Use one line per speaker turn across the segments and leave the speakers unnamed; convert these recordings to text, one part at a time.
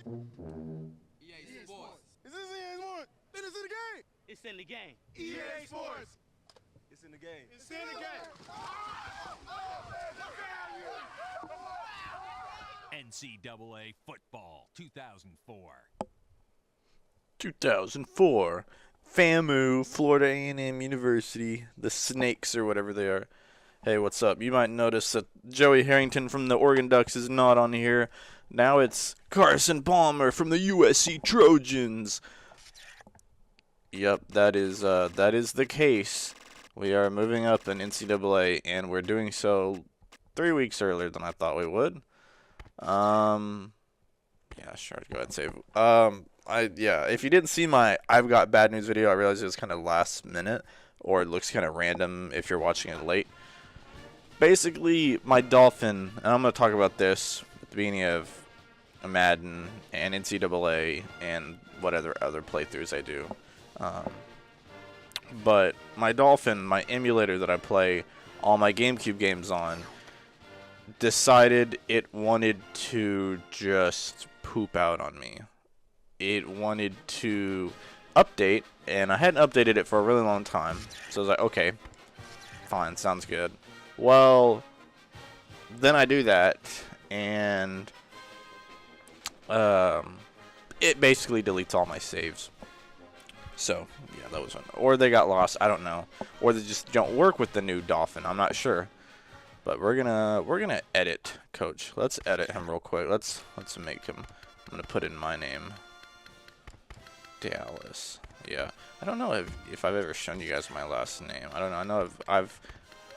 EA Sports.
Is this EA Sports? Then it's in the game.
It's in the game.
EA Sports.
It's in the game.
It's in the game.
NCAA Football 2004.
2004. FAMU, Florida A&M University, the Snakes or whatever they are. Hey, what's up? You might notice that Joey Harrington from the Oregon Ducks is not on here. Now it's Carson Palmer from the USC Trojans. Yep, that is the case. We are moving up in NCAA, and we're doing so 3 weeks earlier than I thought we would. Yeah, sure. Go ahead and save. If you didn't see my I've Got Bad News video, I realized it was kind of last minute, or it looks kind of random if you're watching it late. Basically, my Dolphin, and I'm going to talk about this at the beginning of Madden and NCAA and what other playthroughs I do. But my Dolphin, my emulator that I play all my GameCube games on, decided it wanted to just poop out on me. It wanted to update, and I hadn't updated it for a really long time. So I was like, okay, fine, sounds good. Well, then I do that, and it basically deletes all my saves. So, yeah, that was one. Or they got lost, I don't know. Or they just don't work with the new Dolphin, I'm not sure. But we're gonna edit Coach. Let's edit him real quick. Let's make him. I'm gonna put in my name. Dallas. Yeah. I don't know if I've ever shown you guys my last name. I don't know. I know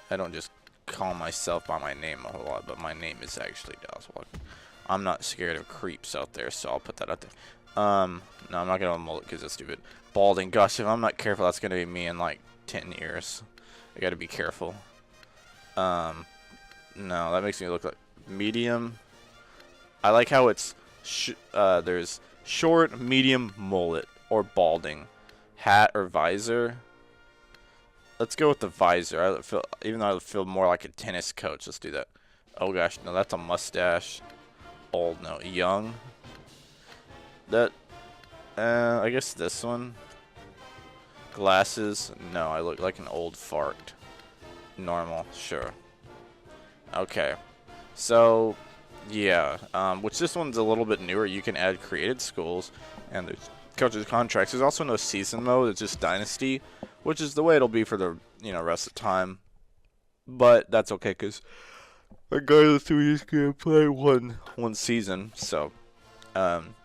I don't just call myself by my name a whole lot, but my name is actually Dallas Walker. I'm not scared of creeps out there, so I'll put that out there. No, I'm not gonna mullet because that's stupid. Balding. Gosh, if I'm not careful, that's gonna be me in like 10 years. I gotta be careful. No, that makes me look like medium. I like how it's there's short, medium, mullet, or balding, hat or visor. Let's go with the visor. Even though I feel more like a tennis coach. Let's do that. Oh gosh, no, that's a mustache. Old, no, young. That, I guess this one. Glasses. No, I look like an old fart. Normal, sure. Okay, so yeah, which this one's a little bit newer. You can add created schools, and there's coaches contracts. There's also no season mode. It's just dynasty, which is the way it'll be for the rest of the time. But that's okay, cause regardless, we're just gonna play one season, so doesn't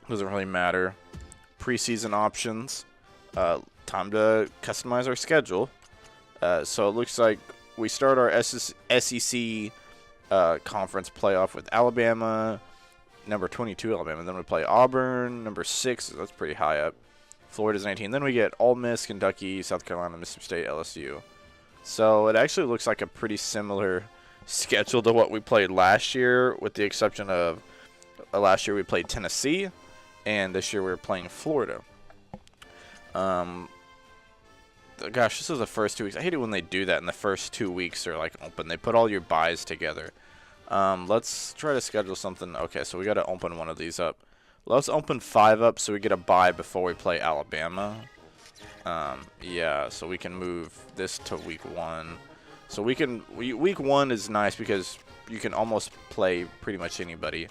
really matter. Preseason options, time to customize our schedule. So it looks like we start our SEC conference playoff with Alabama, number 22 Alabama. Then we play Auburn, number 6. That's pretty high up. Florida's 19. Then we get Ole Miss, Kentucky, South Carolina, Mississippi State, LSU. So it actually looks like a pretty similar schedule to what we played last year, with the exception of last year we played Tennessee, and this year we're playing Florida. Gosh, this is the first 2 weeks. I hate it when they do that, and the first 2 weeks are like open. They put all your buys together. Let's try to schedule something. Okay, so we got to open one of these up. Let's open 5 up so we get a bye before we play Alabama. Yeah, so we can move this to week 1. So week 1 is nice because you can almost play pretty much anybody,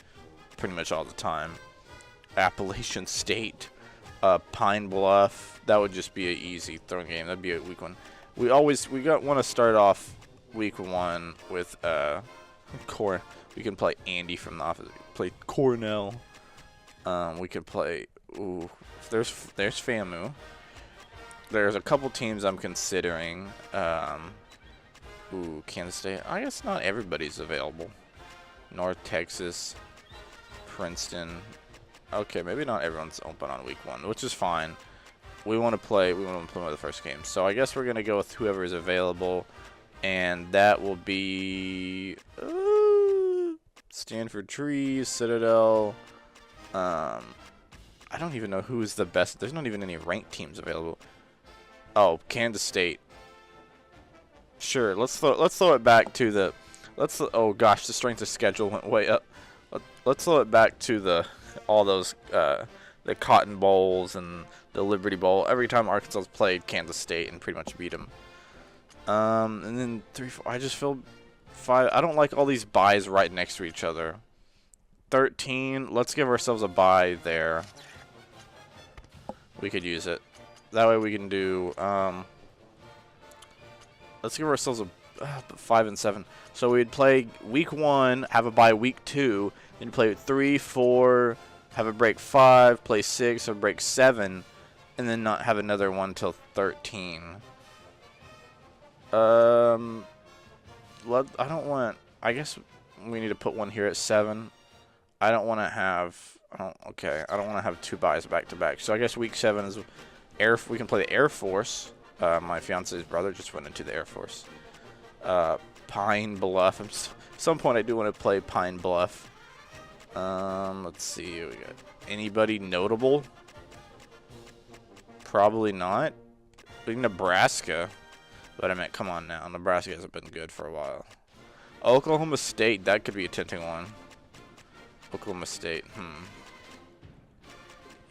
pretty much all the time. Appalachian State. Pine Bluff, that would just be an easy throwing game. That'd be a week 1. We want to start off week 1 with we can play Andy from the office. Play Cornell. We could play. Ooh, there's FAMU. There's a couple teams I'm considering. Ooh, Kansas State. I guess not everybody's available. North Texas, Princeton. Okay, maybe not everyone's open on week 1, which is fine. We want to play the first game. So I guess we're going to go with whoever is available, and that will be Stanford Trees, Citadel. I don't even know who's the best. There's not even any ranked teams available. Oh, Kansas State. Sure, let's throw it back to the oh gosh, the strength of schedule went way up. Let's throw it back to the all those the Cotton Bowls and the Liberty Bowl. Every time Arkansas played Kansas State and pretty much beat them. And then 3, 4. I just feel 5. I don't like all these buys right next to each other. 13. Let's give ourselves a buy there. We could use it. That way we can do. Let's give ourselves a 5 and 7. So we'd play week 1, have a bye week 2, then play 3, 4, have a break 5, play 6, have a break 7, and then not have another one till 13. I don't want. I guess we need to put one here at 7. I don't want to have. Okay, I don't want to have 2 buys back to back. So I guess week 7 is we can play the Air Force. My fiance's brother just went into the Air Force. Pine Bluff. At some point, I do want to play Pine Bluff. Let's see. We got anybody notable? Probably not. Like Nebraska. But I meant, come on now. Nebraska hasn't been good for a while. Oklahoma State. That could be a tempting one. Oklahoma State.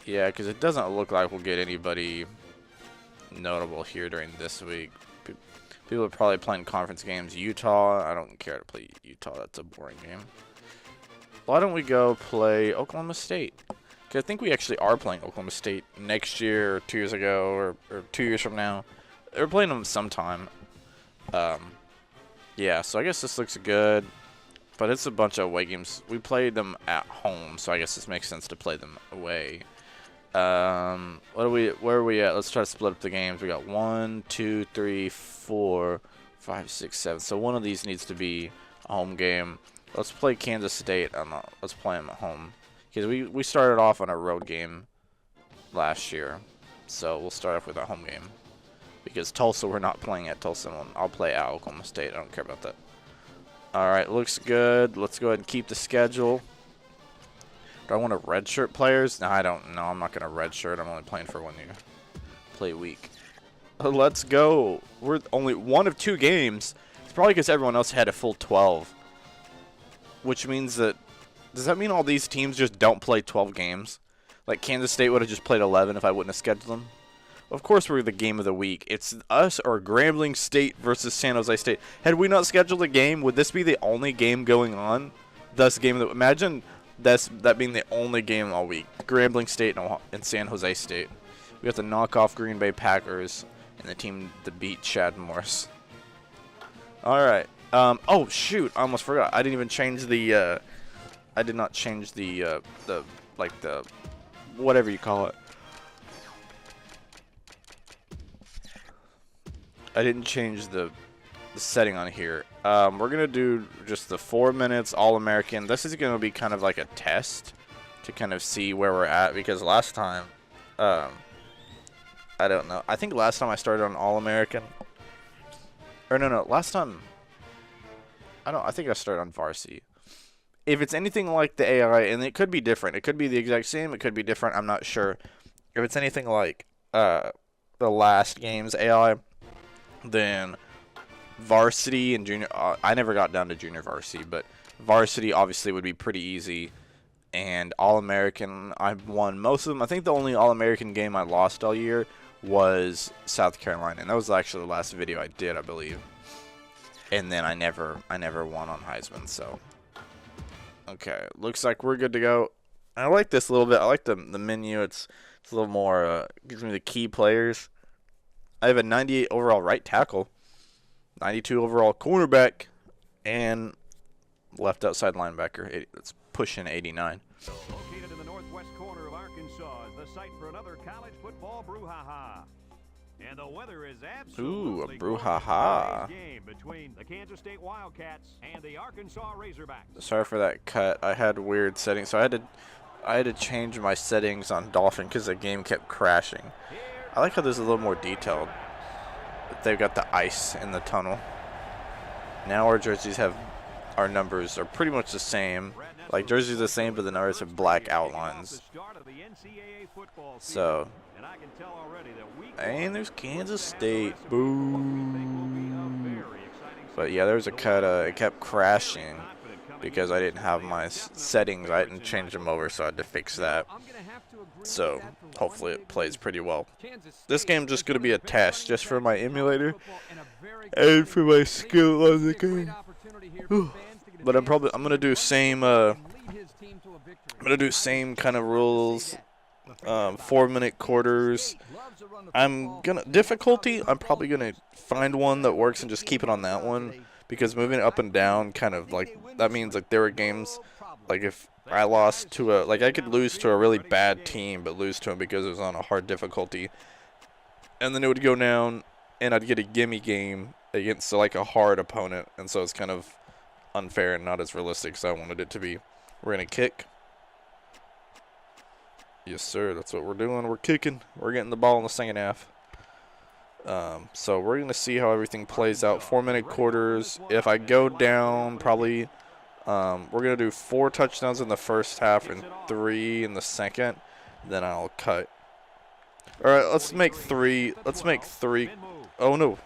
Yeah, because it doesn't look like we'll get anybody notable here during this week. People are probably playing conference games. Utah. I don't care to play Utah. That's a boring game. Why don't we go play Oklahoma State? Because I think we actually are playing Oklahoma State next year or 2 years ago or 2 years from now. We're playing them sometime. Yeah, so I guess this looks good. But it's a bunch of away games. We played them at home, so I guess this makes sense to play them away. Where are we at? Let's try to split up the games. We got 1, 2, 3, 4, 5, 6, 7. So one of these needs to be a home game. Let's play Kansas State. Let's play them at home. Because we started off on a road game last year. So we'll start off with a home game. Because Tulsa, we're not playing at Tulsa. I'll play at Oklahoma State. I don't care about that. Alright, looks good. Let's go ahead and keep the schedule. Do I want to redshirt players? No, I don't. No, I'm not going to redshirt. I'm only playing for 1 year. Play week. Let's go. We're only 1 of 2 games. It's probably because everyone else had a full 12. Which means that... Does that mean all these teams just don't play 12 games? Like Kansas State would have just played 11 if I wouldn't have scheduled them? Of course we're the game of the week. It's us or Grambling State versus San Jose State. Had we not scheduled a game, would this be the only game going on? Thus, game of the... Imagine... that being the only game all week. Grambling State and San Jose State. We have to knock off Green Bay Packers and the team to beat Chad Morris. Alright. Oh, shoot. I almost forgot. I didn't even change the, I did not change the whatever you call it. I didn't change the setting on here. We're going to do just the 4 minutes All-American. This is going to be kind of like a test to kind of see where we're at, because last time, I don't know. I think last time I started on All-American. Or no, last time, I think I started on Varsity. If it's anything like the AI, and it could be different. It could be the exact same. It could be different. I'm not sure. If it's anything like the last game's AI, then Varsity and Junior, I never got down to Junior Varsity, but Varsity obviously would be pretty easy. And All-American, I won most of them. I think the only All-American game I lost all year was South Carolina, and that was actually the last video I did, I believe. And then I never won on Heisman, so. Okay, looks like we're good to go. I like this a little bit. I like the menu. It's a little more, gives me the key players. I have a 98 overall right tackle, 92 overall cornerback, and left outside linebacker. It's pushing 89.
Located in the northwest corner of Arkansas is the site for another college football brouhaha. And the weather is absolutely
a brouhaha
game between the Kansas State Wildcats and the Arkansas Razorbacks.
Sorry for that cut. I had weird settings, so I had to change my settings on Dolphin because the game kept crashing. I like how this is a little more detailed. They've got the ice in the tunnel. Now our jerseys have, our numbers are pretty much the same. Like jerseys are the same, but the numbers have black outlines. So, and there's Kansas State. Boo. But yeah, there was a cut. It kept crashing. because I didn't have my settings. I didn't change them over, so I had to fix that. So hopefully it plays pretty well. This game's just going to be a test, just for my emulator and for my skill on the game. But I'm going to do same kind of rules. 4-minute quarters. Difficulty, I'm probably gonna find one that works and just keep it on that one, because moving it up and down kind of like, that means like there were games like if I lost to I could lose to a really bad team but lose to them because it was on a hard difficulty, and then it would go down and I'd get a gimme game against like a hard opponent, and so it's kind of unfair and not as realistic as I wanted it to be. We're gonna kick. Yes, sir. That's what we're doing. We're kicking. We're getting the ball in the second half. So we're going to see how everything plays out. 4-minute quarters. If I go down, probably we're going to do 4 touchdowns in the first half and 3 in the second. Then I'll cut. All right, let's make 3. Let's make 3. Oh, no.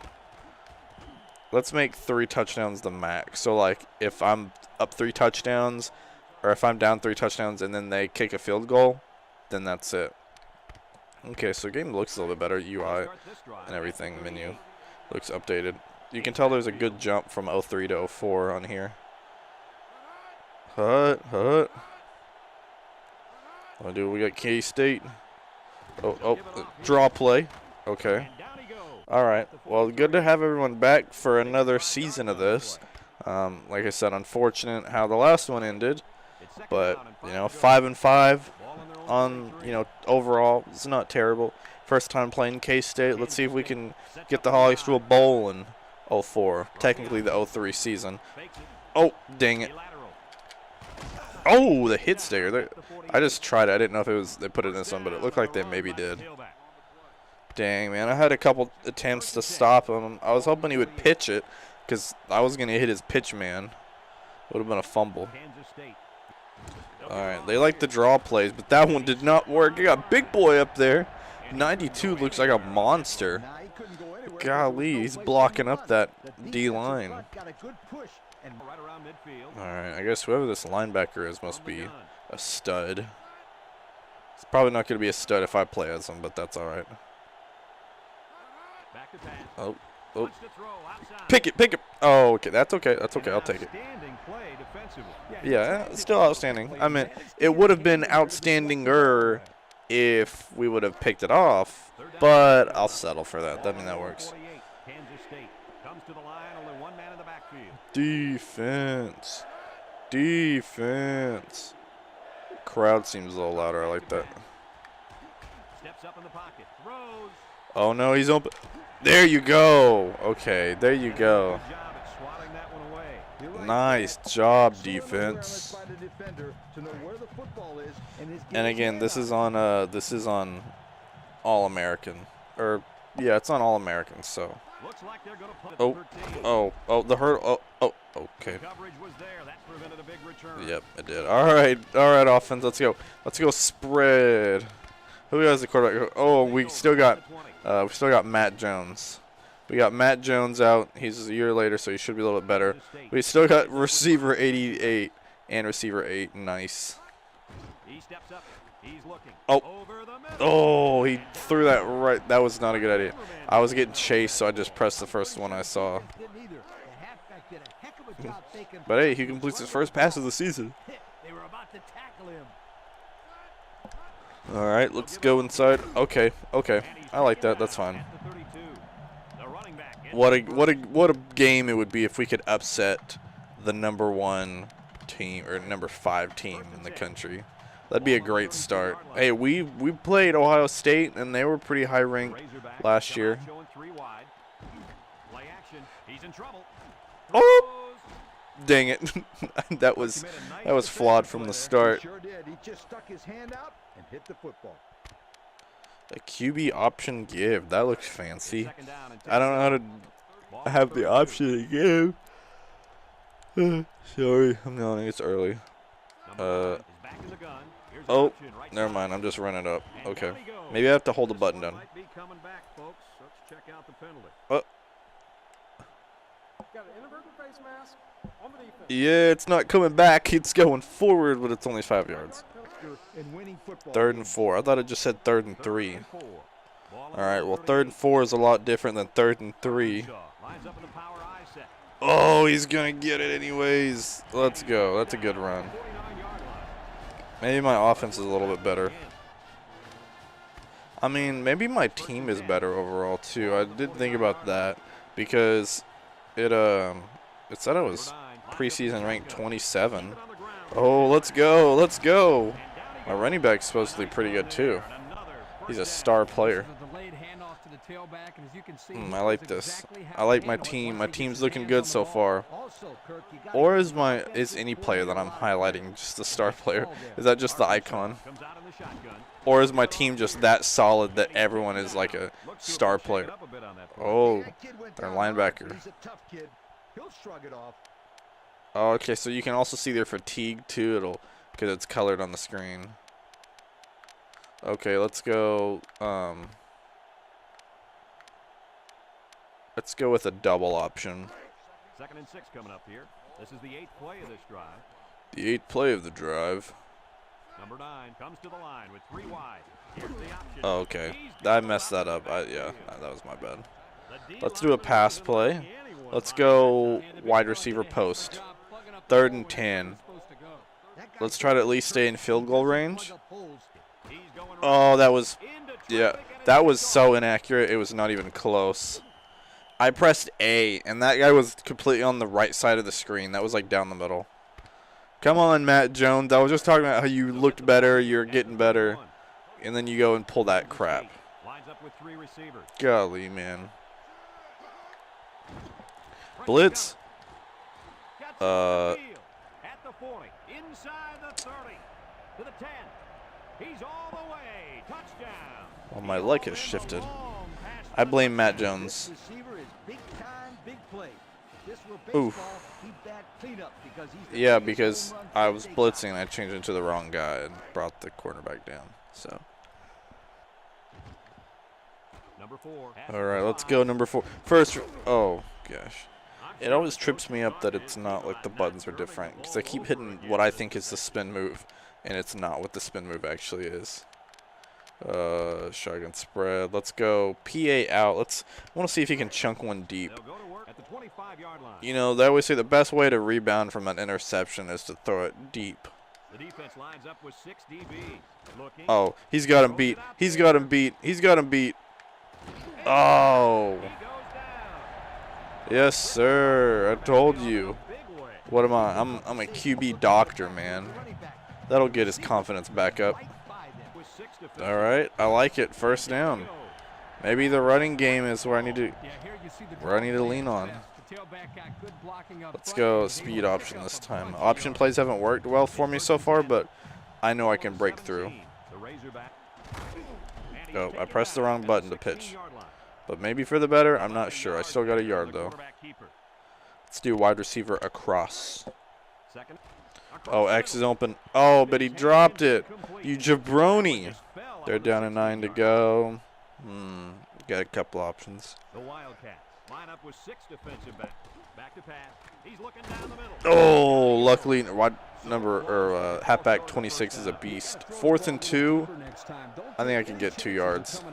Let's make 3 touchdowns the max. So, like, if I'm up 3 touchdowns, or if I'm down 3 touchdowns and then they kick a field goal, then that's it. Okay, so the game looks a little bit better. UI and everything, menu looks updated. You can tell there's a good jump from 03 to 04 on here. Hut. Oh, dude, we got K-State. Oh, draw play. Okay. All right. Well, good to have everyone back for another season of this. Like I said, unfortunate how the last one ended, but 5-5. On, overall, it's not terrible. First time playing K-State. Let's see if we can get the Hawks to a bowl in 04. Technically the 03 season. Oh, dang it. Oh, the hit sticker. I just tried it. I didn't know if it was they put it in this one, but it looked like they maybe did. Dang, man. I had a couple attempts to stop him. I was hoping he would pitch it because I was going to hit his pitch man. Would have been a fumble. Alright, they like the draw plays, but that one did not work. You got Big Boy up there. 92 looks like a monster. Golly, he's blocking up that D-line. Alright, I guess whoever this linebacker is must be a stud. It's probably not going to be a stud if I play as him, but that's alright. Oh. Pick it. Oh, okay, that's okay. I'll take it. Yeah, still outstanding. I mean, it would have been outstandinger if we would have picked it off, but I'll settle for that. I mean, that works. Defense. Crowd seems a little louder. I like that. Oh, no, he's open. There you go. Okay, there you go. Nice job, defense. And again, this is on All-American. Or yeah, it's on All-American, so. Oh, the hurdle. Oh, okay. Yep, it did. All right, offense. Let's go spread. Who has the quarterback? Oh, we still got Matt Jones. We got Matt Jones out. He's a year later, so he should be a little bit better. We still got receiver 88 and receiver 8. Nice. Oh, he threw that right. That was not a good idea. I was getting chased, so I just pressed the first one I saw. But hey, he completes his first pass of the season. All right, let's go inside. Okay. I like that. That's fine. What a game it would be if we could upset the #1 team or #5 team in the country. That'd be a great start. Hey, we played Ohio State and they were pretty high ranked last year. Oh, dang it! that was flawed from the start. A QB option give. That looks fancy. I don't know how to have the option to give. Sorry, I'm yawning. It's early. Oh, never mind. I'm just running up. Okay. Maybe I have to hold the button down. Oh.
Got an inadvertent face mask.
Yeah, it's not coming back. It's going forward, but it's only 5 yards. 3rd and 4. I thought it just said 3rd and 3. All right, well, 3rd and 4 is a lot different than 3rd and 3. Oh, he's going to get it anyways. Let's go. That's a good run. Maybe my offense is a little bit better. I mean, maybe my team is better overall, too. I did think about that because it said I was preseason ranked 27. Oh, let's go. Let's go. My running back's supposedly pretty good, too. He's a star player. I like this. I like my team. My team's looking good so far. Or is any player that I'm highlighting just the star player? Is that just the icon? Or is my team just that solid that everyone is like a star player? Oh, they're a linebacker. Oh, okay, so you can also see their fatigue too, because it's colored on the screen. Okay, let's go. Let's go with a double option.
2nd and 6 coming up here. This is the 8th play of this drive.
The 8th play of the drive.
Number 9 comes to the line with 3 wide. Here's the option.
Oh, okay. I messed that up. Yeah, that was my bad. Let's do a pass play. Let's go wide receiver post. 3rd and 10. Let's try to at least stay in field goal range. Oh, that was, yeah, that was so inaccurate. It was not even close. I pressed A, and that guy was completely on the right side of the screen. That was like down the middle. Come on, Matt Jones. I was just talking about how you looked better, you're getting better, and then you go and pull that crap. Golly, man. Blitz.
At the 40, inside the 30, to the 10. He's all the way. Touchdown.
Well, my leg has shifted. I blame Matt Jones. Oof. Yeah, because I was blitzing and I changed into the wrong guy and brought the quarterback down. So. All right, let's go number 4. First, oh gosh. It always trips me up that it's not like the buttons are different because I keep hitting what I think is the spin move, and it's not what the spin move actually is. Shotgun spread. Let's go PA out. I want to see if he can chunk one deep. You know, they always say the best way to rebound from an interception is to throw it deep. Oh, he's got him beat. He's got him beat. He's got him beat. Oh. Yes, sir. I told you. What am I? I'm a QB doctor, man. That'll get his confidence back up. All right, I like it. 1st down. Maybe the running game is where I need to lean on. Let's go speed option this time. Option plays haven't worked well for me so far, but I know I can break through. Oh, I pressed the wrong button to pitch. But maybe for the better, I'm not sure. I still got a yard, though. Let's do wide receiver across. Oh, X is open. Oh, but he dropped it. You jabroni. They're down to 9 to go. Got a couple options.
The Wildcats line up with 6 defensive backs. Back to pass. He's looking down the middle.
Oh, luckily, halfback 26 is a beast. 4th and 2. I think I can get 2 yards.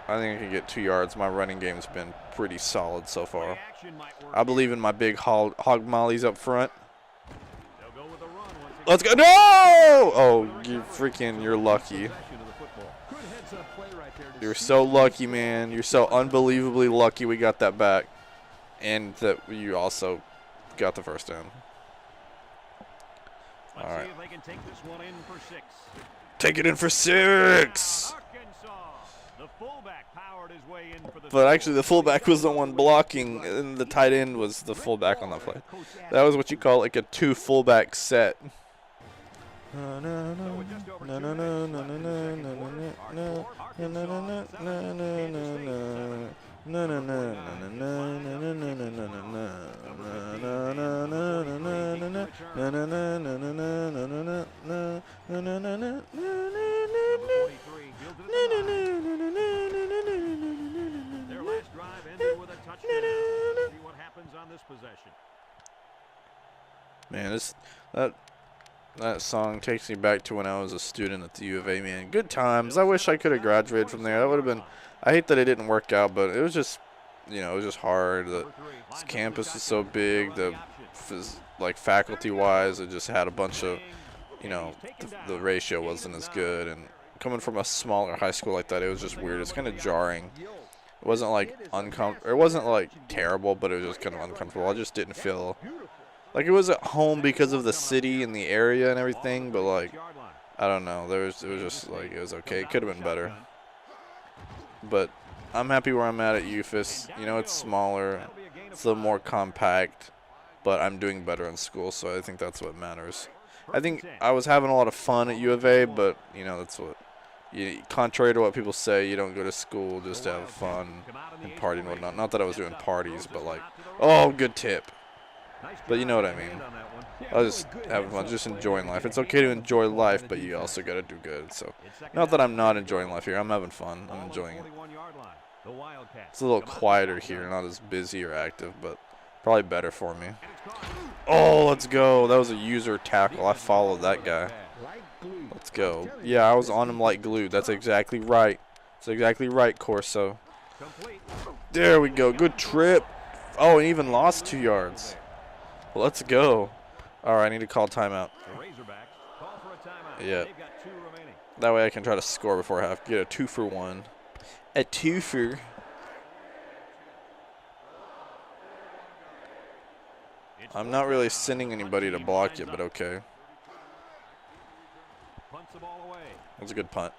I think I can get 2 yards. My running game's been pretty solid so far. I believe in my big hog mollies up front. Let's go. No! Oh, you're lucky. You're so lucky, man. You're so unbelievably lucky we got that back. And that you also got the 1st down. All right. Take it in for 6. But actually, the fullback was the one blocking, and the tight end was the fullback on the play. That was what you call like a 2 fullback set.
happens on this possession.
Man, that song takes me back to when I was a student at the U of A, man. Good times. I wish I could have graduated from there. That would have been. I hate that it didn't work out, but it was just, you know, it was just hard. This campus is so big. Like faculty-wise, it just had a bunch of, you know, the ratio wasn't as good. And coming from a smaller high school like that, it was just weird. It's kind of jarring. It wasn't like uncomfortable. It wasn't like terrible, but it was just kind of uncomfortable. I just didn't feel like it was at home because of the city and the area and everything. But like, I don't know. It was just like it was okay. It could have been better. But I'm happy where I'm at UFIS. You know, it's smaller, it's a little more compact, but I'm doing better in school, so I think that's what matters. I think I was having a lot of fun at U of A, but you know, that's what. Contrary to what people say, you don't go to school just to have fun and party and whatnot. Not that I was doing parties, but like, oh, good tip. But you know what I mean. I was just having fun, just enjoying life. It's okay to enjoy life, but you also got to do good. So, not that I'm not enjoying life here. I'm having fun. I'm enjoying it. It's a little quieter here, not as busy or active, but probably better for me. Oh, let's go. That was a user tackle. I followed that guy. Let's go. Yeah, I was on him like glue. That's exactly right. That's exactly right, Corso. There we go. Good trip. Oh, and even lost 2 yards. Let's go. All right, I need to call timeout. Yeah. That way I can try to score before half. Get a 2-for-1. A 2-for. I'm not really sending anybody to block you, but okay. That's a good punt.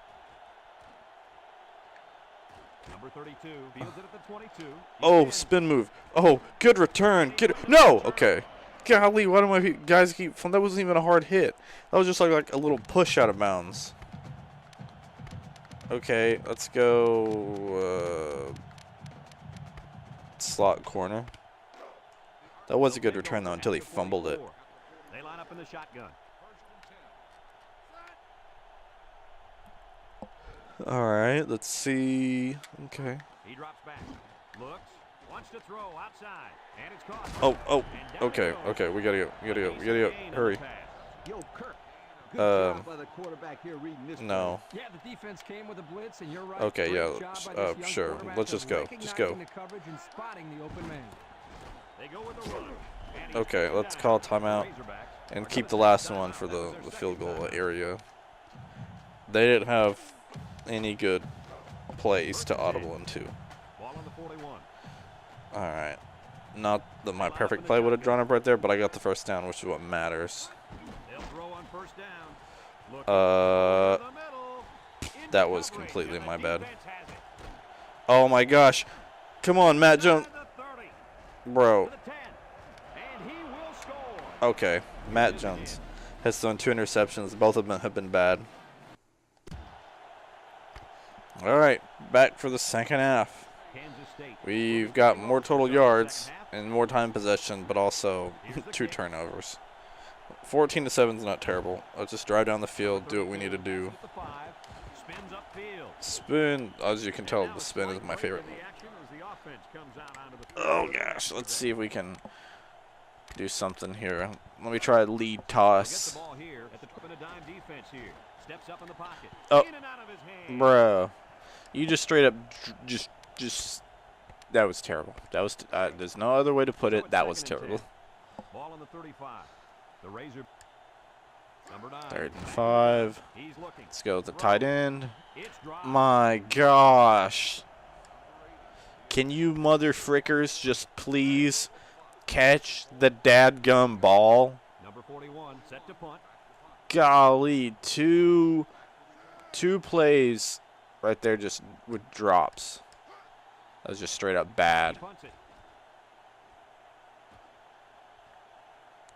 Number 32 fields it at the 22.
Oh, spin move. Oh, good return. No. Okay. Golly, why do my guys keep? That wasn't even a hard hit. That was just like a little push out of bounds. Okay, let's go. Slot corner. That was a good return though until he fumbled it.
They line up in the shotgun.
All right, let's see. Okay.
He drops back. Looks. Wants to throw outside. And it's caught.
Oh. Okay. We gotta go. Hurry. No.
Yeah, the defense came with a blitz, and you're right.
Okay, yeah. Sure. Let's just go. Just go.
They go with a run.
Okay, let's call timeout and keep the last one for the field goal area. They didn't have any good plays to audible into. All right. Not that my perfect play would have drawn up right there, but I got the first down, which is what matters. That was completely my bad. Oh my gosh. Come on, Matt Jones. Bro. Okay, Matt Jones has thrown 2 interceptions. Both of them have been bad. All right, back for the second half. We've got more total yards and more time possession, but also 2 turnovers. 14-7 is not terrible. Let's just drive down the field, do what we need to do. Spin, as you can tell, the spin is my favorite. Oh gosh, let's see if we can do something here. Let me try a lead toss. Oh, bro, you just straight up just. That was terrible. That was. There's no other way to put it. That was terrible.
Ball on the 35. The Razor. Number 9.
3rd and 5. Let's go with the tight end. My gosh. Can you mother frickers just please catch the dadgum ball?
Number 41 set to punt.
Golly, two plays right there just with drops. That was just straight up bad.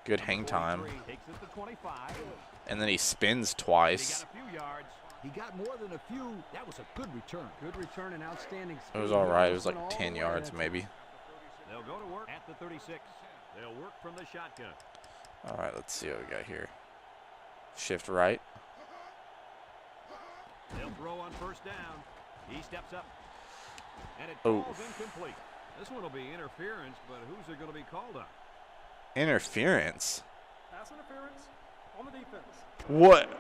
Good hang time. And then he spins twice.
He got more than a few. That was a good return. Good return and outstanding speed.
It was all right. It was like 10 yards maybe.
They'll go to work at the 36. They'll work from the shotgun.
All right, let's see what we got here. Shift right.
They'll throw on 1st down. He steps up. And it falls incomplete. This one will be interference, but who's it going to be called on?
Interference?
Pass interference on the defense.
What?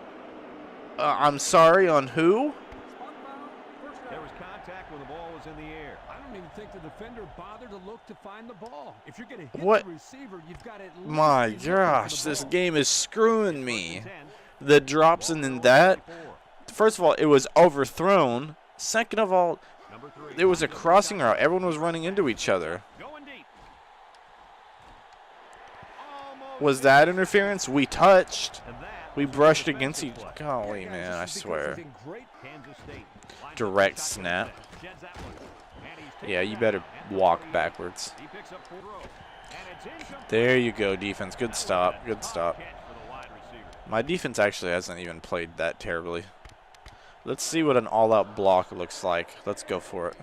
I'm sorry, on who?
Spot foul, first down.
There was contact when the ball was in the air.
I don't even think the defender bothered to look to find the ball. If you're going to hit
What?
the receiver, you've got to at least
My
be looking for
gosh,
the
this
ball.
game is screwing me. The drops and then that. First of all, it was overthrown. Second of all, it was a crossing route. Everyone was running into each other.
Going deep.
Was that interference? We touched.
And that
We
was a
brushed
defensive
against each.
play.
Golly, man, I
This is because
swear.
he's in great
Kansas State. lines up
Direct
the
snap.
shotgun. Sheds that one. And he's taken
Yeah, you
down
better
at the
walk
38.
backwards.
He picks up 4 rows. And it's incomplete.
There you go, defense. Good
That was
stop.
a
Good
tough
stop.
catch for the wide receiver.
My defense actually hasn't even played that terribly. Let's see what an all-out block looks like. Let's go for it.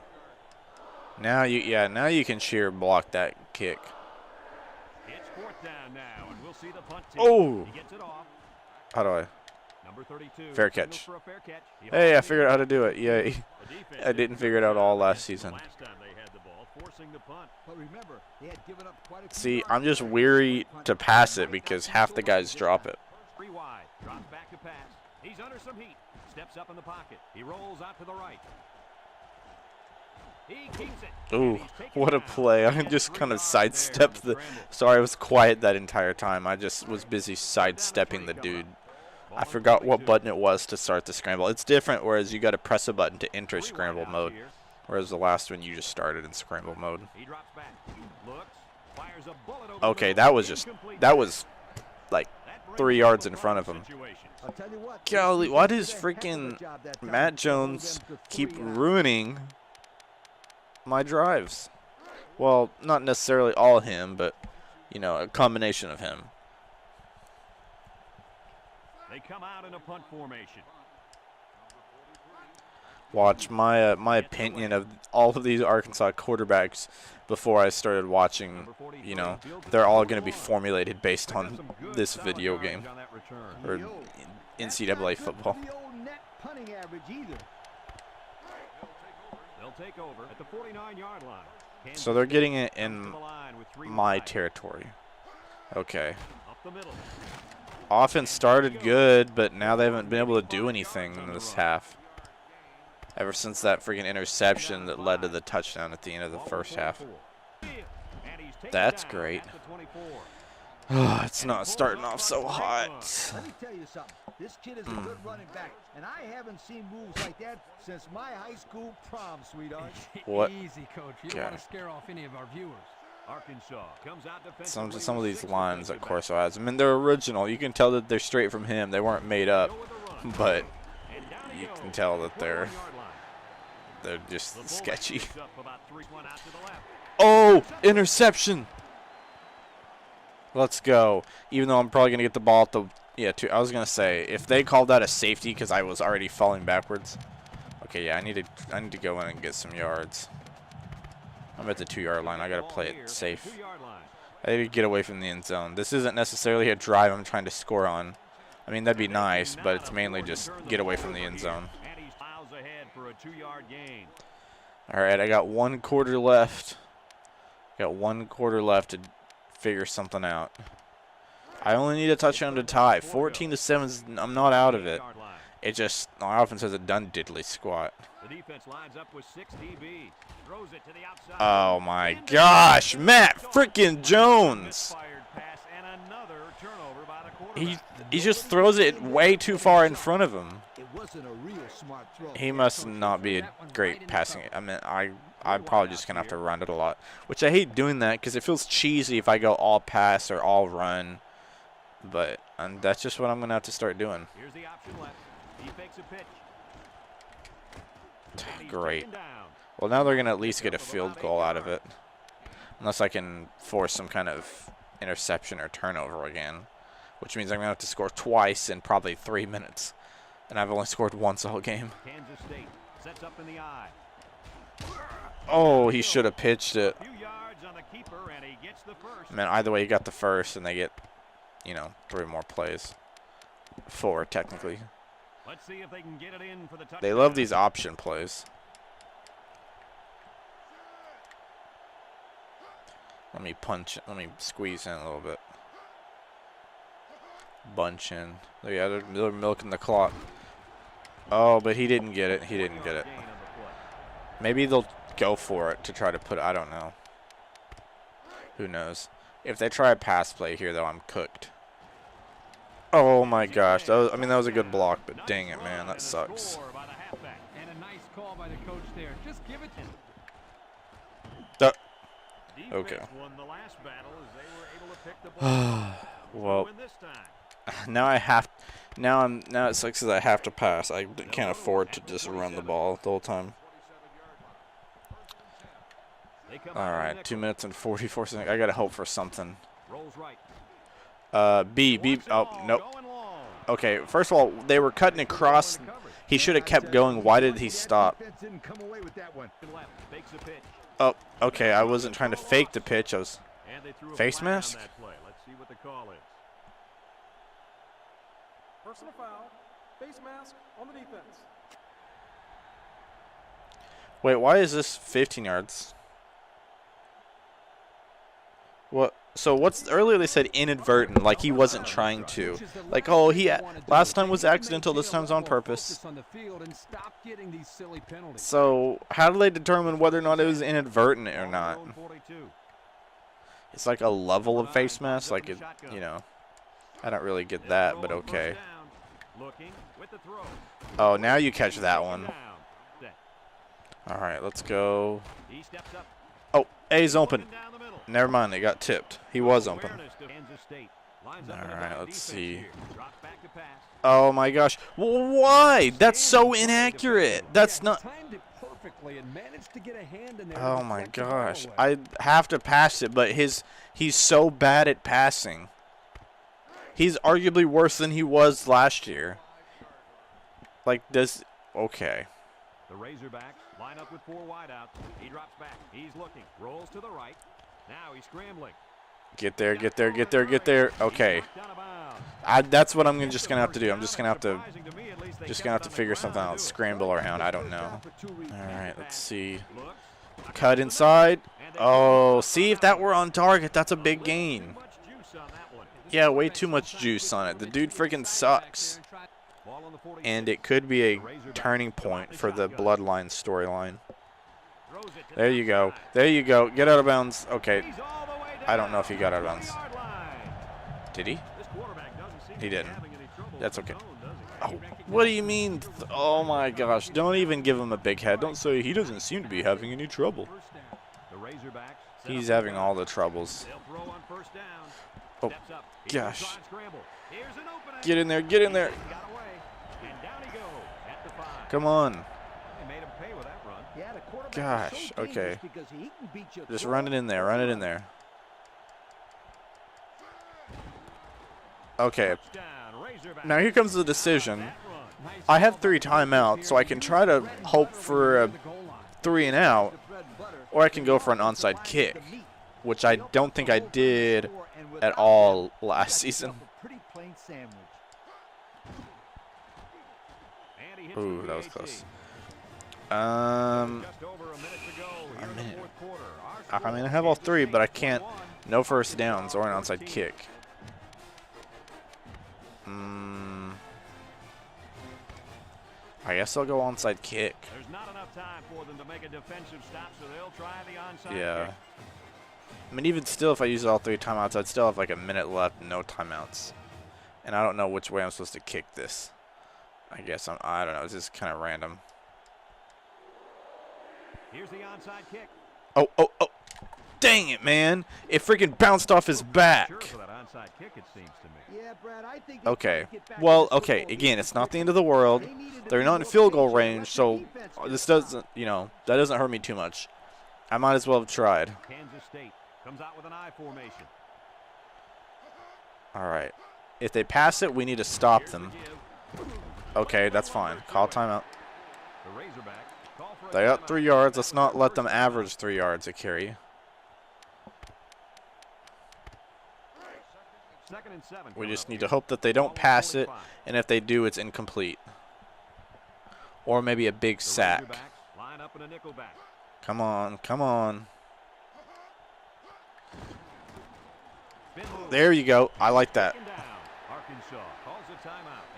Now you can sheer block that kick.
It's 4th down now, and we'll see the punt team.
Oh.
He gets it off.
How do I?
Number 32.
Fair
signals
catch.
for a fair catch. He
Hey, I
hauls it
figured
in.
out how to do it. Yay.
The defense
I didn't figure it out all last season.
Last time they had the ball, forcing the punt.
But remember, they had given up quite a few
See,
yards
I'm just
there.
weary to pass it because half the guys drop it.
3 wide. Drops back to pass. He's under some heat. Steps up in the pocket. He rolls out to the right. He keeps it.
Ooh,
And he's taken
what a
down.
play. I
He gets
just
3
kind of
yards there on
sidestepped the...
scramble.
Sorry, I was quiet that entire time. I just was busy sidestepping the dude. I forgot what button it was to start the scramble. It's different, whereas you got to press a button to enter
3 wide
scramble
out
mode,
here.
whereas the last one you just started in scramble mode.
He drops back. Looks. Fires a bullet over
Okay,
the
that was just...
incomplete
That
pass.
was like
That brings
3
up
yards
a
in front of
punt
him.
situation.
I'll tell you what,
Golly,
this
why
defense
does
did a heck of a
freaking
job that time
Matt
to hold
Jones
them to
keep
3 yards.
ruining my drives? Well, not necessarily all him, but, you know, a combination of him.
They come out in a punt formation.
Watch my my opinion of all of these Arkansas quarterbacks before I started watching, you know, they're all going to be formulated based on this video game or NCAA football.
The old net punting average either.
They'll take over at the 49-yard line. Kansas
So they're
State
getting it
comes
in
to the line with 3
my
wide.
territory. Okay.
Up the middle.
Offense started good, but now they haven't been able to do anything in this half. Ever since that freaking interception that led to the touchdown at the end of the first half.
And he's taken
That's
down
great.
at the 24.
It's not starting off so hot.
Let me tell you something. This kid is a good running back, and I haven't seen moves like that since my high school prom, sweetheart.
What?
Easy, coach. You don't
Okay.
want to scare off any of our viewers.
Arkansas comes out defensively
Some of
with
these
6
lines that
defensive
Corso has, I mean, they're original. You can tell that they're straight from him. They weren't made up,
backs. Go with the run.
but
And down he
you
goes
can tell
at
that
the
they're
41-yard line.
they're
The
just
fullback
sketchy.
picks up about 3 out to the left.
Oh, interception! Let's go. Even though I'm probably gonna get the ball at the I was gonna say if they called that a safety because I was already falling backwards. Okay, yeah, I need to go in and get some yards. I'm at the 2-yard line. I gotta
Ball
play
here
it
at the
safe.
2-yard line.
I need to get away from the end zone. This isn't necessarily a drive I'm trying to score on. I mean, that'd be nice, but it's mainly just get away from the end zone.
And he's miles ahead for a 2-yard gain.
All right, I got 1 quarter left. Got 1 quarter left to figure something out. I only need a touchdown to tie. 14-7. I'm not out of it.
8-yard line.
It just my offense hasn't done diddly squat.
The defense lines up with 6 DBs. Throws it to the outside.
Oh my
Into the
gosh,
end zone.
Matt freaking Jones!
Misfired pass and another turnover by the quarterback.
He just throws it way too far in front of him.
It wasn't a real smart throw.
He must not be a great passing. I mean, I'm probably just gonna have to run it a lot, which I hate doing that because it feels cheesy if I go all pass or all run. But that's just what I'm gonna have to start doing.
Here's the option left. He fakes a pitch. And he's
Great.
taken down.
Well, now they're gonna at least get a field goal out of it, unless I can force some kind of interception or turnover again, which means I'm gonna have to score twice in probably 3 minutes, and I've only scored once all game.
Kansas State sets up in the eye.
Oh, he should have pitched it.
A few yards on the keeper, and he gets the first.
Man, either way, he got the first, and they get, 3 more plays. 4 technically.
Let's see if they can get it in for the touchdown.
They love these option plays. Let me punch. Let me squeeze in a little bit. Bunch in. Yeah, they're milking the clock. Oh, but he didn't get it. He didn't get it. Maybe they'll go for it to try to put it. I don't know. Who knows? If they try a pass play here, though, I'm cooked. Oh my gosh. That was, I mean, that was a good block, but dang it, man. That sucks.
And a nice call by the coach there. Just give it to him.
Okay.
Won the last battle as they were able to pick the ball.
Well,
Win this time.
now I have. Now it sucks because I have to pass. I can't afford to just run the ball the whole time. All right, 2 minutes and 44 seconds. I gotta hope for something.
Rolls right.
B. Oh, nope. Okay, first of all, they were cutting across. He should have kept going. Why did he stop?
Didn't come away with that one.
Fakes a pitch.
Oh, okay. I wasn't trying to fake the pitch. I was
And they threw a
face
flag on
mask.
that play. Let's see what the call is.
Personal foul. Face mask on the defense.
Wait, why is this 15 yards? What? So what's earlier they said inadvertent, like he wasn't trying to. Like, oh, last time was accidental, this time's on purpose. So how do they determine whether or not it was inadvertent or not? It's like a level of face mask, like it, you know. I don't really get that, but okay. Oh, now you catch that one. All right, let's go. Oh, A's open. Never mind, they got tipped. He was open. All right, let's see. Oh my gosh, why? That's so inaccurate. That's not. Oh my gosh, I have to pass it, but he's so bad at passing. He's arguably worse than he was last year. Like this. Okay.
The Razorbacks line up with 4 wideouts. He drops back. He's looking. Rolls to the right. Now he's scrambling.
Get there, get there, get there, get there. Okay. That's what I'm just gonna have to do. I'm just gonna have to figure something out. Scramble around. I don't know. All right, let's see. Cut inside. Oh, see, if that were on target, that's a big gain. Yeah, way too much juice on it. The dude freaking sucks. And it could be a turning point for the Bloodline storyline. There you go. There you go. Get out of bounds. Okay. I don't know if he got out of bounds. Did he? He didn't. That's okay. Oh, what do you mean? Oh my gosh. Don't even give him a big head. Don't say he doesn't seem to be having any trouble. He's having all the troubles. Oh, gosh. Get in there. Get in there. Come on. Gosh, okay. Just run it in there, run it in there. Okay. Now here comes the decision. I have 3 timeouts, so I can try to hope for a 3 and out, or I can go for an onside kick, which I don't think I did at all last season. Ooh, that was close. I mean, I have all 3, but I can't. No first downs or an onside kick. I guess I'll go onside kick.
There's not enough time for them to make a defensive stop, so they'll try the onside
Yeah.
kick.
I mean, even still, if I use all 3 timeouts, I'd still have like a minute left, no timeouts. And I don't know which way I'm supposed to kick this. I guess I don't know. It's just kind of random.
Here's the onside kick.
Oh. Dang it, man. It freaking bounced off his back.
Sure for that onside kick, it seems to me.
Yeah, Brad, I think
Okay. Well, okay. Again, it's not the end of the world. They're not in field goal range, so this doesn't, that doesn't hurt me too much. I might as well have tried.
Kansas State comes out with an I formation.
All right. If they pass it, we need to stop them. Okay, that's fine. Call timeout.
The Razorbacks call for a
They got
timeout.
3 yards. Let's not let them average 3 yards a carry.
2nd and 7.
We just need to hope that they don't pass it, and if they do, it's incomplete. Or maybe a big sack.
Line up in a nickel back.
Come on, come on. There you go. I like that.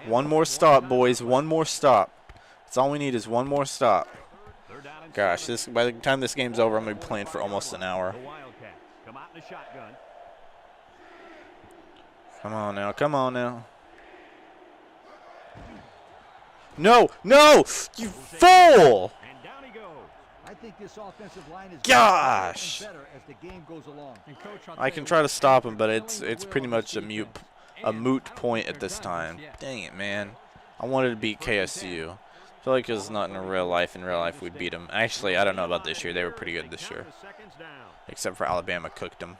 One more stop, boys. One more stop. That's all we need is one more stop. Gosh, by the time this game's over, I'm going to be playing for almost an hour. Come on now. Come on now. No! No! You fool!
I think this offensive line is
Gosh!
better as the game goes along.
And Coach,
I can try to stop him, but it's pretty much a moot point at this time. Dang it, man. I wanted to beat KSU. I feel like it's not in real life. In real life, we'd beat them. Actually, I don't know about this year. They were pretty good this year. Except for Alabama cooked them.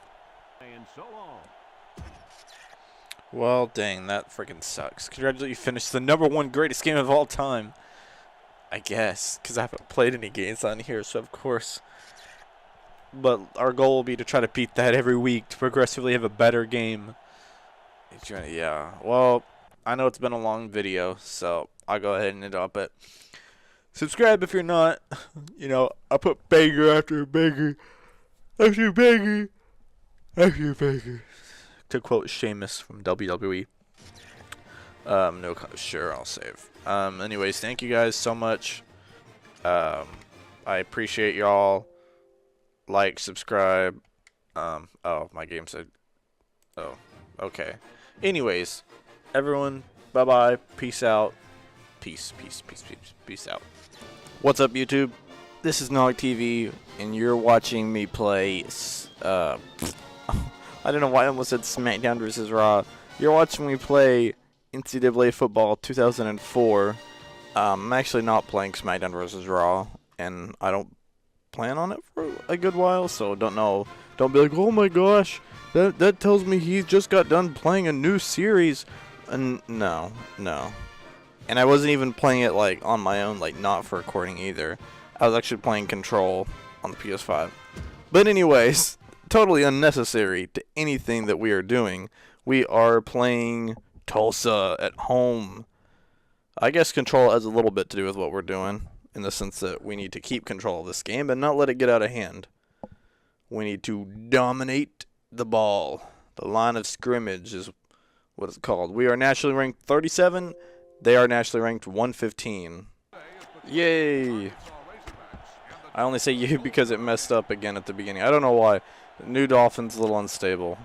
Well, dang, that freaking sucks. Congratulations, you finished the #1 greatest game of all time. I guess, because I haven't played any games on here, so of course. But our goal will be to try to beat that every week to progressively have a better game. Yeah, well, I know it's been a long video, so I'll go ahead and end up it. Subscribe if you're not. You know, I put banger after banger after banger after banger. To quote Sheamus from WWE. No, sure, I'll save. Anyways, thank you guys so much. I appreciate y'all. Like, subscribe. Oh, my game said. Oh, okay. Anyways, everyone, bye-bye. Peace out. Peace out. What's up, YouTube? This is Nog TV, and you're watching me play, I don't know why I almost said SmackDown vs. Raw. You're watching me play NCAA football 2004. I'm actually not playing SmackDown vs. Raw, and I don't plan on it for a good while, so don't know. Don't be like, oh my gosh, that tells me he just got done playing a new series. And no. And I wasn't even playing it like on my own, like not for recording either. I was actually playing Control on the PS5. But anyways, totally unnecessary to anything that we are doing. We are playing Tulsa at home. I guess Control has a little bit to do with what we're doing, in the sense that we need to keep control of this game and not let it get out of hand. We need to dominate the ball. The line of scrimmage is what it's called. We are nationally ranked 37. They are nationally ranked 115. Yay! I only say yay because it messed up again at the beginning. I don't know why. The new Dolphin's a little unstable.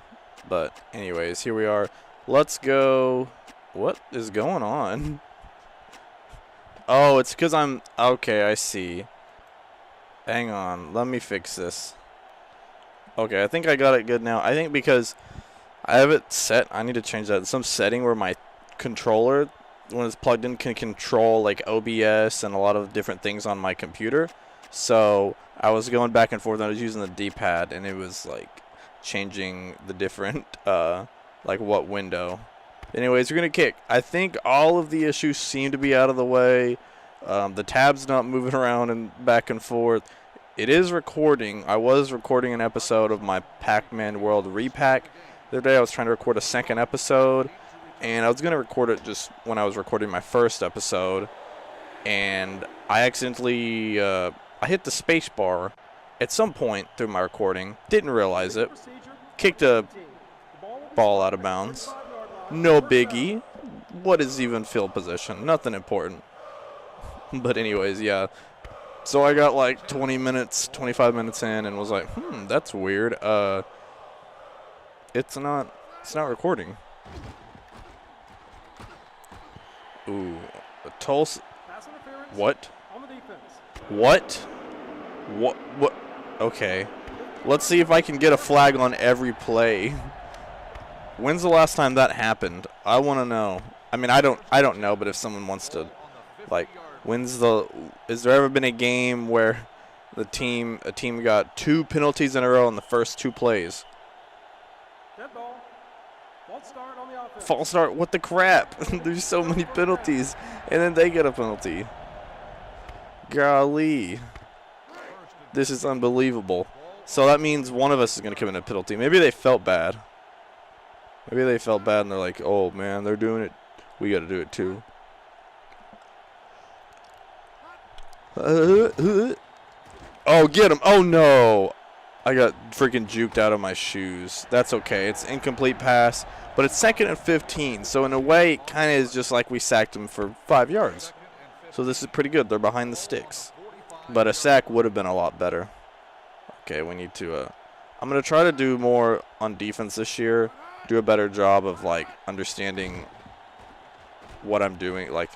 But anyways, here we are. Let's go. What is going on? Oh, it's because I'm... Okay, I see. Hang on. Let me fix this. Okay, I think I got it good now. I think because I have it set. I need to change that. Some setting where my controller, when it's plugged in, can control like OBS and a lot of different things on my computer. So I was going back and forth and I was using the D-pad and it was like changing the different like what window. Anyways, we're gonna kick. I think all of the issues seem to be out of the way. The tab's not moving around and back and forth. It is recording. I was recording an episode of my Pac-Man World Repack. The other day I was trying to record a second episode, and I was gonna record it just when I was recording my first episode, and I accidentally I hit the space bar at some point through my recording. Didn't realize it. Kicked a ball out of bounds. No biggie. What is even field position? Nothing important. But anyways, yeah. So I got like 20 minutes, 25 minutes in and was like, that's weird. It's not recording. Ooh, Tulsa. What? What? What? Okay. Let's see if I can get a flag on every play. When's the last time that happened? I want to know. I mean, I don't know, but if someone wants to, like, has there ever been a game where a team got 2 penalties in a row in the first 2 plays?
Dead ball. False start on the offense.
False start? What the crap? There's so many penalties, and then they get a penalty. Golly. This is unbelievable. So that means one of us is going to commit a penalty. Maybe they felt bad. Maybe they felt bad and they're like, oh, man, they're doing it. We got to do it too. Oh, get him. Oh, no. I got freaking juked out of my shoes. That's okay. It's incomplete pass, but it's 2nd and 15. So in a way, it kind of is just like we sacked them for 5 yards. So this is pretty good. They're behind the sticks. But a sack would have been a lot better. Okay, we need to I'm going to try to do more on defense this year. Do a better job of, like, understanding what I'm doing. Like,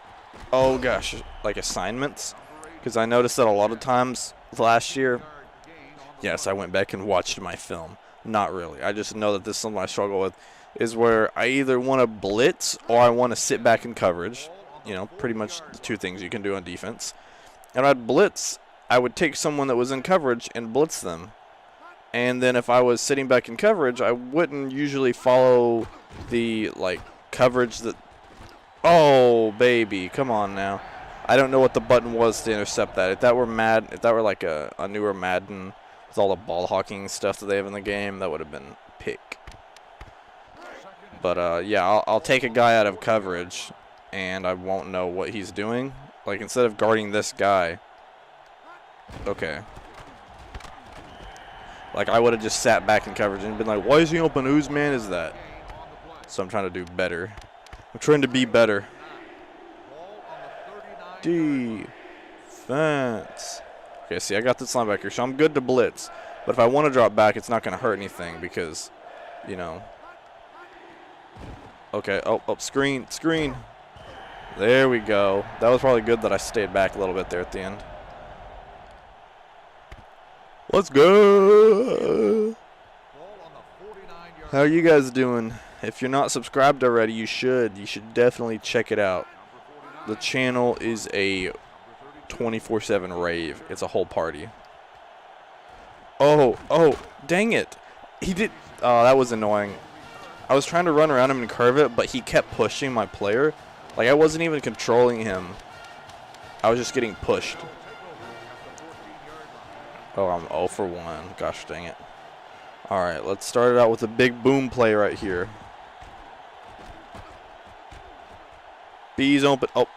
oh, gosh, like assignments. Because I noticed that a lot of times last year, yes, I went back and watched my film. Not really. I just know that this is something I struggle with, is where I either want to blitz or I want to sit back in coverage. You know, pretty much the two things you can do on defense. And I'd blitz. I would take someone that was in coverage and blitz them. And then if I was sitting back in coverage, I wouldn't usually follow the, like, coverage that... Oh, baby. Come on now. I don't know what the button was to intercept that. If that were like a newer Madden with all the ball hawking stuff that they have in the game, that would have been pick. But, yeah, I'll take a guy out of coverage, and I won't know what he's doing. Like, instead of guarding this guy... Okay. Like, I would have just sat back in coverage and been like, why is he open? Whose man is that? So I'm trying to do better. I'm trying to be better. Defense. Okay, see, I got this linebacker, so I'm good to blitz. But if I want to drop back, it's not going to hurt anything because, you know. Okay, oh, screen. There we go. That was probably good that I stayed back a little bit there at the end. Let's go. How are you guys doing? If you're not subscribed already, you should. You should definitely check it out. The channel is a 24/7 rave. It's a whole party. Oh, dang it. He did. Oh, that was annoying. I was trying to run around him and curve it, but he kept pushing my player. Like, I wasn't even controlling him. I was just getting pushed. Oh, I'm 0 for 1. Gosh dang it. All right, let's start it out with a big boom play right here. B's open. Oh.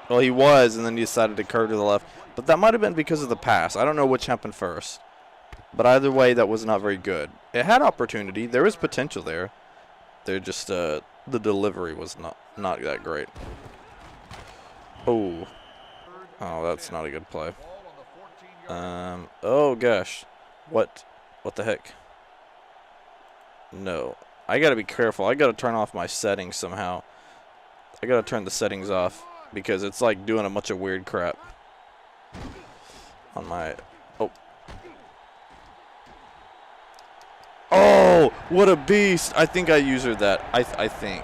Well, he was, and then he decided to curve to the left. But that might have been because of the pass. I don't know which happened first. But either way, that was not very good. It had opportunity. There was potential there. They're just, the delivery was not that great. Oh. Oh, that's not a good play. Oh gosh. What the heck? No. I gotta be careful. I gotta turn off my settings somehow. I gotta turn the settings off because it's like doing a bunch of weird crap on my... Oh, what a beast. I think I used that. I think.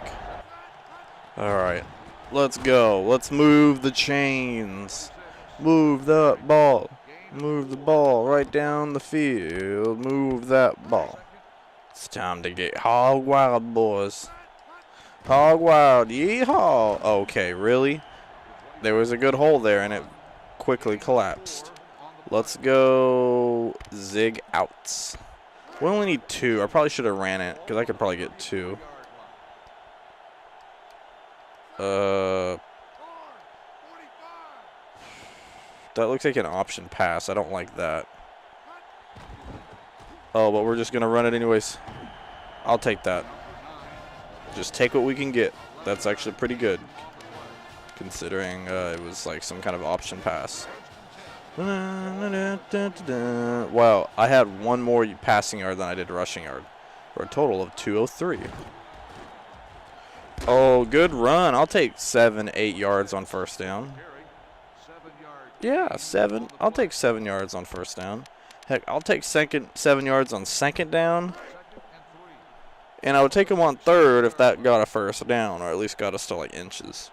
Alright. Let's go. Let's move the chains. Move the ball. Move the ball right down the field. Move that ball. It's time to get hog wild, boys. Hog wild. Yeehaw. Okay, really? There was a good hole there, and it quickly collapsed. Let's go zig outs. We only need 2. I probably should have ran it, because I could probably get 2. That looks like an option pass. I don't like that. Oh, but we're just going to run it anyways. I'll take that. Just take what we can get. That's actually pretty good, considering it was like some kind of option pass. Wow, I had 1 more passing yard than I did rushing yard, for a total of 203. Oh, good run. I'll take 7, 8 yards on first down. Yeah, 7. I'll take 7 yards on first down. Heck, I'll take 7 yards on second down. And I would take them on third if that got a first down, or at least got us to like inches.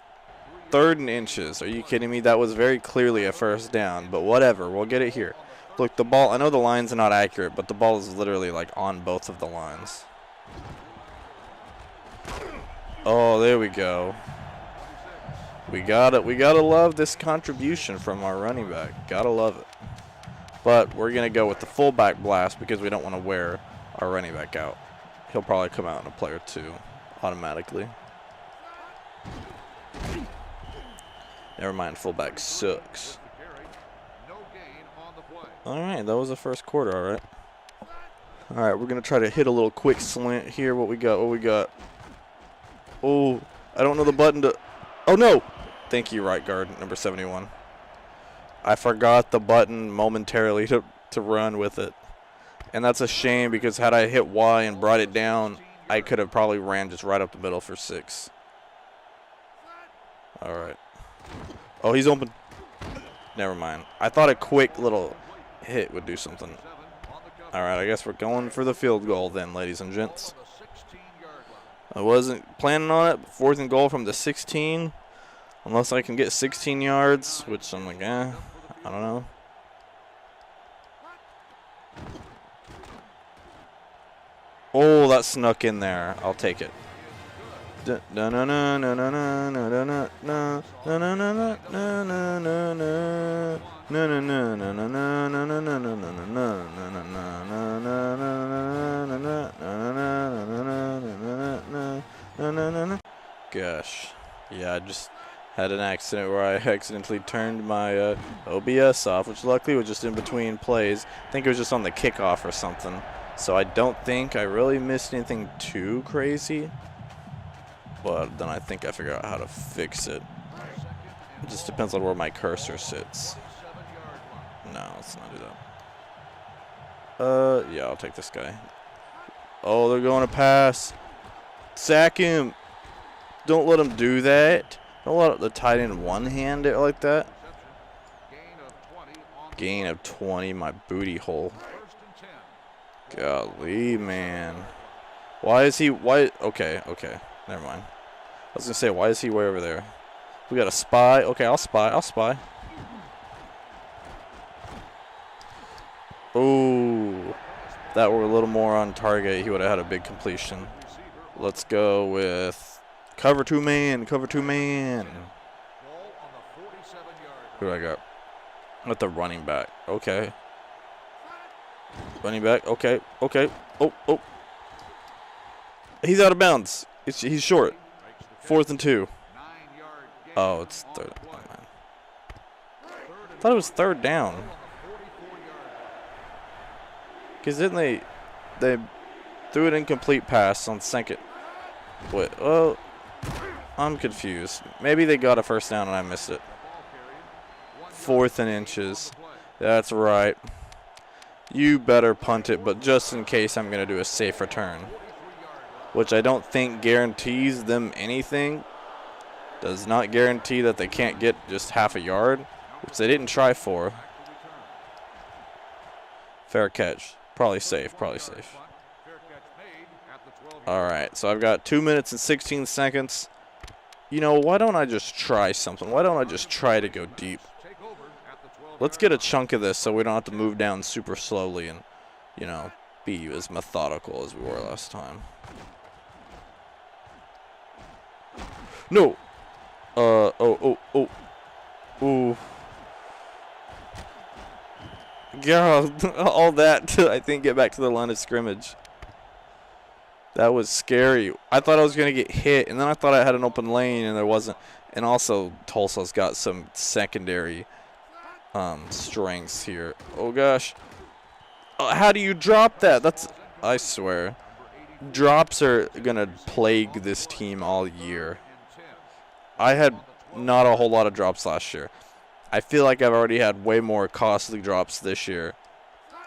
3rd and inches. Are you kidding me? That was very clearly a first down, but whatever. We'll get it here. Look, the ball, I know the lines are not accurate, but the ball is literally like on both of the lines. Oh, there we go. We gotta love this contribution from our running back. Gotta love it. But we're gonna go with the fullback blast because we don't want to wear our running back out. He'll probably come out in a play or 2 automatically. Never mind, fullback sucks. All right, that was the first quarter. All right. All right, we're going to try to hit a little quick slant here. What we got? What we got? Oh, I don't know the button to... Oh, no. Thank you, right guard, number 71. I forgot the button momentarily to run with it. And that's a shame because had I hit Y and brought it down, I could have probably ran just right up the middle for 6. All right. Oh, he's open. Never mind. I thought a quick little hit would do something. All right, I guess we're going for the field goal then, ladies and gents. I wasn't planning on it. 4th and goal from the 16. Unless I can get 16 yards, which I'm like, I don't know. Oh, that snuck in there. I'll take it. Gosh. Yeah, I just had an accident where I accidentally turned my OBS off, which luckily was just in between plays. I think it was just on the kickoff or something. So I don't think I really missed anything too crazy. But then I think I figured out how to fix it. It just depends on where my cursor sits. No, let's not do that. Yeah, I'll take this guy. Oh, they're going to pass. Sack him. Don't let him do that. Don't let the tight end one-hand it like that. Gain of 20, my booty hole. Golly, man. Why is he... Okay. Never mind. I was going to say, why is he way over there? We got a spy. Okay, I'll spy. Ooh. That were a little more on target. He would have had a big completion. Let's go with cover 2 man. Who do I got? With the running back. Okay. Running back. Okay. Oh. He's out of bounds. He's short. 4th and 2. Oh, it's 3rd. Oh, man. I thought it was 3rd down. Because then they threw an incomplete pass on 2nd. Wait, oh, I'm confused. Maybe they got a 1st down and I missed it. 4th and inches. That's right. You better punt it, but just in case I'm going to do a safe return. Which I don't think guarantees them anything. Does not guarantee that they can't get just half a yard, which they didn't try for. Fair catch. Probably safe. All right, so I've got 2 minutes and 16 seconds. You know, why don't I just try something? Why don't I just try to go deep? Let's get a chunk of this so we don't have to move down super slowly and, you know, be as methodical as we were last time. No. Ooh. God, all that to, I think, get back to the line of scrimmage. That was scary. I thought I was going to get hit, and then I thought I had an open lane, and there wasn't. And also, Tulsa's got some secondary strengths here. Oh, gosh. How do you drop that? That's, I swear. Drops are going to plague this team all year. I had not a whole lot of drops last year. I feel like I've already had way more costly drops this year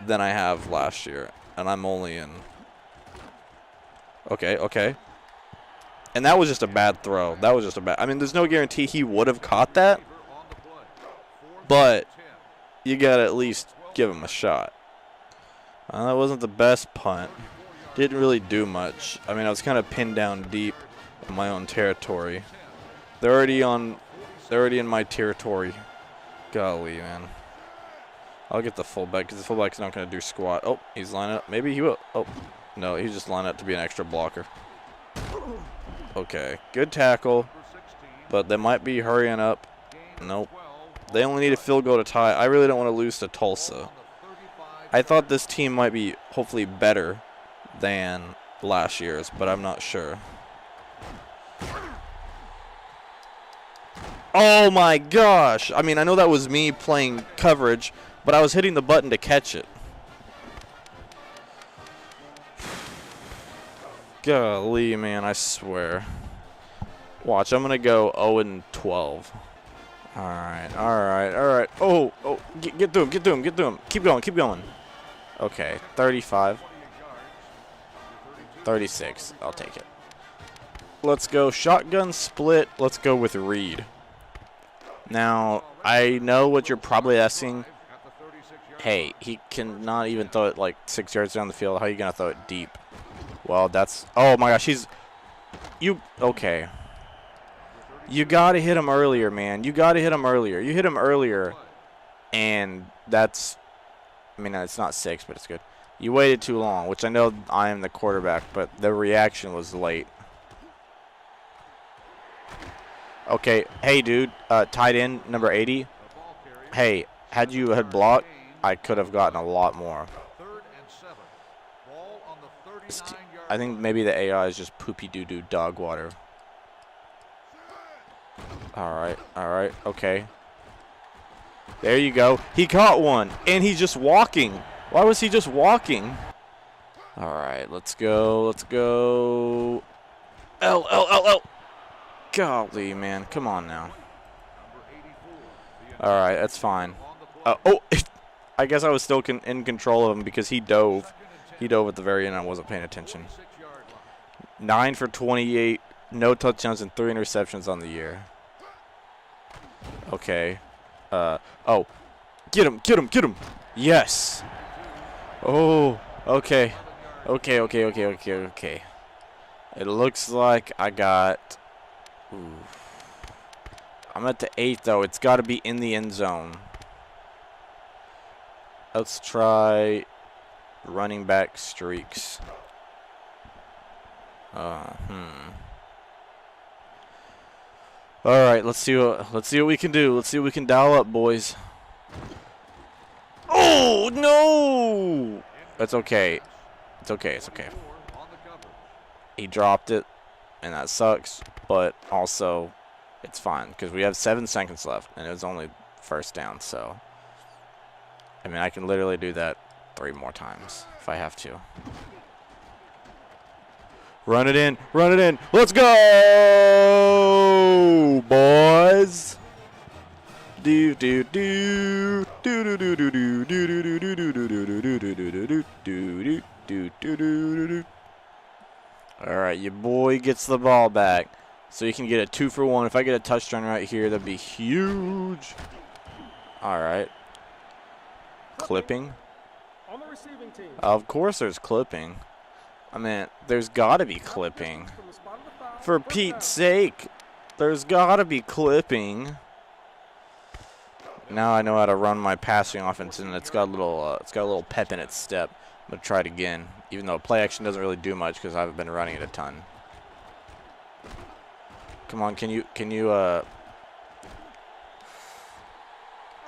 than I have last year. And I'm only in... Okay. And that was just a bad throw. I mean, there's no guarantee he would have caught that. But you got to at least give him a shot. That wasn't the best punt. Didn't really do much. I mean, I was kind of pinned down deep in my own territory. They're already in my territory. Golly, man. I'll get the fullback because the fullback's not going to do squat. Oh, he's lining up. Maybe he will. Oh, no, he's just lining up to be an extra blocker. Okay, good tackle, but they might be hurrying up. Nope. They only need a field goal to tie. I really don't want to lose to Tulsa. I thought this team might be hopefully better than last year's, but I'm not sure. Oh my gosh. I mean, I know that was me playing coverage, but I was hitting the button to catch it. Golly, man, I swear. Watch, I'm going to go 0-12. All right. Oh, get to him. Keep going. Okay, 35. 36. I'll take it. Let's go shotgun split. Let's go with Reed. Now, I know what you're probably asking. Hey, he cannot even throw it like 6 yards down the field. How are you going to throw it deep? Well, that's... Oh, my gosh. Okay. You got to hit him earlier, man. You got to hit him earlier. You hit him earlier, and that's... I mean, it's not 6, but it's good. You waited too long, which I know I am the quarterback, but the reaction was late. Okay, hey, dude, tight end, number 80. Hey, had you had blocked, I could have gotten a lot more. I think maybe the AI is just poopy doo-doo dog water. All right, okay. There you go. He caught one, and he's just walking. Why was he just walking? All right, let's go. L. Golly, man. Come on now. All right, that's fine. I guess I was still in control of him because he dove. He dove at the very end. I wasn't paying attention. 9 for 28. No touchdowns and 3 interceptions on the year. Okay. Oh. Get him. Yes. Oh, okay. Okay. It looks like I got... Ooh. I'm at the 8, though. It's got to be in the end zone. Let's try running back streaks. All right, let's see what we can do. Let's see what we can dial up, boys. Oh no! It's okay. It's okay. He dropped it, and that sucks. But also, it's fine because we have 7 seconds left, and it was only first down. So, I mean, I can literally do that 3 more times if I have to. Run it in. Let's go, boys. All right, your boy gets the ball back, so you can get a 2 for 1. If I get a touchdown right here, that'd be huge. All right. Clipping.
On the receiving team.
Of course, there's clipping. I mean, there's got to be clipping. For Pete's sake, there's got to be clipping. Now I know how to run my passing offense, and it's got a little pep in its step. I'm gonna try it again, even though play action doesn't really do much because I haven't been running it a ton. Come on, can you?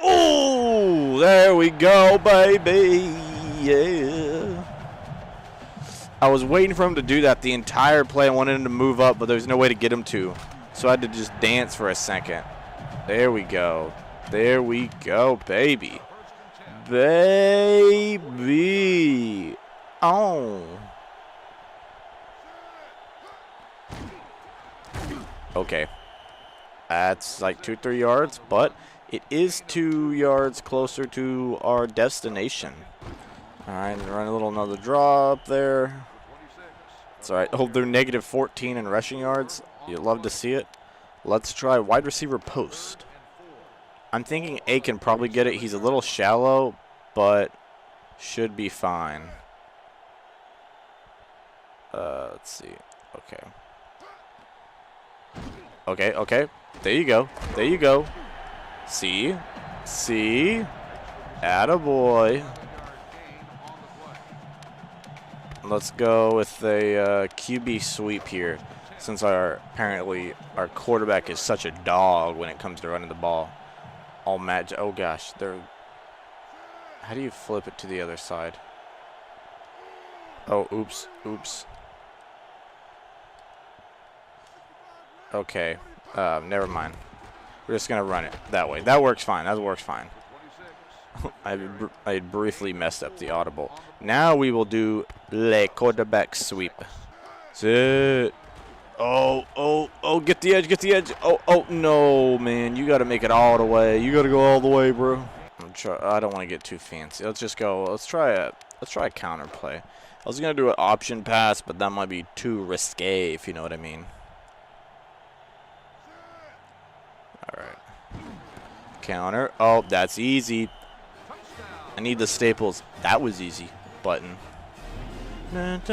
Oh, there we go, baby. Yeah. I was waiting for him to do that the entire play. I wanted him to move up, but there's no way to get him to. So I had to just dance for a second. There we go. There we go, baby. Baby. Oh. Okay. That's like 2-3 yards, but it is 2 yards closer to our destination. All right, run another draw up there. It's all right. Oh, they're negative 14 in rushing yards. You'd love to see it. Let's try wide receiver post. I'm thinking A can probably get it. He's a little shallow, but should be fine. Let's see. Okay. There you go. See? Attaboy. Let's go with a QB sweep here, since apparently our quarterback is such a dog when it comes to running the ball. Oh gosh, how do you flip it to the other side? Oh, oops. Okay, never mind. We're just gonna run it that way. That works fine. I briefly messed up the audible. Now we will do le quarterback sweep. Sit. Oh, get the edge, get the edge. Oh, no, man. You got to make it all the way. You got to go all the way, bro. I don't want to get too fancy. Let's just go. Let's try a counter play. I was going to do an option pass, but that might be too risque, if you know what I mean. All right. Counter. Oh, that's easy. I need the staples. That was easy. Button. Alright,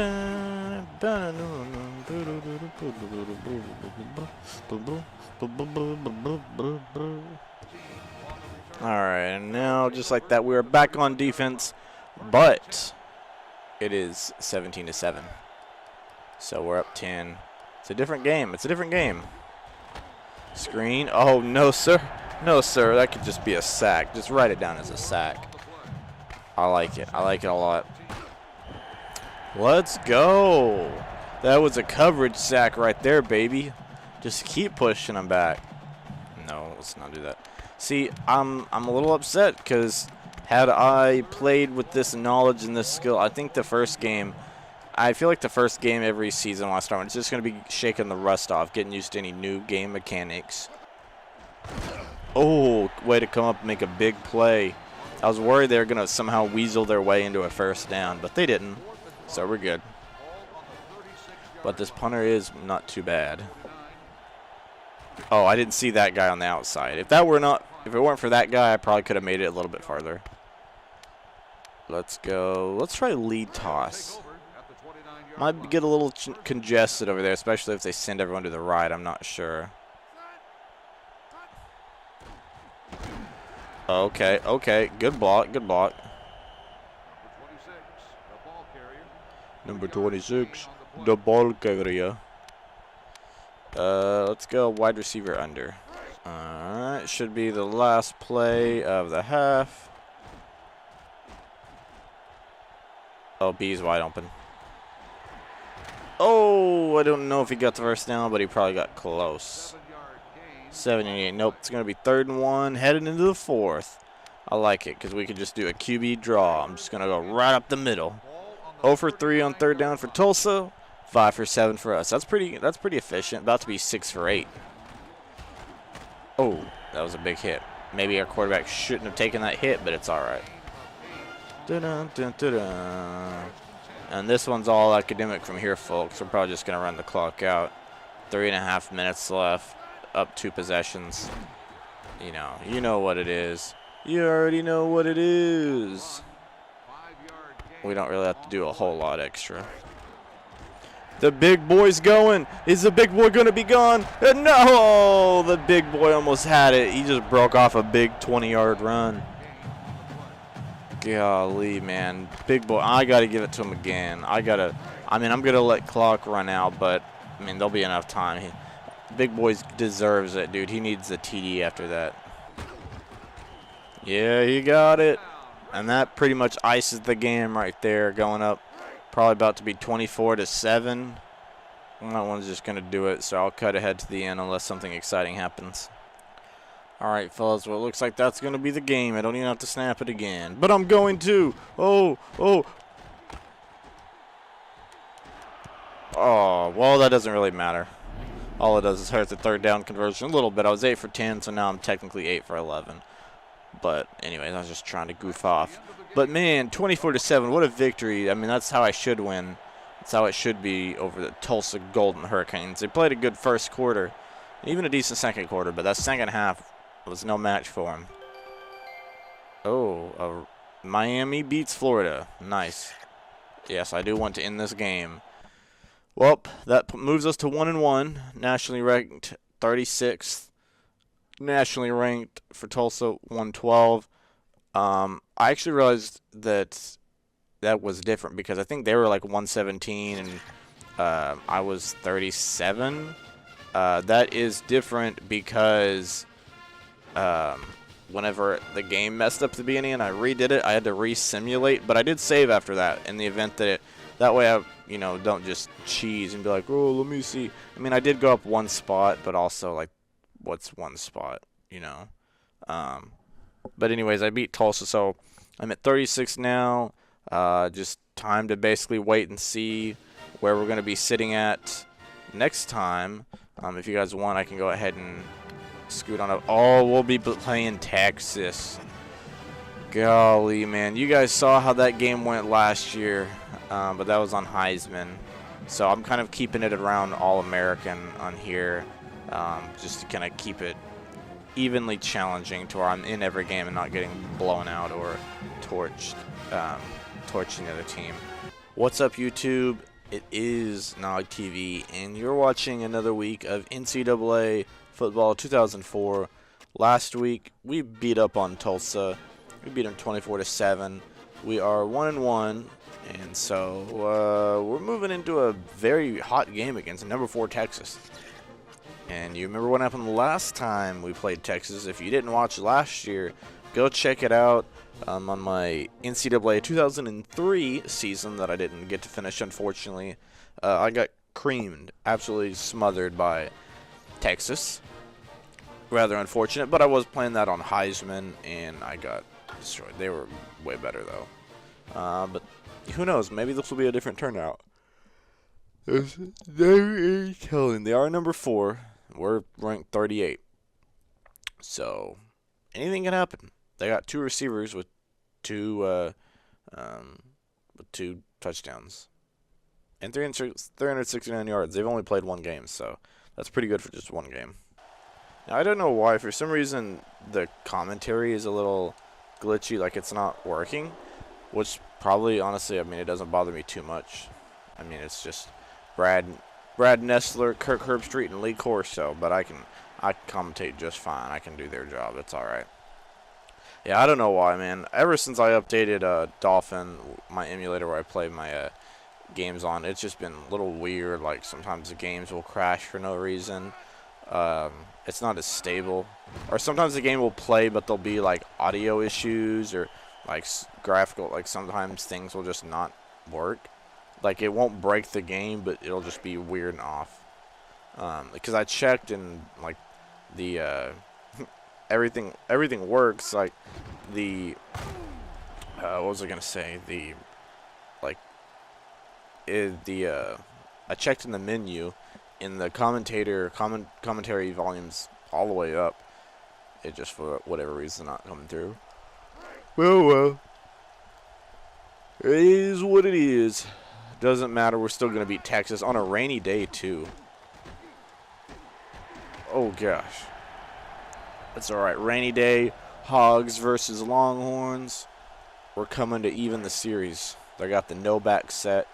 and now just like that, we are back on defense, but it is 17-7. So we're up 10. It's a different game. It's a different game. Screen. Oh, no, sir. No, sir. That could just be a sack. Just write it down as a sack. I like it. I like it a lot. Let's go. That was a coverage sack right there, baby. Just keep pushing them back. No, let's not do that. See, I'm a little upset because had I played with this knowledge and this skill, I think the first game, I feel like the first game every season when I start, it's just going to be shaking the rust off, getting used to any new game mechanics. Oh, way to come up and make a big play. I was worried they were going to somehow weasel their way into a first down, but they didn't. So we're good. But this punter is not too bad. Oh, I didn't see that guy on the outside. If it weren't for that guy, I probably could have made it a little bit farther. Let's go. Let's try lead toss. Might get a little congested over there, especially if they send everyone to the right. I'm not sure. Okay, okay. Good block, good block. Number 26, the ball carrier. Let's go wide receiver under. Alright, should be the last play of the half. Oh, B's wide open. Oh, I don't know if he got the first down, but he probably got close. 78. Nope, it's going to be 3rd and 1, heading into the 4th. I like it because we could just do a QB draw. I'm just going to go right up the middle. 0 for 3 on 3rd down for Tulsa. 5 for 7 for us. That's pretty efficient. About to be 6 for 8. Oh, that was a big hit. Maybe our quarterback shouldn't have taken that hit, but it's all right. Dun-dun, dun-dun-dun. And this one's all academic from here, folks. We're probably just going to run the clock out. 3.5 minutes left. Up 2 possessions. You know what it is. You already know what it is. We don't really have to do a whole lot extra. The big boy's going. Is the big boy going to be gone? No! The big boy almost had it. He just broke off a big 20-yard run. Golly, man. Big boy. I got to give it to him again. I'm going to let clock run out, but, there'll be enough time. Big boy deserves it, dude. He needs the TD after that. Yeah, he got it. And that pretty much ices the game right there, going up. Probably about to be 24-7. That one's just going to do it, so I'll cut ahead to the end unless something exciting happens. All right, fellas, well, it looks like that's going to be the game. I don't even have to snap it again. But I'm going to. Oh, well, that doesn't really matter. All it does is hurt the 3rd down conversion a little bit. I was 8 for 10, so now I'm technically 8 for 11. But anyways, I was just trying to goof off. But man, 24-7, what a victory. That's how I should win. That's how it should be over the Tulsa Golden Hurricanes. They played a good first quarter, even a decent second quarter, but that second half was no match for them. Oh, Miami beats Florida. Nice. Yes, I do want to end this game. Well, that moves us to 1-1, nationally ranked 36th. Nationally ranked for Tulsa 112. I actually realized that was different because I think they were like 117 and I was 37. That is different because whenever the game messed up at the beginning and I redid it, I had to re-simulate, but I did save after that in the event that that way I don't just cheese and be like, oh, let me see. I did go up 1 spot, but also like, what's 1 spot, but anyways, I beat Tulsa, so I'm at 36 now. Just time to basically wait and see where we're going to be sitting at next time. If you guys want, I can go ahead and scoot on up. Oh, we'll be playing Texas. Golly, man. You guys saw how that game went last year, but that was on Heisman. So I'm kind of keeping it around All-American on here, just to kind of keep it evenly challenging to where I'm in every game and not getting blown out or torching the other team. What's up, YouTube? It is Nog TV, and you're watching another week of NCAA Football 2004. Last week, we beat up on Tulsa. We beat them 24-7. We are 1-1, and so we're moving into a very hot game against number 4 Texas. And you remember what happened last time we played Texas? If you didn't watch last year, go check it out on my NCAA 2003 season that I didn't get to finish, unfortunately. I got creamed, absolutely smothered by Texas. Rather unfortunate, but I was playing that on Heisman, and I got destroyed. They were way better, though. But who knows? Maybe this will be a different turnout. They're telling. They are number 4. We're ranked 38. So anything can happen. They got 2 receivers with two touchdowns and 369 yards. They've only played 1 game, so that's pretty good for just 1 game. Now, I don't know why. For some reason, the commentary is a little glitchy, like it's not working, which probably, honestly, I mean, it doesn't bother me too much. I mean, it's just Brad Nessler, Kirk Herbstreit, and Lee Corso, but I commentate just fine. I can do their job. It's all right. Yeah, I don't know why, man. Ever since I updated Dolphin, my emulator where I play my games on, it's just been a little weird. Like, sometimes the games will crash for no reason. It's not as stable. Or sometimes the game will play, but there'll be, like, audio issues or, like, graphical. Like, sometimes things will just not work. Like, it won't break the game, but it'll just be weird and off. Because I checked and, like, the everything works. Like, the what was I gonna say? I checked in the menu, in the commentary volumes all the way up. It just, for whatever reason, not coming through. Well, it is what it is. Doesn't matter. We're still gonna beat Texas on a rainy day too. Oh gosh. That's alright. Rainy day, Hogs versus Longhorns. We're coming to even the series. They got the no back set.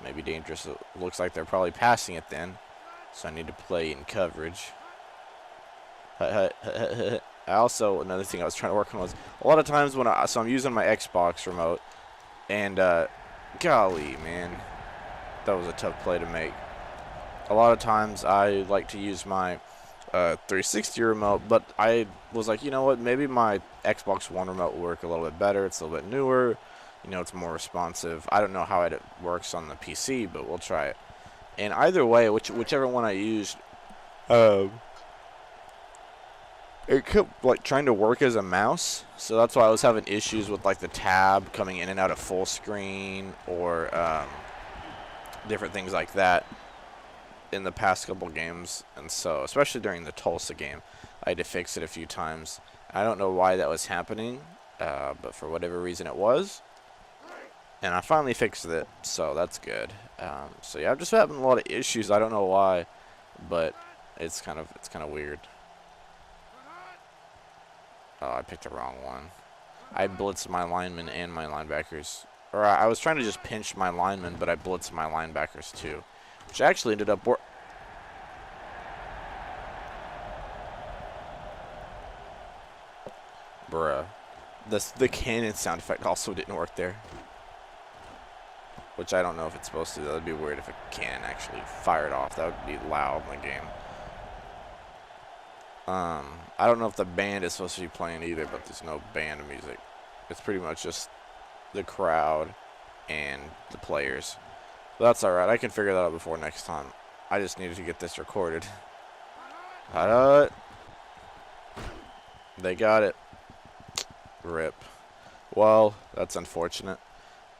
Maybe dangerous. It looks like they're probably passing it then. So I need to play in coverage. Also, another thing I was trying to work on was a lot of times when I'm using my Xbox remote, and golly, man, that was a tough play to make. A lot of times I like to use my 360 remote, but I was like, you know what, maybe my Xbox One remote will work a little bit better. It's a little bit newer, you know, it's more responsive. I don't know how it works on the PC, but we'll try it. And either way, whichever one I used, it kept, like, trying to work as a mouse, so that's why I was having issues with, like, the tab coming in and out of full screen or different things like that in the past couple games. And so, especially during the Tulsa game, I had to fix it a few times. I don't know why that was happening, but for whatever reason it was, and I finally fixed it, so that's good. So yeah, I'm just having a lot of issues. I don't know why, but it's kind of weird. Oh, I picked the wrong one. I blitzed my linemen and my linebackers. Or I was trying to just pinch my linemen, but I blitzed my linebackers too, which actually ended up Bruh. The cannon sound effect also didn't work there. Which I don't know if it's supposed to. That would be weird if a cannon actually fired off. That would be loud in the game. I don't know if the band is supposed to be playing either, but there's no band music. It's pretty much just the crowd and the players. But that's alright. I can figure that out before next time. I just needed to get this recorded. They got it. Rip. Well, that's unfortunate.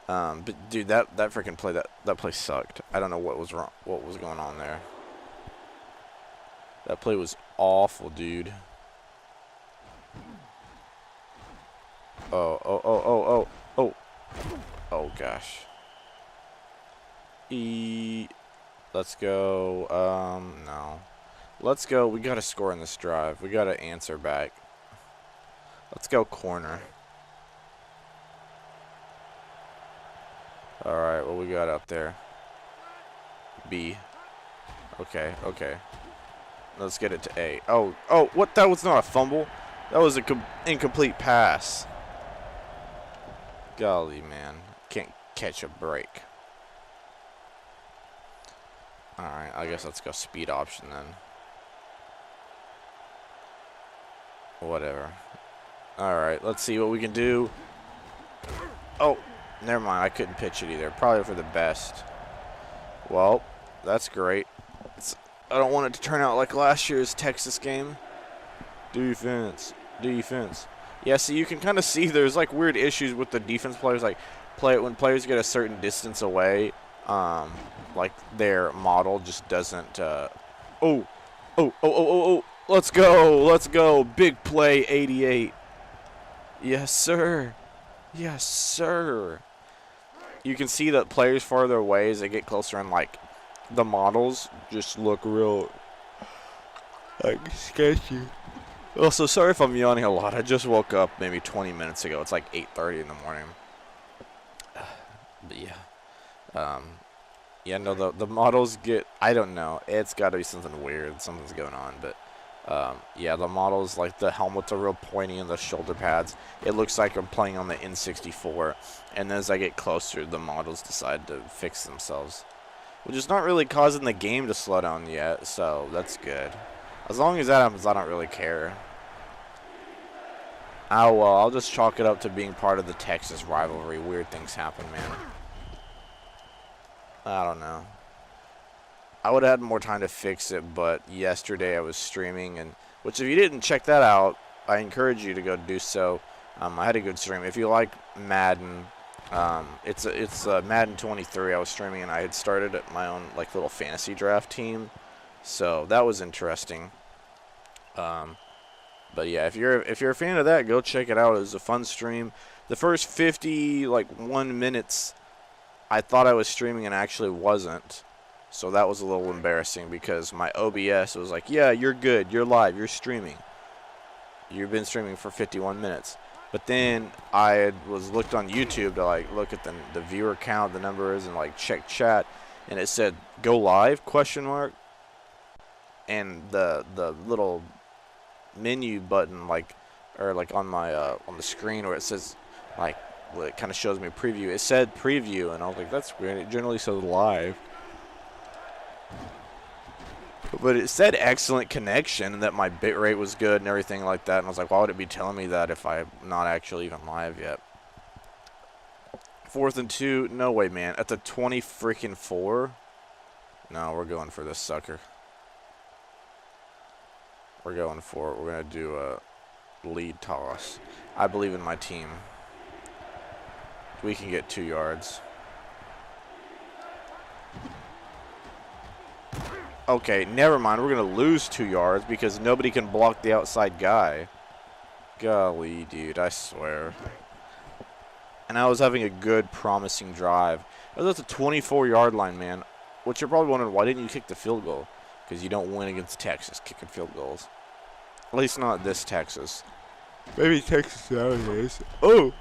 But dude, that freaking play, that play sucked. I don't know what was wrong, what was going on there. That play was awful, dude. Oh gosh. Let's go. No. Let's go. We got to score in this drive. We got to answer back. Let's go corner. All right, what we got out there? B. Okay. Let's get it to A. Oh, what? That was not a fumble. That was an incomplete pass. Golly, man. Can't catch a break. All right, I guess let's go speed option then. Whatever. All right, let's see what we can do. Oh, never mind. I couldn't pitch it either. Probably for the best. Well, that's great. I don't want it to turn out like last year's Texas game. Defense. Yeah, see, you can kind of see there's like weird issues with the defense players. Like, when players get a certain distance away, like their model just doesn't. Oh! Let's go! Big play, 88. Yes, sir. You can see that players farther away as they get closer, and like the models just look real like sketchy. Also, sorry if I'm yawning a lot. I just woke up maybe 20 minutes ago. It's like 8:30 in the morning. But yeah. Yeah, no, the models get, I don't know. It's got to be something weird. Something's going on. But, yeah, the models, like the helmets are real pointy and the shoulder pads. It looks like I'm playing on the N64. And as I get closer, the models decide to fix themselves. Which is not really causing the game to slow down yet, so that's good. As long as that happens, I don't really care. Oh, well, I'll just chalk it up to being part of the Texas rivalry. Weird things happen, man. I don't know. I would have had more time to fix it, but yesterday I was streaming, and which if you didn't check that out, I encourage you to go do so. I had a good stream. If you like Madden, it's Madden 23. I was streaming, and I had started my own like little fantasy draft team, so that was interesting. But yeah, if you're a fan of that, go check it out. It was a fun stream. The first 51 minutes, I thought I was streaming and actually wasn't. So that was a little embarrassing because my OBS was like, yeah, you're good. You're live. You're streaming. You've been streaming for 51 minutes. But then I was looked on YouTube to like look at the viewer count, the numbers, and like check chat. And it said, go live, ? And the little menu button on my on the screen where it says like, well, it kind of shows me preview. It said preview, and I was like, that's weird. It generally says live. But it said excellent connection and that my bitrate was good and everything like that. And I was like, why would it be telling me that if I'm not actually even live yet? 4th and 2. No way, man. At the 20-4? No, we're going for this sucker. We're going for it. We're going to do a lead toss. I believe in my team. We can get 2 yards. Okay, never mind. We're going to lose 2 yards because nobody can block the outside guy. Golly, dude, I swear. And I was having a good, promising drive. I was at the 24-yard line, man. Which you're probably wondering, why didn't you kick the field goal? Because you don't win against Texas kicking field goals. At least not this Texas. Maybe Texas nowadays. Oh,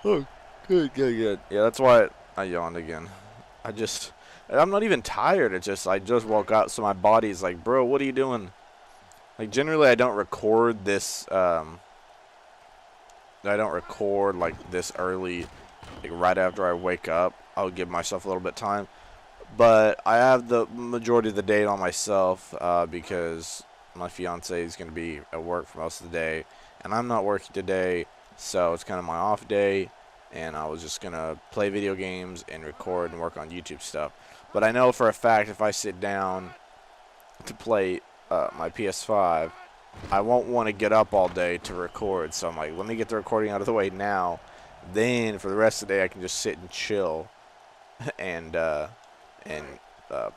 good. Yeah, that's why I yawned again. I'm not even tired. I just woke up, so my body's like, bro, what are you doing? Like, generally, I don't record this. I don't record like this early, like right after I wake up. I'll give myself a little bit of time, but I have the majority of the day on myself because my fiance is going to be at work for most of the day, and I'm not working today, so it's kind of my off day. And I was just going to play video games and record and work on YouTube stuff. But I know for a fact if I sit down to play my PS5, I won't want to get up all day to record. So I'm like, let me get the recording out of the way now. Then for the rest of the day, I can just sit and chill and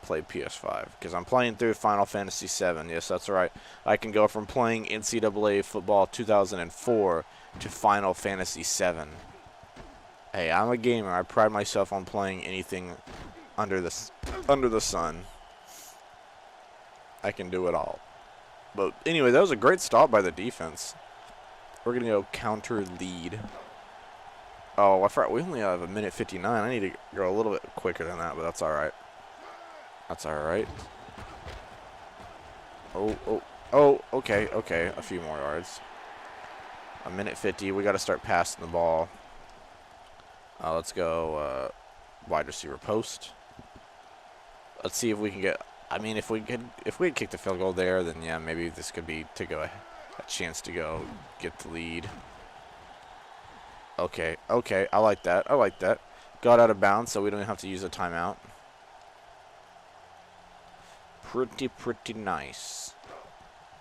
play PS5 because I'm playing through Final Fantasy VII. Yes, that's right. I can go from playing NCAA football 2004 to Final Fantasy VII. Hey, I'm a gamer. I pride myself on playing anything under the sun. I can do it all. But anyway, that was a great stop by the defense. We're gonna go counter lead. Oh, I forgot we only have a minute 59. I need to go a little bit quicker than that, but that's all right. That's all right. Oh, okay. A few more yards. A minute 50. We got to start passing the ball. Let's go wide receiver post. Let's see if we can get. I mean, if we had kicked the field goal there, then yeah, maybe this could be a chance to go get the lead. Okay. I like that. Got out of bounds, so we don't have to use a timeout. Pretty nice.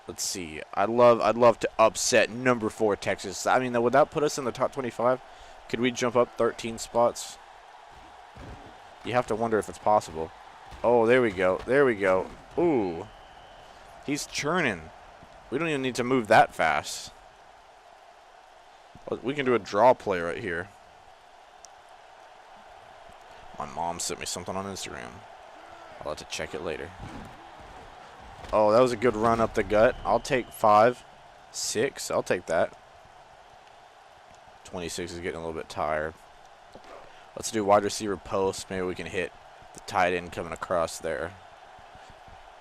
Let's see. I'd love to upset number 4 Texas. I mean, would that put us in the top 25? Could we jump up 13 spots? You have to wonder if it's possible. Oh, there we go. Ooh. He's churning. We don't even need to move that fast. We can do a draw play right here. My mom sent me something on Instagram. I'll have to check it later. Oh, that was a good run up the gut. I'll take 5, 6. I'll take that. 26 is getting a little bit tired. Let's do wide receiver post. Maybe we can hit the tight end coming across there.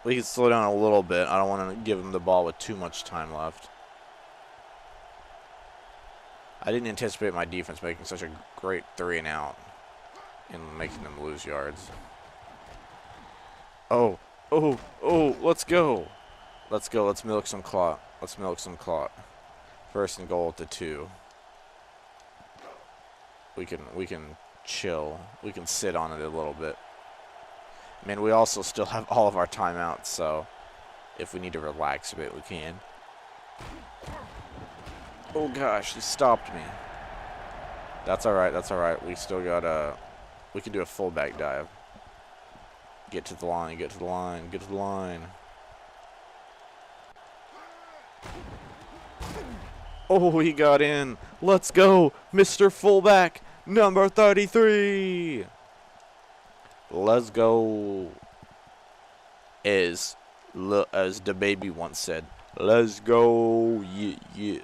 We can slow down a little bit. I don't want to give him the ball with too much time left. I didn't anticipate my defense making such a great 3 and out and making them lose yards. Oh, let's go. Let's milk some clock. First and goal at the 2. We can chill. We can sit on it a little bit. I mean, we also still have all of our timeouts, so if we need to relax a bit, we can. Oh gosh, he stopped me. That's all right. We still got we can do a fullback dive. Get to the line. Oh, he got in. Let's go, Mr. Fullback, number 33. Let's go. As the baby once said, let's go. Yeah.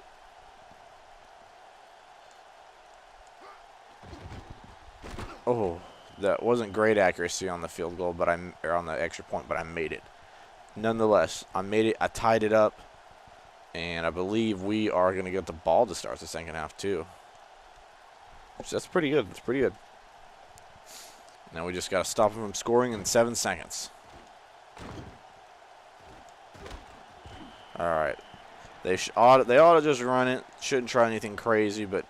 Oh, that wasn't great accuracy on the field goal, but on the extra point, but I made it. Nonetheless, I made it. I tied it up, and I believe we are going to get the ball to start the second half too. So that's pretty good. Now we just got to stop them from scoring in 7 seconds. All right. They ought to just run it. Shouldn't try anything crazy, but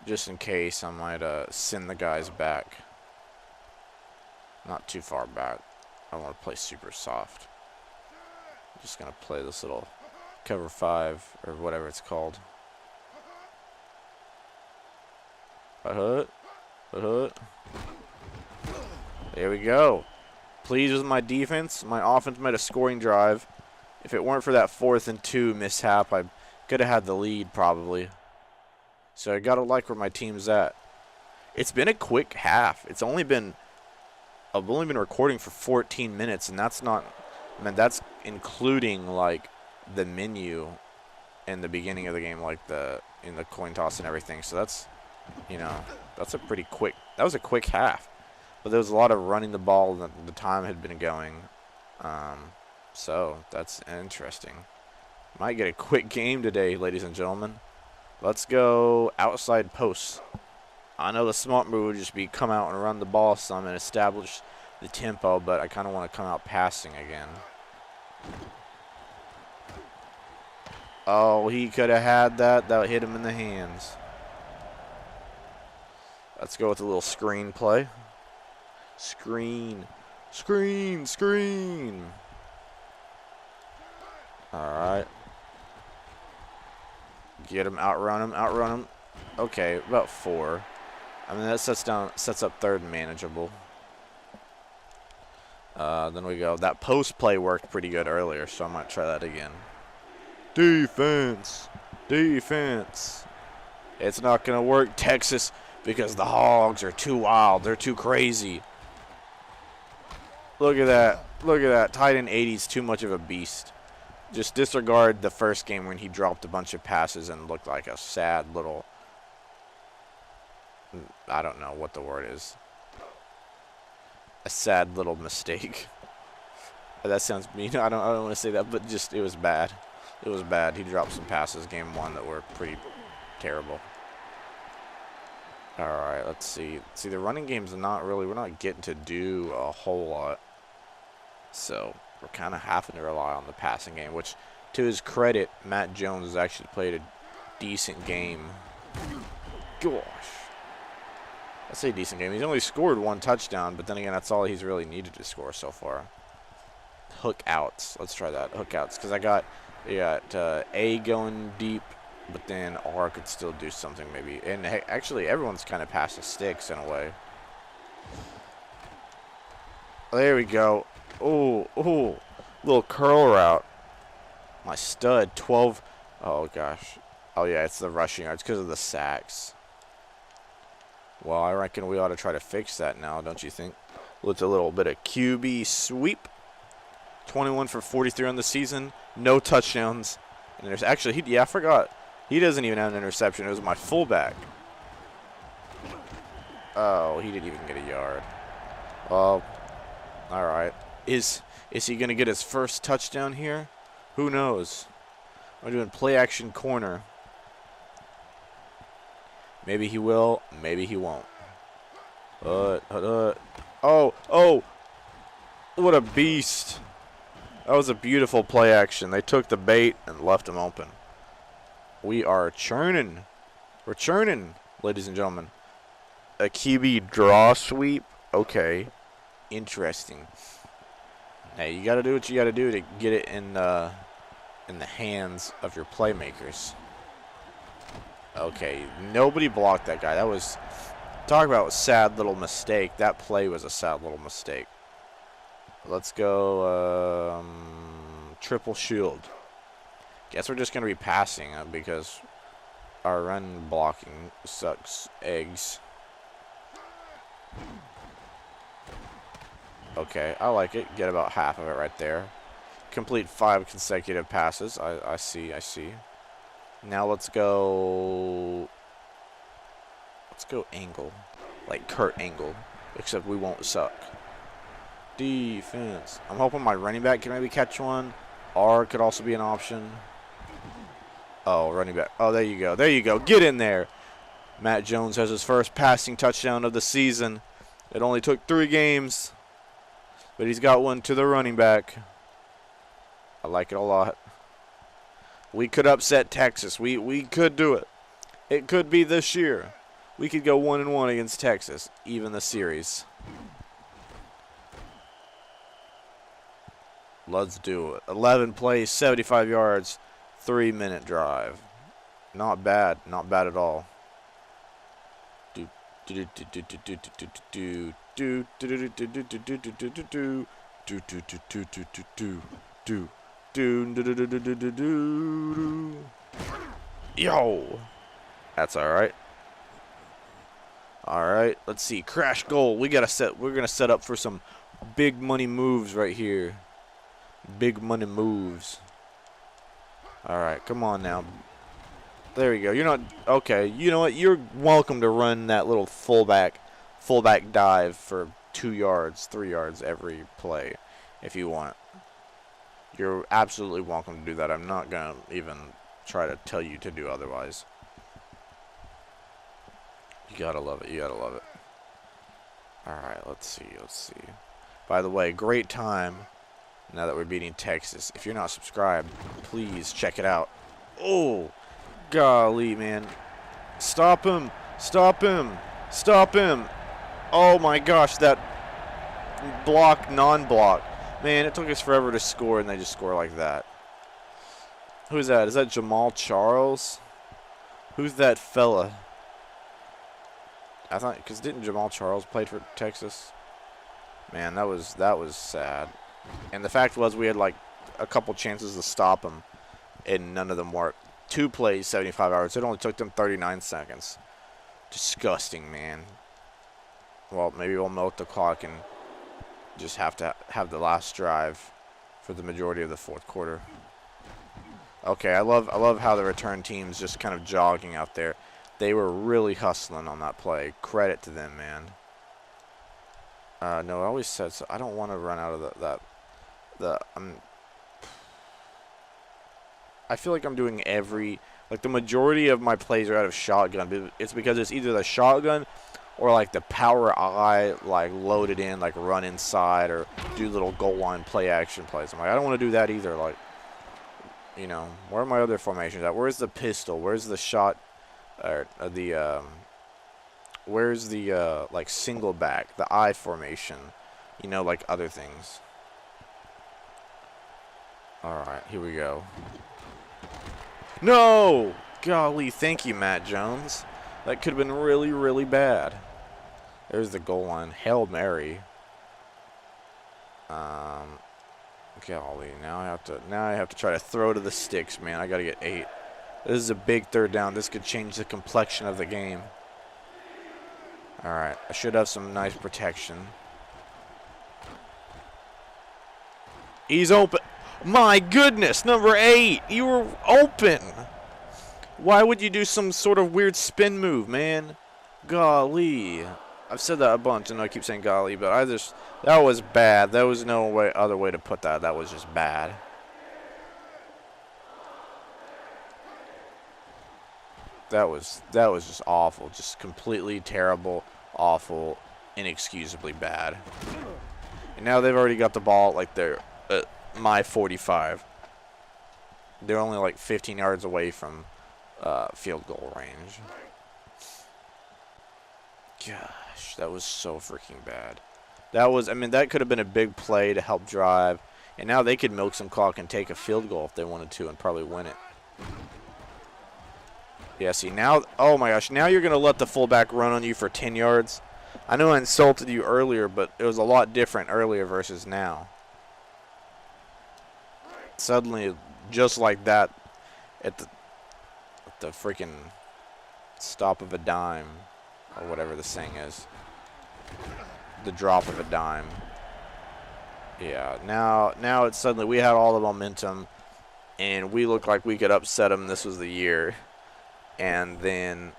just in case, I might send the guys back. Not too far back. I want to play super soft. I'm just going to play this little cover 5 or whatever it's called. Hut. There we go. Pleased with my defense. My offense made a scoring drive. If it weren't for that 4th and 2 mishap, I could have had the lead probably. So I got to like where my team's at. It's been a quick half. I've only been recording for 14 minutes, and that's not, I mean, that's including like the menu in the beginning of the game, like in the coin toss and everything. So that's, that's that was a quick half. But there was a lot of running the ball that the time had been going. So that's interesting. Might get a quick game today, ladies and gentlemen. Let's go outside posts. I know the smart move would just be come out and run the ball some and establish the tempo, but I kind of want to come out passing again. Oh, he could have had that. That would hit him in the hands. Let's go with a little screen play. Screen. All right. Get him, outrun him. Okay, about 4. I mean, that sets up third and manageable. Then we go. That post play worked pretty good earlier, so I might try that again. Defense. Defense. It's not going to work, Texas, because the Hogs are too wild. They're too crazy. Look at that. Look at that. Tight end 80's too much of a beast. Just disregard the first game when he dropped a bunch of passes and looked like a sad little, I don't know what the word is. A sad little mistake. That sounds mean. I don't want to say that, but just it was bad. It was bad. He dropped some passes game 1 that were pretty terrible. All right, let's see. See, the running game's not really, we're not getting to do a whole lot. So we're kind of having to rely on the passing game, which, to his credit, Matt Jones has actually played a decent game. Gosh. I say decent game. He's only scored 1 touchdown, but then again, that's all he's really needed to score so far. Hook outs. Let's try that. Hook outs. Because I got A going deep, but then R could still do something maybe. And actually, everyone's kind of past the sticks in a way. There we go. Oh, little curl route. My stud, 12. Oh, gosh. Oh, yeah, it's the rushing yards because of the sacks. Well, I reckon we ought to try to fix that now, don't you think? With a little bit of QB sweep. 21 for 43 on the season. No touchdowns. And there's actually, I forgot. He doesn't even have an interception. It was my fullback. Oh, he didn't even get a yard. Well, all right. Is he going to get his first touchdown here? Who knows? We're doing play action corner. Maybe he will. Maybe he won't. Oh, what a beast. That was a beautiful play action. They took the bait and left him open. We are churning. We're churning, ladies and gentlemen. A QB draw sweep? Okay. Interesting. Hey, you got to do what you got to do to get it in the hands of your playmakers. Okay, nobody blocked that guy. That was, talk about a sad little mistake. That play was a sad little mistake. Let's go triple shield. Guess we're just going to be passing because our run blocking sucks eggs. Okay, I like it. Get about half of it right there. Complete 5 consecutive passes. I see. Now let's go Angle. Like Kurt Angle. Except we won't suck. Defense. I'm hoping my running back can maybe catch one. R could also be an option. Oh, running back. Oh, there you go. There you go. Get in there. Matt Jones has his first passing touchdown of the season. It only took 3 games. But he's got one to the running back. I like it a lot. We could upset Texas. We could do it. It could be this year. We could go 1-1 against Texas, even the series. Let's do it. 11 plays, 75 yards, 3-minute drive. Not bad. Not bad at all. Yo, that's all right. All right, let's see. Crash goal. We're gonna set up for some big money moves right here. Big money moves. All right, come on now. There we go. You're not okay. You know what? You're welcome to run that little fullback dive for 2 yards, 3 yards every play, if you want. You're absolutely welcome to do that. I'm not gonna even try to tell you to do otherwise. You gotta love it. You gotta love it. All right. Let's see. By the way, great time. Now that we're beating Texas. If you're not subscribed, please check it out. Oh, golly, man. Stop him. Stop him. Stop him. Oh, my gosh. That block, non-block. Man, it took us forever to score, and they just score like that. Who's that? Is that Jamal Charles? Who's that fella? I thought, because didn't Jamal Charles play for Texas? Man, that was sad. And the fact was we had like a couple chances to stop him, and none of them worked. 2 plays, 75 yards. It only took them 39 seconds. Disgusting, man. Well, maybe we'll milk the clock and just have to have the last drive for the majority of the 4th quarter. Okay, I love how the return team's just kind of jogging out there. They were really hustling on that play. Credit to them, man. No, I always said so. I don't want to run out of I feel like I'm doing like the majority of my plays are out of shotgun. It's because it's either the shotgun or like the power I like loaded in, like run inside or do little goal line play action plays. I'm like, I don't want to do that either. Like, you know, where are my other formations at? Where's the pistol? Where's the shot? Or where's the like single back, the I formation? You know, like other things. All right, here we go. No! Golly, thank you, Matt Jones. That could have been really, really bad. There's the goal line. Hail Mary. Golly, now I have to try to throw to the sticks, man. I got to get 8. This is a big 3rd down. This could change the complexion of the game. All right, I should have some nice protection. He's open. My goodness, number 8. You were open. Why would you do some sort of weird spin move, man? Golly. I've said that a bunch, and I keep saying golly, but that was bad. There was no other way to put that. That was just bad. That was just awful. Just completely terrible, awful, inexcusably bad. And now they've already got the ball like they're at my 45. They're only like 15 yards away from field goal range. Gosh, that was so freaking bad. I mean, that could have been a big play to help drive. And now they could milk some clock and take a field goal if they wanted to and probably win it. Yeah, see, now, oh my gosh, now you're going to let the fullback run on you for 10 yards. I know I insulted you earlier, but it was a lot different earlier versus now. Suddenly, just like that, at the freaking stop of a dime, or whatever the saying is, the drop of a dime. Yeah, now it's suddenly, we had all the momentum, and we looked like we could upset them. This was the year. And then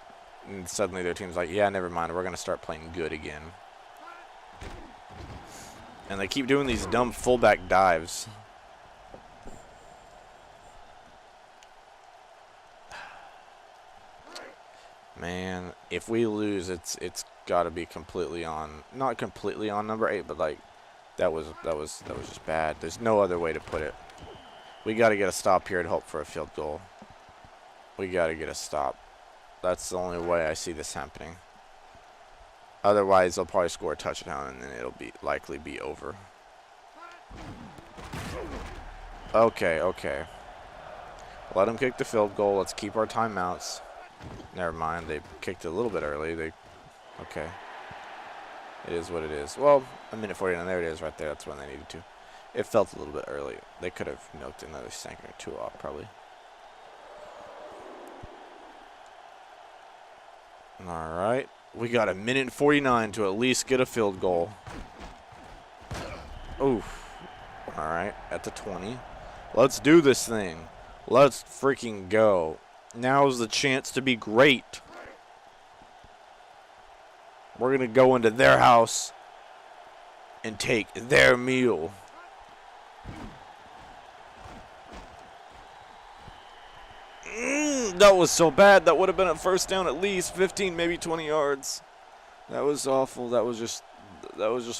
suddenly their team's like, yeah, never mind. We're going to start playing good again. And they keep doing these dumb fullback dives. Man, if we lose, it's got to be completely on, not completely on number 8, but like that was just bad. There's no other way to put it. We got to get a stop here and hope for a field goal. We got to get a stop. That's the only way I see this happening. Otherwise, they'll probably score a touchdown, and then it'll likely be over. Okay. Let them kick the field goal. Let's keep our timeouts. Never mind. They kicked it a little bit early. Okay. It is what it is. Well, a minute 49. There it is right there. That's when they needed to. It felt a little bit early. They could have milked another second or 2 off, probably. All right. We got a minute and 49 to at least get a field goal. Oof. All right. At the 20. Let's do this thing. Let's freaking go. Now's the chance to be great. We're going to go into their house and take their meal. That was so bad. That would have been a first down at least 15, maybe 20 yards. That was awful. That was just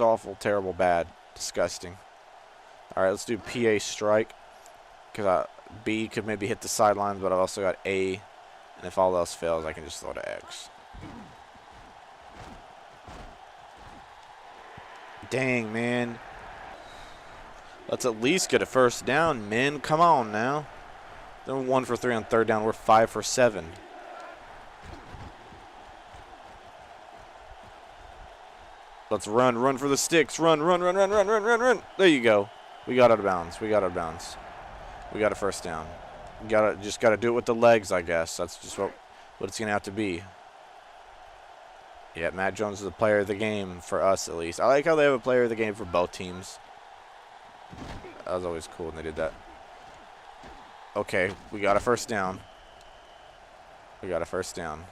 awful, terrible, bad, disgusting. All right, let's do PA strike. Because B could maybe hit the sidelines, but I've also got A. And if all else fails, I can just throw to X. Dang, man. Let's at least get a first down, men. Come on now. They're 1 for 3 on 3rd down. We're 5 for 7. Let's run. Run for the sticks. Run, run, run, run, run, run, run, run. There you go. We got out of bounds. We got out of bounds. We got a first down. Just gotta do it with the legs, I guess. That's just what it's gonna have to be. Yeah, Matt Jones is the player of the game for us, at least. I like how they have a player of the game for both teams. That was always cool when they did that. Okay, we got a first down. We got a first down.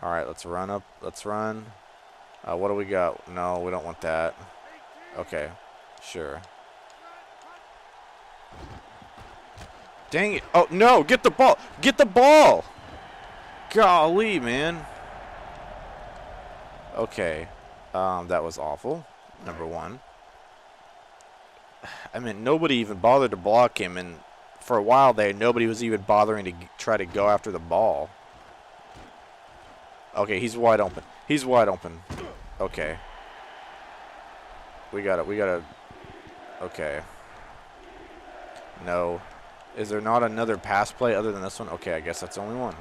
All right, let's run up. Let's run. What do we got? No, we don't want that. Okay, sure. Dang it. Oh, no, get the ball. Get the ball. Golly, man. Okay, that was awful, number one. I mean, nobody even bothered to block him, and for a while there, nobody was even bothering to try to go after the ball. Okay, he's wide open. He's wide open. Okay. We gotta, okay. No. Is there not another pass play other than this one? Okay, I guess that's only one.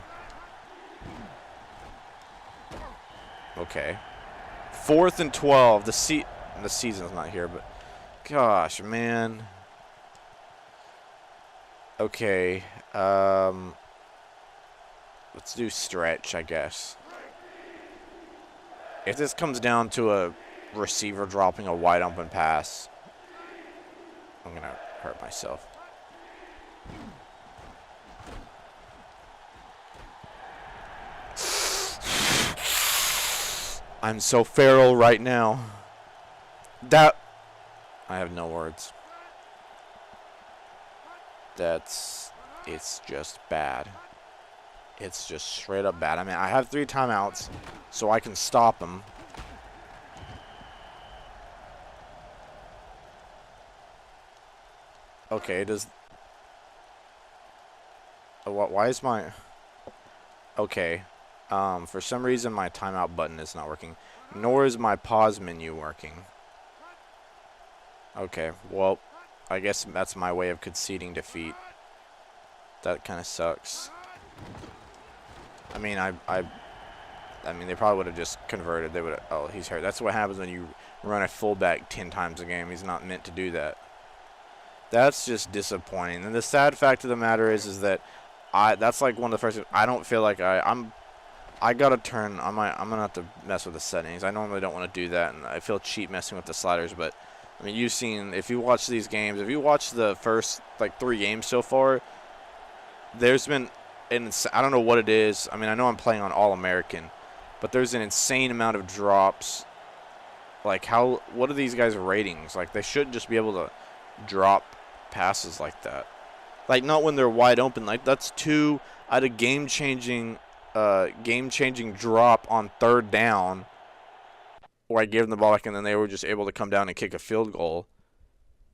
Okay. 4th and 12. The season's not here, but gosh, man. Okay. Let's do stretch, I guess. If this comes down to a receiver dropping a wide open pass, I'm gonna hurt myself. I'm so feral right now. I have no words. It's just bad. It's just straight up bad. I mean, I have 3 timeouts, so I can stop him. Okay, why is my... Okay. For some reason, my timeout button is not working. Nor is my pause menu working. Okay, well, I guess that's my way of conceding defeat. That kind of sucks. I mean, I mean, they probably would have just converted. They would. Oh, he's hurt. That's what happens when you run a fullback 10 times a game. He's not meant to do that. That's just disappointing. And the sad fact of the matter is that that's like one of the first. I don't feel like I gotta turn. I'm gonna have to mess with the settings. I normally don't want to do that, and I feel cheap messing with the sliders. But I mean, you've seen, if you watch these games, if you watch the first like 3 games so far, there's been, I don't know what it is. I mean, I know I'm playing on All-American, but there's an insane amount of drops. Like, what are these guys' ratings? Like, they shouldn't just be able to drop passes like that. Like, not when they're wide open. Like, that's 2 out of game-changing drop on 3rd down, where I gave them the ball back, and then they were just able to come down and kick a field goal.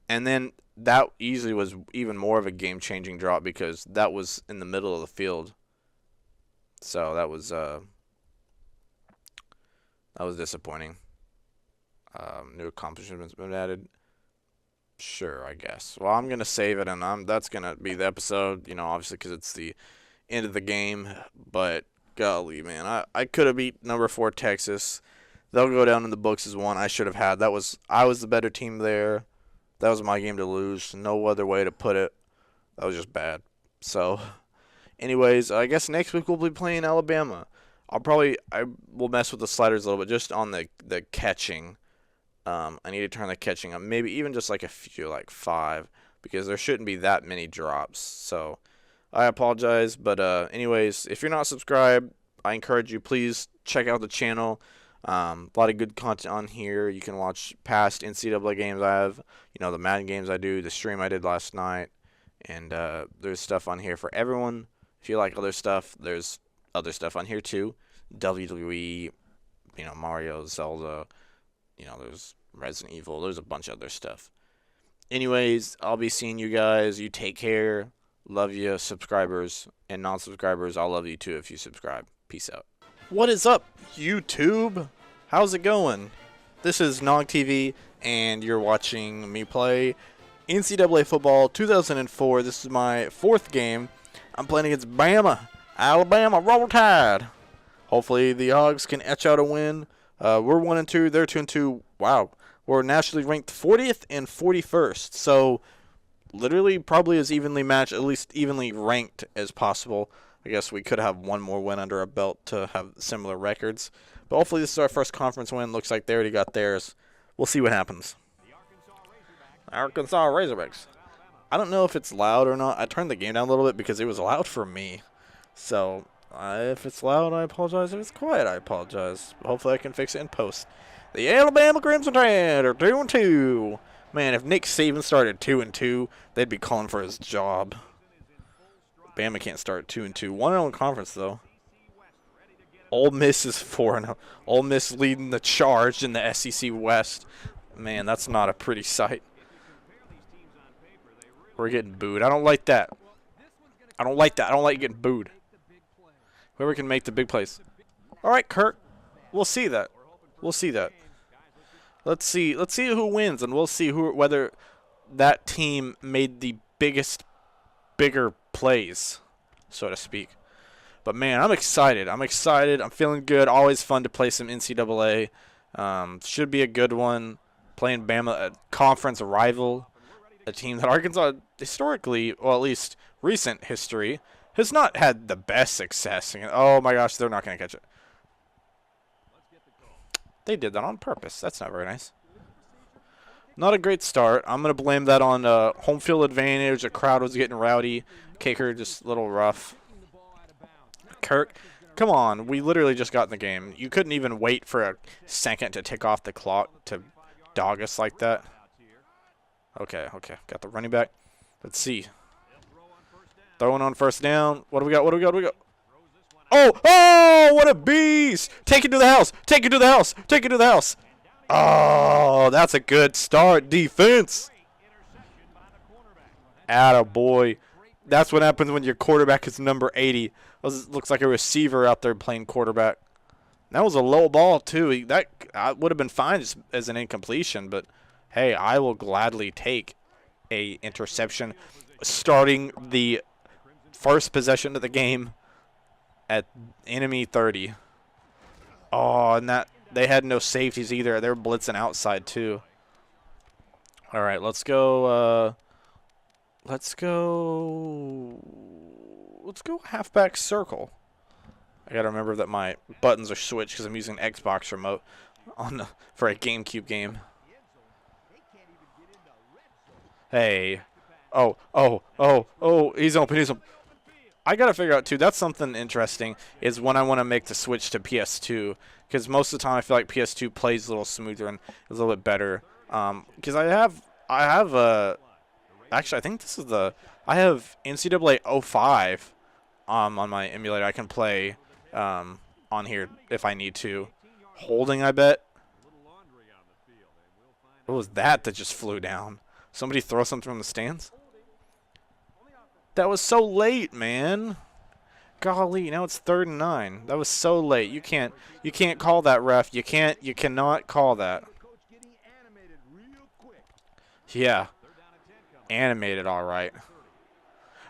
And then that easily was even more of a game-changing drop because that was in the middle of the field. So that was disappointing. New accomplishments been added. Sure, I guess. Well, I'm gonna save it, and that's gonna be the episode. You know, obviously because it's the end of the game. But golly, man, I could have beat number 4 Texas. They'll go down in the books as one I should have had. I was the better team there. That was my game to lose. No other way to put it. That was just bad. So, anyways, I guess next week we'll be playing Alabama. I will mess with the sliders a little bit just on the catching. I need to turn the catching up. Maybe even just like a few, like 5, because there shouldn't be that many drops. So, I apologize. But anyways, if you're not subscribed, I encourage you, please check out the channel. A lot of good content on here. You can watch past NCAA games I have, the Madden games I do, the stream I did last night, and there's stuff on here for everyone. If you like other stuff, there's other stuff on here too. WWE, Mario, Zelda, there's Resident Evil, there's a bunch of other stuff. Anyways, I'll be seeing you guys. You take care. Love you, subscribers, and non-subscribers. I'll love you too if you subscribe. Peace out. What is up, YouTube? How's it going? This is Nog TV, and you're watching me play NCAA football 2004. This is my 4th game. I'm playing against Bama, Alabama, Roll Tide. Hopefully the Hogs can etch out a win. We're 1-2. They're 2-2. Wow. We're nationally ranked 40th and 41st. So literally probably as evenly matched, at least evenly ranked as possible. I guess we could have one more win under our belt to have similar records. But hopefully this is our first conference win. Looks like they already got theirs. We'll see what happens. Arkansas Razorbacks. I don't know if it's loud or not. I turned the game down a little bit because it was loud for me. So if it's loud, I apologize. If it's quiet, I apologize. Hopefully I can fix it in post. The Alabama Crimson Tide are 2-2. Man, if Nick Saban started 2-2, they'd be calling for his job. Bama can't start 2-2. 1-0 in conference, though. Ole Miss is 4-0. Ole Miss leading the charge in the SEC West. Man, that's not a pretty sight. We're getting booed. I don't like that. I don't like that. I don't like getting booed. Whoever can make the big plays. All right, Kirk. We'll see that. We'll see that. Let's see who wins, and we'll see whether that team made the bigger plays, so to speak. But man, I'm excited. I'm feeling good. Always fun to play some NCAA. Should be a good one. Playing Bama, a conference rival, a team that Arkansas historically, well, at least recent history, has not had the best success. Oh my gosh, they're not going to catch it. They did that on purpose. That's not very nice. Not a great start. I'm going to blame that on home field advantage. The crowd was getting rowdy. Kaker just a little rough. Kirk, come on. We literally just got in the game. You couldn't even wait for a second to tick off the clock to dog us like that. Okay. Got the running back. Let's see. Throwing on first down. What do we got? Oh, what a beast. Take it to the house. Oh, that's a good start. Defense. Attaboy. That's what happens when your quarterback is number 80. Looks like a receiver out there playing quarterback. That was a low ball, too. That would have been fine just as an incompletion, but hey, I will gladly take a interception starting the first possession of the game at enemy 30. Oh, and that they had no safeties either. They were blitzing outside too. All right, let's go halfback circle. I gotta remember that my buttons are switched because I'm using an Xbox remote for a GameCube game. Hey. Oh, he's open. I got to figure out, too, that's something interesting, is when I want to make the switch to PS2, because most of the time I feel like PS2 plays a little smoother and is a little bit better. Because I have actually, I think this is I have NCAA 05 on my emulator. I can play on here if I need to. Holding, I bet. What was that just flew down? Somebody throw something from the stands? That was so late, man. Golly, now it's 3rd and 9. That was so late. You can't call that, ref. You cannot call that. Yeah. Animated, all right.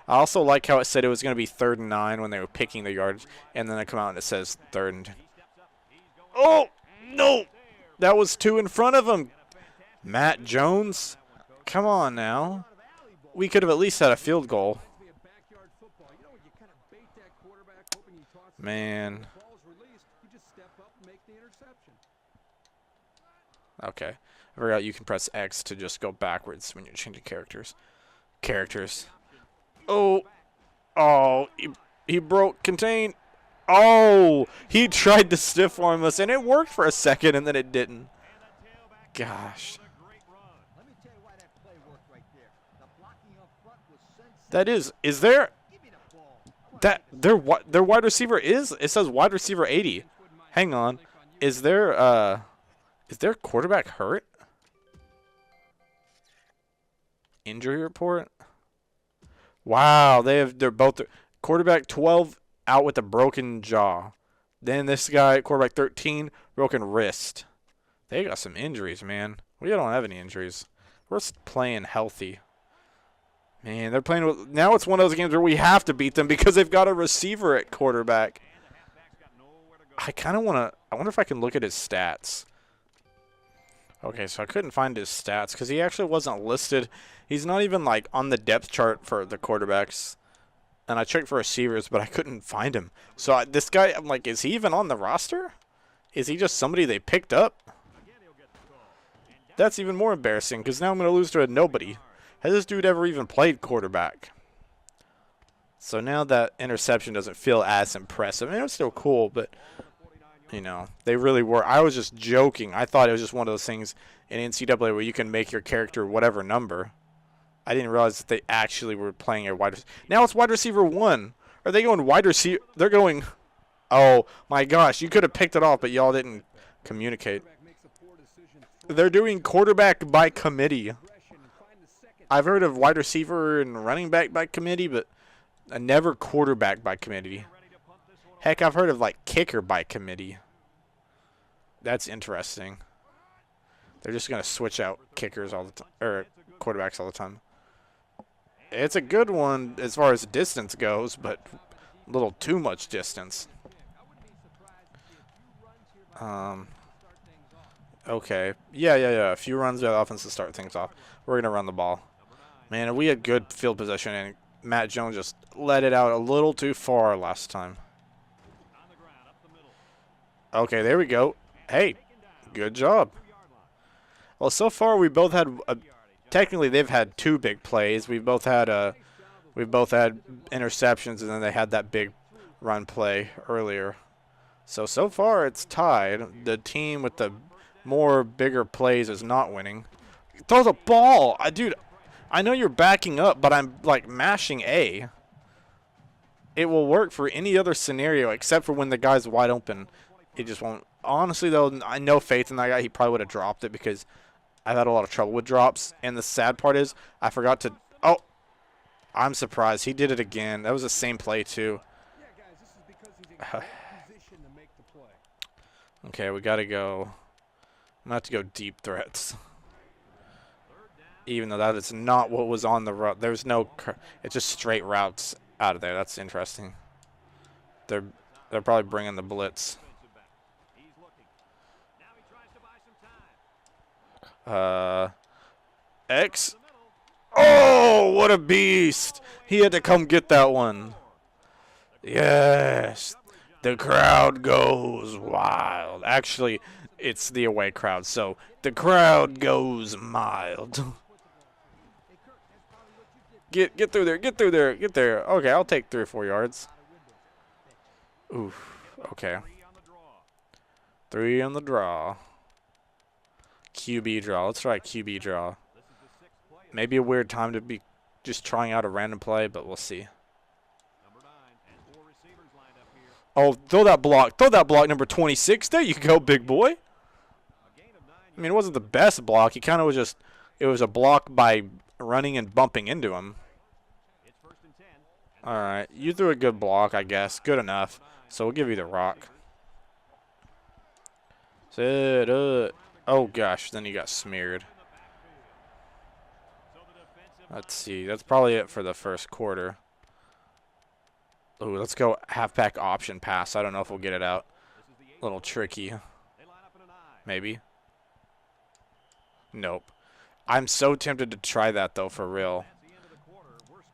I also like how it said it was going to be 3rd and 9 when they were picking the yards, and then I come out and it says 3rd and 10. Oh, no. That was 2 in front of him. Matt Jones. Come on now. We could have at least had a field goal. Man. Okay. I forgot you can press X to just go backwards when you're changing characters. Oh. He broke contain. Oh. He tried to stiff arm us, and it worked for a second, and then it didn't. Gosh. That is there that their wide receiver it says wide receiver 80. Hang on. Is their quarterback hurt? Injury report? Wow, they're both quarterback 12 out with a broken jaw. Then this guy, quarterback 13, broken wrist. They got some injuries, man. We don't have any injuries. We're playing healthy. Man, they're playing with. Now it's one of those games where we have to beat them because they've got a receiver at quarterback. I kind of want to. I wonder if I can look at his stats. Okay, so I couldn't find his stats because he actually wasn't listed. He's not even like on the depth chart for the quarterbacks. And I checked for receivers, but I couldn't find him. So this guy, I'm like, is he even on the roster? Is he just somebody they picked up? That's even more embarrassing because now I'm going to lose to a nobody. Has this dude ever even played quarterback? So now that interception doesn't feel as impressive. I mean, it was still cool, but, you know, they really were. I was just joking. I thought it was just one of those things in NCAA where you can make your character whatever number. I didn't realize that they actually were playing a wide receiver. Now it's wide receiver 1. Are they going wide receiver? They're going, oh, my gosh. You could have picked it off, but y'all didn't communicate. They're doing quarterback by committee. I've heard of wide receiver and running back by committee, but never quarterback by committee. Heck, I've heard of, like, kicker by committee. That's interesting. They're just going to switch out kickers all the time, or quarterbacks all the time. It's a good one as far as distance goes, but a little too much distance. Okay. Yeah. A few runs by the offense to start things off. We're going to run the ball. Man, we had good field possession, and Matt Jones just let it out a little too far last time. Okay, there we go. Hey, good job. Well, so far we both had technically they've had 2 big plays. We've both had interceptions, and then they had that big run play earlier. So far it's tied. The team with the more bigger plays is not winning. Throw the ball, dude. I know you're backing up, but I'm like mashing A. It will work for any other scenario except for when the guy's wide open. It just won't. Honestly, though, I know faith in that guy. He probably would have dropped it because I've had a lot of trouble with drops. And the sad part is I forgot to. Oh, I'm surprised. He did it again. That was the same play, too. Okay, we got to go. I'm going to have to go deep threats. Even though that is not what was on the route. There's no. It's just straight routes out of there. That's interesting. They're probably bringing the blitz. X. Oh, what a beast. He had to come get that one. Yes. The crowd goes wild. Actually, it's the away crowd, so the crowd goes mild. Get through there. Get through there. Get there. Okay, I'll take 3 or 4 yards. Oof. Okay. 3 on the draw. QB draw. Let's try a QB draw. Maybe a weird time to be just trying out a random play, but we'll see. Oh, throw that block. Throw that block, number 26. There you go, big boy. I mean, it wasn't the best block. He kind of was just, it was a block by running and bumping into him. All right. You threw a good block, I guess. Good enough. So we'll give you the rock. Set up. Oh, gosh. Then he got smeared. Let's see. That's probably it for the first quarter. Ooh, let's go halfback option pass. I don't know if we'll get it out. A little tricky. Maybe. Nope. I'm so tempted to try that, though, for real.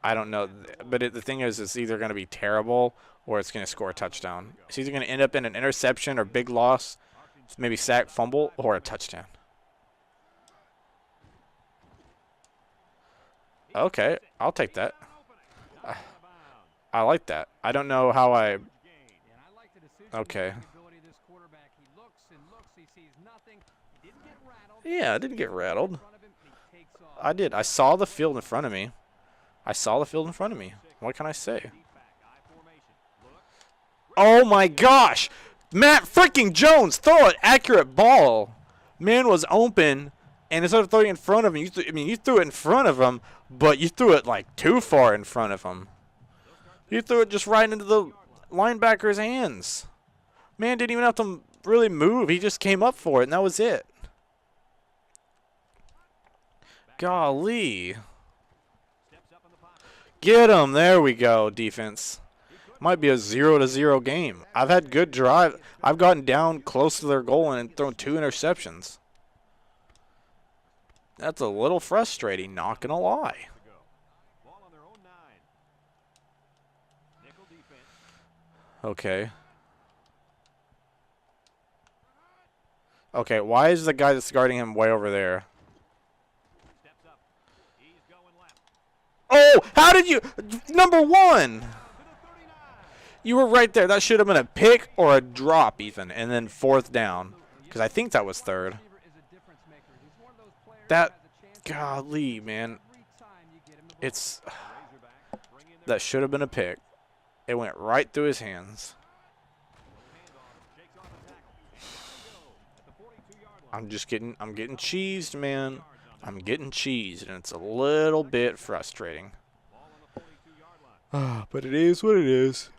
I don't know. But the thing is, it's either going to be terrible or it's going to score a touchdown. It's either going to end up in an interception or big loss, maybe sack, fumble, or a touchdown. Okay, I'll take that. I like that. I don't know how I... Okay. Yeah, I didn't get rattled. I did. I saw the field in front of me. What can I say? Oh, my gosh. Matt freaking Jones, throw an accurate ball. Man was open, and instead of throwing it in front of him, you threw it in front of him, but you threw it, like, too far in front of him. You threw it just right into the linebacker's hands. Man didn't even have to really move. He just came up for it, and that was it. Golly. Get him. There we go, defense. Might be a 0-0 game. I've had good drive. I've gotten down close to their goal and thrown 2 interceptions. That's a little frustrating, not gonna lie. Okay. Okay, why is the guy that's guarding him way over there? Oh, how did you? Number 1! You were right there. That should have been a pick or a drop, Ethan, and then 4th down. Because I think that was 3rd. That, golly, man. It's, that should have been a pick. It went right through his hands. I'm getting cheesed, man. I'm getting cheesed, and it's a little bit frustrating. But it is what it is.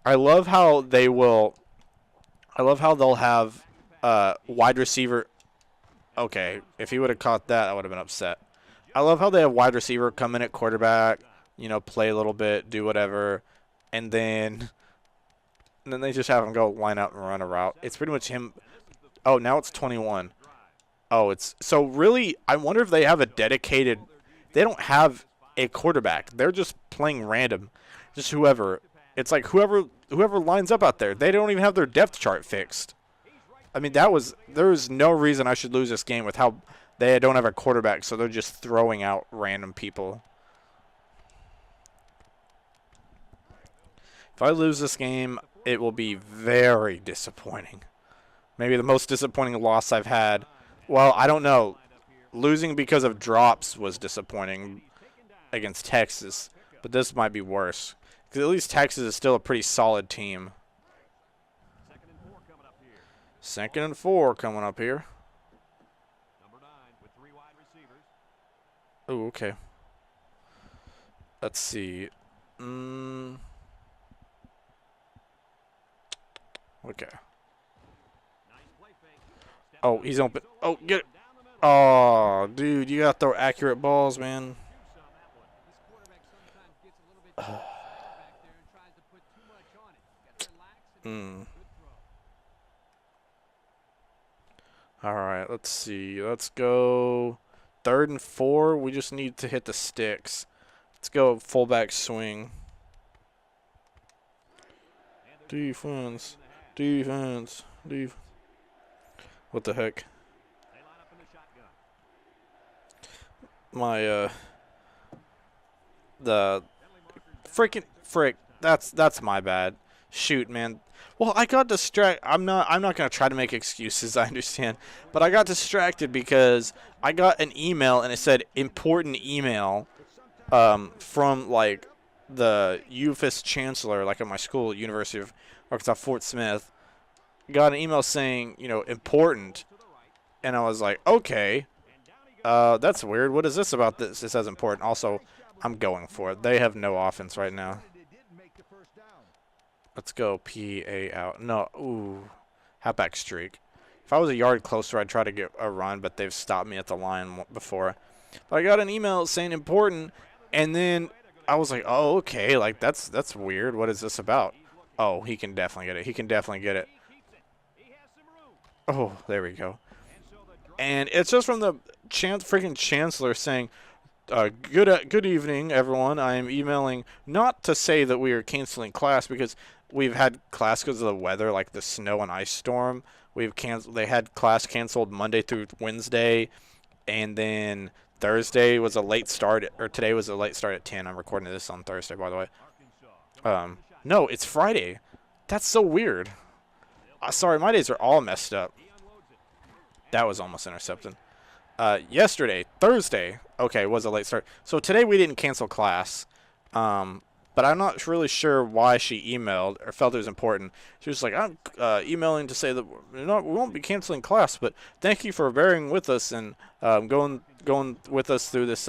I love how they will. I love how they'll have wide receiver. Okay, if he would have caught that, I would have been upset. I love how they have wide receiver come in at quarterback, you know, play a little bit, do whatever, and then they just have him go line up and run a route. It's pretty much him. Oh, now it's 21. Oh, it's so really. I wonder if they have a dedicated. They don't have a quarterback. They're just playing random, just whoever. It's like whoever lines up out there. They don't even have their depth chart fixed. I mean, there was no reason I should lose this game with how they don't have a quarterback, so they're just throwing out random people. If I lose this game, it will be very disappointing. Maybe the most disappointing loss I've had. Well, I don't know. Losing because of drops was disappointing against Texas, but this might be worse. Because at least Texas is still a pretty solid team. 2nd and 4 coming up here. Oh, okay. Let's see. Okay. Oh, he's open. Oh, get it. Oh, dude, you got to throw accurate balls, man. All right, let's see. Let's go 3rd and 4. We just need to hit the sticks. Let's go fullback swing. Defense. Defense. What the heck? My the freaking frick. That's my bad. Shoot, man. Well, I got distracted. I'm not gonna try to make excuses. I understand, but I got distracted because I got an email and it said important email, from like the UFIS chancellor, like at my school, University of Arkansas Fort Smith. Got an email saying, you know, important, and I was like, okay, that's weird. What is this about? This it says important. Also, I'm going for it. They have no offense right now. Let's go PA out. No, ooh, halfback streak. If I was a yard closer, I'd try to get a run, but they've stopped me at the line before. But I got an email saying important, and then I was like, oh, okay, like that's weird. What is this about? Oh, he can definitely get it. He can definitely get it. Oh, there we go. And it's just from the freaking chancellor saying, good evening, everyone. I am emailing not to say that we are canceling class because we've had class because of the weather, like the snow and ice storm. They had class canceled Monday through Wednesday, and then Thursday was a late start, or today was a late start at 10. I'm recording this on Thursday, by the way. No, it's Friday. That's so weird. Sorry, my days are all messed up. That was almost intercepted. Yesterday, Thursday, okay, was a late start. So today we didn't cancel class, but I'm not really sure why she emailed or felt it was important. She was like, I'm emailing to say that we won't be canceling class, but thank you for bearing with us and going with us through this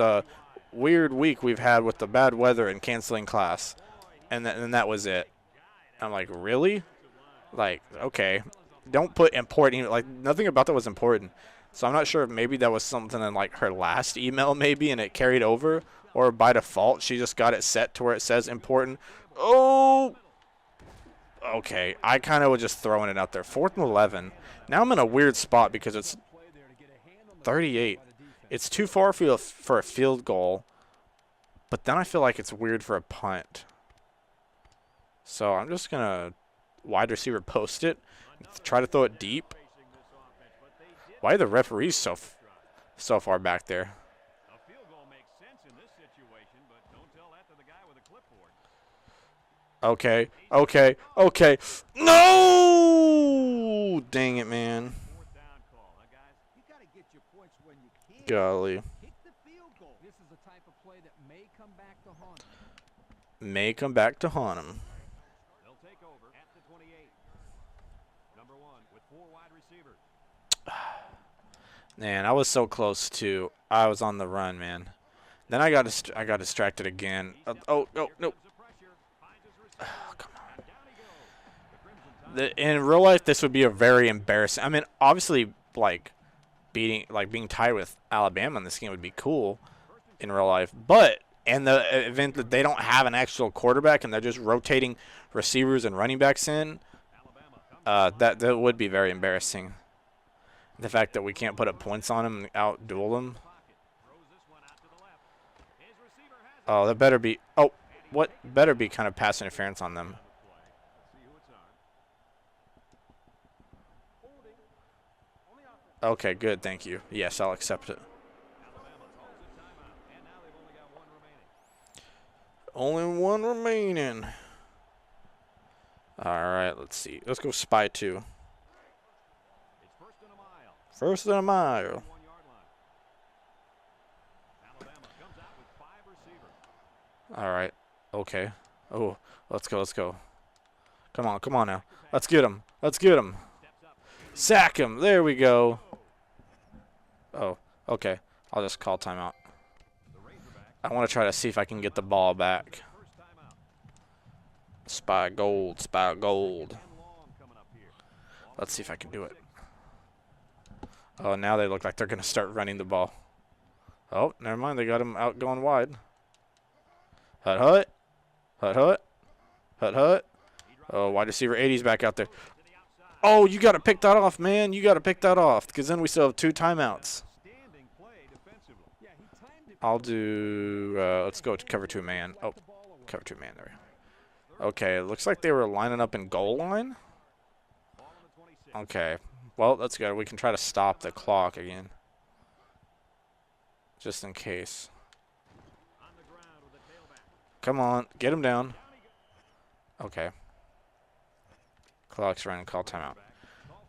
weird week we've had with the bad weather and canceling class. And that was it. I'm like, really? Like, okay. Don't put important. Like, nothing about that was important. So I'm not sure if maybe that was something in like her last email maybe and it carried over, or by default she just got it set to where it says important. Oh, okay. I kind of was just throwing it out there. 4th and 11. Now I'm in a weird spot because it's 38. It's too far for a field goal, but then I feel like it's weird for a punt. So I'm just going to wide receiver post it, try to throw it deep. Why are the referees so far back there?
A field goal makes sense in this situation, but don't tell that to the guy with a clipboard.
Okay, okay, okay. No! Dang it, man.
Fourth down call. Now, guys,
You got to get your points when you can.
Golly.
Kick the field goal.
This is the type of play that may come back to haunt him.
May come back to haunt him.
they'll take over at the 28. Number 1 with 4 wide receivers.
Man, I was so close to. I was on the run, man. Then I got distracted again. Oh, no, no. Oh, come on. In real life, this would be a very embarrassing. I mean, obviously, like being tied with Alabama in this game would be cool in real life. But in the event that they don't have an actual quarterback and they're just rotating receivers and running backs in, that would be very embarrassing. The fact that we can't put up points on him and out-duel him. Oh, that better be. Oh, what better be kind of pass interference on them. Okay, good. Thank you. Yes, I'll accept it. Only one remaining. All right, let's see. Let's go spy 2. First and a mile. All right. Okay. Oh, let's go. Let's go. Come on now. Let's get him. Let's get him. Sack him. There we go. Oh, okay. I'll just call timeout. I want to try to see if I can get the ball back. Spy gold. Spy gold. Let's see if I can do it. Oh, now they look like they're going to start running the ball. Oh, never mind. They got him out going wide. Hut, hut. Hut, hut. Hut, hut. Oh, wide receiver 80's back out there. Oh, you got to pick that off, man. You got to pick that off because then we still have 2 timeouts. I'll do, let's go to cover 2 man. Oh, cover 2 man there. Okay, it looks like they were lining up in goal line. Okay. Well, that's good. We can try to stop the clock again. Just in case. Come on. Get him down. Okay. Clock's running. Call timeout.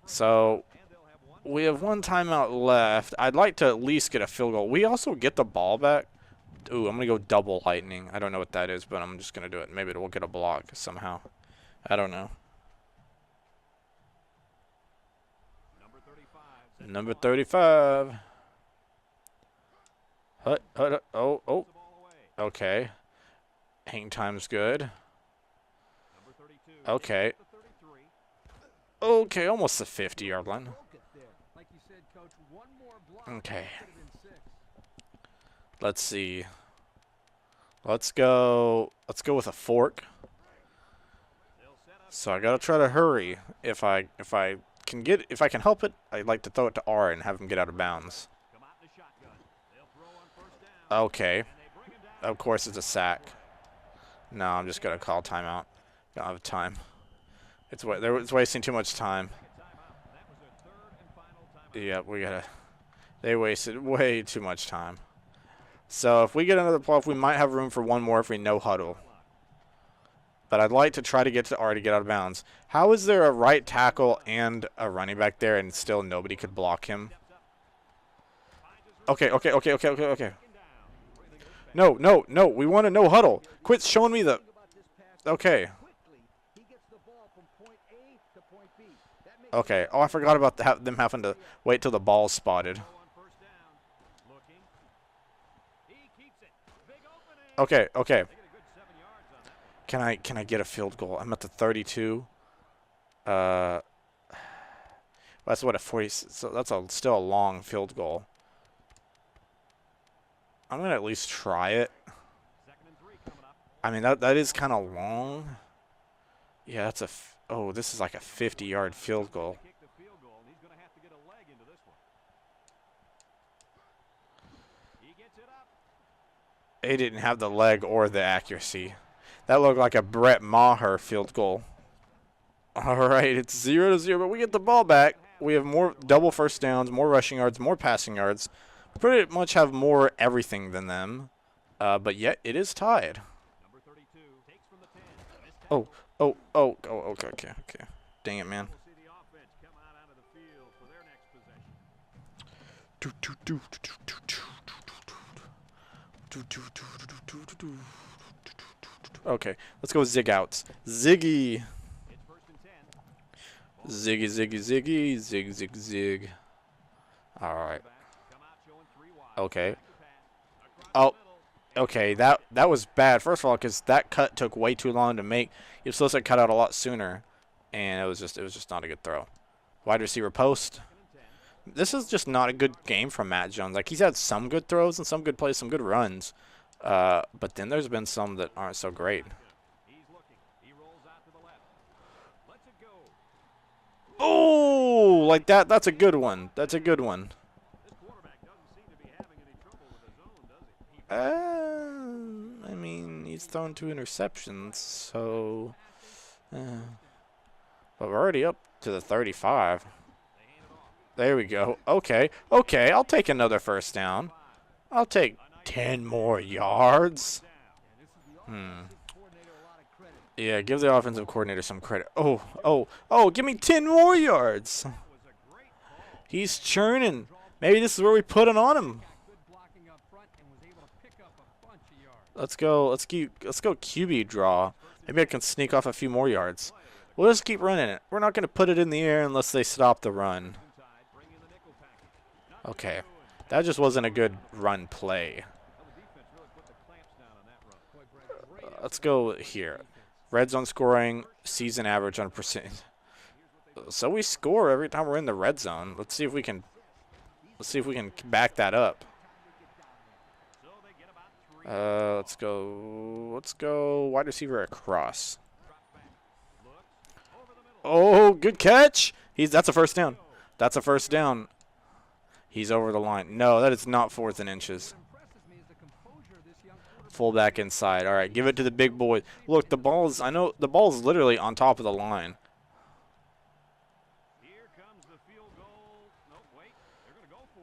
So, we have 1 timeout left. I'd like to at least get a field goal. We also get the ball back. Ooh, I'm going to go double lightning. I don't know what that is, but I'm just going to do it. Maybe it will get a block somehow. I don't know. Number 35. Hut, hut, hut. Oh, oh. Okay. Hang time's good. Okay. Okay, almost the 50-yard line. Okay. Let's see. Let's go with a fork. So I gotta try to hurry. If I can help it, I'd like to throw it to R and have him get out of bounds. Okay. Of course it's a sack. No, I'm just gonna call timeout. Don't have time. It's wasting too much time. Yeah, they wasted way too much time. So if we get another playoff, we might have room for 1 more if we no huddle. But I'd like to try to get to R to get out of bounds. How is there a right tackle and a running back there and still nobody could block him? Okay. No. We want to no huddle. Quit showing me the... Okay. Okay. Oh, I forgot about them having to wait till the ball's spotted. Okay. Can I get a field goal? I'm at the 32. Wait, That's what a 40. So that's still a long field goal. I'm gonna at least try it. I mean that is kind of long. Yeah, that's a. Oh, this is like a 50-yard field goal. They didn't have the leg or the accuracy. That looked like a Brett Maher field goal. All right, it's 0-0, but we get the ball back. We have more double first downs, more rushing yards, more passing yards. We pretty much have more everything than them, but yet it is tied. Oh, okay. Dang it, man. Okay, let's go zig outs. Ziggy. Ziggy. Zig. All right. Okay. Oh, okay. That was bad. First of all, because that cut took way too long to make. You're supposed to cut out a lot sooner, and it was just not a good throw. Wide receiver post. This is just not a good game from Matt Jones. Like, he's had some good throws and some good plays, some good runs, but then there's been some that aren't so great. Oh, like that. That's a good one. That's a good one. I mean, he's thrown 2 interceptions, so. But we're already up to the 35. There we go. Okay, I'll take another first down. I'll take 10 more yards. Yeah, give the offensive coordinator some credit. Oh, give me 10 more yards. He's churning. Maybe this is where we put it on him. Let's go QB draw. Maybe I can sneak off a few more yards. We'll just keep running it. We're not going to put it in the air unless they stop the run. Okay. That just wasn't a good run play. Let's go here. Red zone scoring, season average on percent. So we score every time we're in the red zone. Let's see if we can back that up. Let's go wide receiver across. Oh, good catch. That's a first down. That's a first down. He's over the line. No, that is not 4th and inches. Fullback inside. All right, give it to the big boy. Look, the ball's literally on top of the line.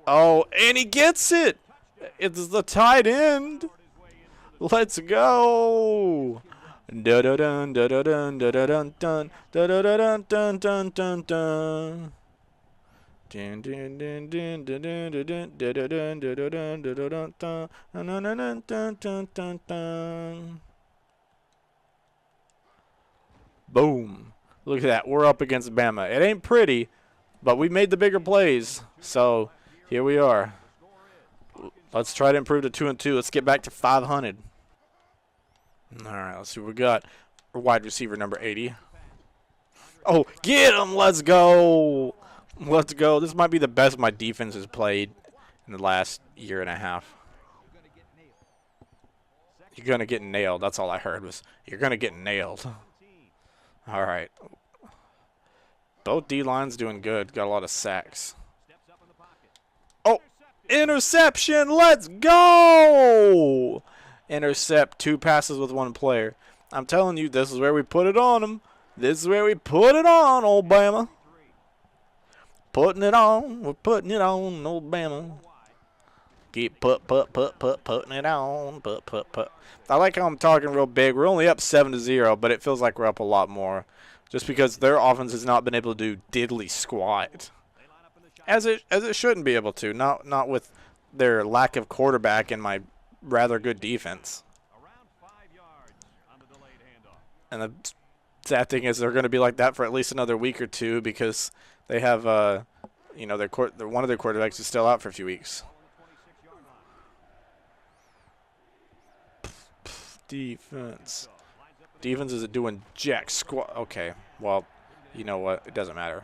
Oh, and he gets it. It's the tight end. Let's go. Dun dun dun dun dun dun dun dun dun dun dun dun dun. Boom. Look at that. We're up against Bama. It ain't pretty, but we made the bigger plays. So here we are. Let's try to improve to 2-2. Let's get back to 500. All right, let's see what we got. Wide receiver number 80. Oh, get him. Let's go. Let's go. This might be the best my defense has played in the last year and a half. You're going to get nailed. That's all I heard was, you're going to get nailed. All right. Both D-lines doing good. Got a lot of sacks. Oh, interception. Let's go. Intercept 2 passes with 1 player. I'm telling you, this is where we put it on them. This is where we put it on, old Bama. Putting it on. We're putting it on, old Bama. Keep putting it on. Put. I like how I'm talking real big. We're only up 7-0, but it feels like we're up a lot more. Just because their offense has not been able to do diddly squat. As it shouldn't be able to. Not with their lack of quarterback and my rather good defense. And the sad thing is they're going to be like that for at least another week or 2 because they have, one of their quarterbacks is still out for a few weeks. Defense isn't doing jack squat. Okay, well, you know what? It doesn't matter.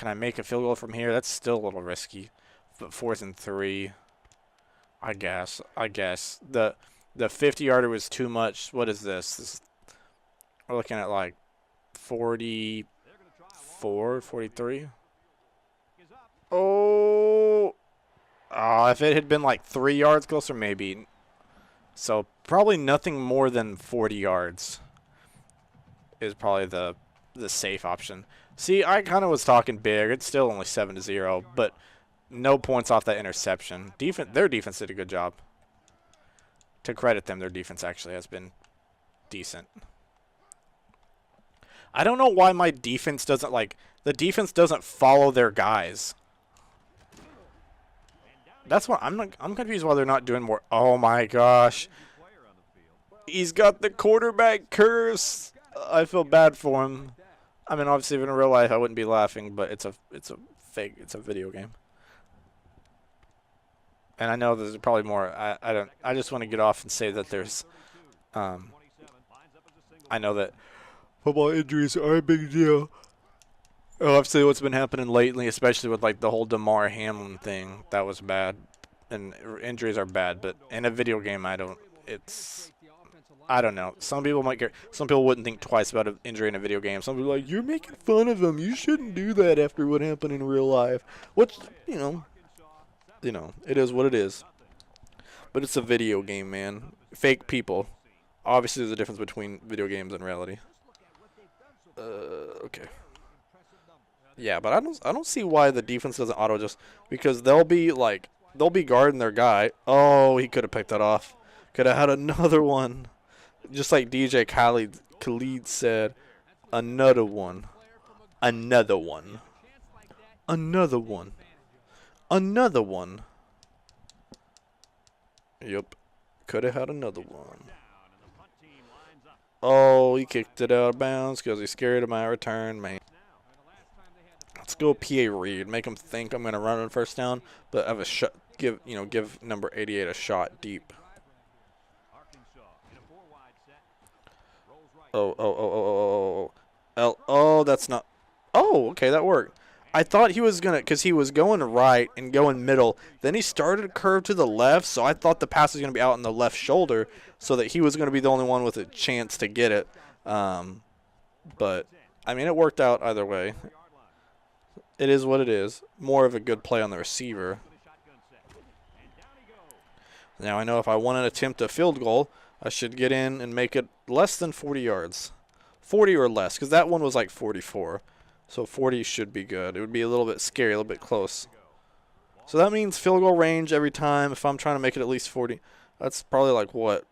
Can I make a field goal from here? That's still a little risky. But 4th and 3. I guess. The 50-yarder was too much. What is this? We're looking at like 44, 43. Oh. If it had been like 3 yards closer, maybe. So probably nothing more than 40 yards is probably the safe option. See, I kind of was talking big. It's still only 7-0, but no points off that interception. Their defense did a good job. To credit them, their defense actually has been decent. I don't know why my defense doesn't the defense doesn't follow their guys. That's what I'm confused why they're not doing more. Oh my gosh. He's got the quarterback curse. I feel bad for him. I mean, obviously, if in real life I wouldn't be laughing, but it's a video game. And I know there's probably more. I just want to get off and say that there's I know that football injuries are a big deal. Obviously, what's been happening lately, especially with like the whole Damar Hamlin thing, that was bad. And injuries are bad, but in a video game, I don't know. Some people wouldn't think twice about an injury in a video game. Some people are like, you're making fun of them. You shouldn't do that after what happened in real life. Which, you know, it is what it is. But it's a video game, man. Fake people. Obviously, there's a difference between video games and reality. Okay. Yeah, but I don't see why the defense doesn't auto adjust, because they'll be guarding their guy. Oh, he could have picked that off. Could have had another one. Just like DJ Khalid said, another one. Another one. Another one. Another one. Yep. Could have had another one. Oh, he kicked it out of bounds because he's scared of my return, man. Let's go PA Reed. Make him think I'm going to run on first down, but have a shot. Give number 88 a shot deep. Oh, that's not. Oh, okay, that worked. I thought he was because he was going right and going middle. Then he started to curve to the left, so I thought the pass was going to be out on the left shoulder, so that he was going to be the only one with a chance to get it. But, I mean, it worked out either way. It is what it is. More of a good play on the receiver. Now I know if I want to attempt a field goal, I should get in and make it less than 40 yards. 40 or less, because that one was like 44. So 40 should be good. It would be a little bit scary, a little bit close. So that means field goal range every time if I'm trying to make it at least 40. That's probably like what?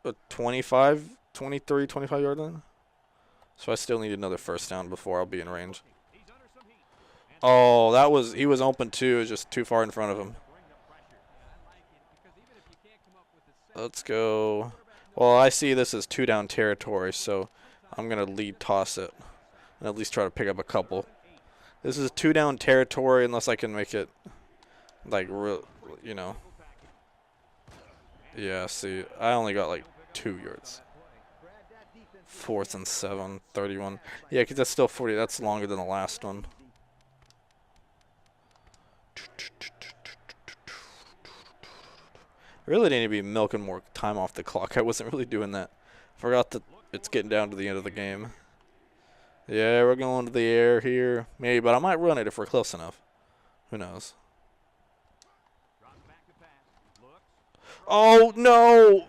A 25, 23, 25 yard line? So I still need another first down before I'll be in range. Oh, he was open too. It was just too far in front of him. Let's go. Well, I see this as 2 down territory, so I'm going to lead toss it. And at least try to pick up a couple. This is 2 down territory unless I can make it, like, real, you know. Yeah, see, I only got like 2 yards. 4th and 7, 31. Yeah, because that's still 40. That's longer than the last one. I really need to be milking more time off the clock. I wasn't really doing that. Forgot that it's getting down to the end of the game. Yeah, we're going to the air here. Maybe, but I might run it if we're close enough. Who knows? Oh, no!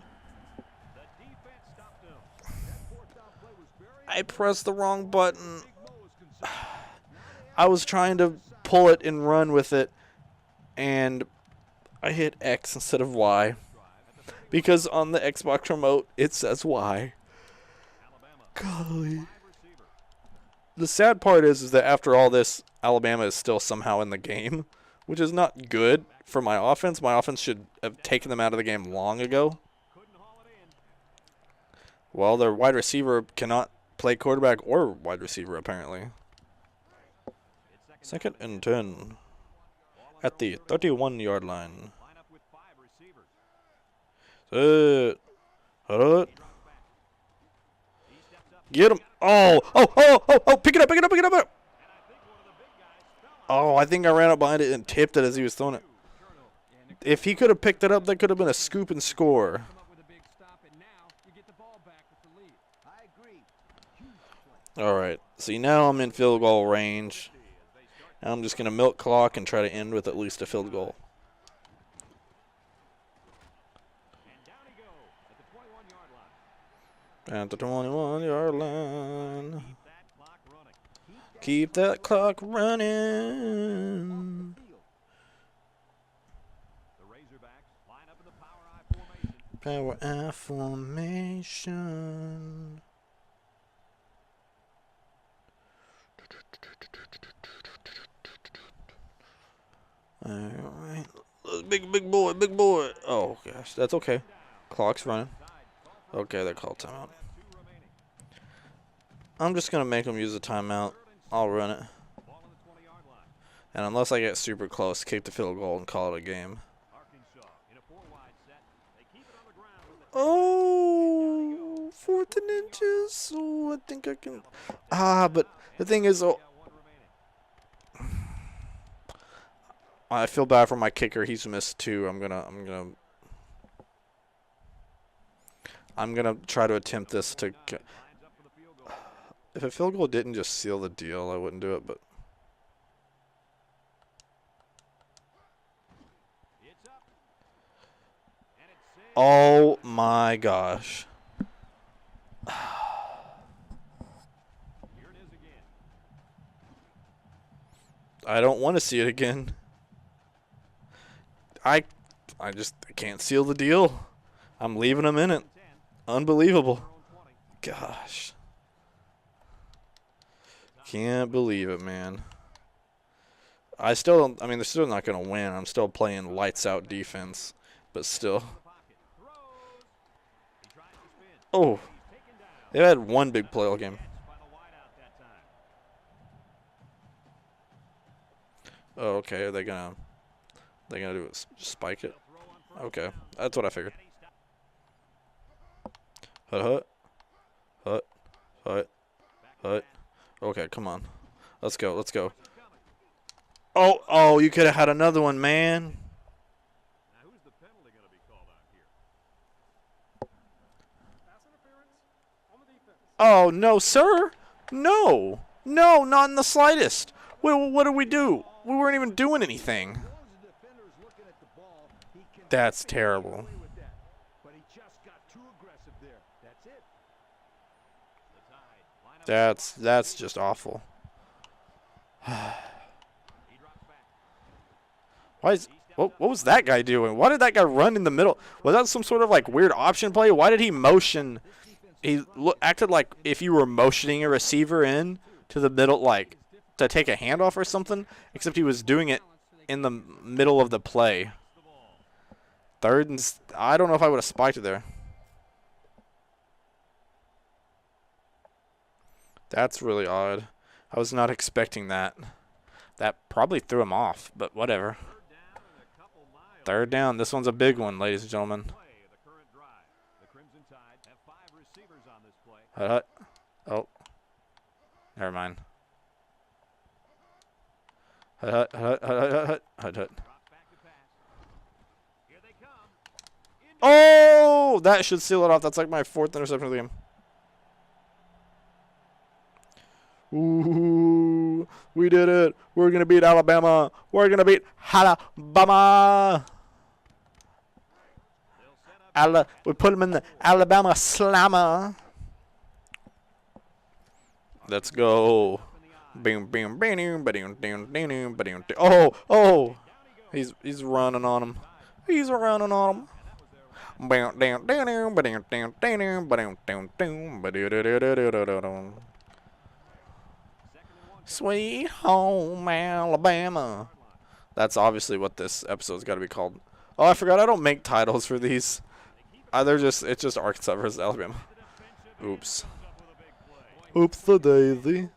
I pressed the wrong button. I was trying to pull it and run with it, and I hit X instead of Y. Because on the Xbox remote, it says Y. Golly. The sad part is that after all this, Alabama is still somehow in the game, which is not good for my offense. My offense should have taken them out of the game long ago. Well, their wide receiver cannot play quarterback or wide receiver, apparently. 2nd and 10 at the 31-yard line. Hold it. Get him. Oh, pick it up. Oh, I think I ran up behind it and tipped it as he was throwing it. If he could have picked it up, that could have been a scoop and score. All right. See, now I'm in field goal range. Now I'm just going to milk clock and try to end with at least a field goal. At the 21-yard line. Keep that clock running. Power I formation. Alright. Big boy. Oh, gosh. That's okay. Clock's running. Okay, they called timeout. I'm just going to make them use a timeout. I'll run it. And unless I get super close, kick the field goal and call it a game. Oh, 4th and inches. Oh, I think I can. But the thing is, I feel bad for my kicker. He's missed 2. I'm gonna try to attempt this to. If a field goal didn't just seal the deal, I wouldn't do it. But oh my gosh! I don't want to see it again. I just can't seal the deal. I'm leaving him in it. Unbelievable. Gosh. Can't believe it, man. I still don't. I mean, they're still not going to win. I'm still playing lights out defense. But still. Oh. They've had one big play all game. Oh, okay. Are they gonna do it? Spike it? Okay. That's what I figured. Hut. Okay, come on. Let's go. Oh, you could have had another one, man. Oh, no, sir. No, not in the slightest. What did we do? We weren't even doing anything. That's terrible. That's just awful. What was that guy doing? Why did that guy run in the middle? Was that some sort of like weird option play? Why did he motion? He acted like if you were motioning a receiver in to the middle, like to take a handoff or something, except he was doing it in the middle of the play. Third and I don't know if I would have spiked it there. That's really odd. I was not expecting that. That probably threw him off, but whatever. 3rd down. This one's a big one, ladies and gentlemen. Hut. Oh. Never mind. Hut. Oh! That should seal it off. That's like my 4th interception of the game. Ooh, we did it. We're going to beat Alabama. We're going to beat Alabama. We put them in the Alabama slammer. Let's go. Oh. He's running on him. Sweet home Alabama. That's obviously what this episode's got to be called. Oh, I forgot I don't make titles for these. It's just Arkansas versus Alabama. Oops the daisy.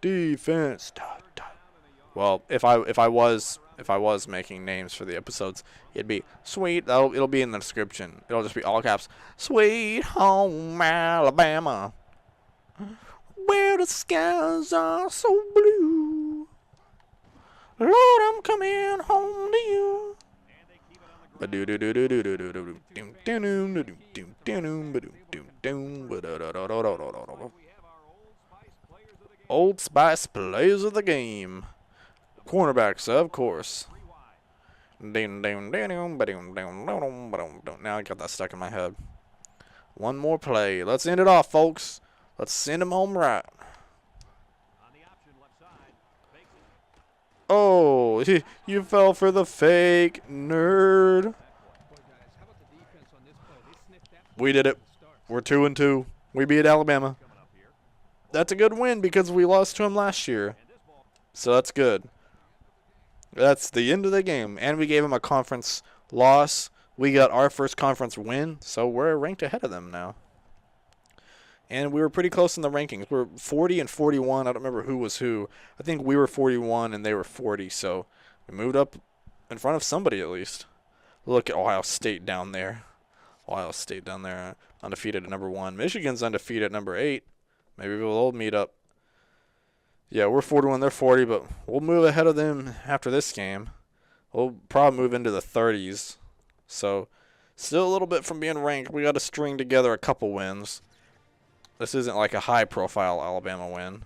Defense. Well, if I was making names for the episodes, it'd be sweet. It'll be in the description. It'll just be all caps. Sweet home Alabama. where the skies are so blue. Lord, I'm coming home to you. Old Spice players of the game. Cornerbacks, of course. Now I got that stuck in my head. One more play. Let's end it off, folks. Let's send him home right. Oh, you fell for the fake, nerd. We did it. We're 2-2. We beat Alabama. That's a good win because we lost to him last year. So that's good. That's the end of the game. And we gave him a conference loss. We got our first conference win, so we're ranked ahead of them now. And we were pretty close in the rankings. We're 40 and 41. I don't remember who was who. I think we were 41 and they were 40, so we moved up in front of somebody at least. Look at Ohio State down there. Ohio State down there, undefeated at number 1. Michigan's undefeated at number 8. Maybe we'll meet up. Yeah, we're 41, they're 40, but we'll move ahead of them after this game. We'll probably move into the 30s. So, still a little bit from being ranked. We got to string together a couple wins. This isn't like a high-profile Alabama win.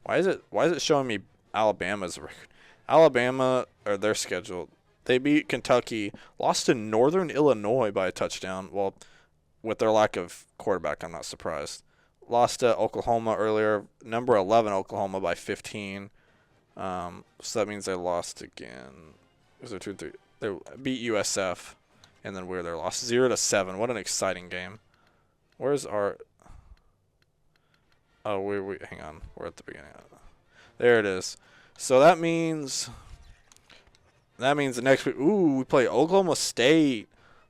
Why is it showing me Alabama's record? Alabama, or their schedule, they beat Kentucky, lost to Northern Illinois by a touchdown. Well, with their lack of quarterback, I'm not surprised. Lost to Oklahoma earlier, number 11 Oklahoma by 15. So that means they lost again. Was there 2-3? They beat USF, and then they lost 0-7. What an exciting game! Where's our? Oh, we hang on. We're at the beginning. There it is. So that means the next week. Ooh, we play Oklahoma State.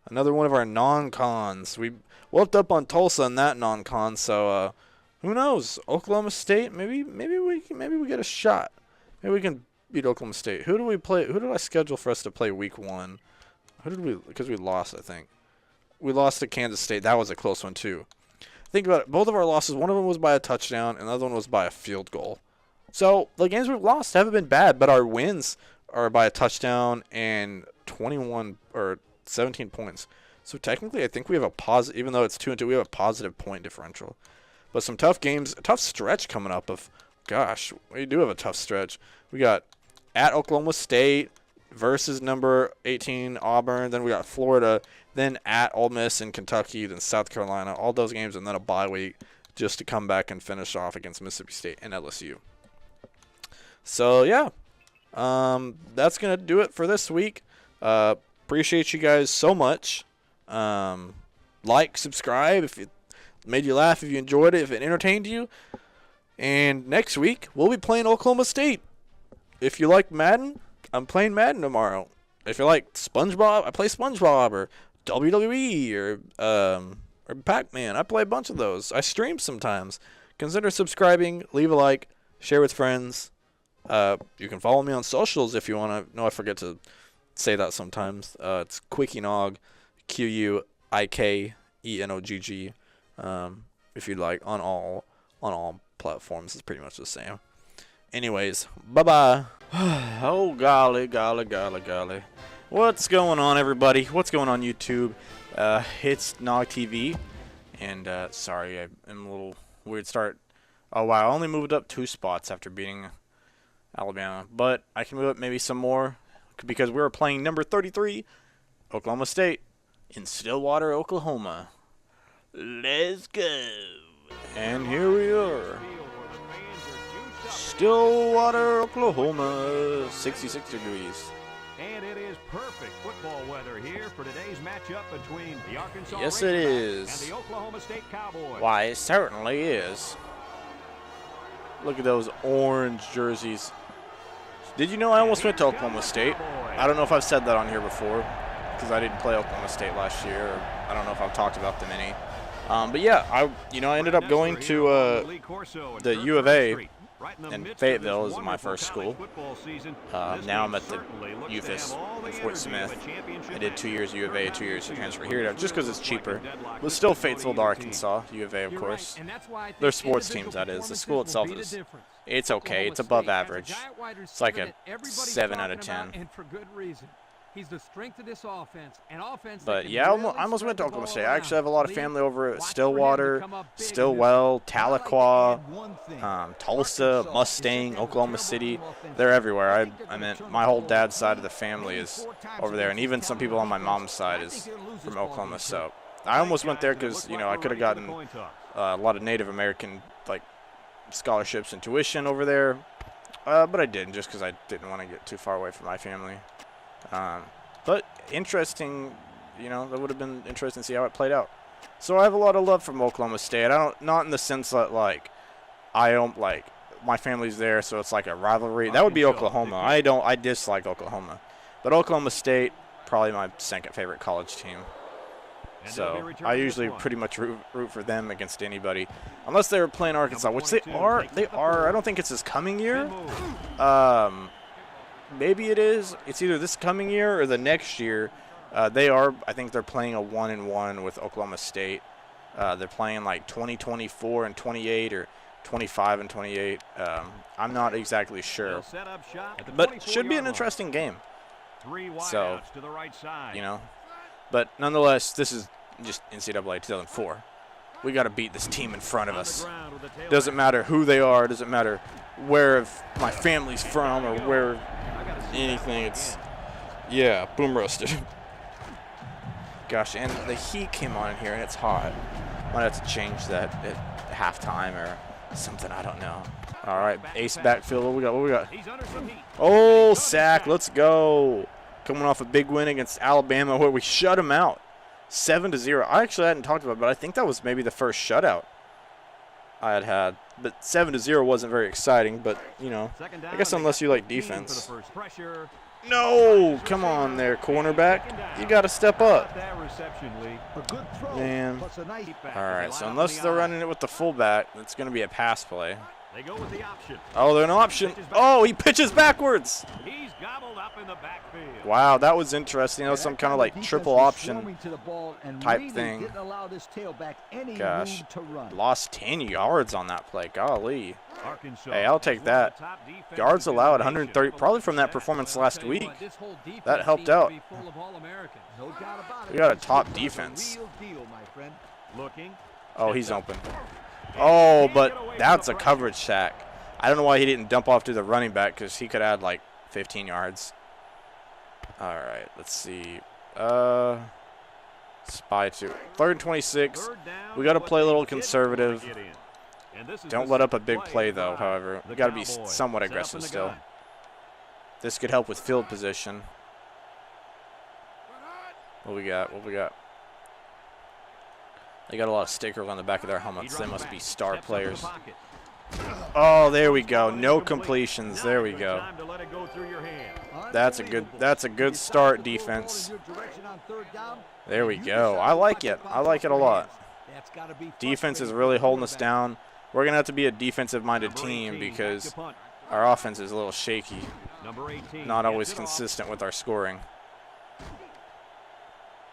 Another one of our non-cons. We whooped up on Tulsa in that non-con. So who knows? Oklahoma State. Maybe we get a shot. Maybe we can beat Oklahoma State. Who do we play? Who did I schedule for us to play week 1? Who did we? Because we lost, I think. We lost to Kansas State. That was a close one too. Think about it. Both of our losses. One of them was by a touchdown, and the other one was by a field goal. So the games we've lost haven't been bad, but our wins are by a touchdown and 21 or 17 points. So technically, I think we have a positive. Even though it's 2-2, we have a positive point differential. But some tough games, a tough stretch coming up. Gosh, we do have a tough stretch. We got at Oklahoma State versus number 18 Auburn. Then we got Florida. Then at Ole Miss and Kentucky. Then South Carolina. All those games, and then a bye week just to come back and finish off against Mississippi State and LSU. So yeah, that's gonna do it for this week. Appreciate you guys so much. Like, subscribe if it made you laugh, if you enjoyed it, if it entertained you. And next week we'll be playing Oklahoma State. If you like Madden, I'm playing Madden tomorrow. If you like SpongeBob, I play SpongeBob, or WWE, or Pac-Man. I play a bunch of those. I stream sometimes. Consider subscribing, leave a like, share with friends. You can follow me on socials if you want to. No, I forget to say that sometimes. It's Quickenog, QUIKENOGG. If you'd like, on all platforms, it's pretty much the same. Anyways, bye-bye. Oh, golly. What's going on, everybody? What's going on, YouTube? It's Nog TV. And, sorry, I'm a little weird start. Oh, wow, I only moved up 2 spots after beating Alabama. But I can move up maybe some more because we were playing number 33, Oklahoma State, in Stillwater, Oklahoma. Let's go. And here we are. Stillwater, Oklahoma, 66 degrees.
And it is perfect football weather here for today's matchup between the Arkansas
Yes, it is.
and the Oklahoma State Cowboys.
Why, it certainly is. Look at those orange jerseys. Did you know I almost went to Oklahoma State? I don't know if I've said that on here before because I didn't play Oklahoma State last year. Or I don't know if I've talked about them any. But yeah, I ended up going to the U of A in Fayetteville is my first school. Now I'm at the UFAS in Fort Smith. I did 2 years U of A, 2 years to transfer here just because it's cheaper. But still Fayetteville to Arkansas, U of A, of course. Their sports teams, that is. The school itself it's okay. It's above average. It's like a 7 out of 10.
And for good reason. He's the strength of this offense.
But yeah, I almost went to Oklahoma State. I actually have a lot of family over at Stillwater, Stillwell, Tahlequah, Tulsa, Mustang, Oklahoma City. They're everywhere. I mean, my whole dad's side of the family is over there, and even some people on my mom's side is from Oklahoma. So I almost went there because, you know, I could have gotten a lot of Native American like scholarships and tuition over there, but I didn't just because I didn't want to get too far away from my family. But interesting, you know, that would have been interesting to see how it played out. So I have a lot of love from Oklahoma State. Not in the sense that like I don't like my family's there, so it's like a rivalry. That would be Oklahoma. I dislike Oklahoma, but Oklahoma State probably my second favorite college team. So I usually pretty much root for them against anybody, unless they were playing Arkansas, which they are. They are. I don't think it's this coming year. Maybe it is. It's either this coming year or the next year. They are. I think they're playing a 1-1 with Oklahoma State. They're playing like 20-24 and 28 or 25 and 28. I'm not exactly sure, but it should be an interesting game. So, you know, but nonetheless, this is just NCAA 2004. We got to beat this team in front of us. Doesn't matter who they are. Doesn't matter where my family's from or where anything. It's, yeah, boom roasted. Gosh, and the heat came on in here, and it's hot. Might have to change that at halftime or something. I don't know. All right, ace backfield. What we got? What we got? Oh, sack. Let's go. Coming off a big win against Alabama where we shut them out. 7-0. I actually hadn't talked about it, but I think that was maybe the first shutout I had. But 7-0 wasn't very exciting, but, you know, I guess unless you like defense. No! Come on there, cornerback. You got to step up. Man. All right, so unless they're running it with the fullback, it's going to be a pass play.
They go with the option.
Oh, they're an option. Oh, he pitches backwards.
He's gobbled up in the backfield.
Wow, that was interesting. That was some kind of like triple option type thing. Gosh, lost 10 yards on that play. Golly. Hey, I'll take that. Yards allowed 130, probably from that performance last week. That helped out. We got a top defense. Oh, he's open. Oh, but that's a coverage sack. I don't know why he didn't dump off to the running back because he could add like 15 yards. All right, let's see. Spy 2. 3rd and 26. We got to play a little conservative. Don't let up a big play, though, however. We got to be somewhat aggressive still. This could help with field position. What we got? What we got? They got a lot of stickers on the back of their helmets. They must be star players. Oh, there we go. No completions. There we go. That's a good start, defense. There we go. I like it. I like it a lot. Defense is really holding us down. We're going to have to be a defensive-minded team because our offense is a little shaky. Not always consistent with our scoring.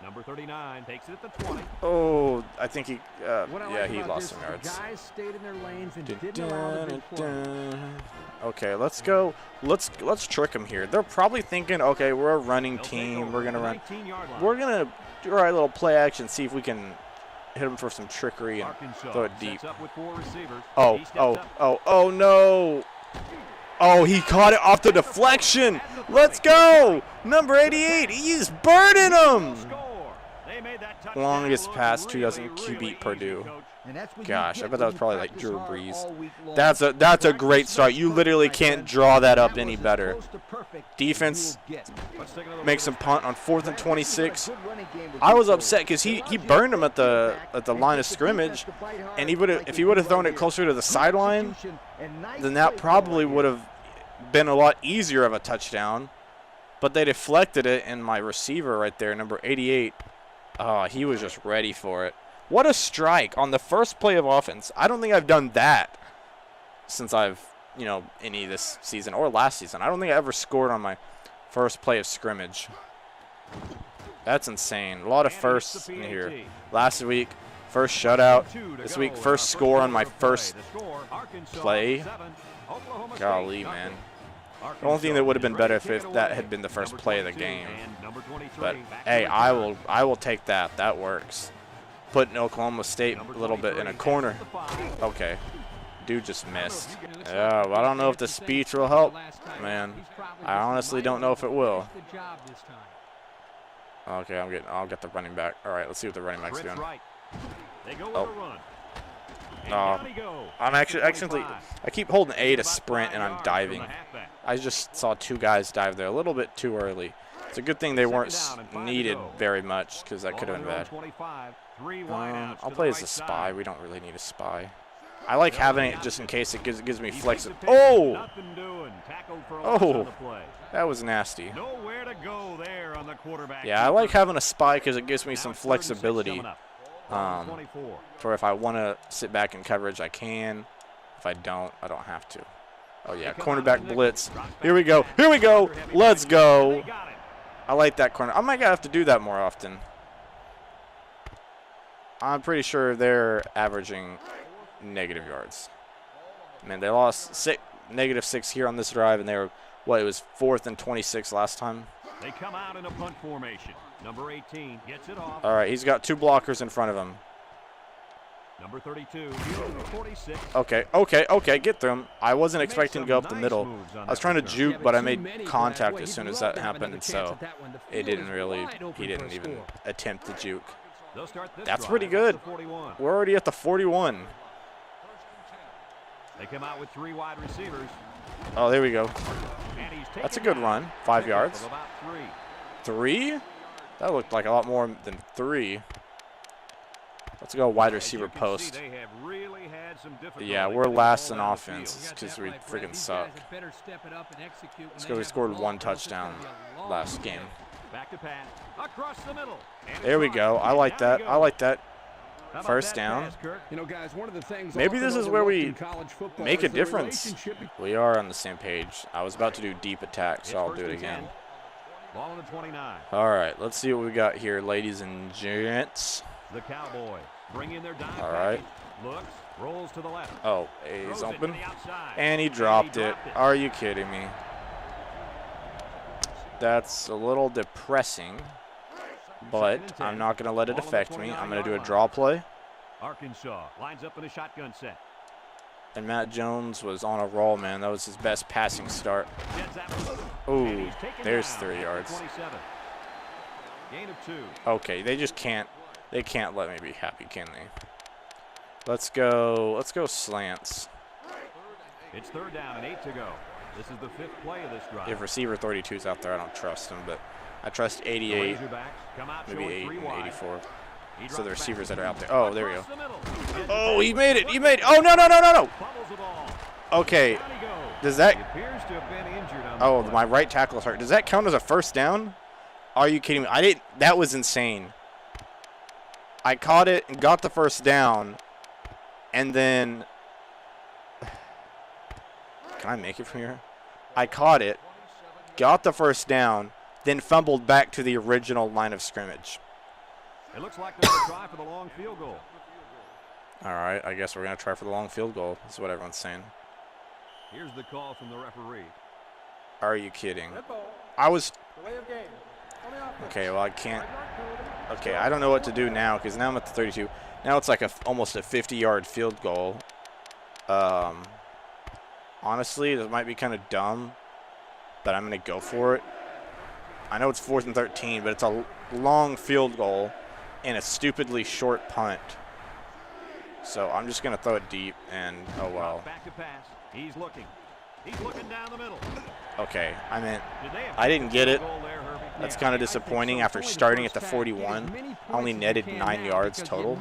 Number 39 takes it at the 20.
Oh, I think he, yeah, he lost some yards.
Guys stayed in their lanes and didn't allow the big play.
Okay, let's go. Let's trick them here. They're probably thinking, okay, we're a running team. We're gonna run. We're gonna do our little play action. See if we can hit them for some trickery and throw it deep. Oh no! Oh, he caught it off the deflection. Let's go! Number 88. He's burning them. Longest pass 2000 QB Purdue. Gosh, I bet that was probably like Drew Brees. That's a great start. You literally can't draw that up any better. Defense makes him punt on 4th and 26. I was upset because he burned him at the line of scrimmage, and if he would have thrown it closer to the sideline, then that probably would have been a lot easier of a touchdown. But they deflected it, and my receiver right there, number 88, he was just ready for it. What a strike on the first play of offense. I don't think I've done that since I've, you know, any this season or last season. I don't think I ever scored on my first play of scrimmage. That's insane. A lot of firsts in here. Last week, first shutout. This week, first score on my first play. Golly, man. The only thing that would have been better if that had been the first play of the game. But hey, I will take that. That works. Putting Oklahoma State a little bit in a corner. Okay. Dude just missed. Yeah, well, I don't know if the speech will help, man. I honestly don't know if it will. Okay, I'll get the running back. All right, let's see what the running back's doing. I'm actually I keep holding A to sprint and I'm diving. I just saw two guys dive there a little bit too early. It's a good thing they weren't needed very much because that could have been bad. I'll play as a spy. We don't really need a spy. I like having it just in case it gives me flexibility. Oh! Oh! That was nasty. Yeah, I like having a spy because it gives me some flexibility. For if I want to sit back in coverage, I can. If I don't have to. Oh, yeah, cornerback blitz. Here we go. Here we go. Let's go. I like that corner. I might have to do that more often. I'm pretty sure they're averaging negative yards. Man, they lost -6 here on this drive, and they were, what, it was 4th and 26 last time?
They come out in a punt formation. Number 18 gets it off.
All right, he's got 2 blockers in front of him.
Number 32, 46.
Okay, get through him. I wasn't expecting to go up the middle. I was trying to juke, but I made contact as soon as that happened, so it didn't really, he didn't even attempt to juke. That's pretty good. We're already at the 41.
They come out with 3 wide receivers.
Oh, there we go. That's a good run. 5 yards. 3? That looked like a lot more than 3. Let's go wide receiver post. Yeah, we're last in offense because we freaking suck. Let's go. We scored 1 touchdown last game. There we go. I like that. I like that. First down. Maybe this is where we make a difference. We are on the same page. I was about to do deep attack, so I'll do it again. All right, let's see what we got here, ladies and gents.
The Cowboys bring in their dime.
All right.
Looks, rolls to the left.
Oh, he's open. And he dropped it. Are you kidding me? That's a little depressing, but I'm not going to let it affect me. I'm going to do a draw play.
Arkansas lines up in a shotgun set.
And Matt Jones was on a roll, man. That was his best passing start. Ooh, there's 3 yards.
Gain of 2.
Okay, they just can't. They can't let me be happy, can they? Let's go slants.
It's 3rd down and 8 to go. This is the 5th play of this drive.
If receiver 32's out there, I don't trust him, but I trust 88, maybe 8 and 84. So the receivers that are out there. Oh, there we go. Oh, he made it. He made it. Oh, no. Okay. Does that? Oh, my right tackle is hurt. Does that count as a first down? Are you kidding me? I didn't. That was insane. I caught it and got the first down, and then can I make it from here? I caught it, got the first down, then fumbled back to the original line of scrimmage.
It looks like they're going to try for the long field goal.
All right, I guess we're going to try for the long field goal. That's what everyone's saying.
Here's the call from the referee.
Are you kidding? I was. Okay, well, I can't. Okay, I don't know what to do now because now I'm at the 32. Now it's like almost a 50-yard field goal. Honestly, this might be kind of dumb, but I'm going to go for it. I know it's 4th and 13, but it's a long field goal and a stupidly short punt. So I'm just going to throw it deep, and oh well.
Back to pass. He's looking down the middle.
Okay, I didn't get it. That's kind of disappointing after starting at the 41. I only netted 9 yards total.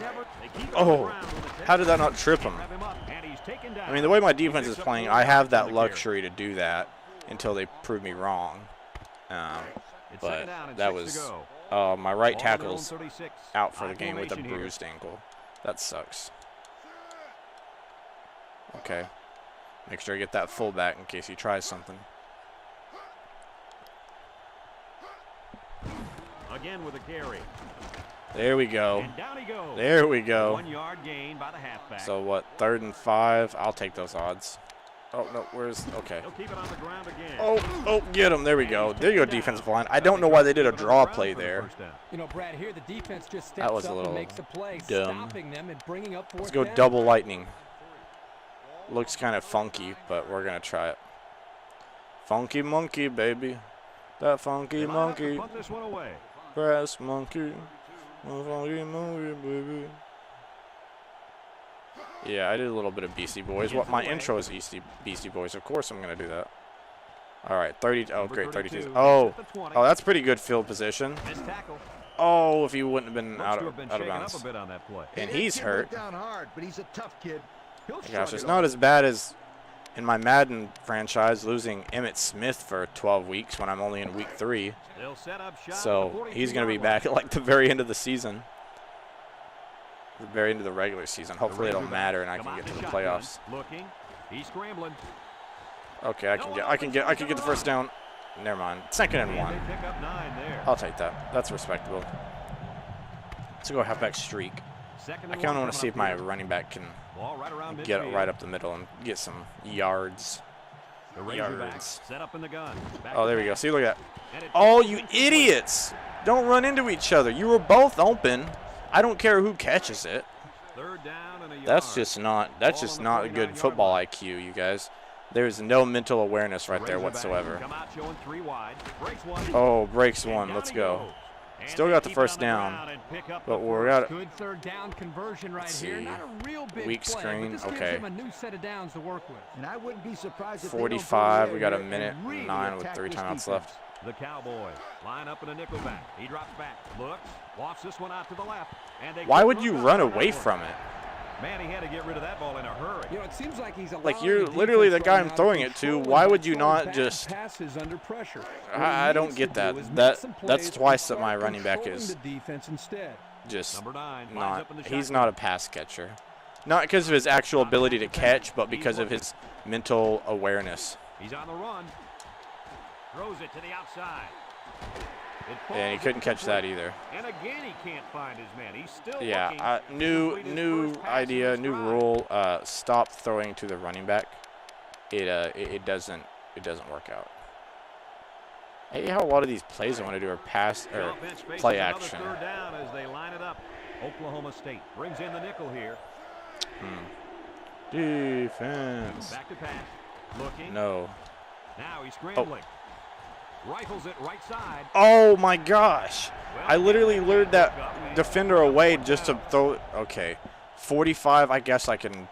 Oh, how did that not trip him? I mean, the way my defense is playing, I have that luxury to do that until they prove me wrong. But that was my right tackle's out for the game with a bruised ankle. That sucks. Okay. Make sure you get that fullback in case he tries something.
Again with a carry.
There we go.
And down he goes.
There we go.
1 yard gain by the halfback.
So what, 3rd and 5? I'll take those odds. Oh, no, okay.
He'll keep it on the ground again.
Oh, get him. There we go. There you go, defensive line. I don't know why they did a draw play there.
You know, Brad, here the defense just
That
steps
was a
up
little
and makes a play,
dumb.
stopping them and bringing up 4th
Let's go
down.
double lightning. Looks kind of funky, but we're going to try it. Funky monkey, baby. That funky
They line up to
monkey.
punt this one away.
Grass monkey. Funky monkey, baby. Yeah, I did a little bit of Beastie Boys. What my intro is Beastie Boys. Of course I'm going to do that. All right, 30. Oh, great, 32. Oh, that's pretty good field position.
Missed tackle.
Oh, if he wouldn't have been
Looks
out
to have
of
been
out of
shaken
bounds.
up a bit on that play.
And
That
he's
kid
hurt.
went down hard, but he's a tough kid. He'll
Gosh,
shrug
it's
it
not
off.
as bad as in my Madden franchise losing Emmitt Smith for 12 weeks when I'm only in week 3.
They'll set up shop
So
at the
he's going to be
42-yard
back
line.
at like the very end of the season. The very end of the regular season. Hopefully it'll
Razorback
matter and I
come
can
out
get to
in
the
shotgun.
playoffs.
Looking. He's scrambling.
Okay, I can get the first down. Never mind. 2nd and 1.
They pick up 9 there.
I'll take that. That's respectable. Let's go halfback streak.
Second
I
and
kind of
one
want to see if my
coming up
running back can
here. Ball right around
get
midfield.
right up the middle and get some yards.
The Razorbacks
yards.
set up in the gun. Back
Oh,
to
there we go.
pass.
See, look at that.
And it
Oh,
takes
you
incomplete.
idiots! Don't run into each other. You were both open. I don't care who catches it.
3rd down and a yard.
That's just not
Ball
a
on the
good
49-yard
football
line.
IQ, you guys. There's no mental awareness right there
Razorbacks
whatsoever.
Come out showing 3 wide. Breaks one.
Oh, breaks
And
one.
down
Let's
he
go.
goes. And
Still
they
got the
keep it
first
on the
down,
ground and pick up
but
the
we're
first.
got
Good 3rd down conversion right
Let's
here.
see.
Not a real big
Weak
play,
screen,
but this gives
okay.
him a new set of downs to work with.
And I wouldn't be surprised if
45.
They
We
don't
got
go
a
in
minute
and really
9 with
attack
3
this
timeouts
defense.
left.
The Cowboys line up in a nickel back. He drops back, looks, walks this one out to the left. And they
Why
get
would
through
you
down
run
on that
away
one.
from it?
Man, he had to get rid of that ball in a hurry.
You know, it seems like he's
Like,
allowing
you're
the
literally the
defense
guy
right
I'm
now
throwing it to.
control
Why
and
would you
control
not
bad
just-
passes under pressure? What
I
he
don't
needs
get
to
that.
do is make
That's
some plays
twice
and
that my
start
running back
controlling
is
the defense instead.
just
Number 9 lines
not.
up in the
He's
shotgun.
not a pass catcher. Not because of his actual ability to catch, but because of his mental awareness.
He's on the run. Throws it to the outside. It
And he
falls
couldn't catch that
incomplete.
either.
And again, he can't find his man. He's still looking
Yeah,
to
new
complete his
new
first pass of
idea,
this
new
drive.
rule. Stop throwing to the running back. It doesn't work out. I hate how a lot of these plays I want to do are pass
The
or
offense faces
play
another
action.
3rd down as they line it up. Oklahoma State brings in the nickel here.
Defense.
Back to pass. Looking.
No.
Now he's scrambling. Rifles it right side.
Oh my gosh!
Well,
I literally
and
lured
they pick
that
up and
defender away just to throw it. Okay, 45. I guess I can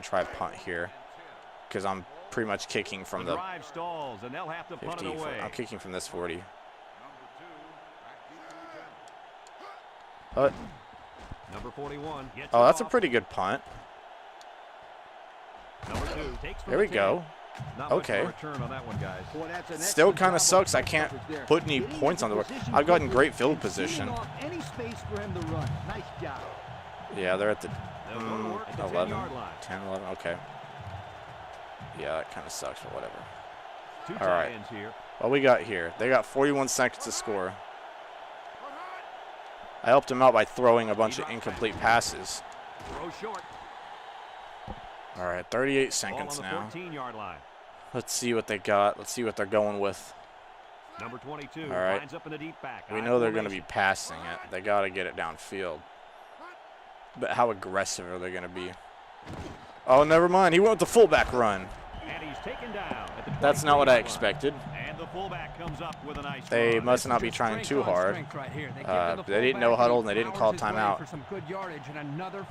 try a punt here, because I'm pretty much kicking from
the
the
drive stalls, and they'll have to punt
50.
it away.
I'm kicking from this 40.
Number 41 gets
Oh,
it
that's a
off.
pretty good punt.
Number 2 takes from
There we
the 10.
go.
Not much
Okay.
of a return on that one, guys.
Boy, that's an
Still
excellent
kind
job
of sucks. I
of
can't
coverage there.
put any
Getting
points on
into
the board.
position
I've gotten
quickly
great field
and sealing
position.
off any space for him to run. Nice job.
Yeah, they're at the
They'll go to work at the
11,
10-yard line.
10, 11. Okay. Yeah, that kind of sucks, but whatever.
Two
All
tight
right.
ends here.
What we got here? They got 41 seconds to score. I helped him out by throwing a bunch of incomplete passes.
Throw short.
All right, 38
Ball
seconds
on the
now.
14-yard line.
Let's see what they got. Let's see what they're going with.
Number 22
All right.
lines up in the deep back.
We
I
know they're going to be
formation.
passing it. They got to get it downfield. But how aggressive are they going to be? Oh, never mind. He went with the fullback run.
And he's taken down at the
That's not what I
23-yard line.
expected.
And the fullback comes up with a nice
They
run.
must not be trying too hard. They didn't know huddle and they didn't call timeout.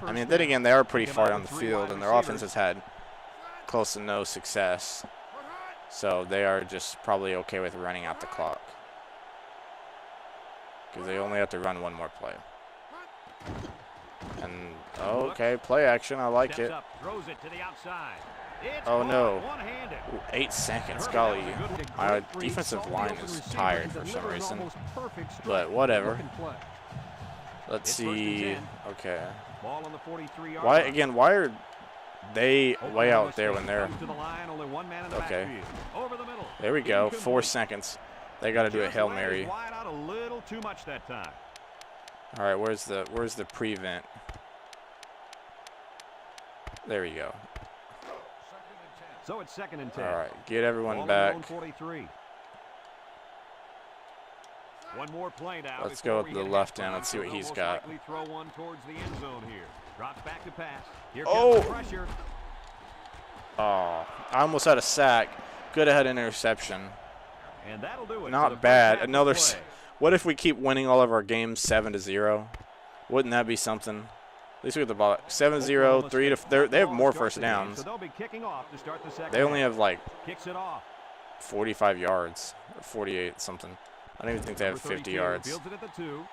I mean, then again, they are pretty far down the field, and their offense has had close to no success. So they are just probably okay with running out the clock, because they only have to run one more play. And okay, play action. I like
Steps
it.
up, throws it to the outside. It's
Oh,
caught
no.
one-handed.
Ooh, 8 seconds. Golly, my defensive line is tired for some reason. But whatever. Let's
It's first and
see.
10.
Okay.
Ball on the 43-yard
Why
line.
again? Why are They way out there when they're
To the line, only one man in the
okay.
backfield. Over the middle.
There we go. 4
Incomplete.
seconds. They got to do a Hail Mary.
Wide out a little too much that time.
All right, where's the prevent? There we go.
So it's 2nd and 10.
All right, get everyone
Ball
back.
on 43. One more play now.
Let's
before
go
we
with the
hit
left
halftime.
end. Let's see what
He'll
he's
most
got.
likely throw one towards the end zone here. Drops back to pass. Here
Oh!
comes the pressure.
Oh, I almost had a sack. Could have had an interception.
And that'll do it. for the
Not
first
bad.
half of
Another.
play.
What if we keep winning all of our games 7-0? Wouldn't that be something? At least we get the ball. 7-0, 3 to. They have more first downs.
So they'll be kicking off to start the second
They only
half.
have like
Kicks it off.
45 yards or 48 something. I don't even think they have
Number
50
32
yards.
fields it at the 2.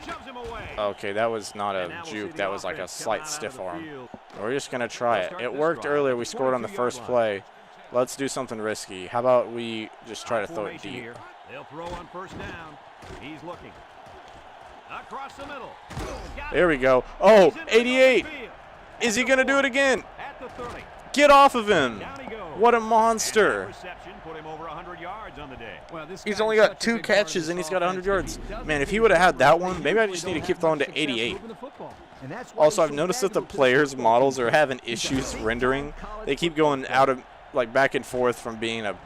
Shoves him away.
Okay, that was not
And
a
now we'll see
juke.
the
That was like a
offense come
slight
out
stiff
onto the
arm.
field.
We're just going to try it.
start
It
this
worked
drive
earlier.
at
We
the
scored on the
22-yard
first
line.
play. Let's do something risky. How about we just try to throw it
Formation
deep?
here. They'll throw on first down. He's looking. Across the middle. Got
There
it.
we go. Oh,
He's in the
88.
field.
Is he going to do it again?
At the 30.
Get off of him.
Down he goes.
What a
And that
monster.
reception put him over 100 yards on the day.
Well, this
He's
guy
only
is
got
such a
2
big part of
catches
this
and he's got 100
offense.
yards.
If he doesn't
Man, if he
get
would have had that
they
one, maybe I
usually
just need to
don't
keep
have
throwing
much
to
success
88.
moving the football.
And that's why
Also,
it's
I've
so
noticed that the
valuable to
players'
the
models are having
He's a
issues
big-time
rendering.
college
They keep
football
going
player.
out of, like, back and forth from being a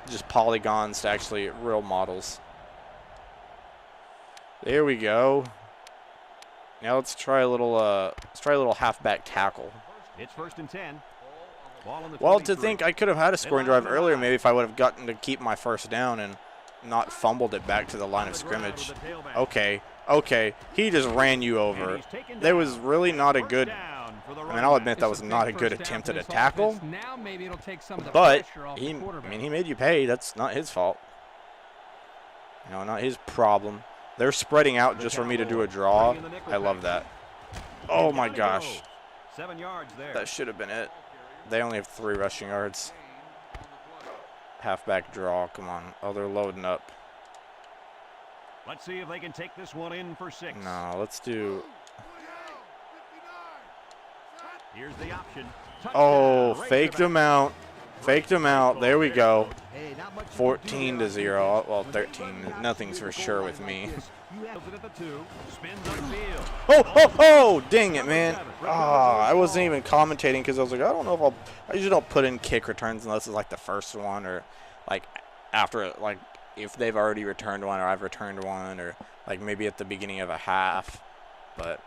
just polygons to actually real models. There we go. Now let's try a little halfback tackle.
It's 1st and 10. Ball on the
Well, to
23.
think I could have had a scoring drive earlier, maybe if I would have gotten to keep my first down and not fumbled it back to the line of scrimmage. Okay, okay. He just ran you over. That was really not a good. I mean, I'll admit that was not a good attempt at a tackle,
Now maybe it'll take some of the
but
pressure off
he,
the
I
quarterback.
mean, he made you pay. That's not his fault. You know, not his problem. They're spreading out just for me to do a draw. I love that. Oh my gosh,
7 yards there.
that should have been it. They only have 3 rushing yards. Halfback draw. Come on. Oh, they're loading up.
Let's see if they can take this one in for 6.
No, let's do.
Here's the option.
Oh,
Touchdown,
faked him out. Faked him out. There we go.
Hey, not much you can do
14
there
to
on
0.
defense.
Well, 13. Nothing's for sure with me.
You have
Fields it at the 2. Spins upfield.
Oh, oh, oh! Dang it, man. I wasn't even commentating because I was like, I don't know if I usually don't put in kick returns unless it's like the first one or like after, like if they've already returned one or I've returned one or like maybe at the beginning of a half. But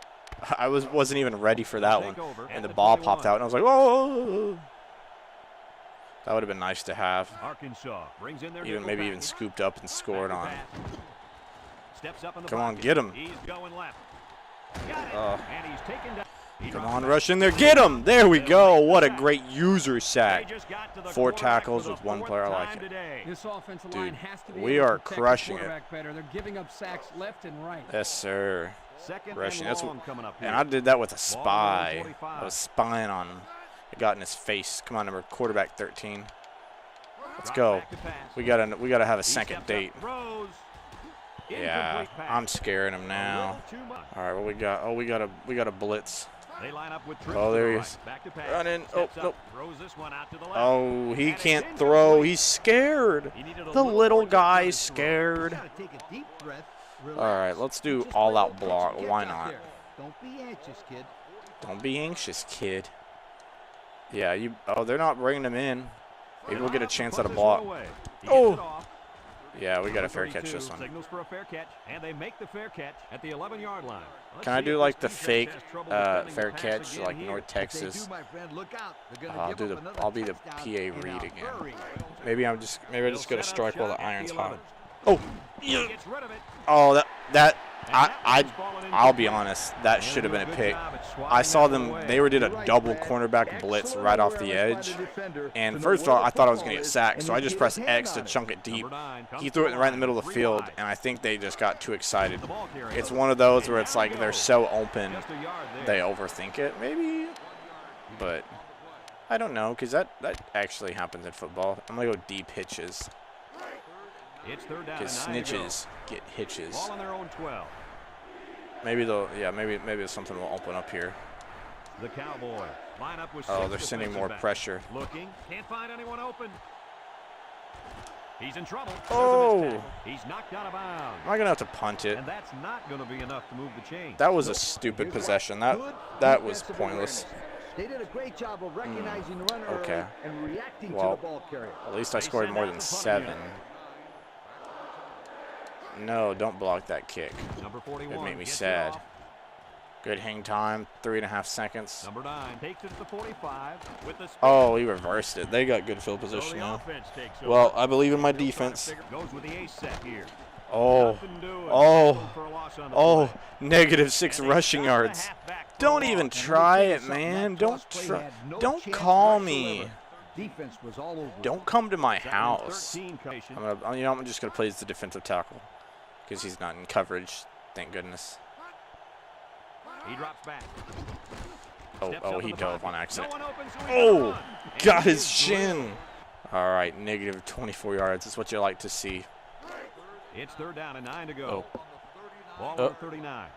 I wasn't even ready for that one. And the ball popped out and I was like, oh! That would have been nice to have.
Arkansas brings in their
Even maybe even scooped up and scored on.
Steps up in the
Come on,
pocket.
get him.
He's going left. Got it. And he's taken down. He
Come
drops
on,
back.
rush in there. Get him. There we go. What a great user
They
sack.
just got to the
4
quarterback
tackles
for the
with 1
4th
player. I like
time
it.
today.
This offensive
Dude,
line has to be
we
able to
are
protect the
crushing it.
quarterback better. They're giving up sacks left and right.
Yes, sir.
Second
Rushing.
and
That's
long coming up here.
And I did that with a
Ball
spy.
on 45.
I was spying on him. I got in his face. Come on, number quarterback 13. Let's
Drop
go.
back to pass.
We gotta have a
He
second
steps
date.
up, throws.
Yeah,
Incomplete pass.
I'm scaring him
A
now.
little too much.
All right, what we got? Oh, we got a blitz.
They line up with trips
Oh,
to
there
the
he
right.
is.
Back to pass.
Running. Oh,
Steps up,
nope.
throws this one out to the left.
Oh, he
And it's
can't
incomplete.
throw. He's scared.
He needed a
The
little
little
more
guy's
distance to
scared.
gotta take a deep breath.
All right, let's do
Just
all-out
play
block.
pitch and
Why
catch out
not?
there. Don't be anxious, kid.
Don't be anxious, kid. Yeah, you. Oh, they're not bringing him in. Maybe we'll get a chance at a block. Oh. Yeah, we got a fair catch this one.
Signals for a fair catch, and they make the fair catch at the 11-yard line. Let's
Can I
see
do
if
like
this
the
defense
fake
has trouble defending the
fair
pass
catch
again
like
here.
North
If they
Texas?
do, my friend, look out. They're gonna
I'll
give
do
up
the
another
I'll be the
touchdown
PA
in
read
a
again.
hurry.
Maybe I'm just
They'll
gonna
set up
strike while
shop
the
at
iron's
11.
hot. Oh,
He
yeah.
gets rid of it.
Oh, that
And that one's fallen
I'll be
incomplete.
honest. That
And
should have been a
good
pick.
job at swatting
I saw
that
them.
away.
They did a
Right,
double
Brad.
cornerback blitz
Excellent
right off the
awareness by
edge.
the defender to
And
know
first of
where
all,
the
I thought I was
football
gonna get
is
sacked,
and
so I
then
just
get
pressed
his hand
X to
on it.
chunk it deep.
Number 9 comes
He
to
threw it
the
right in the
line,
middle of the
3
field,
wide.
and I think they just got too excited.
The ball carrier.
It's one of those where
And
it's
down
like
he
they're
goes.
so open,
Just a yard there.
they overthink it, maybe. But I don't know, because that actually happens in football. I'm gonna go deep hitches,
It's 3rd down
because
and 9 to go.
snitches get hitches.
Ball on their own 12.
Maybe maybe something will open up here.
The Cowboys line up with
Oh, they're sending more pressure.
Looking, can't find anyone open. He's in trouble.
Oh!
He's knocked out of bounds.
Am I gonna have to punt it?
And that's not going to be enough to move the chain.
That was a stupid possession. That was pointless.
They did a great job of recognizing the runner
Okay.
and reacting to
Well,
the ball carrier.
At least I scored more than 7. No, don't block that kick.
Number 41
It'd make me
gets it
sad.
off.
Good hang time, 3.5 seconds.
Number 9 takes it to the 45 with the spin.
Oh, he reversed it. They got good field
So
position
the
now.
offense takes over.
Well, I believe in my defense.
Goes with the ace set here.
Oh,
Nothing doing.
oh,
For a loss on the
oh,
play.
-6
And they
rushing
shot the
yards.
halfback for
Don't
a
even
loss.
try it, man. Don't try. Don't call me.
Defense was all over.
Don't come to my
Second and
house.
13 combination.
I'm just gonna play as the defensive tackle because he's not in coverage. Thank goodness.
He drops back.
Oh, he dove on accident.
No one open, so he
Oh,
can run. And
got
he
his
is
chin. All right, -24 yards. That's what you like to see.
It's 3rd down and 9 to go.
Oh.
Ball
Oh.
on 39.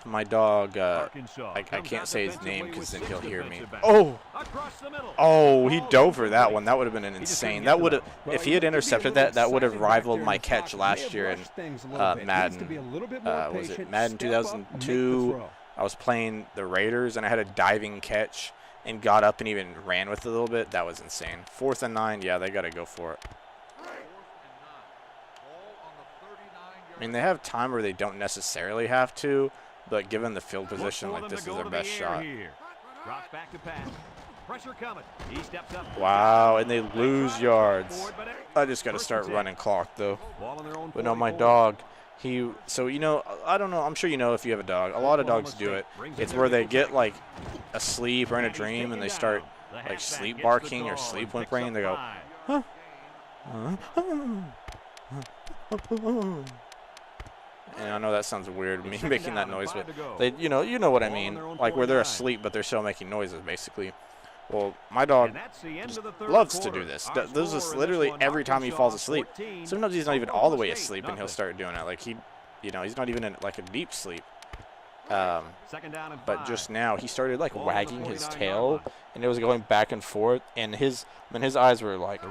My dog,
Arkansas
I
comes
can't
out
say his
defensively
name
with
because then
6
he'll hear me.
defensive backs.
Oh,
Across the middle.
oh, he
Ball
dove for that
incomplete.
one. That would have been an
He just
insane.
couldn't
That
get
would
to
have, if he had intercepted that, that would have rivaled my catch last year in Madden. Was it Madden 2002? I was playing the Raiders and I had a diving catch and got up and even ran with it a little bit. That was insane. 4th and 9. Yeah, they got to go for it. I mean, they have time where they don't necessarily have to, but given the field position, like this is their best shot.
Drops back to pass. Pressure coming. He steps up.
Wow, and they lose yards. I just got to start running clock though. But no, my dog, so you know, I don't know, I'm sure you know if you have a dog. A lot of dogs do it. It's where they get like asleep or in a dream and they start like sleep barking or sleep whimpering and they go, huh? And I know that sounds weird, me making that noise, but they, you know what I mean, like where they're asleep but they're still making noises, basically. Well, my dog loves to do this. Does this literally every time he falls asleep. Sometimes he's not even all the way asleep, and he'll start doing it. Like he's not even in like a deep sleep. But just now he started like wagging his tail, and it was going back and forth, and his eyes were like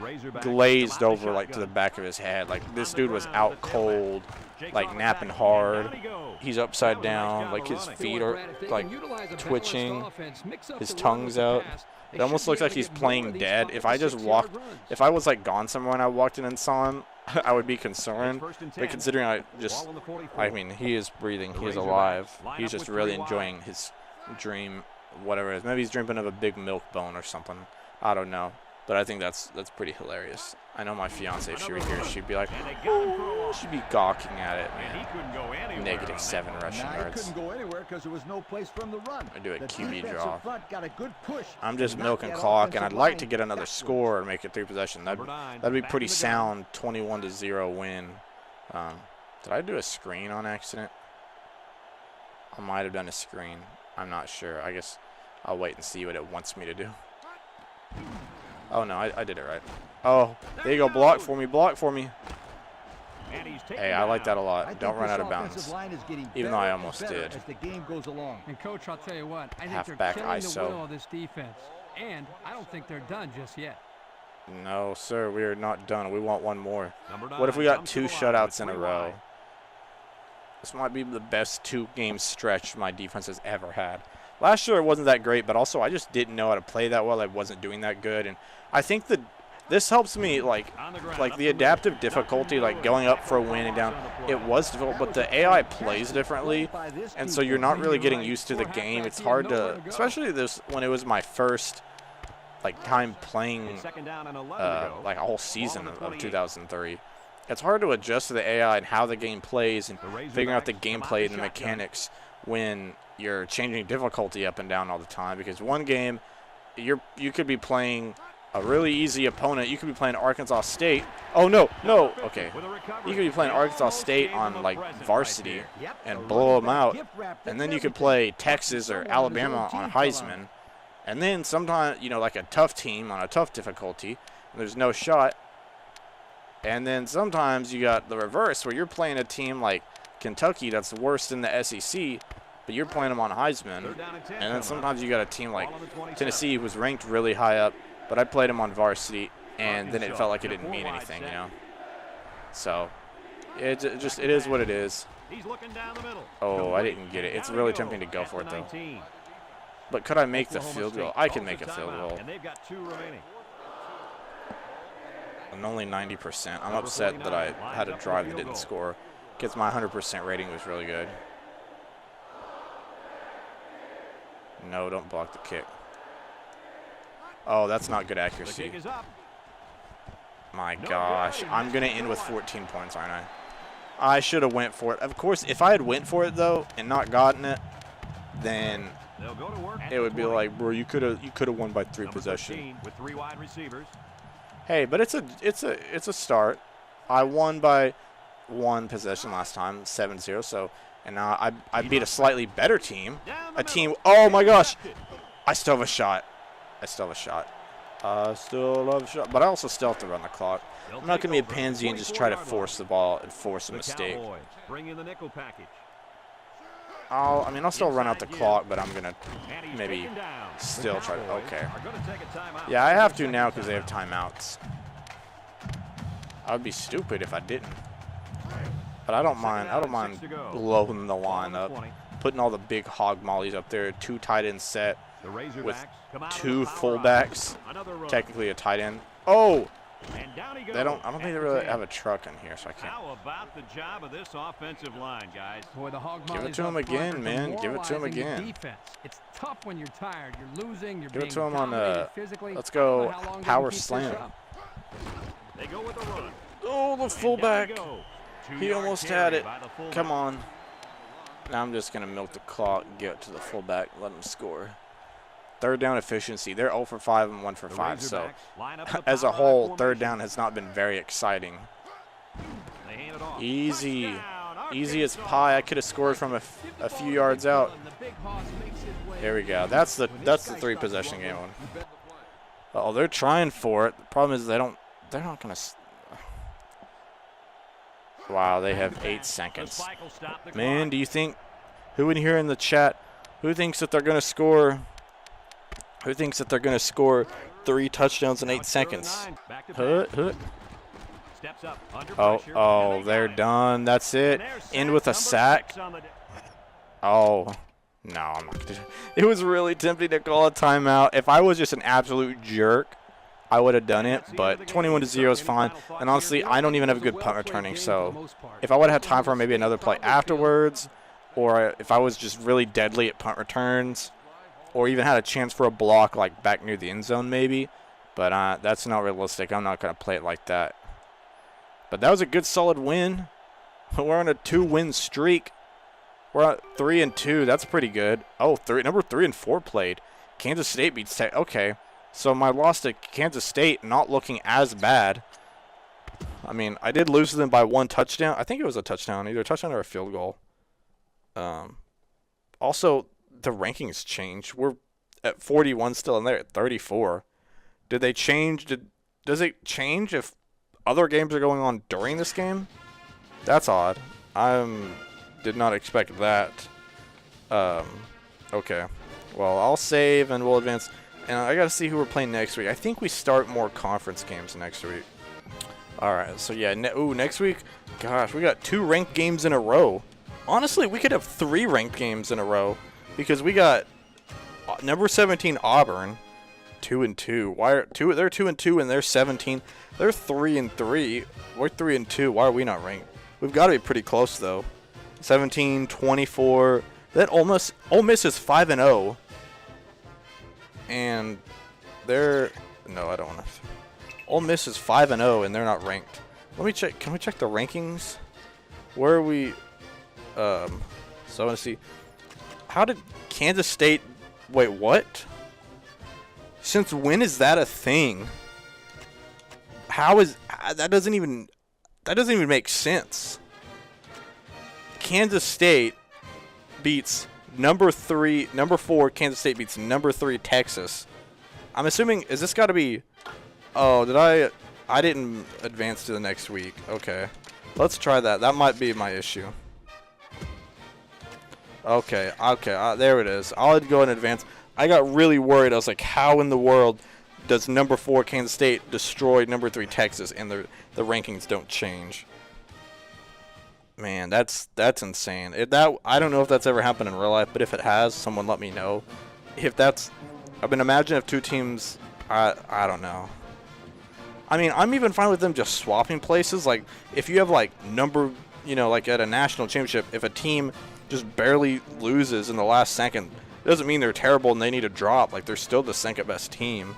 glazed over like to the back of his head. Like this dude was out cold, like napping hard. He's upside down, like his feet are like twitching, his tongue's out. It almost looks like he's playing dead. If I was like gone somewhere and I walked in and saw him, I would be concerned. But considering I mean, he is breathing, he is alive. He's just really enjoying his dream, whatever it is. Maybe he's dreaming of a big milk bone or something. I don't know. But I think that's pretty hilarious. I know my fiance, if she were here, she'd be like, oh, she'd be gawking at it, man. -7 rushing yards.
He couldn't go anywhere because there was no place for him to run.
I do a
The
QB
defensive
draw.
front got a good push.
I'm just
to knock
milking
that
clock, and I'd
offensive
like to
line
get another
backward.
score and make it 3 possession. That'd be pretty sound, 21-0 win. Did I do a screen on accident? I might have done a screen. I'm not sure. I guess I'll wait and see what it wants me to do. Oh, no, I did it right. Oh, there you go. Block for me. Block for me. Hey, I like that a
I
lot.
think
Don't run
this
out of
offensive
bounds.
line is getting
Even though I
better
almost
and better
did.
as the game goes along.
And coach, I'll tell you what, I think
Halfback
they're killing
ISO.
the will of this defense. And I don't think they're done just yet.
No, sir, we are not done. We want one more. What if we got 2 shutouts in a row? This might be the best 2-game stretch my defense has ever had. Last year it wasn't that great, but also I just didn't know how to play that well. I wasn't doing that good, and I think that this helps me, like the adaptive difficulty, like going up for a win and down. It was difficult, but the AI plays differently, and so you're not really getting used to the game. It's hard to, especially this when it was my first like time playing like a whole season of 2003. It's hard to adjust to the AI and how the game plays and figuring out the gameplay and the mechanics when you're changing difficulty up and down all the time. Because one game, you could be playing a really easy opponent. You could be playing Arkansas State. Oh, no, no. Okay. You could be playing Arkansas State on, like, varsity and blow them out. And then you could play Texas or Alabama on Heisman. And then sometimes, you know, like a tough team on a tough difficulty, and there's no shot. And then sometimes you got the reverse where you're playing a team like Kentucky that's worse than the SEC, but you're playing them on Heisman. And then sometimes you got a team like Tennessee who was ranked really high up, but I played them on varsity, and then it felt like it didn't mean anything, you know. So it is what it is. Oh, I didn't get it. It's really tempting to go for it though. But could I make the field goal? I can make a field goal. I'm only 90%. I'm upset that I had a drive that didn't score because my 100% rating was really good. No, don't block the kick. Oh, that's not good accuracy. My gosh. I'm going to end with 14 points, aren't I? I should have went for it. Of course, if I had went for it, though, and not gotten it, then it would be like, bro, you could have won by 3 possessions. Hey, but it's a start. I won by 1 possession last time, 7-0. So, and now I beat a slightly better team, a team. Oh my gosh, I still have a shot. Still have a shot, but I also still have to run the clock. I'm not gonna be a pansy and just try to force the ball and force a mistake. I'll still run out the clock, but I'm gonna maybe still try to. Okay. Yeah, I have to now because they have timeouts. I would be stupid if I didn't. But I don't mind. I don't mind blowing the line up, putting all the big hog mollies up there. 2 tight end set with 2 fullbacks. Technically a tight end. Oh. I don't think they really have a truck in here, so I can't.
How about the job of this offensive line, guys?
Boy, the hog
Give it to him again, man. Give it to him again.
Defense. It's tough when you're tired. You're losing. You're
Give it to
being
him on
physically.
let's go
How long
power
they keep this
slam.
up?
They go with the run.
Oh, the fullback. He almost had it. Come
on.
on. Now I'm just going to milk the clock, get it to the fullback, let him score. 3rd down efficiency. They're 0 for 5 and 1 for 5. So, as a whole, 3rd down has not been very exciting. Easy. Easy as pie. I could have scored from a few yards out. There we go. That's the 3 possession game one. Oh, they're trying for it. The problem is they're not going to. Wow, they have 8 seconds. Man, do you think, who in here in the chat, who thinks that they're going to score? Who thinks that they're going to score 3 touchdowns in 8 seconds? Oh, they're done. That's it. End with a sack. Oh, no, I'm not going to. It was really tempting to call a timeout. If I was just an absolute jerk, I would have done it, but 21-0 is fine. And honestly, I don't even have a good punt returning, so if I would have had time for maybe another play afterwards, or if I was just really deadly at punt returns, or even had a chance for a block like back near the end zone maybe, but that's not realistic. I'm not going to play it like that. But that was a good solid win. We're on a 2-win streak. We're at 3-2. That's pretty good. Oh, number 3 and 4 played. Kansas State beats Tech. Okay. So my loss to Kansas State not looking as bad. I mean, I did lose to them by 1 touchdown. I think it was a touchdown, either a touchdown or a field goal. Also, the rankings changed. We're at 41 still, and they're at 34. Did they change? Does it change if other games are going on during this game? That's odd. Did not expect that. Okay. Well, I'll save and we'll advance. And I got to see who we're playing next week. I think we start more conference games next week. All right. So, yeah. Next week, gosh, we got 2 ranked games in a row. Honestly, we could have 3 ranked games in a row because we got number 17 Auburn, 2-2. They're 2-2 and they're 17. They're 3-3. We're 3-2. Why are we not ranked? We've got to be pretty close though. 17, 24. That Ole Miss is 5-0. And they're no, I don't want to. Ole Miss is 5-0 and they're not ranked. Let me check. Can we check the rankings? Where are we? So I want to see. How did Kansas State? Wait, what? Since when is that a thing? How is that? Doesn't even make sense. Kansas State beats number 4. Kansas State beats number 3 Texas. I'm assuming, is this got to be? Oh, I didn't advance to the next week. Okay, let's try that. That might be my issue. Okay, there it is. I'll go in advance. I got really worried. I was like, how in the world does number 4 Kansas State destroy number 3 Texas and the rankings don't change? Man, that's insane. I don't know if that's ever happened in real life, but if it has, someone let me know. Imagine if 2 teams, I don't know. I mean, I'm even fine with them just swapping places. Like, if you have, like, like at a national championship, if a team just barely loses in the last second, it doesn't mean they're terrible and they need to drop. Like, they're still the second best team.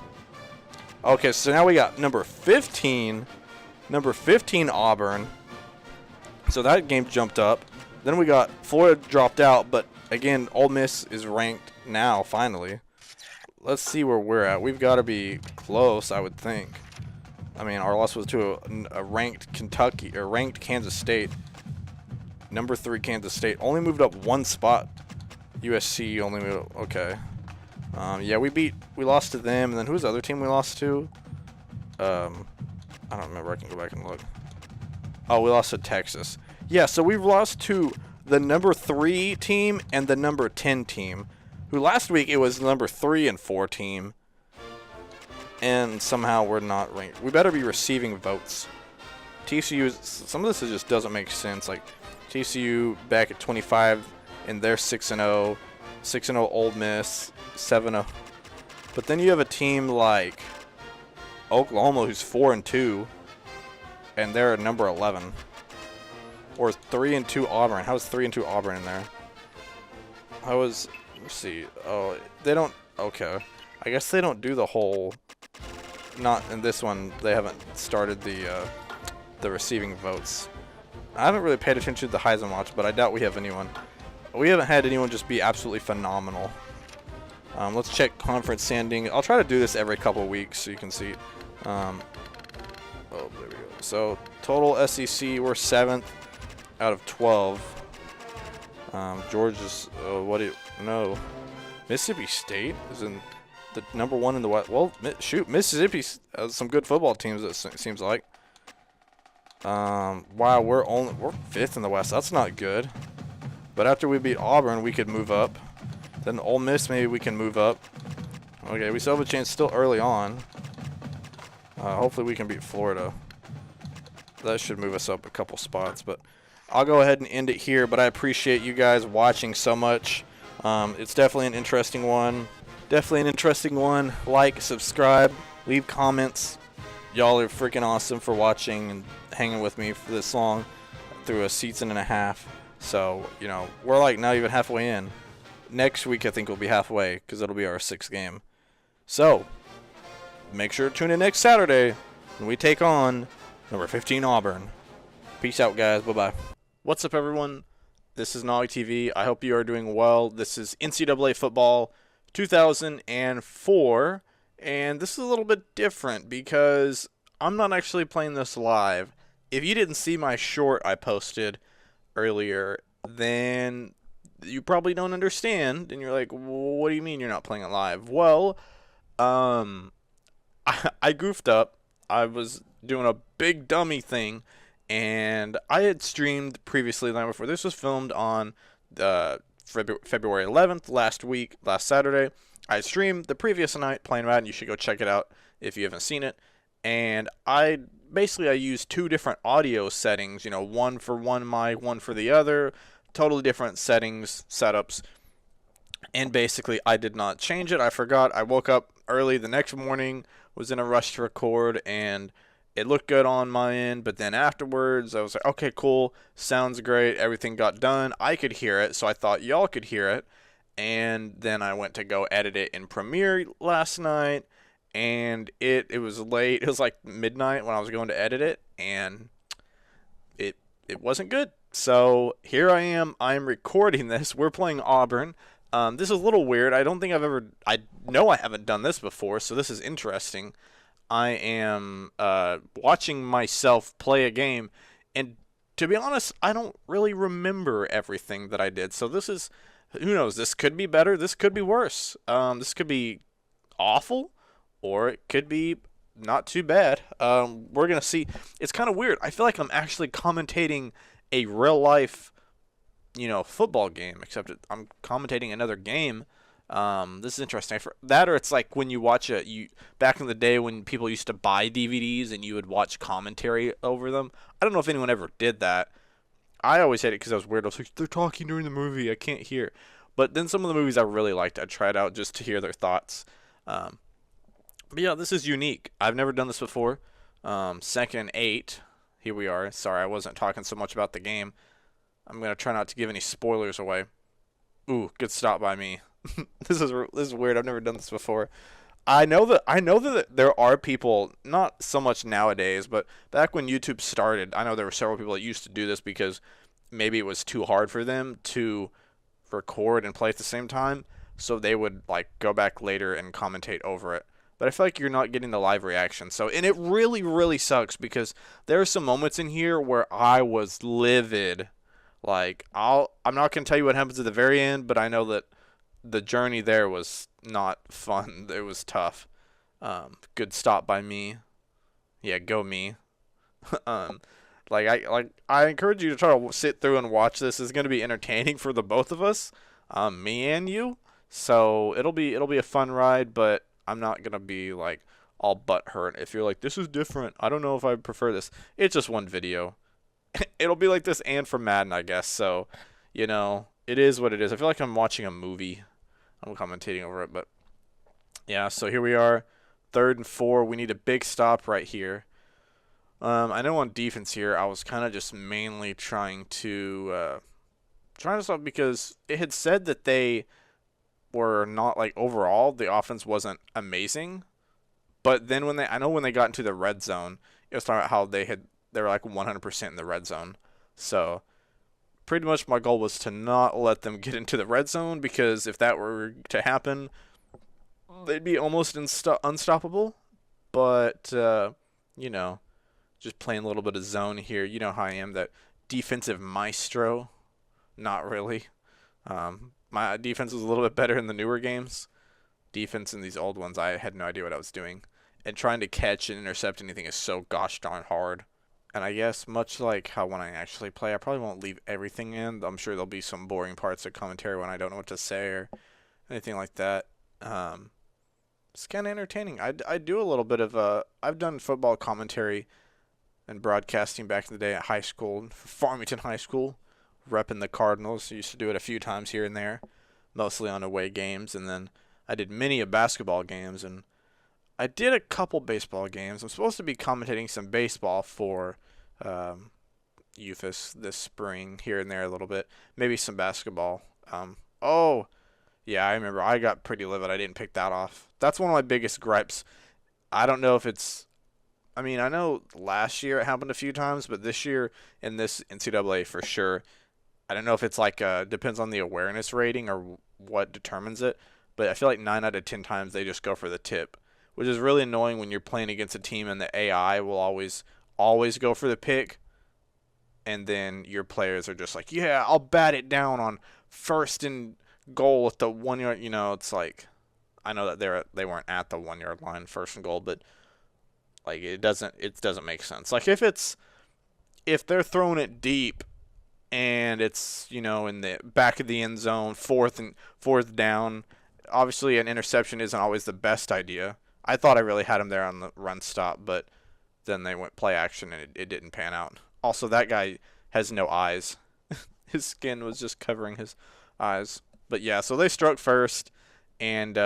Okay, so now we got number 15 Auburn. So that game jumped up. Then we got Florida dropped out, but again, Ole Miss is ranked now, finally. Let's see where we're at. We've got to be close, I would think. I mean, our loss was to a ranked ranked Kansas State. Number 3 Kansas State only moved up 1 spot. USC only moved up. Okay. Yeah, we lost to them, and then who's the other team we lost to? I don't remember. I can go back and look. Oh, we lost to Texas. Yeah, so we've lost to the number 3 team and the number 10 team, who last week it was the number 3 and 4 team, and somehow we're not ranked. We better be receiving votes. TCU, some of this just doesn't make sense. Like, TCU back at 25, and they're 6-0. 6-0 Ole Miss, 7-0. But then you have a team like Oklahoma who's 4-2, and they're at number 11. Or 3-2 Auburn. How is 3-2 Auburn in there? Let's see. Oh, they don't. Okay. I guess they don't do the whole. Not in this one. They haven't started the receiving votes. I haven't really paid attention to the Heisman Watch, but I doubt we have anyone. We haven't had anyone just be absolutely phenomenal. Let's check conference standing. I'll try to do this every couple of weeks so you can see. Oh, there we go. So total SEC, we're 7th out of 12. Georgia's no. Mississippi State is in the number 1 in the West. Well, shoot, Mississippi has some good football teams. It seems like. Wow, we're 5th in the West. That's not good. But after we beat Auburn, we could move up. Then Ole Miss, maybe we can move up. Okay, we still have a chance still early on. Hopefully we can beat Florida. That should move us up a couple spots. But I'll go ahead and end it here. But I appreciate you guys watching so much. It's definitely an interesting one. Like, subscribe, leave comments. Y'all are freaking awesome for watching and hanging with me for this long through a season and a half. So, we're like not even halfway in. Next week, I think we'll be halfway because it'll be our 6th game. So, make sure to tune in next Saturday when we take on number 15 Auburn. Peace out, guys. Bye-bye. What's up, everyone? This is Nolly TV. I hope you are doing well. This is NCAA Football 2004, and this is a little bit different because I'm not actually playing this live. If you didn't see my short I posted earlier, then you probably don't understand, and you're like, what do you mean you're not playing it live? Well, I goofed up. I was doing a big dummy thing, and I had streamed previously the night before. This was filmed on February 11th, last Saturday. I streamed the previous night playing Madden. You should go check it out if you haven't seen it. And I used 2 different audio settings, one for one mic, one for the other, totally different setups. And basically, I did not change it. I forgot. I woke up early the next morning, was in a rush to record, and it looked good on my end. But then afterwards, I was like, okay, cool, sounds great. Everything got done. I could hear it, so I thought y'all could hear it. And then I went to go edit it in Premiere last night. And it was late. It was like midnight when I was going to edit it, and it wasn't good. So here I am. I'm recording this. We're playing Auburn. This is a little weird. I know I haven't done this before, so this is interesting. I am watching myself play a game, and to be honest, I don't really remember everything that I did. So this is, who knows? This could be better. This could be worse. This could be awful. Or it could be not too bad. We're going to see. It's kind of weird. I feel like I'm actually commentating a real-life football game, except I'm commentating another game. This is interesting. That, or it's like when you watch back in the day when people used to buy DVDs and you would watch commentary over them. I don't know if anyone ever did that. I always hated it because I was weird. I was like, they're talking during the movie. I can't hear. But then some of the movies I really liked, I tried out just to hear their thoughts. But yeah, this is unique. I've never done this before. 2nd and 8. Here we are. Sorry, I wasn't talking so much about the game. I'm going to try not to give any spoilers away. Ooh, good stop by me. This is weird. I've never done this before. I know that there are people, not so much nowadays, but back when YouTube started, I know there were several people that used to do this because maybe it was too hard for them to record and play at the same time, so they would like go back later and commentate over it. But I feel like you're not getting the live reaction. And it really, really sucks because there are some moments in here where I was livid. Like, I'm not going to tell you what happens at the very end, but I know that the journey there was not fun. It was tough. Good stop by me. Yeah, go me. I encourage you to try to sit through and watch this. It's going to be entertaining for the both of us, me and you. So it'll be a fun ride, but I'm not going to be like all butthurt if you're like, this is different. I don't know if I prefer this. It's just one video. It'll be like this and for Madden, I guess. So, it is what it is. I feel like I'm watching a movie. I'm commentating over it, but yeah. So here we are, 3rd and 4. We need a big stop right here. I know on defense here, I was kind of just mainly trying to stop because it had said that they were not like overall the offense wasn't amazing, but then when they got into the red zone, it was talking about how they were like 100% in the red zone. So pretty much my goal was to not let them get into the red zone because if that were to happen, they'd be almost unstoppable. But just playing a little bit of zone here. You know how I am, that defensive maestro. Not really. My defense was a little bit better in the newer games. Defense in these old ones, I had no idea what I was doing. And trying to catch and intercept anything is so gosh darn hard. And I guess much like how when I actually play, I probably won't leave everything in. I'm sure there'll be some boring parts of commentary when I don't know what to say or anything like that. It's kind of entertaining. I do a little bit of I've done football commentary and broadcasting back in the day at high school, Farmington High School, repping the Cardinals. I used to do it a few times here and there, mostly on away games. And then I did many of basketball games, and I did a couple baseball games. I'm supposed to be commentating some baseball for UFAS this spring, here and there a little bit. Maybe some basketball. Oh, yeah, I remember. I got pretty livid. I didn't pick that off. That's one of my biggest gripes. I don't know if it's... I mean, I know last year it happened a few times, but this year in this NCAA for sure. I don't know if it's like depends on the awareness rating or what determines it, but I feel like 9 out of 10 times they just go for the tip, which is really annoying when you're playing against a team and the AI will always go for the pick, and then your players are just like, yeah, I'll bat it down on 1st and goal at the 1 yard. It's like, I know that they weren't at the 1 yard line, 1st and goal, but like it doesn't make sense. Like if they're throwing it deep and it's in the back of the end zone, 4th down, obviously an interception isn't always the best idea. I thought I really had him there on the run stop, but then they went play action and it didn't pan out. Also, that guy has no eyes. His skin was just covering his eyes. But yeah, so they struck first, and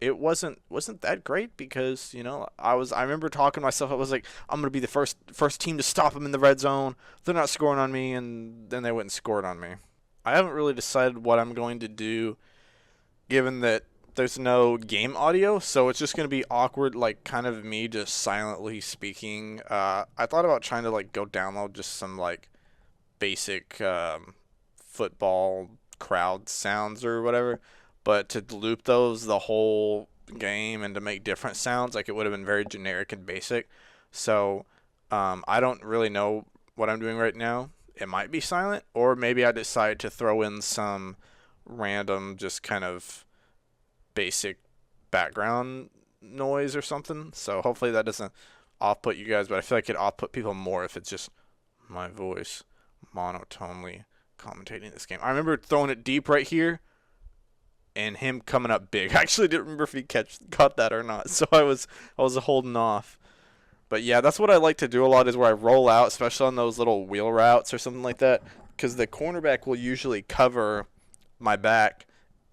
it wasn't that great because I remember talking to myself. I was like, I'm gonna be the first team to stop them in the red zone. They're not scoring on me, and then they went and scored on me. I haven't really decided what I'm going to do, given that there's no game audio, so it's just going to be awkward, like kind of me just silently speaking. I thought about trying to like go download just some like basic football crowd sounds or whatever, but to loop those the whole game and to make different sounds, like it would have been very generic and basic. So I don't really know what I'm doing right now. It might be silent, or maybe I decide to throw in some random just kind of basic background noise or something. So hopefully that doesn't off-put you guys, but I feel like it off-put people more if it's just my voice monotonely commentating this game. I remember throwing it deep right here and him coming up big. I actually didn't remember if he caught that or not, so I was holding off. But yeah, that's what I like to do a lot, is where I roll out, especially on those little wheel routes or something like that, because the cornerback will usually cover my back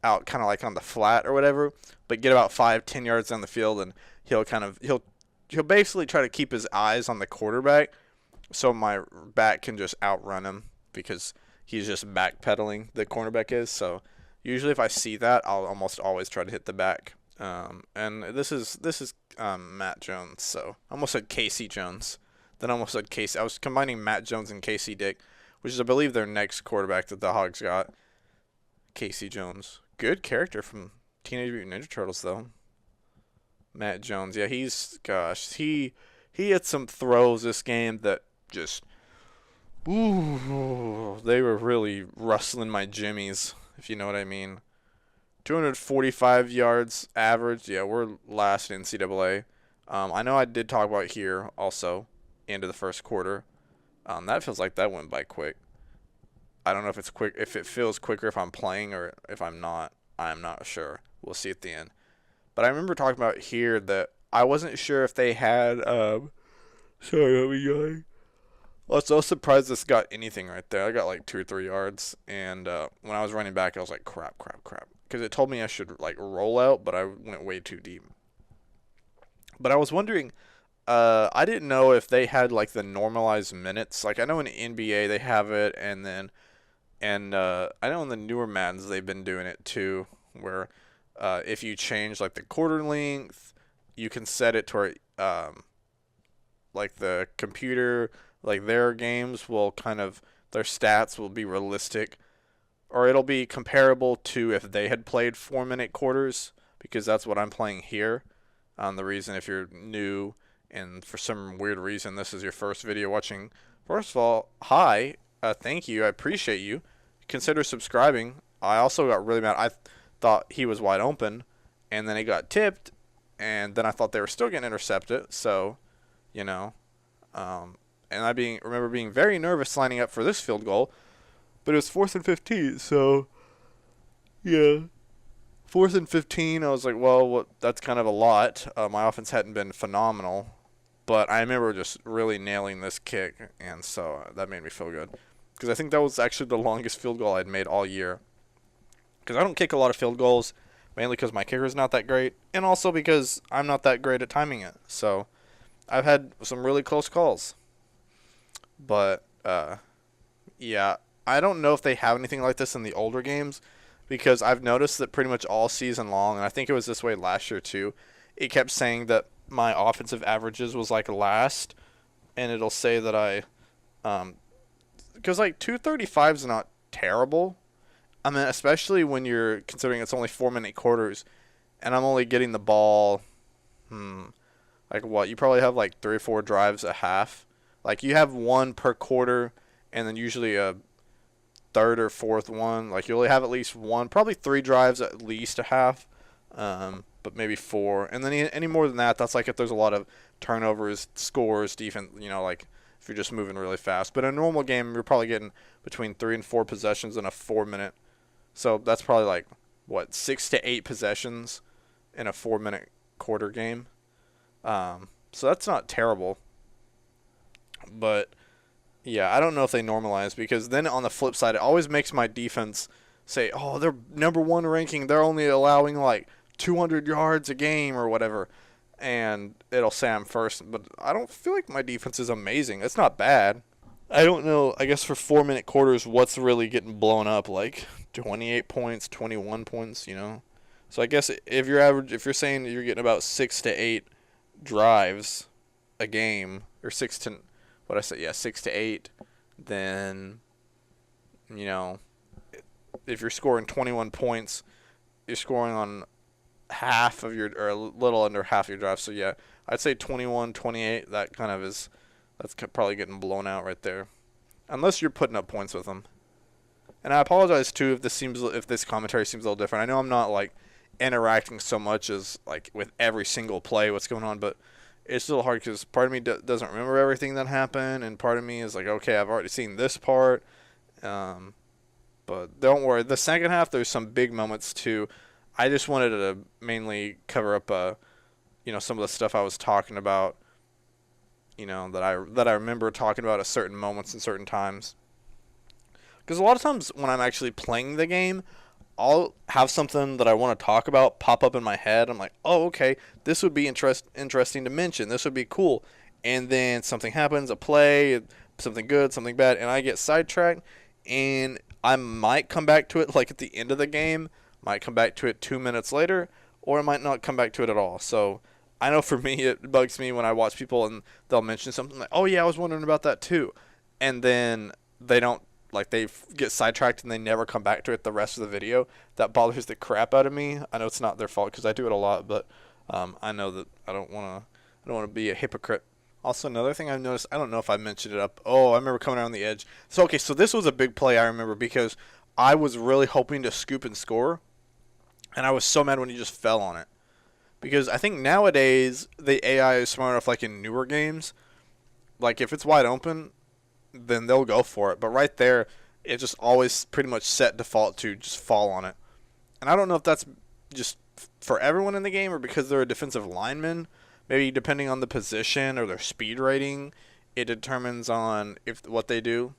out kind of like on the flat or whatever, but get about 5-10 yards down the field, and he'll basically try to keep his eyes on the quarterback so my back can just outrun him, because he's just backpedaling, the cornerback is. So usually if I see that, I'll almost always try to hit the back. And this is Matt Jones, so I almost said Casey Jones. Then I almost said Casey. I was combining Matt Jones and Casey Dick, which is, I believe, their next quarterback that the Hogs got. Casey Jones. Good character from Teenage Mutant Ninja Turtles, though. Matt Jones. Yeah, he had some throws this game that just, ooh, they were really rustling my jimmies, if you know what I mean. 245 yards average. Yeah, we're last in NCAA. I know I did talk about here also, into the first quarter. That feels like that went by quick. I don't know if it's quick, if it feels quicker if I'm playing or if I'm not. I'm not sure. We'll see at the end. But I remember talking about here that I wasn't sure if they had. Sorry, I'm yawning. I was so surprised this got anything right there. I got like 2 or 3 yards, and when I was running back, I was like, crap. Because it told me I should like roll out, but I went way too deep. But I was wondering, I didn't know if they had like the normalized minutes. Like I know in the NBA they have it, and I know in the newer Maddens they've been doing it too, where if you change like the quarter length, you can set it to where like the computer, like their games will kind of, their stats will be realistic. Or it'll be comparable to if they had played 4-minute quarters, because that's what I'm playing here. The reason, if you're new and for some weird reason this is your first video watching, first of all, hi, thank you, I appreciate you. Consider subscribing. I also got really mad. I thought he was wide open, and then he got tipped, and then I thought they were still getting intercepted. So, you know, and I remember being very nervous lining up for this field goal. But it was 4th and 15, so, yeah. 4th and 15, I was like, well, that's kind of a lot. My offense hadn't been phenomenal. But I remember just really nailing this kick, and so that made me feel good. Because I think that was actually the longest field goal I'd made all year. Because I don't kick a lot of field goals, mainly because my kicker is not that great, and also because I'm not that great at timing it. So I've had some really close calls. But, yeah. I don't know if they have anything like this in the older games, because I've noticed that pretty much all season long, and I think it was this way last year too, it kept saying that my offensive averages was like last, and it'll say that I, because like 235 is not terrible. I mean, especially when you're considering it's only 4-minute quarters, and I'm only getting the ball, like what, you probably have like 3 or 4 drives a half. Like you have 1 per quarter, and then usually a 3rd or 4th one. Like you only have at least 1, probably 3 drives at least a half, but maybe 4. And then any more than that, that's like if there's a lot of turnovers, scores, defense, you know, like if you're just moving really fast. But in a normal game, you're probably getting between 3 and 4 possessions in a 4-minute. So that's probably like, what, 6 to 8 possessions in a 4-minute quarter game. So that's not terrible. But yeah, I don't know if they normalize, because then on the flip side, it always makes my defense say, oh, they're number 1 ranking. They're only allowing like 200 yards a game or whatever. And it'll say I'm first. But I don't feel like my defense is amazing. It's not bad. I don't know. I guess for 4-minute quarters, what's really getting blown up? Like 28 points, 21 points, you know? So I guess if you're saying you're getting about 6 to 8 drives a game, or 6 to 8, then, you know, if you're scoring 21 points, you're scoring on half of your, or a little under half your drive. So yeah, I'd say 21, 28, that kind of is, that's probably getting blown out right there. Unless you're putting up points with them. And I apologize too if this commentary seems a little different. I know I'm not like interacting so much as like with every single play what's going on, but it's a little hard because part of me doesn't remember everything that happened, and part of me is like, okay, I've already seen this part. But don't worry. The second half, there's some big moments too. I just wanted to mainly cover up, some of the stuff I was talking about. That I remember talking about at certain moments and certain times. Because a lot of times when I'm actually playing the game, I'll have something that I want to talk about pop up in my head. I'm like, oh, okay, this would be interesting to mention. This would be cool. And then something happens, a play, something good, something bad, and I get sidetracked. And I might come back to it like at the end of the game, might come back to it 2 minutes later, or I might not come back to it at all. So I know for me, it bugs me when I watch people and they'll mention something like, oh, yeah, I was wondering about that too. And then they don't, they get sidetracked and they never come back to it the rest of the video. That bothers the crap out of me. I know it's not their fault because I do it a lot, but I know that I don't want to be a hypocrite. Also, another thing I've noticed, I don't know if I mentioned it up. Oh, I remember coming around the edge. So this was a big play I remember because I was really hoping to scoop and score, and I was so mad when he just fell on it. Because I think nowadays the AI is smart enough, like in newer games, like if it's wide open, then they'll go for it. But right there, it just always pretty much set default to just fall on it. And I don't know if that's just for everyone in the game or because they're a defensive lineman. Maybe depending on the position or their speed rating, it determines on what they do.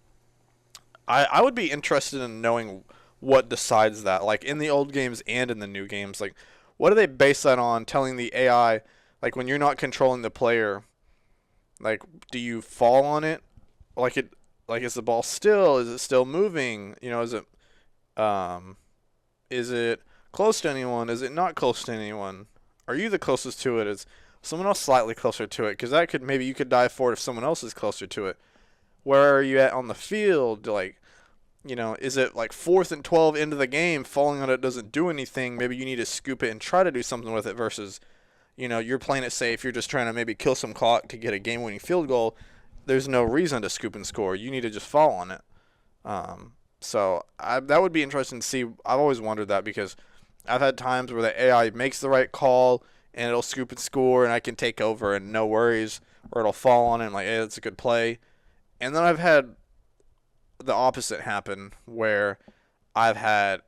I would be interested in knowing what decides that. Like in the old games and in the new games, like what do they base that on? Telling the AI, like when you're not controlling the player, like do you fall on it? Is the ball still? Is it still moving? Is it close to anyone? Is it not close to anyone? Are you the closest to it? Is someone else slightly closer to it? Because maybe you could dive for it if someone else is closer to it. Where are you at on the field? Is it like 4th and 12 into the game, falling on it doesn't do anything? Maybe you need to scoop it and try to do something with it versus, you're playing it safe. You're just trying to maybe kill some clock to get a game-winning field goal. There's no reason to scoop and score. You need to just fall on it. So that would be interesting to see. I've always wondered that because I've had times where the AI makes the right call and it'll scoop and score and I can take over and no worries, or it'll fall on it and hey, that's a good play. And then I've had the opposite happen where I've had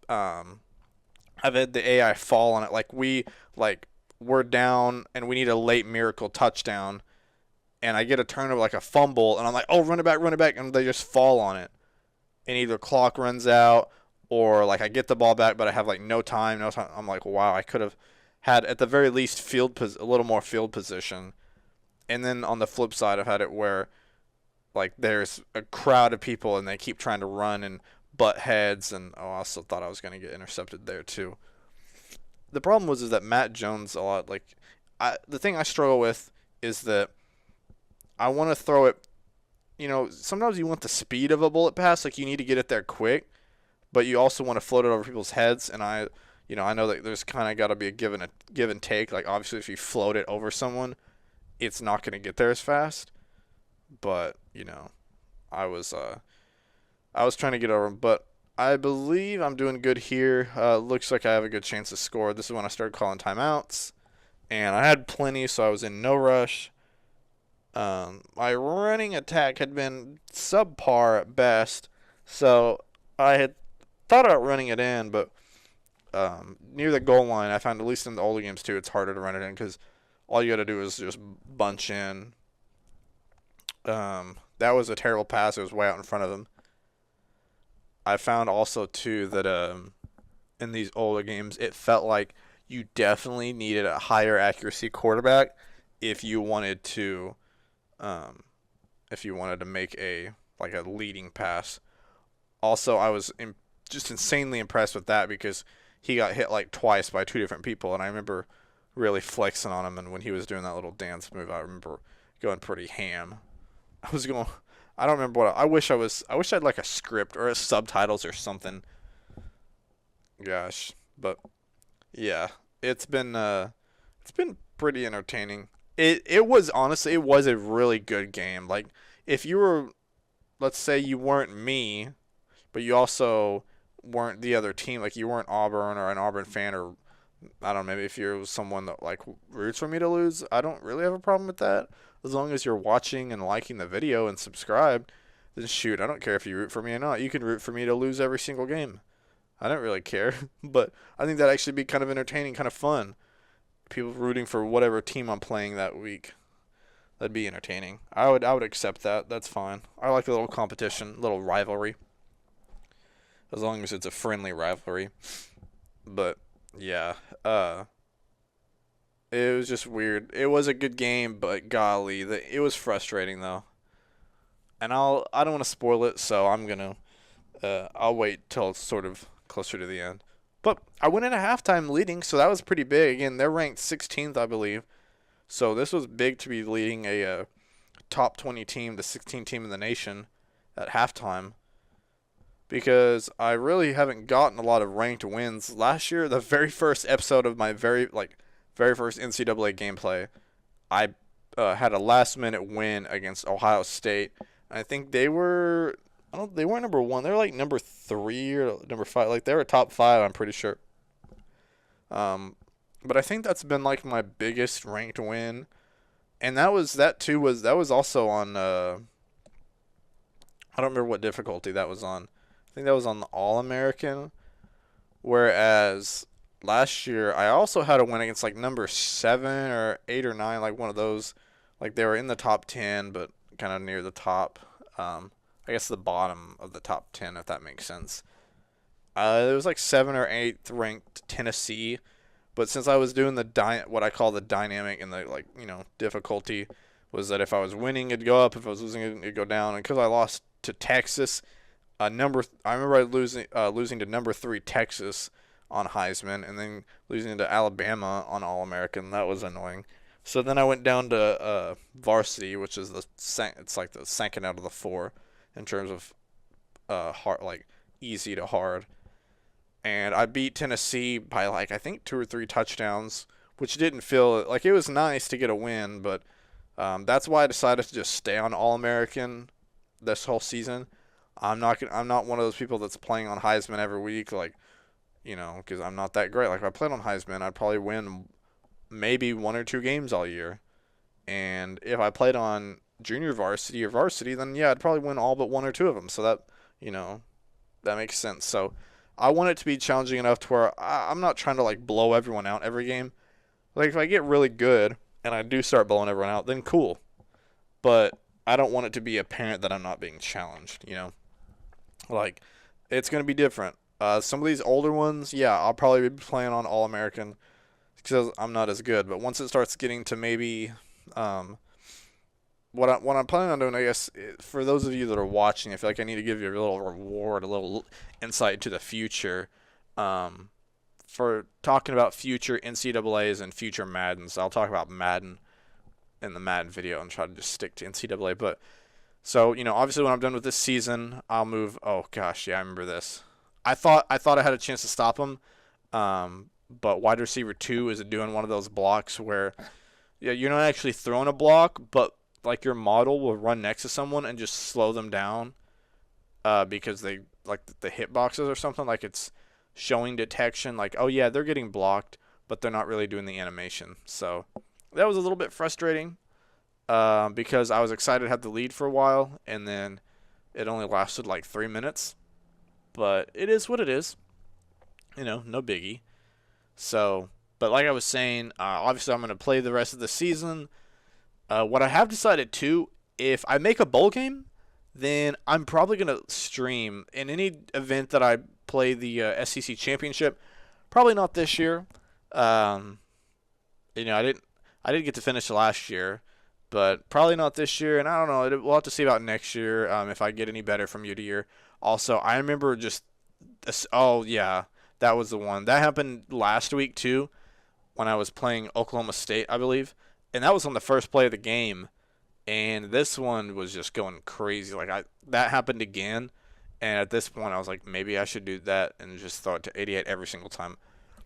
the AI fall on it. We're down and we need a late miracle touchdown. And I get a turnover, like a fumble, and I'm like, oh, run it back, and they just fall on it. And either clock runs out, or I get the ball back, but I have no time. I'm like, wow, I could have had at the very least a little more field position. And then on the flip side, I've had it where there's a crowd of people and they keep trying to run and butt heads, and I also thought I was going to get intercepted there too. The problem is that Matt Jones a lot the thing I struggle with is that I want to throw it, sometimes you want the speed of a bullet pass, you need to get it there quick, but you also want to float it over people's heads, and I know that there's kind of got to be a give and take. Obviously, if you float it over someone, it's not going to get there as fast, but, I was trying to get over him, but I believe I'm doing good here. Looks like I have a good chance to score. This is when I started calling timeouts, and I had plenty, so I was in no rush. My running attack had been subpar at best, so I had thought about running it in, but near the goal line, I found, at least in the older games too, it's harder to run it in because all you got to do is just bunch in. That was a terrible pass. It was way out in front of him. I found also too that in these older games, it felt like you definitely needed a higher accuracy quarterback if you wanted to make a leading pass. Also, I was just insanely impressed with that because he got hit twice by 2 different people, and I remember really flexing on him. And when he was doing that little dance move, I remember going pretty ham. I don't remember I wish I had a script or a subtitles or something. Gosh, but yeah, it's been pretty entertaining. It was honestly, it was a really good game. If you were, let's say you weren't me, but you also weren't the other team, you weren't Auburn or an Auburn fan, or I don't know, maybe if you're someone that roots for me to lose, I don't really have a problem with that. As long as you're watching and liking the video and subscribed, then shoot, I don't care if you root for me or not. You can root for me to lose every single game. I don't really care. But I think that'd actually be kind of entertaining, kind of fun. People rooting for whatever team I'm playing that week. That'd be entertaining. I would accept that. That's fine. I like a little competition, little rivalry. As long as it's a friendly rivalry. But yeah, it was just weird. It was a good game, but golly, it was frustrating though. And I don't want to spoil it, so I'm gonna I'll wait till it's sort of closer to the end. But I went in at halftime leading, so that was pretty big. Again, they're ranked 16th, I believe. So this was big to be leading a top 20 team, the 16th team in the nation, at halftime. Because I really haven't gotten a lot of ranked wins. Last year, the very first episode of my very first NCAA gameplay, I had a last-minute win against Ohio State. I think they weren't number 1. They were like number 3 or number 5. Like they were top 5, I'm pretty sure. But I think that's been like my biggest ranked win, and that was also on. I don't remember what difficulty that was on. I think that was on the All-American. Whereas last year I also had a win against like number 7 or 8 or 9, like one of those. Like they were in the top 10, but kind of near the top. I guess the bottom of the top 10, if that makes sense. It was like 7 or 8th ranked Tennessee. But since I was doing what I call the dynamic and the difficulty, was that if I was winning it'd go up, if I was losing it'd go down. And because I lost to Texas, I remember losing to number 3 Texas on Heisman, and then losing to Alabama on All-American. That was annoying. So then I went down to varsity, which is it's like the second out of the 4 in terms of hard, like easy to hard. And I beat Tennessee by I think 2 or 3 touchdowns, which didn't feel like it was nice to get a win, but that's why I decided to just stay on All-American this whole season. I'm not one of those people that's playing on Heisman every week, because I'm not that great. Like if I played on Heisman, I'd probably win maybe 1 or 2 games all year. And if I played on junior varsity or varsity, then yeah, I'd probably win all but 1 or 2 of them. So that, that makes sense. So I want it to be challenging enough to where I'm not trying to blow everyone out every game. Like if I get really good and I do start blowing everyone out, then cool. But I don't want it to be apparent that I'm not being challenged, it's going to be different. Some of these older ones, yeah, I'll probably be playing on All-American because I'm not as good. But once it starts getting to maybe what I'm planning on doing, I guess, for those of you that are watching, I feel like I need to give you a little reward, a little insight into the future. For talking about future NCAAs and future Maddens. I'll talk about Madden in the Madden video and try to just stick to NCAA. But so, obviously when I'm done with this season, I'll move. Oh gosh, yeah, I remember this. I thought I had a chance to stop him, but wide receiver 2 is doing one of those blocks where, yeah, you're not actually throwing a block, but your model will run next to someone and just slow them down, because they the hitboxes or something, it's showing detection, oh yeah, they're getting blocked, but they're not really doing the animation. So that was a little bit frustrating, because I was excited to have the lead for a while, and then it only lasted 3 minutes. But it is what it is. No biggie. So, but like I was saying, obviously I'm going to play the rest of the season. What I have decided too, if I make a bowl game, then I'm probably going to stream in any event that I play the SEC championship. Probably not this year. I didn't get to finish last year, but probably not this year. And I don't know. We'll have to see about next year, if I get any better from year to year. Also, I remember just this. Oh yeah, that was the one that happened last week too, when I was playing Oklahoma State, I believe, and that was on the first play of the game. And this one was just going crazy. That happened again, and at this point I was like, maybe I should do that and just throw it to 88 every single time.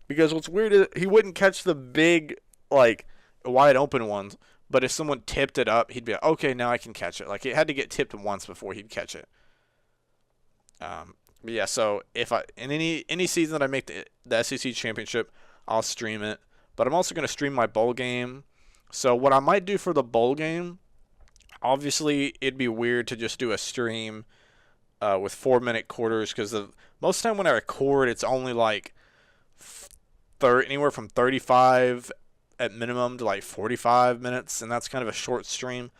Because what's weird is he wouldn't catch the big wide open ones, but if someone tipped it up, he'd be like, okay, now I can catch it. It had to get tipped once before he'd catch it. But yeah, so if in any season that I make the SEC championship, I'll stream it. But I'm also going to stream my bowl game. So what I might do for the bowl game, Obviously, it'd be weird to just do a stream with 4-minute quarters because most of the time when I record, it's only like anywhere from 35 at minimum to like 45 minutes, and that's kind of a short stream.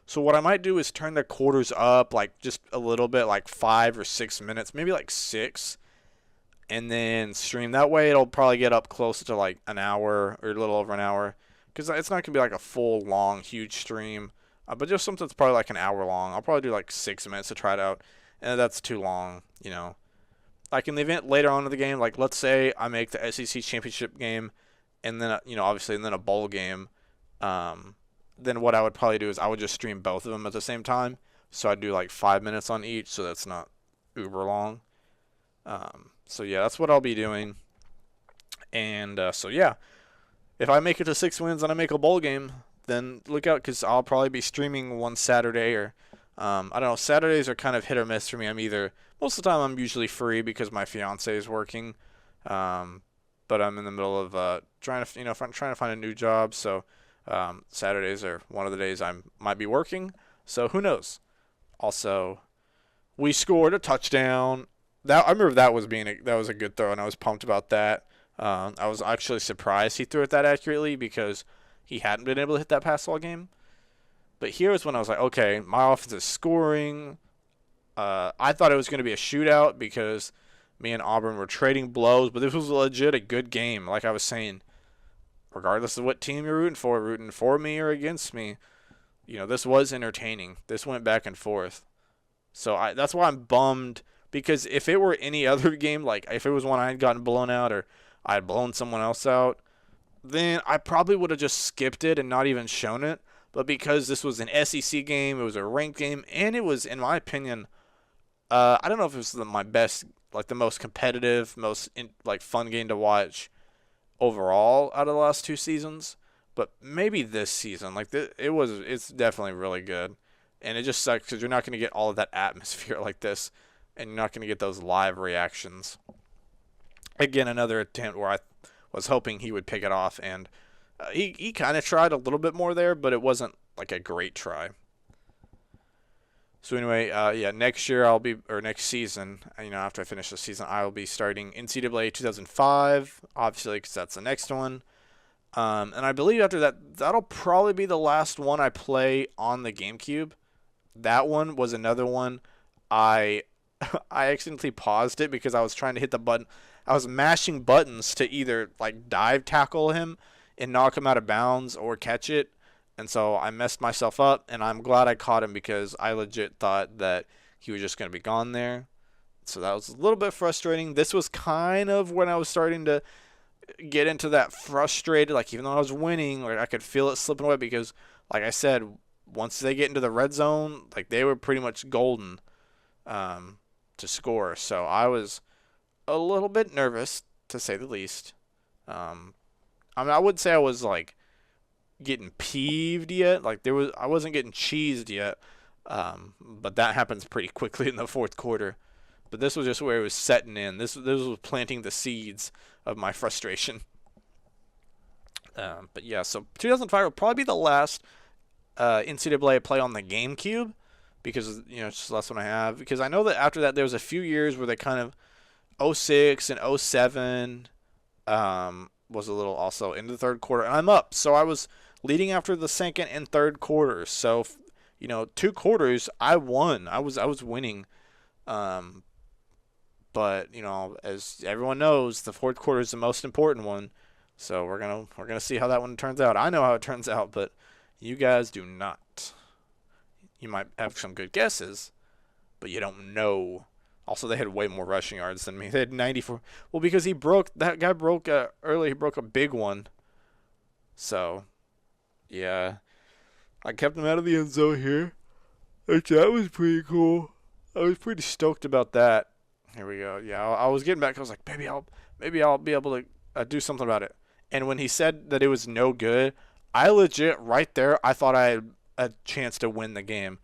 So what I might do is turn the quarters up like just a little bit, like 5 or 6 minutes, maybe like 6, and then stream. That way it'll probably get up closer to like an hour or a little over an hour, because it's not going to be like a full, long, huge stream, but just something that's probably like an hour long. I'll probably do like 6 minutes to try it out, and that's too long, you know. Like in the event later on in the game, like let's say I make the SEC championship game, and then, you know, obviously, and then a bowl game, then what I would probably do is I would just stream both of them at the same time. So I'd do like 5 minutes on each, so that's not uber long. So yeah, that's what I'll be doing. And so yeah, if I make it to 6 wins and I make a bowl game, then look out, because I'll probably be streaming one Saturday, or I don't know. Saturdays are kind of hit or miss for me. Most of the time I'm usually free because my fiance is working, but I'm in the middle of trying to find a new job. So Saturdays are one of the days I might be working. So who knows? Also, we scored a touchdown. I remember that was a good throw, and I was pumped about that. I was actually surprised he threw it that accurately because he hadn't been able to hit that pass all game. But here is when I was like, okay, my offense is scoring. I thought it was going to be a shootout because me and Auburn were trading blows, but this was legit a good game. Like I was saying, regardless of what team you're rooting for me or against me, you know, this was entertaining. This went back and forth. So that's why I'm bummed, because if it were any other game, like if it was one I had gotten blown out or I had blown someone else out, then I probably would have just skipped it and not even shown it. But because this was an SEC game, it was a ranked game, and it was, in my opinion, I don't know if it was my best, like the most competitive, most fun game to watch overall out of the last 2 seasons. But maybe this season, it's definitely really good. And it just sucks because you're not going to get all of that atmosphere like this, and you're not going to get those live reactions. Again, another attempt where I was hoping he would pick it off, and he kind of tried a little bit more there, but it wasn't like a great try. So anyway, next season, after I finish the season, I will be starting NCAA 2005, obviously, because that's the next one. And I believe after that, that'll probably be the last one I play on the GameCube. That one was another one. I accidentally paused it because I was trying to hit the button. I was mashing buttons to either dive tackle him and knock him out of bounds or catch it. And so I messed myself up, and I'm glad I caught him because I legit thought that he was just going to be gone there. So that was a little bit frustrating. This was kind of when I was starting to get into that frustrated, even though I was winning, I could feel it slipping away because, like I said, once they get into the red zone, they were pretty much golden to score. So I was a little bit nervous, to say the least. I wouldn't say I was getting peeved yet. I wasn't getting cheesed yet. But that happens pretty quickly in the fourth quarter. But this was just where it was setting in. This was planting the seeds of my frustration. But yeah, so 2005 will probably be the last NCAA I play on the GameCube because it's just the last one I have. Because I know that after that there was a few years where they kind of 06 and 07 was a little also in the third quarter, and I'm up. So I was leading after the second and third quarters. So 2 quarters I won. I was winning. But as everyone knows, the fourth quarter is the most important one. So we're gonna see how that one turns out. I know how it turns out, but you guys do not. You might have some good guesses, but you don't know. Also, they had way more rushing yards than me. They had 94. Well, because that guy broke early. He broke a big one. So, yeah, I kept him out of the end zone here. That was pretty cool. I was pretty stoked about that. Here we go. Yeah, I was getting back. I was like, maybe I'll be able to do something about it. And when he said that it was no good, I legit right there, I thought I had a chance to win the game.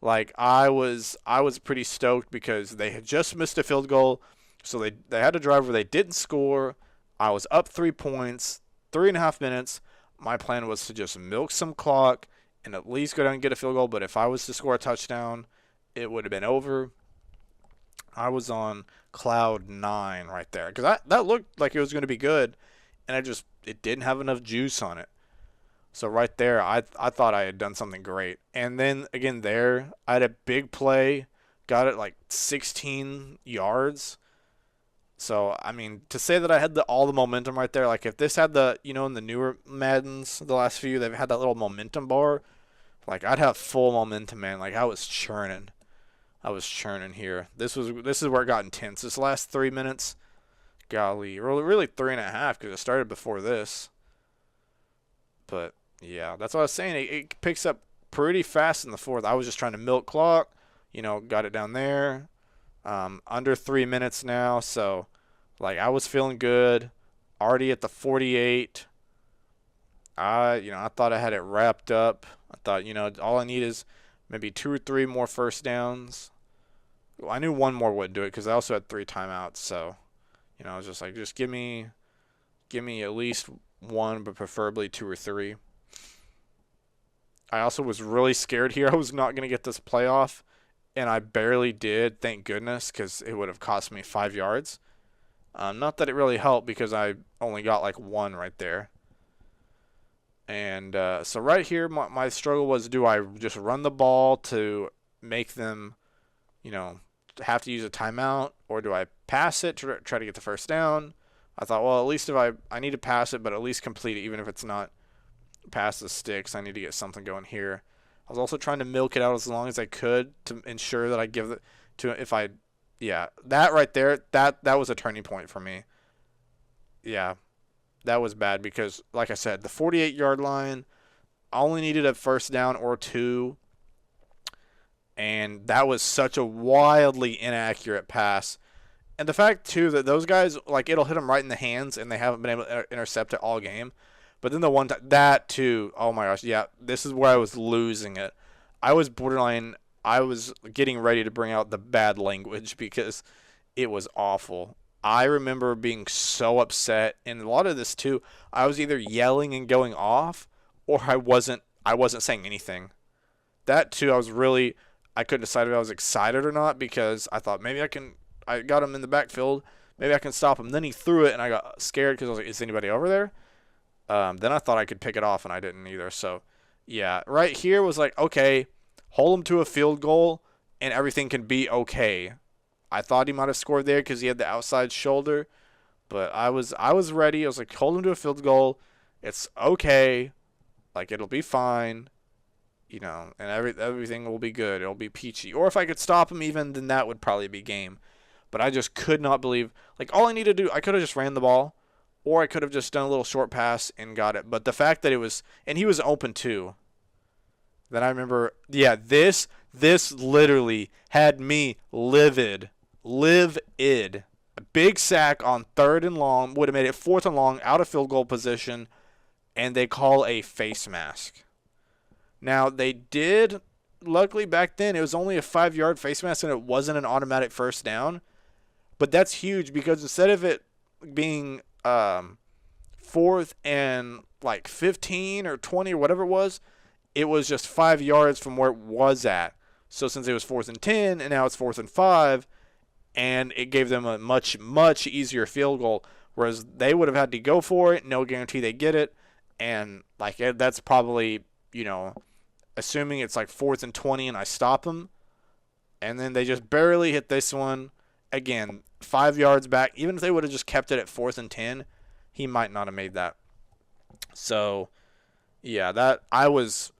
I was pretty stoked because they had just missed a field goal, so they had a drive where they didn't score. I was up 3 points, 3.5 minutes. My plan was to just milk some clock and at least go down and get a field goal. But if I was to score a touchdown, it would have been over. I was on cloud 9 right there because that looked like it was going to be good, and it didn't have enough juice on it. So right there, I thought I had done something great. And then again there, I had a big play, got it like 16 yards. So, I mean, to say that I had all the momentum right there, like if this had the, in the newer Maddens, the last few, they've had that little momentum bar. Like I'd have full momentum, man. Like I was churning. Here. This is where it got intense. This last 3 minutes, golly, really 3.5 because it started before this. But yeah, that's what I was saying. It picks up pretty fast in the fourth. I was just trying to milk clock, got it down there. Under 3 minutes now, so like I was feeling good. Already at the 48. I thought I had it wrapped up. I thought, all I need is maybe 2 or 3 more first downs. Well, I knew one more wouldn't do it because I also had 3 timeouts. So, I was just like, just give me at least 1, but preferably 2 or 3. I also was really scared here. I was not going to get this playoff, and I barely did, thank goodness, because it would have cost me 5 yards. Not that it really helped because I only got like 1 right there. And so right here, my struggle was, do I just run the ball to make them, have to use a timeout, or do I pass it to try to get the first down? I thought, well, at least if I need to pass it, but at least complete it, even if it's not past the sticks. I need to get something going here. I was also trying to milk it out as long as I could to ensure that I give it to that right there, that was a turning point for me. Yeah, that was bad because, like I said, the 48-yard line, I only needed a first down or 2, and that was such a wildly inaccurate pass. And the fact, too, that those guys, like, it'll hit them right in the hands, and they haven't been able to intercept it all game. But then the one time, that, too, oh, my gosh, yeah, this is where I was losing it. I was getting ready to bring out the bad language because it was awful. I remember being so upset, and a lot of this, too, I was either yelling and going off, or I wasn't saying anything. That, too, I couldn't decide if I was excited or not because I thought maybe I got him in the backfield. Maybe I can stop him. Then he threw it, and I got scared because I was like, is anybody over there? Then I thought I could pick it off, and I didn't either. So, yeah, right here was like, okay, hold him to a field goal, and everything can be okay. I thought he might have scored there because he had the outside shoulder, but I was ready. I was like, hold him to a field goal. It's okay. Like, it'll be fine. And everything will be good. It'll be peachy. Or if I could stop him even, then that would probably be game. But I just could not believe. Like, all I needed to do, I could have just ran the ball, or I could have just done a little short pass and got it. But the fact that and he was open too. Then I remember, yeah, this literally had me livid. A big sack on 3rd and long would have made it 4th and long, out of field goal position, and they call a face mask. Now, they did, luckily back then, it was only a 5-yard face mask and it wasn't an automatic first down. But that's huge because instead of it being 4th and like 15 or 20 or whatever it was just 5 yards from where it was at. So since it was 4th and 10 and now it's 4th and 5, and it gave them a much, much easier field goal, whereas they would have had to go for it, no guarantee they get it. And like that's probably, assuming it's like 4th and 20 and I stop them, and then they just barely hit this one. Again, 5 yards back. Even if they would have just kept it at 4th and 10, he might not have made that. So, yeah, I was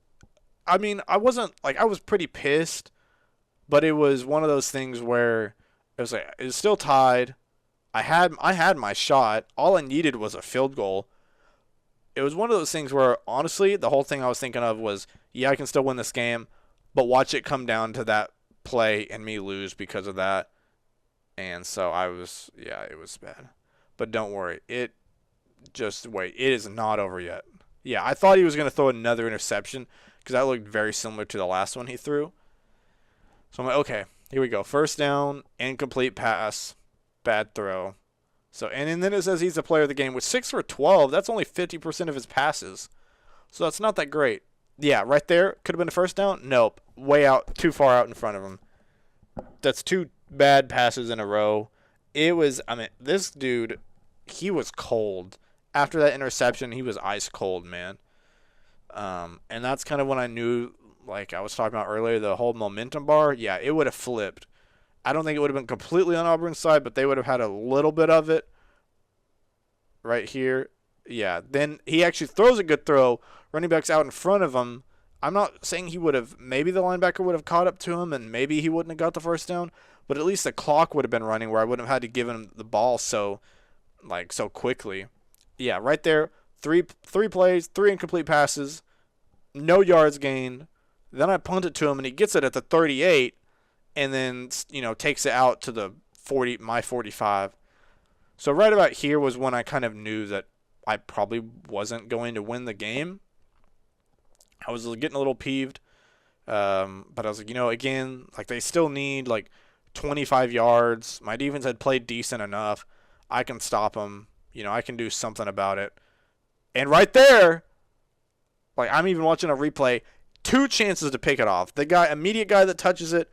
pretty pissed, but it was one of those things where it was still tied. I had my shot. All I needed was a field goal. It was one of those things where, honestly, the whole thing I was thinking of was, yeah, I can still win this game, but watch it come down to that play and me lose because of that. And so it was bad. But don't worry. Just wait. It is not over yet. Yeah, I thought he was going to throw another interception because that looked very similar to the last one he threw. So I'm like, okay, here we go. First down, incomplete pass, bad throw. So, and then it says he's the player of the game with 6 for 12. That's only 50% of his passes. So that's not that great. Yeah, right there. Could have been a first down. Nope. Way out, too far out in front of him. That's 2 bad passes in a row. It was, I mean, this dude, he was cold. After that interception, he was ice cold, man. And that's kind of when I knew, like I was talking about earlier, the whole momentum bar, yeah, it would have flipped. I don't think it would have been completely on Auburn's side, but they would have had a little bit of it right here. Yeah, then he actually throws a good throw. Running back's out in front of him. I'm not saying he would have, maybe the linebacker would have caught up to him and maybe he wouldn't have got the first down, but at least the clock would have been running where I wouldn't have had to give him the ball so quickly. Yeah, right there. Three plays, 3 incomplete passes, no yards gained. Then I punt it to him, and he gets it at the 38, and then takes it out to the 45. So right about here was when I kind of knew that I probably wasn't going to win the game. I was getting a little peeved, but I was like, again, like they still need like 25 yards. My defense had played decent enough. I can stop them. I can do something about it. And right there, like I'm even watching a replay, 2 chances to pick it off. The immediate guy that touches it,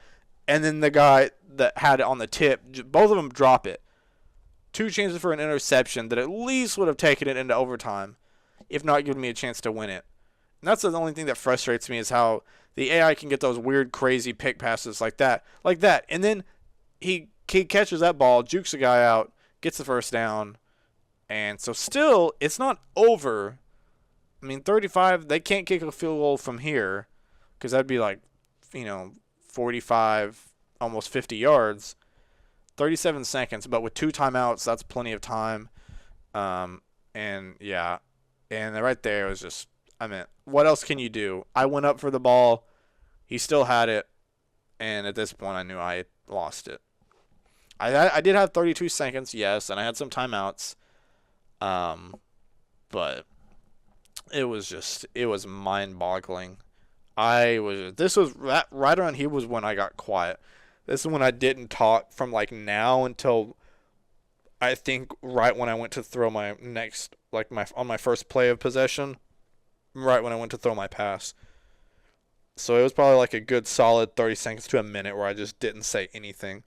and then the guy that had it on the tip. Both of them drop it. 2 chances for an interception that at least would have taken it into overtime, if not given me a chance to win it. And that's the only thing that frustrates me is how the AI can get those weird, crazy pick passes like that. And then he catches that ball, jukes a guy out, gets the first down. And so still, it's not over. I mean, 35, they can't kick a field goal from here because that'd be like, 45, almost 50 yards. 37 seconds, but with 2 timeouts, that's plenty of time. And yeah, and right there was just, what else can you do? I went up for the ball. He still had it. And at this point, I knew I had lost it. I did have 32 seconds, yes, and I had some timeouts. But it was mind-boggling. This was right around here was when I got quiet. This is when I didn't talk from like now until I think right when I went to throw my next, on my first play of possession, right when I went to throw my pass. So it was probably like a good solid 30 seconds to a minute where I just didn't say anything.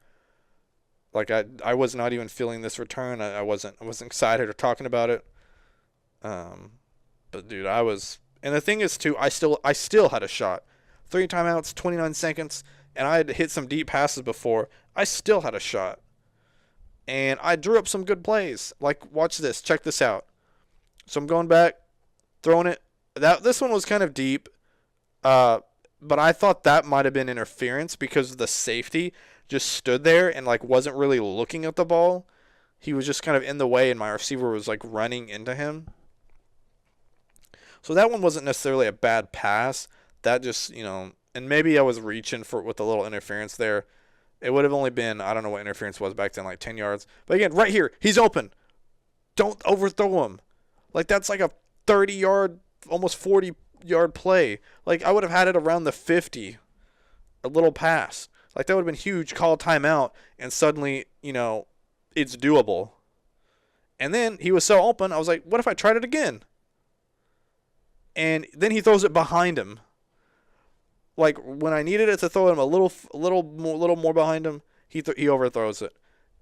Like I was not even feeling this return. I wasn't excited or talking about it. But dude, and the thing is too, I still had a shot. 3 timeouts, 29 seconds, and I had hit some deep passes before. I still had a shot. And I drew up some good plays. Like, watch this. Check this out. So I'm going back, throwing it. This one was kind of deep. But I thought that might have been interference because the safety just stood there and wasn't really looking at the ball. He was just kind of in the way, and my receiver was running into him. So that one wasn't necessarily a bad pass. That just, and maybe I was reaching with a little interference there. It would have only been, I don't know what interference was back then, 10 yards. But again, right here, he's open. Don't overthrow him. That's a 30-yard, almost 40-yard play. I would have had it around the 50, a little pass. That would have been huge. Call timeout, and suddenly, it's doable. And then he was so open, I was like, what if I tried it again? And then he throws it behind him. When I needed it to throw him a little more behind him, he overthrows it.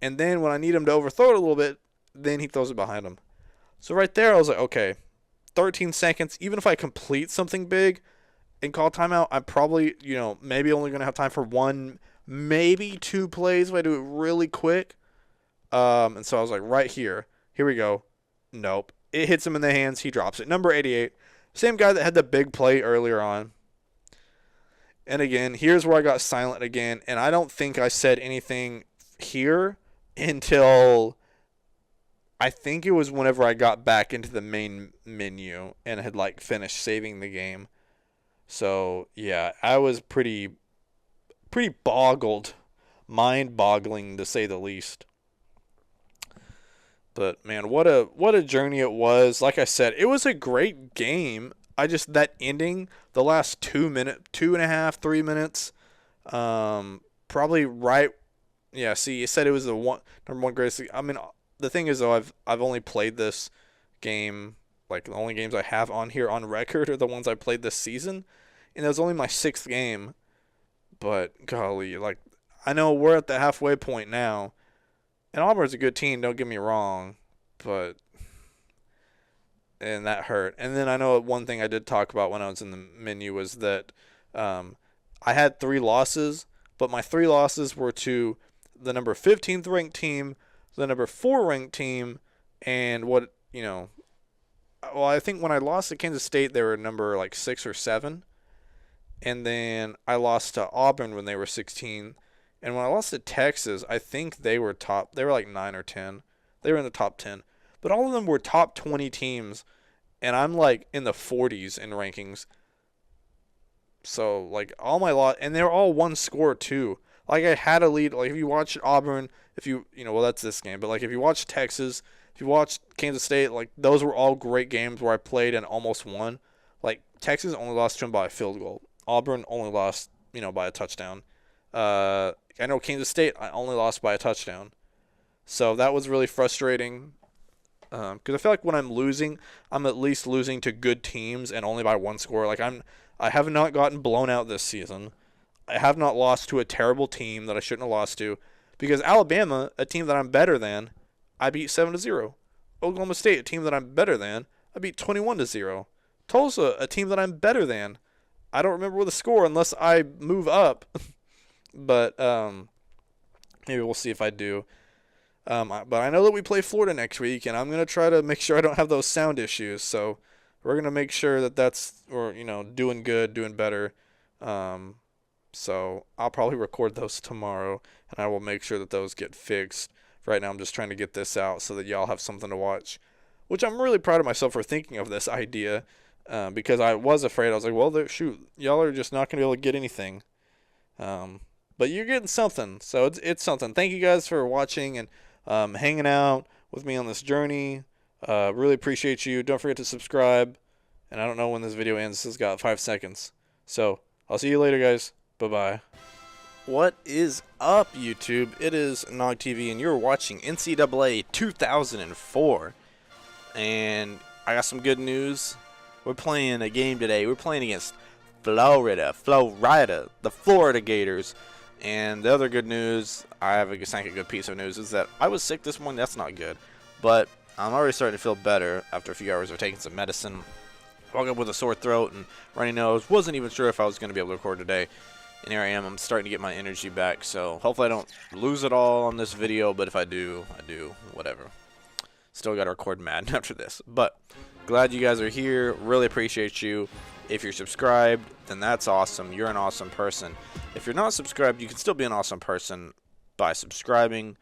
And then when I need him to overthrow it a little bit, then he throws it behind him. So right there, I was like, okay, 13 seconds. Even if I complete something big and call timeout, I'm probably, maybe only going to have time for 1, maybe 2 plays if I do it really quick. And so I was like, right here we go. Nope. It hits him in the hands. He drops it. Number 88. Same guy that had the big play earlier on. And again, here's where I got silent again. And I don't think I said anything here until I think it was whenever I got back into the main menu and had finished saving the game. So yeah, I was pretty boggled, mind-boggling to say the least. But man, what a journey it was. Like I said, it was a great game. That ending, the last 2 minutes, 2.5, 3 minutes, probably right. Yeah, see, you said it was the number one greatest. I mean, the thing is though, I've only played this game Like, the only games I have on here on record are the ones I played this season. And it was only my 6th game. But, golly, like, I know we're at the halfway point now. And Auburn's a good team, don't get me wrong. But, and that hurt. And then I know one thing I did talk about when I was in the menu was that I had 3 losses. But my 3 losses were to the number 15th ranked team, the number 4 ranked team, and what, you know, well, I think when I lost to Kansas State, they were number like 6 or 7. And then I lost to Auburn when they were 16. And when I lost to Texas, I think they were like 9 or 10. They were in the top 10. But all of them were top 20 teams. And I'm like in the 40s in rankings. So, like, all my and they were all one score too. Like, I had a lead. Like, if you watch Auburn, well, that's this game. But, like, if you watch Texas, if you watch Kansas State, like, those were all great games where I played and almost won. Like, Texas only lost to them by a field goal. Auburn only lost, by a touchdown. I know Kansas State, I only lost by a touchdown. So that was really frustrating. Because I feel like when I'm losing, I'm at least losing to good teams and only by 1 score. Like, I have not gotten blown out this season. I have not lost to a terrible team that I shouldn't have lost to. Because Alabama, a team that I'm better than, I beat 7-0. Oklahoma State, a team that I'm better than, I beat 21-0. Tulsa, a team that I'm better than, I don't remember the score unless I move up. But maybe we'll see if I do. But I know that we play Florida next week, and I'm going to try to make sure I don't have those sound issues. So we're going to make sure that that's, doing good, doing better. So I'll probably record those tomorrow, and I will make sure that those get fixed. Right now I'm just trying to get this out so that y'all have something to watch, which I'm really proud of myself for thinking of this idea, because I was afraid. I was like, well, shoot, y'all are just not going to be able to get anything. But you're getting something, so it's something. Thank you guys for watching and hanging out with me on this journey. Really appreciate you. Don't forget to subscribe. And I don't know when this video ends. This has got 5 seconds. So I'll see you later, guys. Bye-bye. What is up, YouTube? It is Nog TV, and you're watching NCAA 2004. And I got some good news. We're playing a game today. We're playing against Florida, the Florida Gators. And the other good news, I have a good piece of news, is that I was sick this morning. That's not good. But I'm already starting to feel better after a few hours of taking some medicine. Woke up with a sore throat and runny nose. Wasn't even sure if I was going to be able to record today. And here I am. I'm starting to get my energy back. So hopefully I don't lose it all on this video. But if I do, I do. Whatever. Still got to record Madden after this. But glad you guys are here. Really appreciate you. If you're subscribed, then that's awesome. You're an awesome person. If you're not subscribed, you can still be an awesome person by subscribing.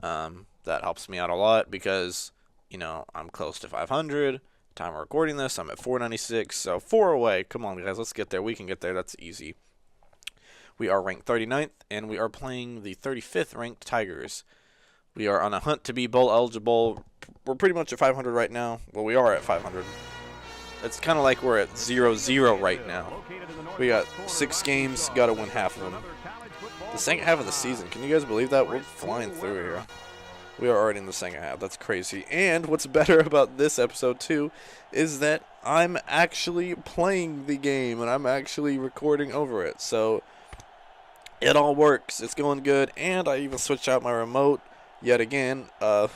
That helps me out a lot because, I'm close to 500. Time of recording this, I'm at 496. So 4 away. Come on, guys. Let's get there. We can get there. That's easy. We are ranked 39th, and we are playing the 35th ranked Tigers. We are on a hunt to be bowl eligible. We're pretty much at 500 right now. Well, we are at 500. It's kind of like we're at 0-0 right now. We got 6 games, got to win half of them. The second half of the season, can you guys believe that? We're flying through here. We are already in the second half. That's crazy. And what's better about this episode, too, is that I'm actually playing the game, and I'm actually recording over it. So it all works. It's going good. And I even switched out my remote yet again. From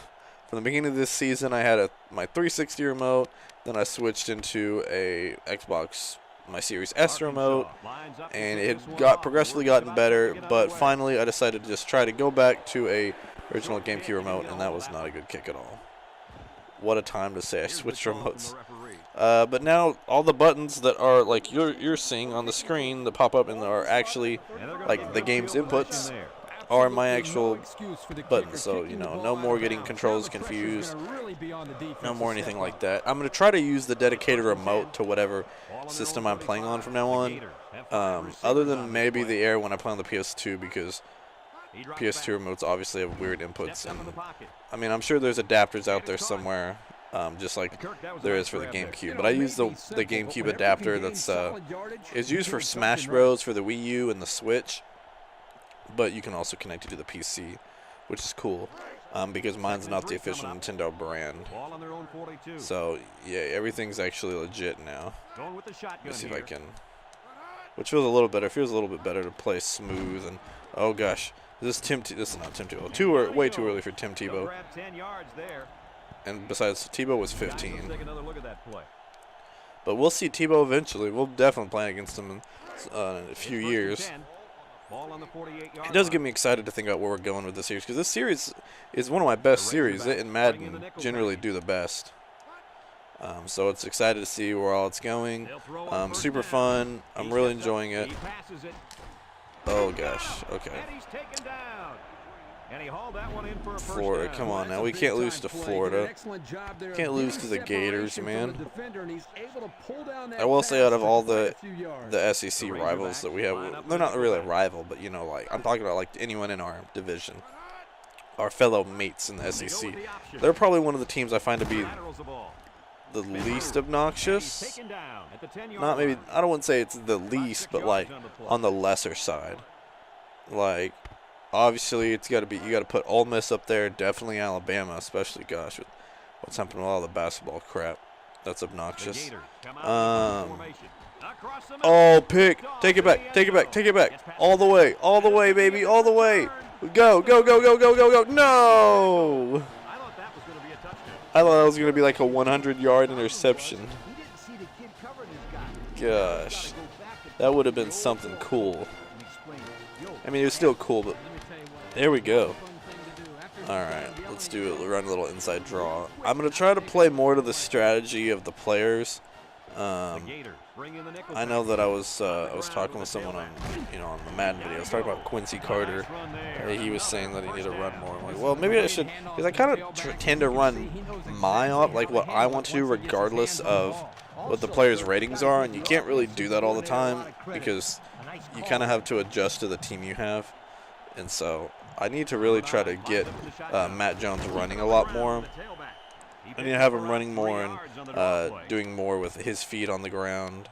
the beginning of this season, I had my 360 remote. Then I switched into a Xbox, my Series S remote, and it got progressively gotten better, but finally I decided to just try to go back to a original GameCube remote, and that was not a good kick at all. What a time to say I switched remotes. But now all the buttons that are like you're seeing on the screen that pop up and are actually like the game's inputs are my actual buttons, so no more getting controls confused, no more anything like that. I'm going to try to use the dedicated remote to whatever system I'm playing on from now on, other than maybe the Air when I play on the PS2, because PS2 remotes obviously have weird inputs, and I mean, I'm sure there's adapters out there somewhere, just like there is for the GameCube, but I use the GameCube adapter that's is used for Smash Bros. For the Wii U and the Switch. But you can also connect it to the PC, which is cool. because mine's not the official Nintendo brand.
Ball on their own 42.
So, yeah, everything's actually legit now.
Going with the shotgun.
Let's see if
here.
I can. Which feels a little better. It feels a little bit better to play smooth. And oh gosh, this is Tim. This is not Tim Tebow. Way too early for Tim
They'll
Tebow.
grab 10 yards there.
And besides, Tebow was
Guys,
15.
let's take another look at that play.
But we'll see Tebow eventually. We'll definitely play against him in a few
It's
years.
1st and 10. Ball on the 48-yard
It does
line.
get me excited to think about where we're going with this series, because this series is one of my best series. It and Madden generally do the best. So it's excited to see where all it's going.
They'll throw on first
Super
down.
fun. I'm
He
really
steps up,
enjoying it.
He passes it.
Oh gosh. Okay.
And he's taken down. And he hauled that one in for a first
Florida,
down.
come on now. We can't lose to Florida. Can't lose to the Gators, man. I will say, out of all the SEC rivals that we have, they're not really a rival, but you know, like I'm talking about like anyone in our division, our fellow mates in the SEC. They're probably one of the teams I find to be
Laterals the ball.
the least
He's
obnoxious.
taken down at the 10-yard
Not maybe,
line.
I don't want to say it's the least, but like on the lesser side. Like obviously it's got to be, you got to put Ole Miss up there, definitely Alabama, especially gosh with what's happening with all the basketball crap. That's
The
obnoxious.
Gators come out in formation. Across the middle.
Oh, pick. Take it back. Take it back. Take it back. All the way. All the way, baby. All the way. Go, go, go, go, go, go, go. No.
I thought that was going to be a touchdown.
I thought that was going to be like a 100-yard interception.
He didn't see the kid covering his guy.
Gosh. That would have been something cool. I mean, it was still cool, but there we go. All right, let's do it. Run a little inside draw. I'm going to try to play more to the strategy of the players.
The Gators bring in the nickel
I know that I was talking with someone on on the Madden video. I was talking about Quincy Carter. He was saying that he needed to run more. I'm like, well, maybe I should, because I kind of tend to run my like what I want to, regardless of what the players' ratings are, and you can't really do that all the time because you kind of have to adjust to the team you have, and so I need to really try to get Matt Jones running a lot more. I need to have him running more and doing more with his feet on the ground,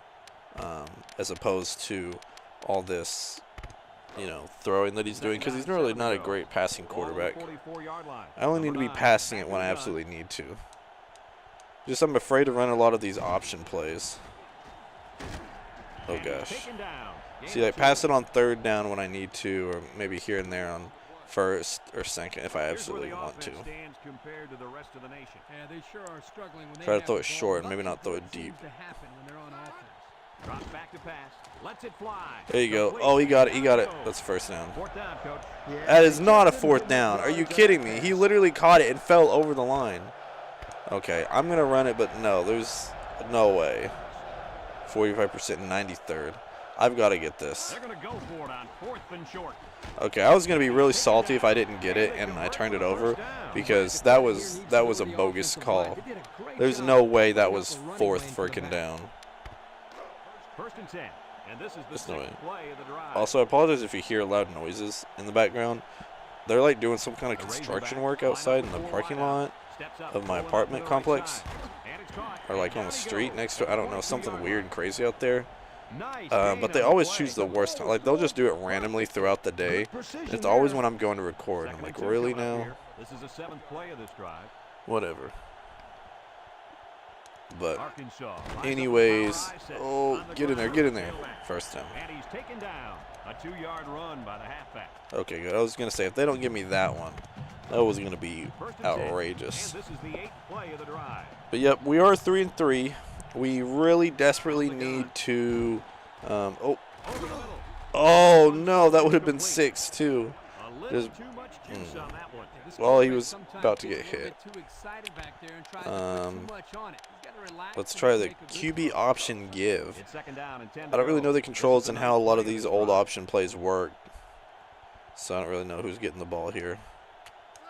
as opposed to all this, throwing that he's doing, because he's really not a great passing quarterback. I only need to be passing it when I absolutely need to. Just I'm afraid to run a lot of these option plays. Oh gosh. See, like pass it on 3rd down when I need to, or maybe here and there on 1st or 2nd if I absolutely want to.
Yeah, they sure are struggling when they
Try to
have
throw
the
it
ball.
short and
Much
maybe not
of
throw
what
it deep.
seems to happen when they're on offense.
Drops back to pass. Lets it fly.
There you go. Oh, he got it. He got it. That's 1st down.
4th down, coach.
That is not a 4th down. Are you kidding me? He literally caught it and fell over the line. Okay, I'm going to run it, but no, there's no way. 45% 93rd. I've got to get this.
They're going to go for it on 4th and short.
Okay, I was going to be really salty if I didn't get it and I turned it over, because that was a bogus call. There's no way that was 4th freaking down.
1st and 10. And this is the
There's no way.
6th play of the drive.
Also, I apologize if you hear loud noises in the background. They're like doing some kind of construction work outside in the parking lot of my apartment complex, or like on the street next to, I don't know, something weird and crazy out there. But they always choose the worst time. Like, they'll just do it randomly throughout the day. It's always when I'm going to record. I'm like, really now?
This is the 7th play of this drive.
Whatever. But
Arkansas.
anyways, oh, get in there, get in there. 1st down.
And he's taken down. A 2-yard run by the halfback.
Okay, good. I was going to say, if they don't give me that one, that was going to be
1st and 10.
outrageous.
And this is the 8th play of the drive.
But yep, we are 3-3. We really desperately need to. Oh no, that would have been 6 too.
A little
Just-
too much juice on that one.
Well, he was about to get hit. Let's try the QB option give.
It's 2nd down and 10
I don't really know the controls and how a lot of these old option plays work, so I don't really know who's getting the ball here.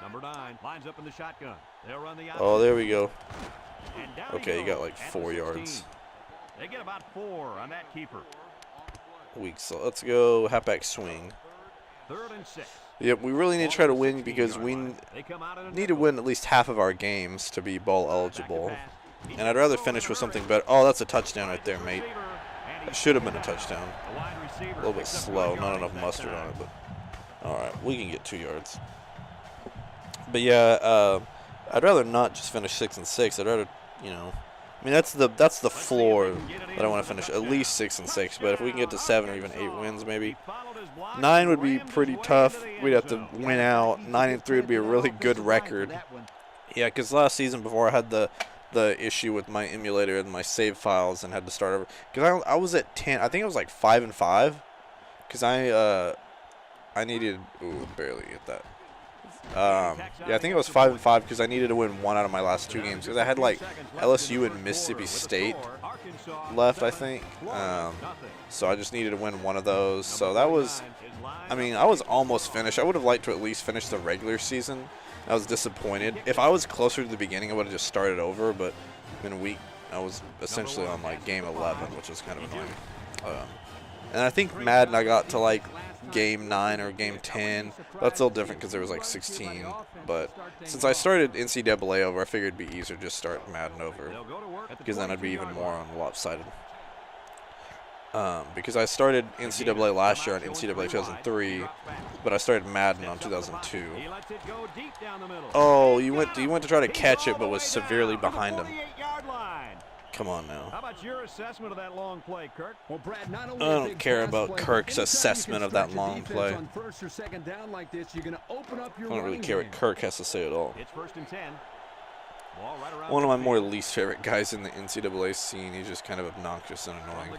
Number 9 lines up in the shotgun. They'll run the
Oh, there we go.
And down
Okay,
he
you got
goes
like
at
4
the 16.
yards.
They get about 4 on that keeper.
Weak, so let's go halfback swing.
3rd and 6.
Yep, we really need to try to win, because we
They come out in a
need to win at least half of our games to be bowl eligible. And I'd rather finish with something better. Oh, that's a touchdown right there, mate. It should have been a touchdown. A little bit slow, not enough mustard on it, but all right, we can get 2 yards. But yeah, I'd rather not just finish 6-6. I'd rather, you know, I mean that's the floor that I want to finish, at least 6-6. But if we can get to 7 or even 8 wins, maybe 9 would be pretty tough. We'd have to win out. 9-3 would be a really good record. Yeah, because last season before I had the issue with my emulator and my save files and had to start over. Because I was at 10. I think it was like 5-5. Because I needed. Ooh, barely get that. Yeah, I think it was 5-5 because I needed to win 1 out of my last 2 games. Because I had like LSU and Mississippi State left, I think. So I just needed to win 1 of those. So that was. I mean, I was almost finished. I would have liked to at least finish the regular season. I was disappointed. If I was closer to the beginning, I would have just started over. But in week, I was essentially on like game 11, which was kind of annoying. And I think Madden, I got to like game 9 or game 10. That's a little different because there was like 16. But since I started NCAA over, I figured it'd be easier to just start Madden over, because then I'd be even more on lopsided. Because I started NCAA last year on NCAA 2003, but I started Madden on 2002. Oh, you went to try to catch it, but was severely behind him. Come on now.
How about your assessment of that long play, Kirk?
Well, Brad, not only
I don't care about Kirk's assessment of that long play.
On first or second down like this, you're going to open up your
I don't really care what Kirk has to say at all.
It's 1st and 10. Ball right around
One of my more least favorite guys in the NCAA scene. He's just kind of obnoxious and annoying.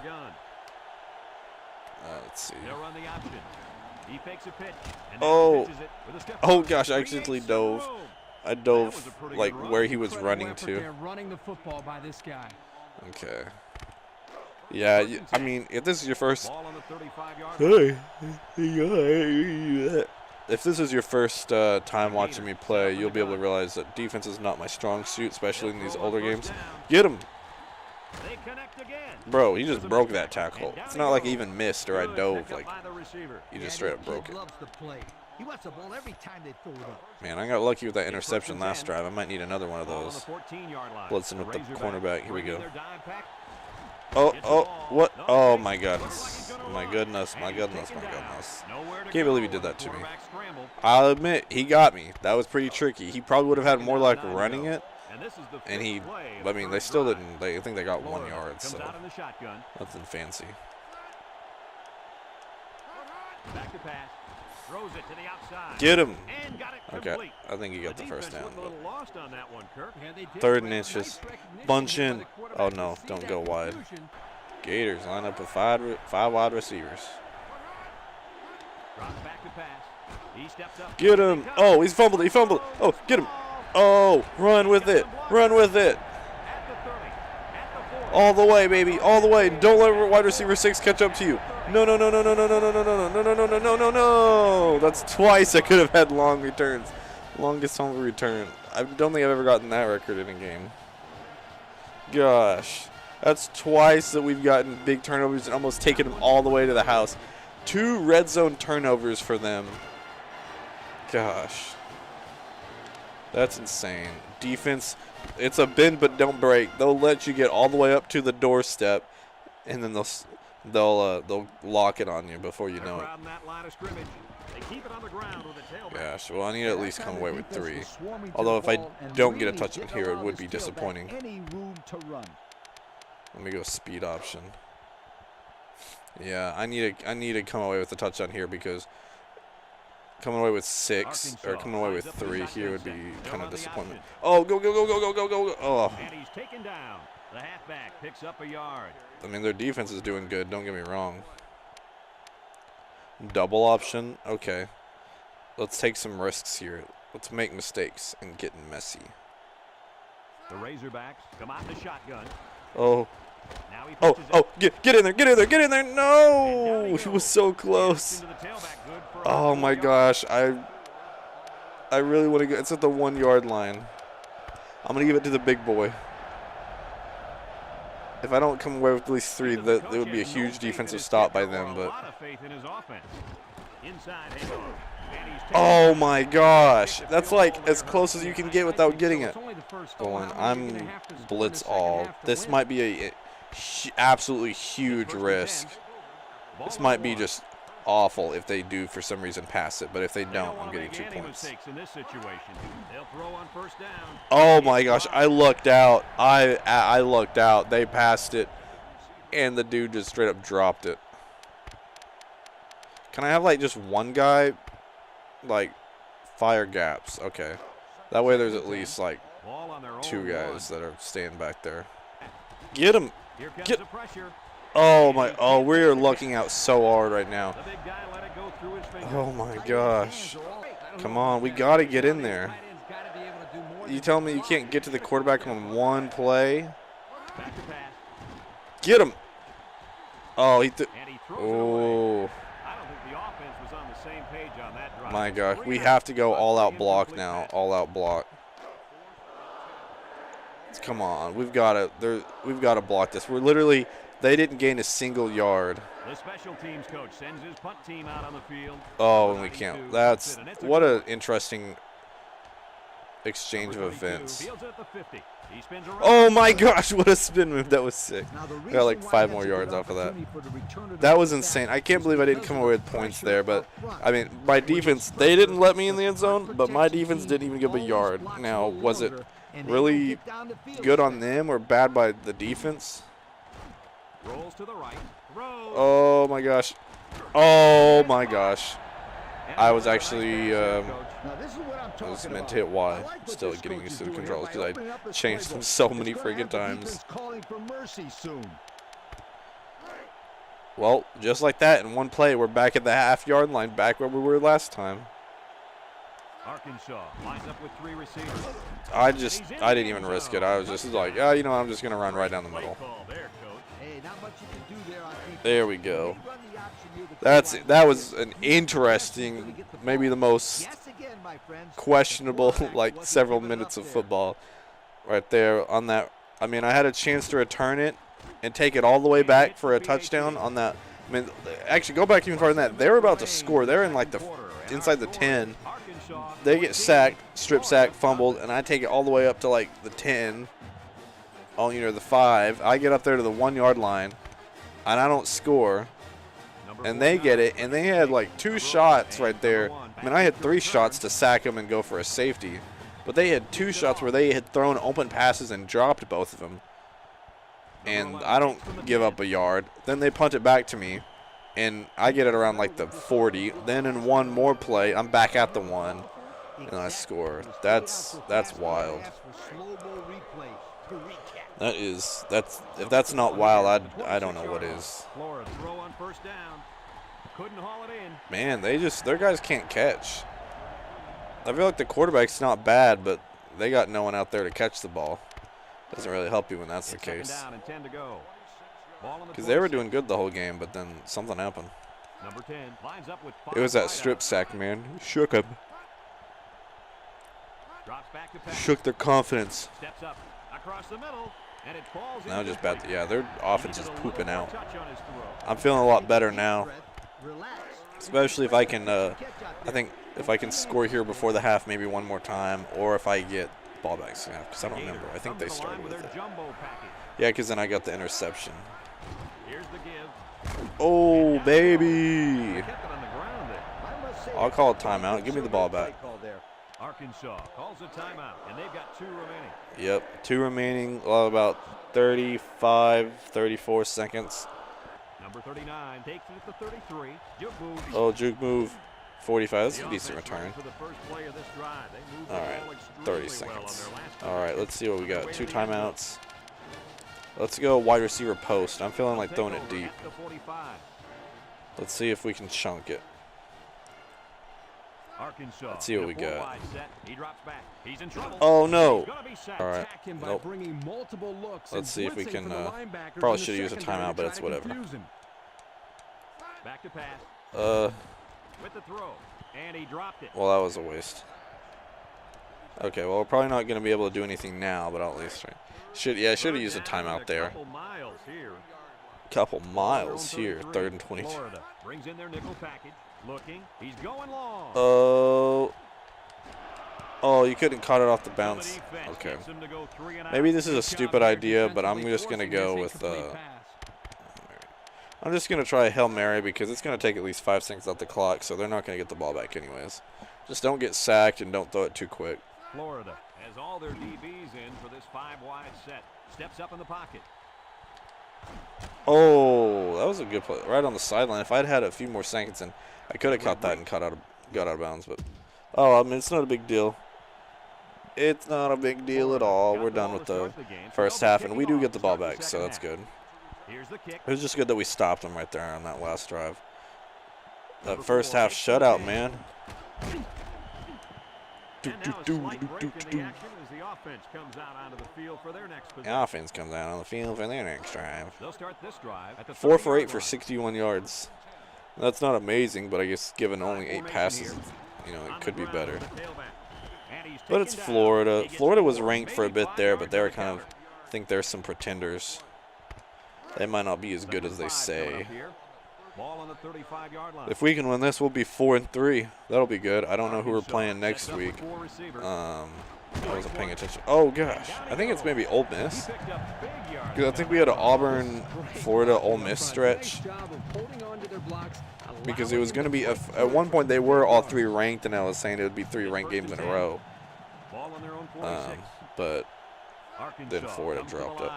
Let's see.
They'll run the option. He fakes a pitch.
Oh gosh, I accidentally dove. I dove like where he was running to.
Running the football by this guy.
Okay. Yeah, I mean, if this is your first. If this is your first time watching me play, you'll be able to realize that defense is not my strong suit, especially in these older games. Get him! Bro, he just broke that tackle. It's not like he even missed or I dove. Like, he just straight up broke it. Man, I got lucky with that interception last drive. I might need another one of those. Blitzing with the cornerback. Here we go. Oh, what? Oh, my goodness. My goodness, my goodness, my goodness. Can't believe he did that to me. I'll admit, he got me. That was pretty tricky. He probably would have had more luck running it. And he, I mean, they still didn't. I think they got 1 yard, so nothing fancy. Get him. Okay, I think he got the first down. 3rd and inches. Bunch in. Oh, no, don't go wide. Gators line up with five wide receivers. Get him. Oh, he's fumbled. He fumbled. Oh, get him. Oh, run with it. Run with it. All the way, baby. All the way. Don't let wide receiver 6 catch up to you. No, no, no, no, no, no, no, no, no, no, no, no, no, no, no, no, no. That's twice I could have had long returns. Longest home return. I don't think I've ever gotten that record in a game. Gosh. That's twice that we've gotten big turnovers and almost taken them all the way to the house. 2 red zone turnovers for them. Gosh. That's insane. Defense, it's a bend but don't break. They'll let you get all the way up to the doorstep, and then they'll lock it on you before you know it. Gosh, well, I need to at least come away with 3. Although if I don't get a touchdown here, it would be disappointing. Let me go speed option. Yeah, I need to come away with a touchdown here, because coming away with 6 or coming away with 3 here would be kind of disappointment. Oh, go, go, go, go, go, go, go, go. Oh.
And he's taken down. The halfback picks up a yard.
I mean, their defense is doing good, don't get me wrong. Double option. Okay. Let's take some risks here. Let's make mistakes and get messy.
The Razorbacks come out in the shotgun.
Oh. Oh, get in there, get in there, get in there. No, he was so close. Oh my gosh, I really want to go. It's at the 1 yard line. I'm going to give it to the big boy. If I don't come away with at least 3, that it would be a huge defensive stop by them, but oh my gosh, that's like as close as you can get without getting it. Going, I'm blitz all. This might be a absolutely huge risk. This might be just awful if they do for some reason pass it, but if they don't, I'm getting 2
Any
points.
mistakes in this situation. They'll throw on first down.
Oh my gosh, I lucked out. I lucked out. They passed it, and the dude just straight up dropped it. Can I have like just one guy, like, fire gaps? Okay, that way there's at least like
Ball on their own
2 guys
one.
that are staying back there. Get him.
Here comes
Get.
the pressure.
Oh my. Oh, we are lucking out so hard right now.
The big guy let it go through his fingers.
Oh my gosh. Come on, we got to get in there. You tell me you can't get to the quarterback on one play?
Back to pass.
Get him. Oh, he
And he throws it away.
oh
I don't think the offense was on the same page on that drive.
my gosh. We have to go all out block now. All out block. Come on. We've got to block this. We're literally, they didn't gain a single yard.
The special teams coach sends his punt team out on the field.
Oh, and we can't. That's what an interesting exchange of events.
Fields it at the 50. He spins around.
Oh my gosh, what a spin move. That was sick.
Now, the
We got like
reason
5
why
more
that's a
yards
good
off of that.
opportunity for the return of the
That was
quarterback
insane. I can't believe I didn't come away with points there, but
pressure
I mean, my defense, they didn't let me in the end zone, but my defense didn't even give a yard. Now, was it really good on them or bad by the defense?
Rolls to the right. Throws.
Oh my gosh. Oh my gosh. I was actually
Now, this is what I'm
I was
talking
meant
about.
to hit Y.
I like what
Still
this
getting
coach
used
is
to the
doing
controls
here by
because
opening
I
up his
changed them
playbook.
so
He's
many
gonna have
freaking
the
times.
defense calling for mercy soon.
Well, just like that, in one play, we're back at the half-yard line, back where we were last time.
Arkansas lines up with 3 receivers.
I didn't even risk it. I was just like, yeah, you know, I'm just going to run right down the middle.
Play call there, coach.
Hey, not much you can do there on defense.
There we go.
They run the option near the goal
That
line.
was an interesting, maybe the most
Yes again, my friends.
questionable,
The quarterback
like,
wasn't
several
giving it
minutes
up
of
there.
football right there on that. I mean, I had a chance to return it and take it all the way back for a touchdown on that. I mean, actually, go back even farther than that. They were about to score. They're in, like, inside the 10. They get sacked, strip sacked, fumbled, and I take it all the way up to like the 10, the 5. I get up there to the 1-yard line, and I don't score. And they get it, and they had like 2 shots right there. I mean, I had 3 shots to sack them and go for a safety, but they had 2 shots where they had thrown open passes and dropped both of them. And I don't give up a yard. Then they punt it back to me, and I get it around like the 40. Then in one more play, I'm back at the 1. And I score. That's wild. If that's not wild, I don't know what is.
Florida throw on first down. Couldn't haul it in.
Man, their guys can't catch. I feel like the quarterback's not bad, but they got no one out there to catch the ball. Doesn't really help you when that's the
Second
case.
down and 10 to go. Ball on the
Because they were
26.
doing good the whole game, but then something happened.
Number 10 lines up with 5
It was that
wide
strip
out.
sack, man. Shook them.
Drops back to pass.
Shook their confidence.
Steps up across the middle, and it falls
Now
into
just
the
bad. Yeah, their offense is pooping out.
touch on his throw.
I'm feeling a lot better now.
Relax.
Especially if I can, I think if I can score here before the half maybe one more time, or if I get ball back second half, because I don't remember. I think they started with it. Yeah, because then I got the interception.
Here's the give.
Oh, baby.
Kept it on the ground there.
I must say,
I'll call a timeout. Give me the ball back.
Call there.
Arkansas calls a timeout, and they've got 2 remaining.
Yep, 2 remaining. Well, about 35, 34 seconds.
Number 39 takes it at the 33. Juke move.
Oh, juke move. 45. That's
The
a decent
offense
return.
ran for the first play of this drive. They moved the
All
ball
right,
extremely
30
well on
seconds.
their last
All right,
drive.
let's see what we got. 2 timeouts. Let's go wide receiver post. I'm feeling like throwing it deep.
At the 45.
Let's see if we can chunk it.
Arkansas.
Let's see what
in a
we got.
4-wide set. He drops back. He's in trouble.
Oh, no.
He's gonna be sacked.
All right.
Attack him by
Nope.
bringing multiple looks and
Let's see if we
blitzing
can,
from the linebackers
probably
in the
should've used a
secondary
timeout,
to
but
try
it's
to
whatever.
confuse him.
Back to pass. With the throw. And he dropped it.
Well, that was a waste. Okay, well, we're probably not going to be able to do anything now, but I'll at least try. I should have used a timeout there.
Couple miles here.
Couple miles here, 3rd and 22.
Florida brings in their nickel package. Looking. He's going long.
Oh, you couldn't cut it off the bounce.
The defense
Okay.
gets him to go 3 and out.
Maybe this is a
Good job
stupid
there
idea, but I'm
defensively
just going to
forcing
go
this
with
incomplete pass.
I'm just going to try a Hail Mary because it's going to take at least 5 seconds off the clock, so they're not going to get the ball back anyways. Just don't get sacked and don't throw it too quick.
Florida has all their DBs in for this 5-wide set. Steps up in the pocket.
Oh, that was a good play. Right on the sideline. If I'd had a few more seconds, and I could have caught that and got out of bounds. But, oh, I mean, it's not a big deal. It's not a big deal at all. We're done with the first half, and we do get the ball back, so that's good. It was just good that we stopped them right there on that last drive. That first half shutout, man.
And now a slight break in the action as the offense comes out onto the field for their next possession.
The offense comes out on the field for their next drive.
They'll start this drive at the
4 for 8 for
line.
61 yards. That's not amazing, but I guess given only 8 passes, you know, it could be better. But it's Florida. Florida was ranked for a bit there, but they're kind of, I think there's some pretenders. They might not be as good as they say.
Ball on the 35-yard line.
If we can win this, we'll be 4-3. That'll be good. I don't know who we're playing next week. I wasn't paying attention. Oh gosh, I think it's maybe Ole Miss. Because I think we had an Auburn, Florida, Ole Miss stretch. Because it was going to be at one point they were all 3 ranked, and I was saying it would be 3 ranked games in a row. But then Florida dropped it.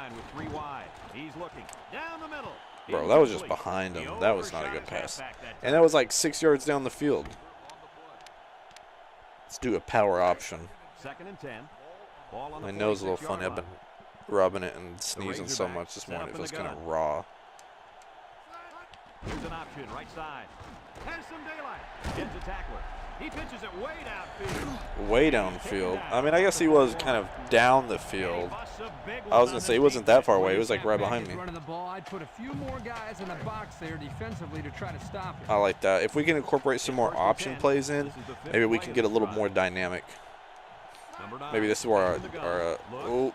Bro, that was just behind him. That was not a good pass. And that was like 6 yards down the field. Let's do a power option.
2nd and 10. Ball on the
My nose is a little
46-yard
funny. I've been rubbing it and sneezing so much this morning. It feels kind of raw.
Here's an option, right side. Has some daylight. Gets a tackler. He pitches it way downfield.
Way downfield. I mean, I guess he was kind of down the field. I was going to say he wasn't that far away. He was like right behind me.
Running the ball, I'd put a few more guys in the box there defensively to try to stop it.
I like that. If we can incorporate some more option plays in, maybe we can get a little more dynamic. Maybe this is where our oh,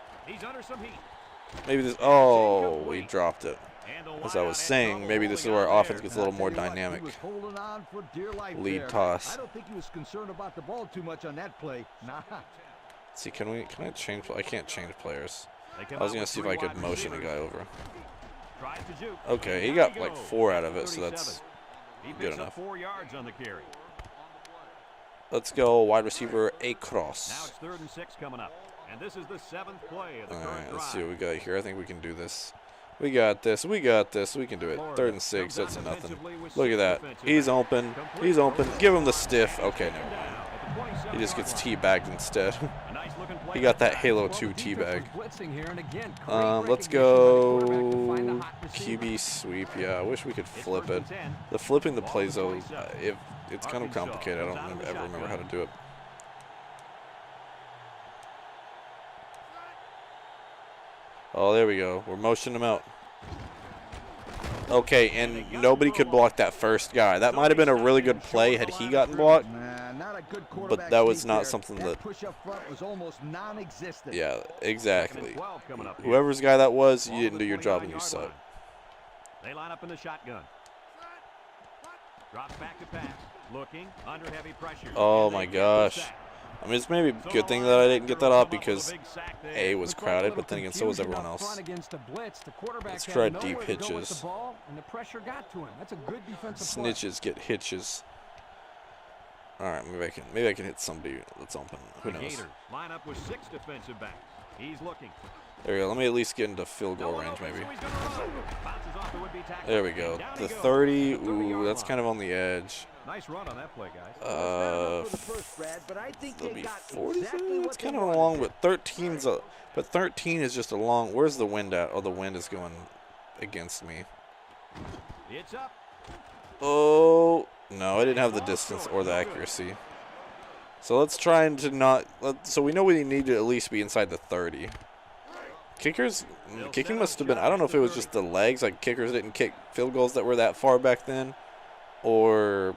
maybe this. Oh, we dropped it. As I was saying, maybe this is where our offense gets a little more dynamic. Lead toss.
I don't think he was concerned about the ball too much on that play. Nah.
See, can I change? I can't change players. I was gonna see if I could motion a guy over. Okay, he got like 4 out of it, so that's good enough.
4 yards on the carry.
Let's go wide receiver across.
Now it's 3rd and 6 coming up, and this is the 7th play of the current
Alright, let's
drive.
see what we got here. I think we can do this. We got this. We got this. We can do it. 3rd and 6. That's nothing. Look at that. He's open. He's open. Give him the stiff. Okay, never mind. He just gets teabagged instead. He got that Halo 2 teabag. Let's go QB sweep. Yeah, I wish we could flip it. The flipping the plays, though, it's kind of complicated. I don't ever remember how to do it. Oh, there we go. We're motioning him out. Okay, and nobody could block that first guy. That might have been a really good play had he gotten blocked. But that was not something that. Yeah, exactly. Whoever's guy that was, you didn't do your job and you suck.
They line up in the shotgun. Drops back to pass. Looking under heavy pressure.
Oh my gosh. I mean, it's maybe a good thing that I didn't get that off because A was crowded, but then again, so was everyone else. Let's try deep hitches. Snitches get hitches. All right, maybe I can hit somebody that's open. Who knows?
Line up with 6 defensive backs. He's looking.
There we go. Let me at least get into field goal range, maybe. There we go. The 30. Ooh, that's kind of on the edge.
Nice run on that play, guys.
There'll be 40. It's kind of a long, but 13's a. But 13 is just a long. Where's the wind at? Oh, the wind is going against me.
It's up.
Oh no, I didn't have the distance or the accuracy. So let's try and to not. So we know we need to at least be inside the 30. Kicking must have been. I don't know if it was just the legs. Like kickers didn't kick field goals that were that far back then, or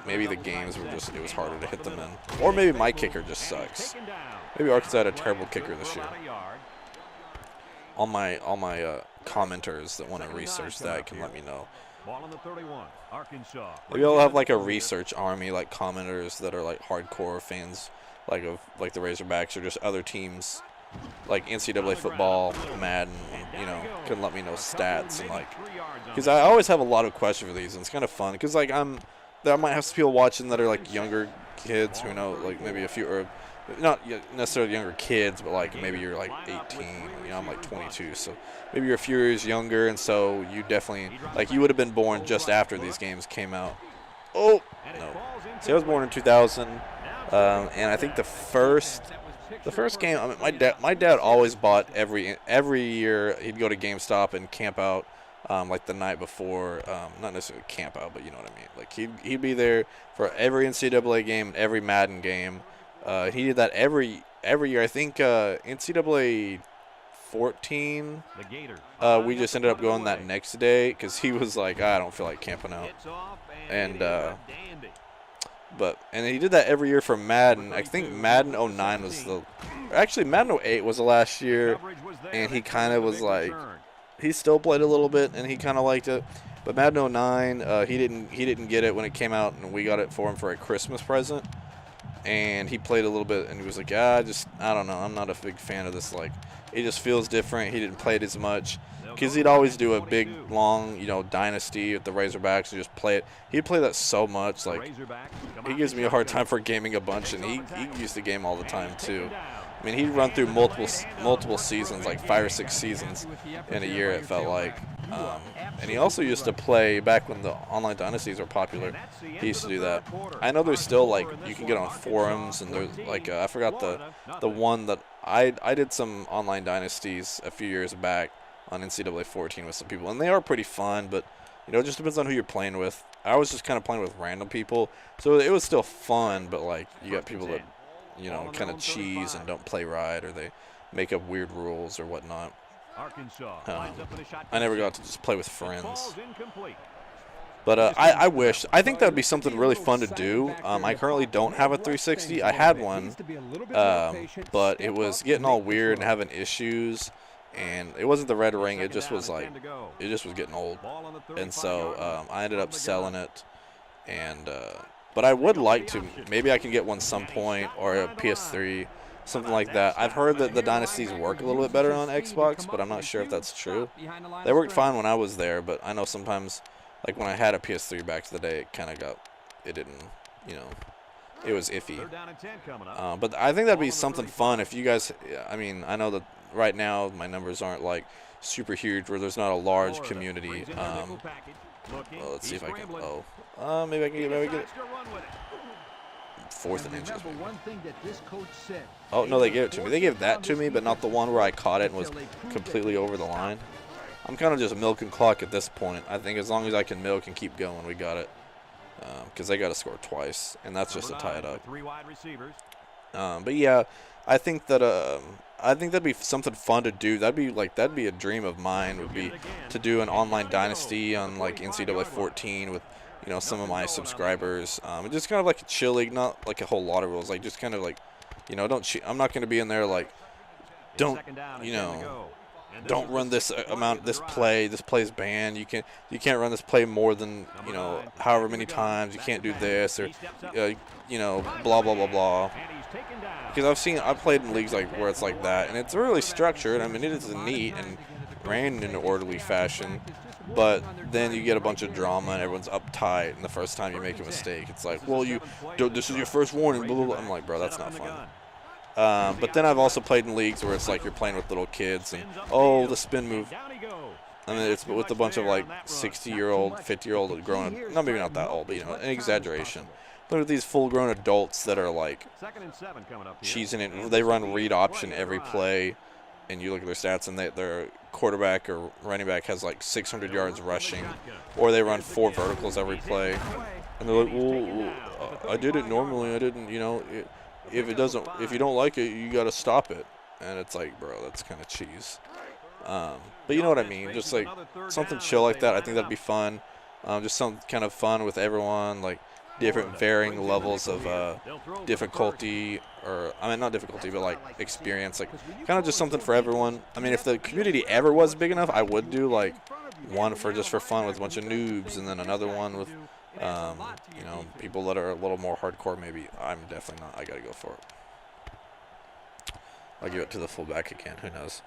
maybe the games were just. It was harder to hit them in, or maybe my kicker just sucks. Maybe Arkansas had a terrible kicker this year. All my commenters that want to research that can let me know.
Ball on the 31. Arkansas.
Maybe I'll have like a research army, like commenters that are like hardcore fans, like of like the Razorbacks or just other teams like NCAA football, Madden, and, you know, couldn't let me know stats and like, because I always have a lot of questions for these, and it's kind of fun because like I might have some people watching that are like younger kids who know like maybe a few, or not necessarily younger kids, but like maybe you're like 18, you know, I'm like 22, so maybe you're a few years younger, and so you definitely, like, you would have been born just after these games came out. Oh, no. See, I was born in 2000, and I think the first game, I mean, my dad always bought every year. He'd go to GameStop and camp out, like the night before. Not necessarily camp out, but you know what I mean. Like he'd be there for every NCAA game and every Madden game. He did that every year. I think NCAA 14. We just ended up going that next day because he was like, I don't feel like camping out, and he did that every year for Madden. I think Madden 09 was actually Madden 08 was the last year, and he kind of was like, he still played a little bit and he kind of liked it, but Madden 09, he didn't get it when it came out, and we got it for him for a Christmas present, and he played a little bit and he was like, I don't know, I'm not a big fan of this, like, it just feels different. He didn't play it as much because he'd always do a big, long, you know, dynasty with the Razorbacks and just play it. He'd play that so much. Like, he gives me a hard time for gaming a bunch, and he used to game all the time too. I mean, he'd run through multiple seasons, like 5 or 6 seasons in a year, it felt like. And he also used to play back when the online dynasties were popular. He used to do that. I know there's still, like, you can get on forums, and there's like I forgot the one that I did some online dynasties a few years back on NCAA 14 with some people, and they are pretty fun, but you know, it just depends on who you're playing with. I was just kind of playing with random people, so it was still fun, but like, you got people that, you know, kind of cheese and don't play right, or they make up weird rules or whatnot. I never got to just play with friends. But I think that would be something really fun to do. I currently don't have a 360. I had one, but it was getting all weird and having issues. And it wasn't the red ring. It just was like, it just was getting old. And so I ended up selling it. And but I would like to. Maybe I can get one some point, or a PS3. Something like that. I've heard that the dynasties work a little bit better on Xbox, but I'm not sure if that's true. They worked fine when I was there, but I know sometimes, like when I had a PS3 back to the day, it didn't, you know, it was iffy. But I think that'd be something fun if you guys, I mean, I know that right now my numbers aren't like super huge, where there's not a large community. Let's see if I can, maybe I can get it. 4th and inches. Oh, no, they gave it to me. They gave that to me, but not the one where I caught it and was completely over the line. I'm kind of just milking clock at this point. I think as long as I can milk and keep going, we got it. Because they got to score twice, and that's just to tie it up. But yeah, I think that'd be something fun to do. That'd be a dream of mine, would be to do an online dynasty on like NCAA 14 with, you know, some of my subscribers. Just kind of like a chill league, not like a whole lot of rules. Like, just kind of like, you know, I'm not going to be in there like, don't run this amount, this play's banned. You can't run this play more than, you know, however many times. You can't do this, or, you know, blah, blah, blah, blah. Because I've played in leagues like where it's like that, and it's really structured. I mean, it is neat and ran in an orderly fashion. But then you get a bunch of drama and everyone's uptight, and the first time you make a mistake, it's like, well, this is your first warning, blah, blah, blah. I'm like, bro, that's not fun. But then I've also played in leagues where it's like you're playing with little kids, and, oh, the spin move. And then it's with a bunch of like 60-year-old, 50-year-old grown, not maybe not that old, but, you know, an exaggeration. But with these full-grown adults that are like cheesing it, they run read option every play. And you look at their stats, and their quarterback or running back has like 600 yards rushing, or they run 4 verticals every play, and they're like, well, I did it normally. I didn't, you know, if you don't like it, you got to stop it. And it's like, bro, that's kind of cheese. But you know what I mean? Just like something chill like that. I think that'd be fun. Just some kind of fun with everyone, like different varying levels of difficulty, or I mean not difficulty, but like experience, like kind of just something for everyone. I mean, if the community ever was big enough, I would do like one for fun with a bunch of noobs, and then another one with you know, people that are a little more hardcore. Maybe I'm definitely not. I gotta go for it. I'll give it to the fullback again. Who knows?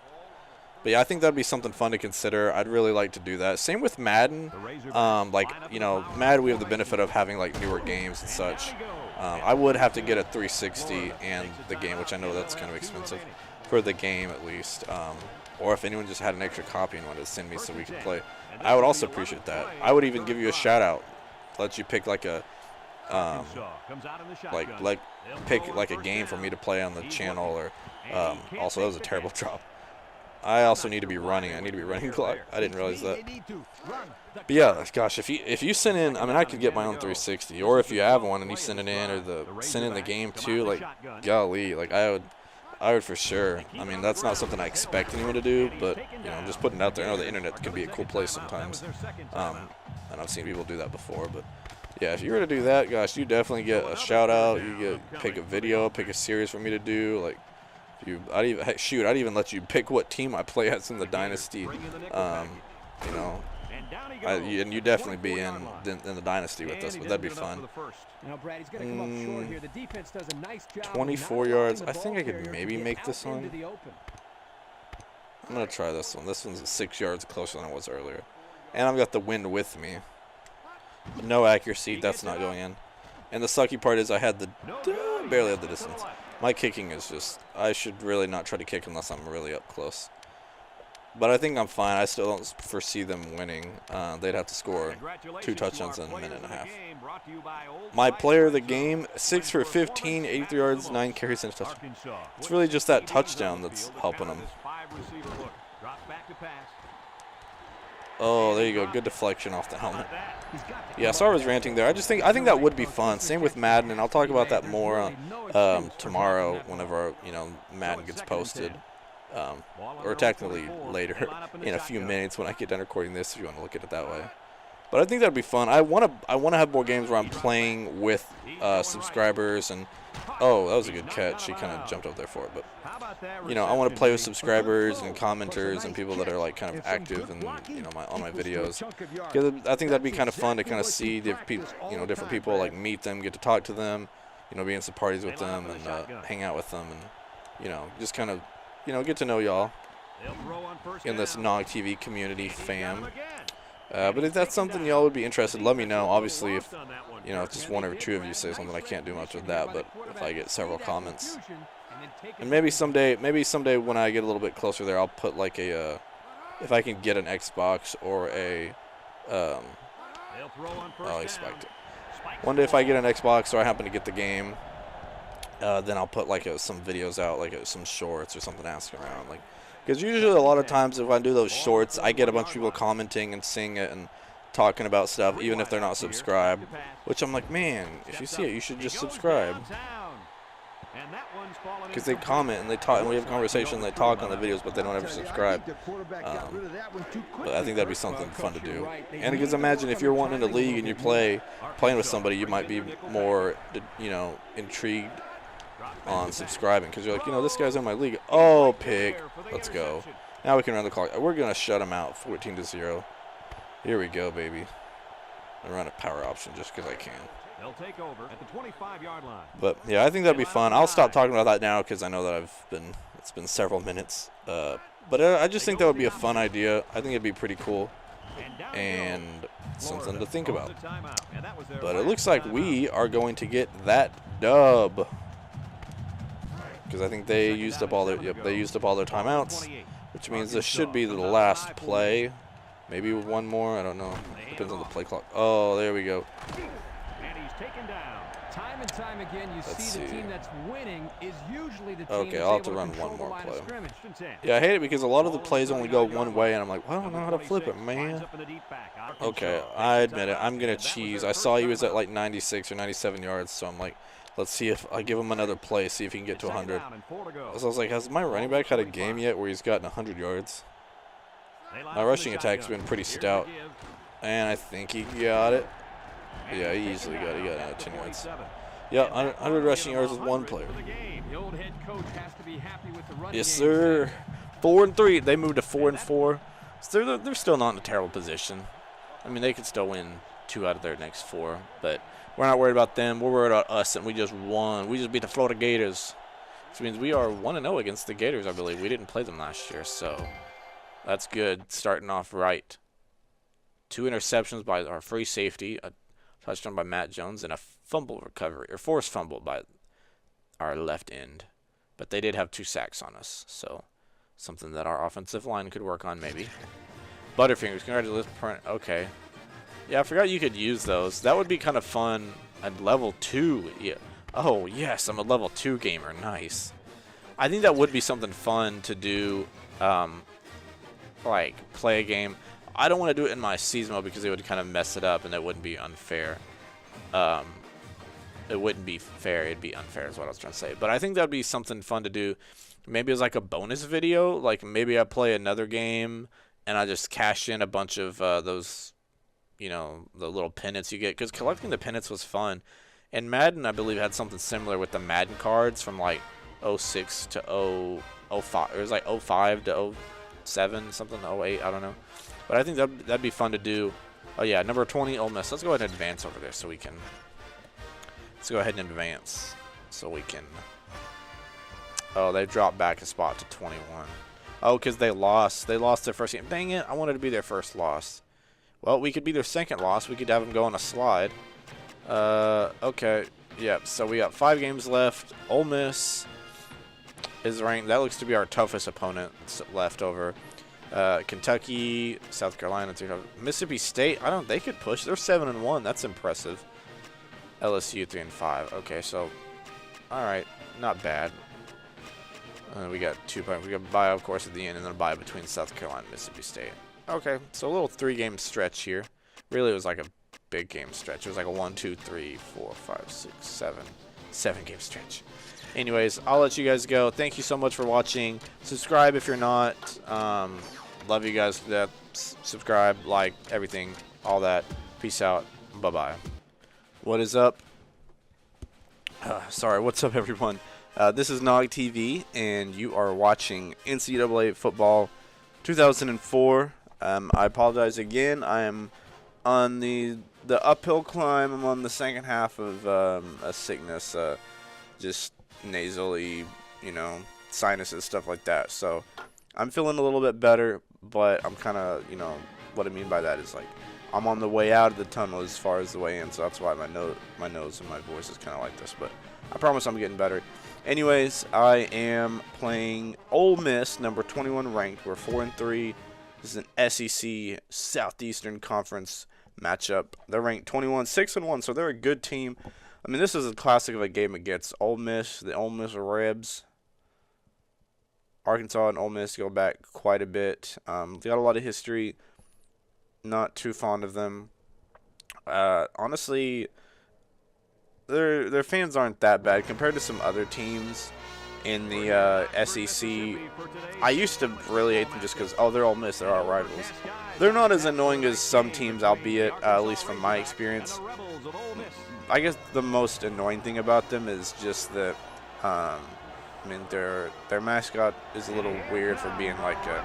But yeah, I think that'd be something fun to consider. I'd really like to do that. Same with Madden. Like, you know, Madden, we have the benefit of having like newer games and such. I would have to get a 360 and the game, which I know that's kind of expensive for the game at least. Or if anyone just had an extra copy and wanted to send me so we could play, I would also appreciate that. I would even give you a shout out, let you pick like a pick like a game for me to play on the channel. Or also, that was a terrible drop. I also need to be running. I need to be running clock. I didn't realize that. But yeah, gosh, if you send in, I mean, I could get my own 360, or if you have one and you send it in, or send in the game too, like, golly, like I would for sure. I mean, that's not something I expect anyone to do, but you know, I'm just putting it out there. I know the internet can be a cool place sometimes, and I've seen people do that before. But yeah, if you were to do that, gosh, you definitely get a shout out. You pick a video, pick a series for me to do, like. I'd even let you pick what team I play as in the Dynasty. You know, and you definitely be in the Dynasty with us, but that'd be fun. 24 yards. I think I could maybe make this one. I'm going to try this one. This one's 6 yards closer than it was earlier. And I've got the wind with me. No accuracy. That's not going in. And the sucky part is I had barely had the distance. My kicking is just, I should really not try to kick unless I'm really up close. But I think I'm fine. I still don't foresee them winning. They'd have to score 2 touchdowns in a minute and a half. My player of the game, 6 for 15, 83 yards, 9 carries, and a touchdown. It's really just that touchdown that's helping them. Oh, there you go. Good deflection off the helmet. Yeah, sorry I was ranting there. I think that would be fun. Same with Madden, and I'll talk about that more tomorrow whenever, you know, Madden gets posted. Or technically later in a few minutes when I get done recording this, if you want to look at it that way. But I think that'd be fun. I want to have more games where I'm playing with subscribers, and oh, that was a good catch. He kind of jumped up there for it, but you know, I want to play with subscribers and commenters and people that are like kind of active and, you know, on my videos. Because I think that'd be kind of fun to kind of see different people, like meet them, get to talk to them, you know, be in some parties with them and hang out with them, and you know, just kind of, you know, get to know y'all in this Nog TV community fam. But if that's something y'all would be interested, let me know. Obviously, if you know, if just one or two of you say something, I can't do much with that. But if I get several comments, and maybe someday when I get a little bit closer there, I'll put like a, if I can get an Xbox or a, oh, he spiked it. One day if I get an Xbox or I happen to get the game, then I'll put like some videos out, like some shorts or something asking around, like. Because usually a lot of times if I do those shorts, I get a bunch of people commenting and seeing it and talking about stuff, even if they're not subscribed. Which I'm like, man, if you see it, you should just subscribe. Because they comment and they talk, and we have conversation, and they talk on the videos, but they don't ever subscribe. But I think that'd be something fun to do. And because imagine if you're wanting in a league and you're playing with somebody, you might be more, you know, intrigued on subscribing, because you're like, you know, this guy's in my league. Oh, pick. Let's go. Now we can run the clock. We're going to shut him out 14-0. Here we go, baby. I run a power option just because I can.
They'll take over at the 25-yard line.
But yeah, I think that'd be fun. I'll stop talking about that now because I know that it's been several minutes. But I just think that would be a fun idea. I think it'd be pretty cool and something to think about. But it looks like we are going to get that dub. Because I think they used up all their timeouts, which means this should be the last play. Maybe one more, I don't know. Depends on the play clock. Oh, there we go.
And he's taken down.
Time and time again, you see the team that's winning is usually the team
okay, I'll have to run one more play. Yeah, I hate it because a lot of the plays only go one way, and I'm like, well, I don't know how to flip it, man. Okay, I admit it. I'm going to cheese. I saw he was at like 96 or 97 yards, so I'm like, let's see if I give him another play, see if he can get to 100. So I was like, has my running back had a game yet where he's gotten 100 yards? My rushing attack's been pretty stout, and I think he got it. Yeah, he easily got it. He got another 10 yards. Yeah, 100 rushing yards with one player. Yes, sir. 4-3. They moved to 4-4. So they're still not in a terrible position. I mean, they could still win 2 out of their next 4, but we're not worried about them. We're worried about us, and we just won. We just beat the Florida Gators. which means we are 1-0 against the Gators, I believe. We didn't play them last year, so that's good. Starting off right. 2 interceptions by our free safety, a touchdown by Matt Jones, and a fumble recovery, or forced fumble by our left end. But they did have 2 sacks on us, so something that our offensive line could work on maybe. Butterfingers, congratulations. Okay. Yeah, I forgot you could use those. That would be kind of fun at level 2. Yeah. Oh, yes, I'm a level 2 gamer. Nice. I think that would be something fun to do, like, play a game. I don't want to do it in my season mode because it would kind of mess it up and it wouldn't be unfair. It wouldn't be fair. It'd be unfair is what I was trying to say. But I think that would be something fun to do. Maybe as like a bonus video. Like maybe I play another game and I just cash in a bunch of those, you know, the little pennants you get. Because collecting the pennants was fun. And Madden, I believe, had something similar with the Madden cards from like 06 to 05. It was like 05 to 07, something, 08, I don't know. But I think that'd be fun to do. Oh, yeah, number 20, Ole Miss. Let's go ahead and advance over there so we can. Let's go ahead and advance so we can. Oh, they dropped back a spot to 21. Oh, because they lost. They lost their first game. Dang it, I wanted to be their first loss. Well, we could be their second loss. We could have them go on a slide. Okay. Yep, so we got 5 games left. Ole Miss is ranked. That looks to be our toughest opponent left over. Kentucky, South Carolina, Mississippi State. They could push. They're 7-1. That's impressive. LSU 3-5. Okay, so all right, not bad. We got 2 points. We got a bye, of course, at the end, and then a bye between South Carolina and Mississippi State. Okay, so a little 3-game stretch here. Really, it was like a big game stretch. It was like a 1, 2, 3, 4, 5, 6, 7 game stretch. Anyways, I'll let you guys go. Thank you so much for watching. Subscribe if you're not. Love you guys for that. Subscribe, like, everything, all that. Peace out. Bye-bye. What is up? Sorry, what's up, everyone? This is Nog TV, and you are watching NCAA Football 2004. I apologize again. I am on the uphill climb. I'm on the second half of a sickness, just nasally, you know, sinuses, stuff like that. So I'm feeling a little bit better, but I'm kind of, you know, what I mean by that is like I'm on the way out of the tunnel as far as the way in. So that's why my nose and my voice is kind of like this. But I promise I'm getting better. Anyways, I am playing Ole Miss, number 21 ranked. We're 4-3. This is an SEC Southeastern Conference matchup. They're ranked 21, 6-1, so they're a good team. I mean, this is a classic of a game against Ole Miss, the Ole Miss Rebs. Arkansas and Ole Miss go back quite a bit. They got a lot of history. Not too fond of them. Honestly, their fans aren't that bad compared to some other teams in the SEC. I used to really hate them just because, oh, they're Ole Miss, they're our rivals. They're not as annoying as some teams, albeit, at least from my experience. I guess the most annoying thing about them is just that, I mean, their mascot is a little weird for being like a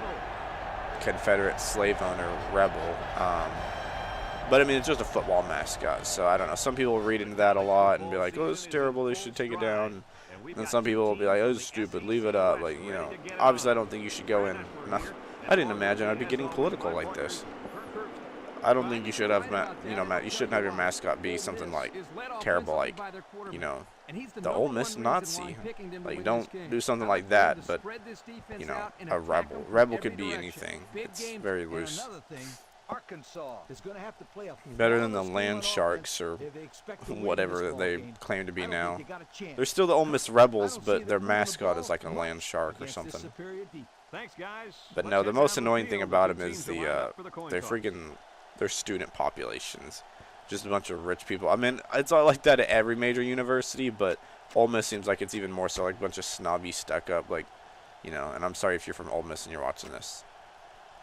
Confederate slave owner rebel. But, I mean, it's just a football mascot, so I don't know. Some people will read into that a lot and be like, oh, it's terrible, they should take it down. And some people will be like, oh, it's stupid, leave it up. Like, you know, obviously I don't think you should go in. I didn't imagine I'd be getting political like this. I don't think you should have, you shouldn't have your mascot be something like terrible, like, you know, the Ole Miss Nazi. Like, don't do something like that, but, you know, a rebel. Rebel could be anything. It's very loose.
Arkansas is going to have to play a
better than the Land Sharks or whatever they claim to be now. They're still the Ole Miss Rebels, but their mascot is like a land shark or something. But no, the most annoying thing about them is their student populations. Just a bunch of rich people. I mean, it's all like that at every major university, but Ole Miss seems like it's even more so like a bunch of snobby, stuck-up, like, you know, and I'm sorry if you're from Ole Miss and you're watching this.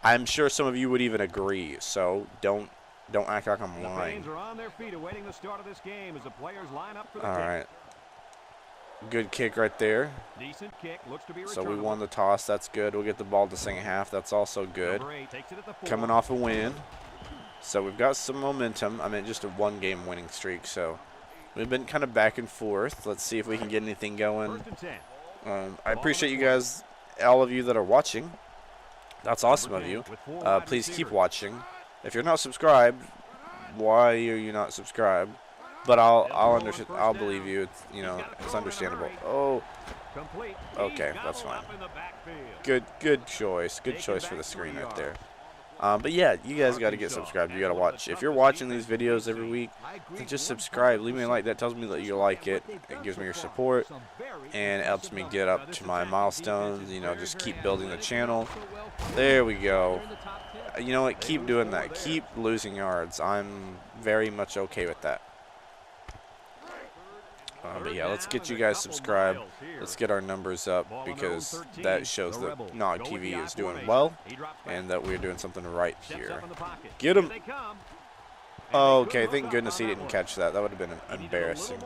I'm sure some of you would even agree, so don't act like I'm lying. All right. Good kick right there. So we won the toss. That's good. We'll get the ball to second half. That's also good. Coming off a win. So we've got some momentum. I mean, just a 1-game winning streak, so we've been kind of back and forth. Let's see if we can get anything going. I appreciate you guys, all of you that are watching. That's awesome of you. Please keep watching. If you're not subscribed, why are you not subscribed? But I'll understand. I'll believe you. It's, you know, it's understandable. Oh, okay, that's fine. Good choice. Good choice for the screen right there. But yeah, you guys got to get subscribed. You got to watch. If you're watching these videos every week, then just subscribe. Leave me a like. That tells me that you like it. It gives me your support, and it helps me get up to my milestones. You know, just keep building the channel. There we go. You know what? Keep doing that. Keep losing yards. I'm very much okay with that. But yeah, let's get you guys subscribed. Let's get our numbers up, because that shows that Nog TV is doing well and that we're doing something right here. Get him. Oh, okay, thank goodness he didn't catch that. That would have been embarrassing.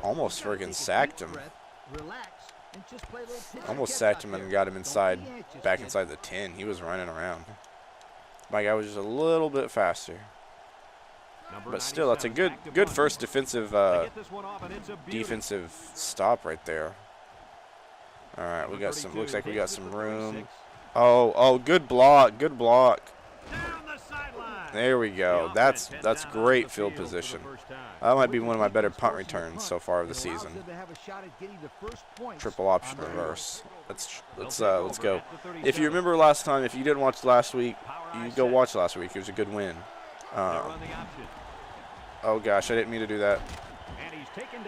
Almost friggin' sacked him. Almost sacked him and got him inside, back inside the 10. He was running around. My guy was just a little bit faster. But still, that's a good first defensive stop right there. All right, we got some. Looks like we got some room. Oh, good block, good block. There we go. That's great field position. That might be one of my better punt returns so far of the season. Triple option reverse. Let's go. If you remember last time, if you didn't watch last week, you go watch last week. It was a good win. Oh gosh, I didn't mean to do that.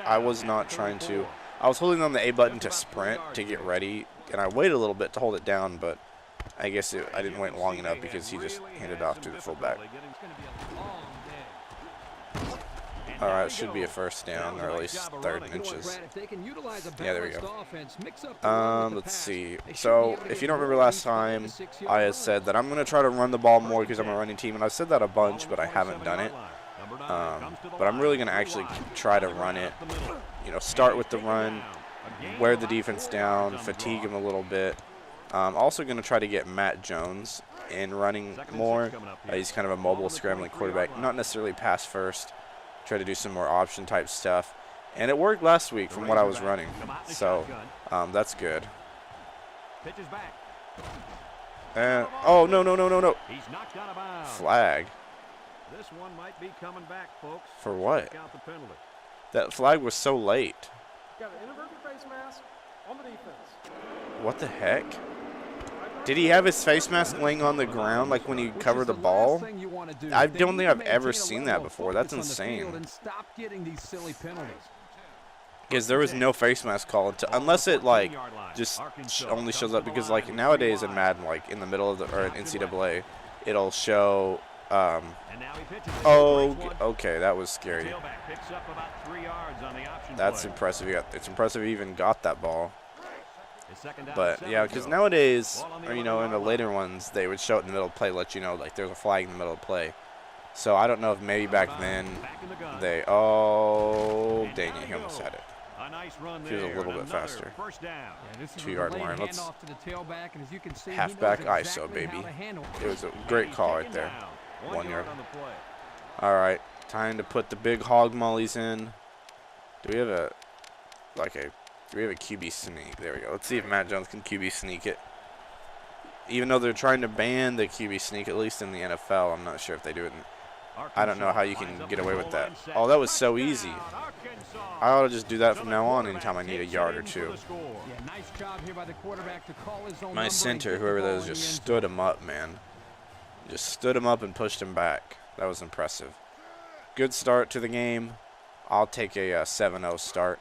I was not trying to. I was holding on the A button to sprint to get ready, and I waited a little bit to hold it down, but I guess I didn't wait long enough because he just handed off to the fullback. All right, it should be a first down, or at least 3rd inches. Yeah, there we go. Let's see. So, if you don't remember last time, I had said that I'm going to try to run the ball more because I'm a running team, and I've said that a bunch, but I haven't done it. But I'm really going to actually try to run it. You know, start with the run, wear the defense down, fatigue him a little bit. I'm also going to try to get Matt Jones in running more. He's kind of a mobile, scrambling quarterback, not necessarily pass first. Try to do some more option type stuff, and it worked last week from what I was running, so that's good. And oh, no, flag.
This one might be coming back, folks.
For what? That flag was so late.
Got an inverted face mask on the defense.
What the heck? Did he have his face mask laying on the ground like when he covered the ball? I don't think I've ever seen that before. That's insane. Because there was no face mask called, unless it like just only shows up because like nowadays in Madden, like in the middle of the, or in NCAA, it'll show. Oh, okay, that was scary. That's impressive. It's impressive he even got that ball. But yeah, because nowadays, or you know, in the later ones, they would show it in the middle of play, let you know like there's a flag in the middle of play. So I don't know if maybe back then they. Oh, dang it, he almost had it. He was a little bit faster. 2-yard line. Let's halfback ISO, baby. It was a great call right there. 1 yard. All right, time to put the big hog mollies in. Do we have a Do we have a QB sneak? There we go. Let's see if Matt Jones can QB sneak it. Even though they're trying to ban the QB sneak, at least in the NFL, I'm not sure if they do it. I don't know how you can get away with that. Oh, that was so easy. I ought to just do that from now on anytime I need a yard or two. My center, whoever that is, just stood him up, man. Just stood him up and pushed him back. That was impressive. Good start to the game. I'll take a 7-0 start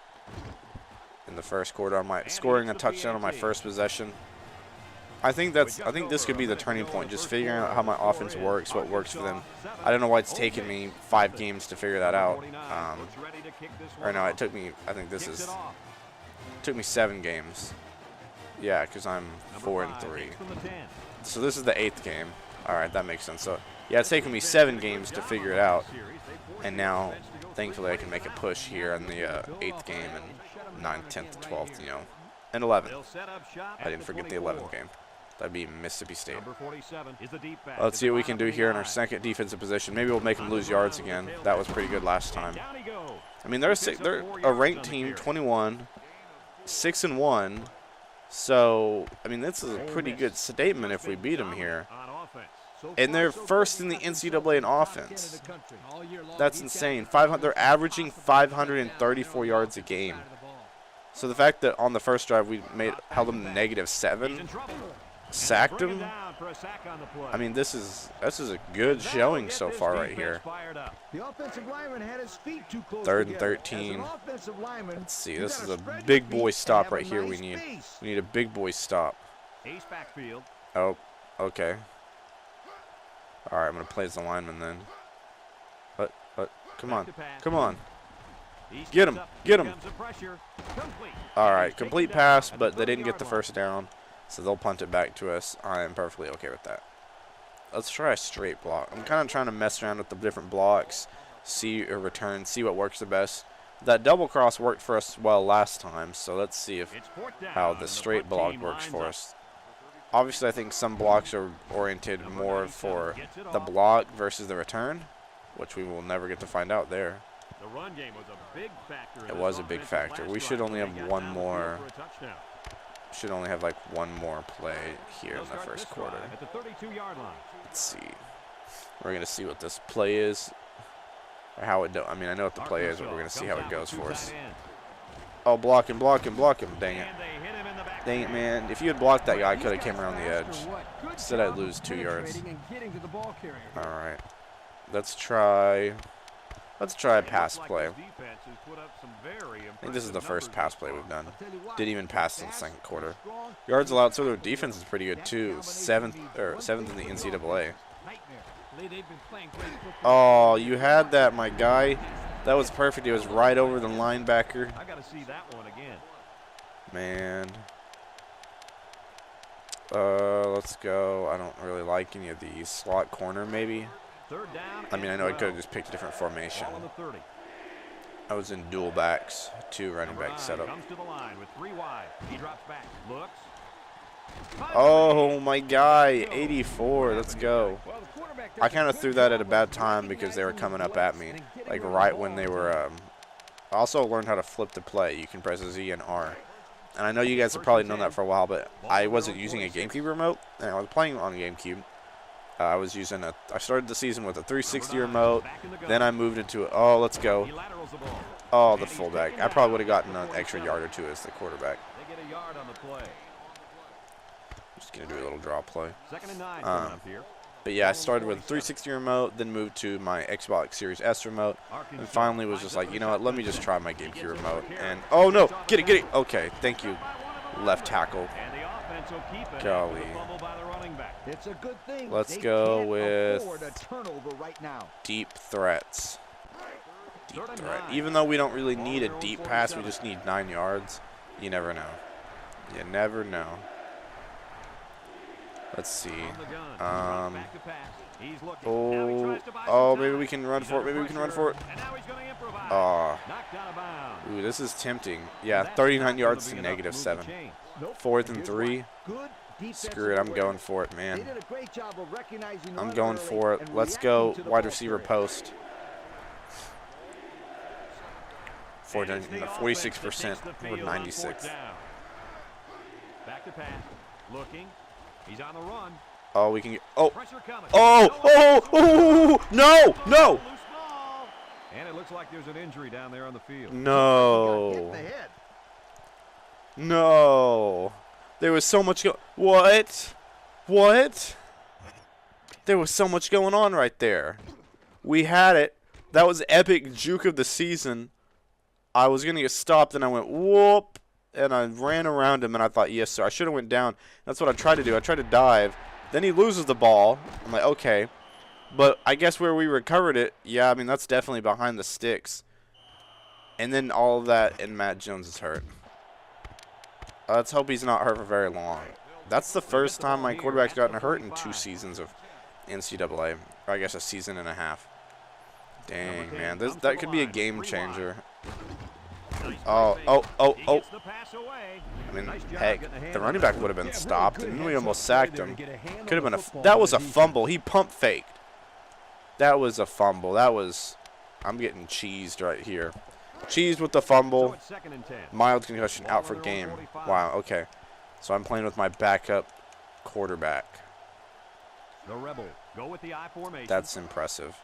in the first quarter. I might scoring a touchdown on my first possession. I think this could be the turning point. Just figuring out how my offense works, what works for them. I don't know why it's taken me 5 games to figure that out. Or no, it took me. I think it took me 7 games. Yeah, because I'm 4-3. So this is the 8th game. All right, that makes sense. So yeah, it's taken me 7 games to figure it out, and now thankfully I can make a push here in the 8th game and 9th, 10th, 12th, you know, and 11th. I didn't forget the 11th game. That'd be Mississippi State. Let's see what we can do here in our second defensive position. Maybe we'll make them lose yards again. That was pretty good last time. I mean, they're a ranked team, 21. 6-1. So, I mean, this is a pretty good statement if we beat them here. And they're first in the NCAA in offense. That's insane. 500. They're averaging 534 yards a game. So the fact that on the first drive we held them to -7, sacked them. I mean, this is a good showing so far right here.
The offensive lineman had his feet too close
3rd and
together.
13.
As an offensive lineman,
Let's see.
you
This
gotta
is a
spread
big
your
boy
feet
stop
and
right
have a
here. We
nice
need.
space.
We need a big boy stop.
Ace backfield.
Oh, okay. All right, I'm gonna play as the lineman then. But come on, come on. Get him, get him. All right, complete pass, but they didn't get the first down, so they'll punt it back to us. I am perfectly okay with that. Let's try a straight block. I'm kind of trying to mess around with the different blocks, see a return, see what works the best. That double cross worked for us well last time, so let's see how the straight block works for us. Obviously, I think some blocks are oriented more for the block versus the return, which we will never get to find out there.
The run game was a big factor.
It was a big factor. We should only have one more. Should only have like one more play here in the first quarter.
At the 32-yard line.
Let's see. We're gonna see what this play is, or how it. I mean, I know what the play is, but we're gonna see how it goes for us. Oh, block him, block him, block him! Dang it! Dang it, man! If you had blocked that guy, I could have came around the edge. Instead, I'd lose 2 yards. All right. Let's try a pass play. I think this is the first pass play we've done. Didn't even pass in the second quarter. Yards allowed, so their defense is pretty good too. Seventh in the NCAA. Oh, you had that, my guy. That was perfect. It was right over the linebacker.
I gotta see that one again.
Man. Let's go. I don't really like any of these. Slot corner, maybe. I mean, I know I could have just picked a different formation. I was in dual backs, 2 running back setup. Oh, my guy, 84. Let's go. I kind of threw that at a bad time because they were coming up at me, like right when they were. I also learned how to flip the play. You can press Z and R. And I know you guys have probably known that for a while, but I wasn't using a GameCube remote, and I was playing on GameCube. I started the season with a 360 remote, then I moved into oh, let's go. Oh, the fullback. I probably would have gotten an extra yard or 2 as the quarterback. Just going to do a little draw play. But yeah, I started with a 360 remote, then moved to my Xbox Series S remote, and finally was just like, you know what, let me just try my GameCube remote. And, oh no, get it. Okay, thank you, left tackle. Golly.
It's a good thing.
Let's go with deep threats. Deep threat. Even though we don't really need a deep pass, we just need 9 yards. You never know. You never know. Let's see. Oh, maybe we can run for it. Maybe we can run for it. Oh. Ooh, this is tempting. Yeah, 39 yards to -7. 4th and 3. Screw it, I'm going for it, man. I'm going for it. Let's go wide receiver post. 46%. We're 96.
Back to pass. Looking. He's on the run.
Oh, we can get. Oh. Oh. No.
And it looks like there's an injury down there on the field.
No. No. There was so much What? There was so much going on right there. We had it. That was epic juke of the season. I was going to get stopped, and I went, whoop, and I ran around him, and I thought, yes, sir. I should have went down. That's what I tried to do. I tried to dive. Then he loses the ball. I'm like, okay. But I guess where we recovered it, yeah, I mean, that's definitely behind the sticks. And then all of that, and Matt Jones is hurt. Let's hope he's not hurt for very long. That's the first time my quarterback's gotten hurt in 2 seasons of NCAA. Or I guess a season and a half. Dang, man. That could be a game changer. Oh. I mean, heck, the running back would have been stopped, and we almost sacked him. Could have been that was a fumble. He pump faked. That was a fumble. I'm getting cheesed right here. Cheese with the fumble.
So it's 2nd and 10.
Mild concussion,
Ball
out
on
for
their own
game.
45.
Wow, okay. So I'm playing with my backup quarterback.
The Rebels go with the I formation.
That's impressive.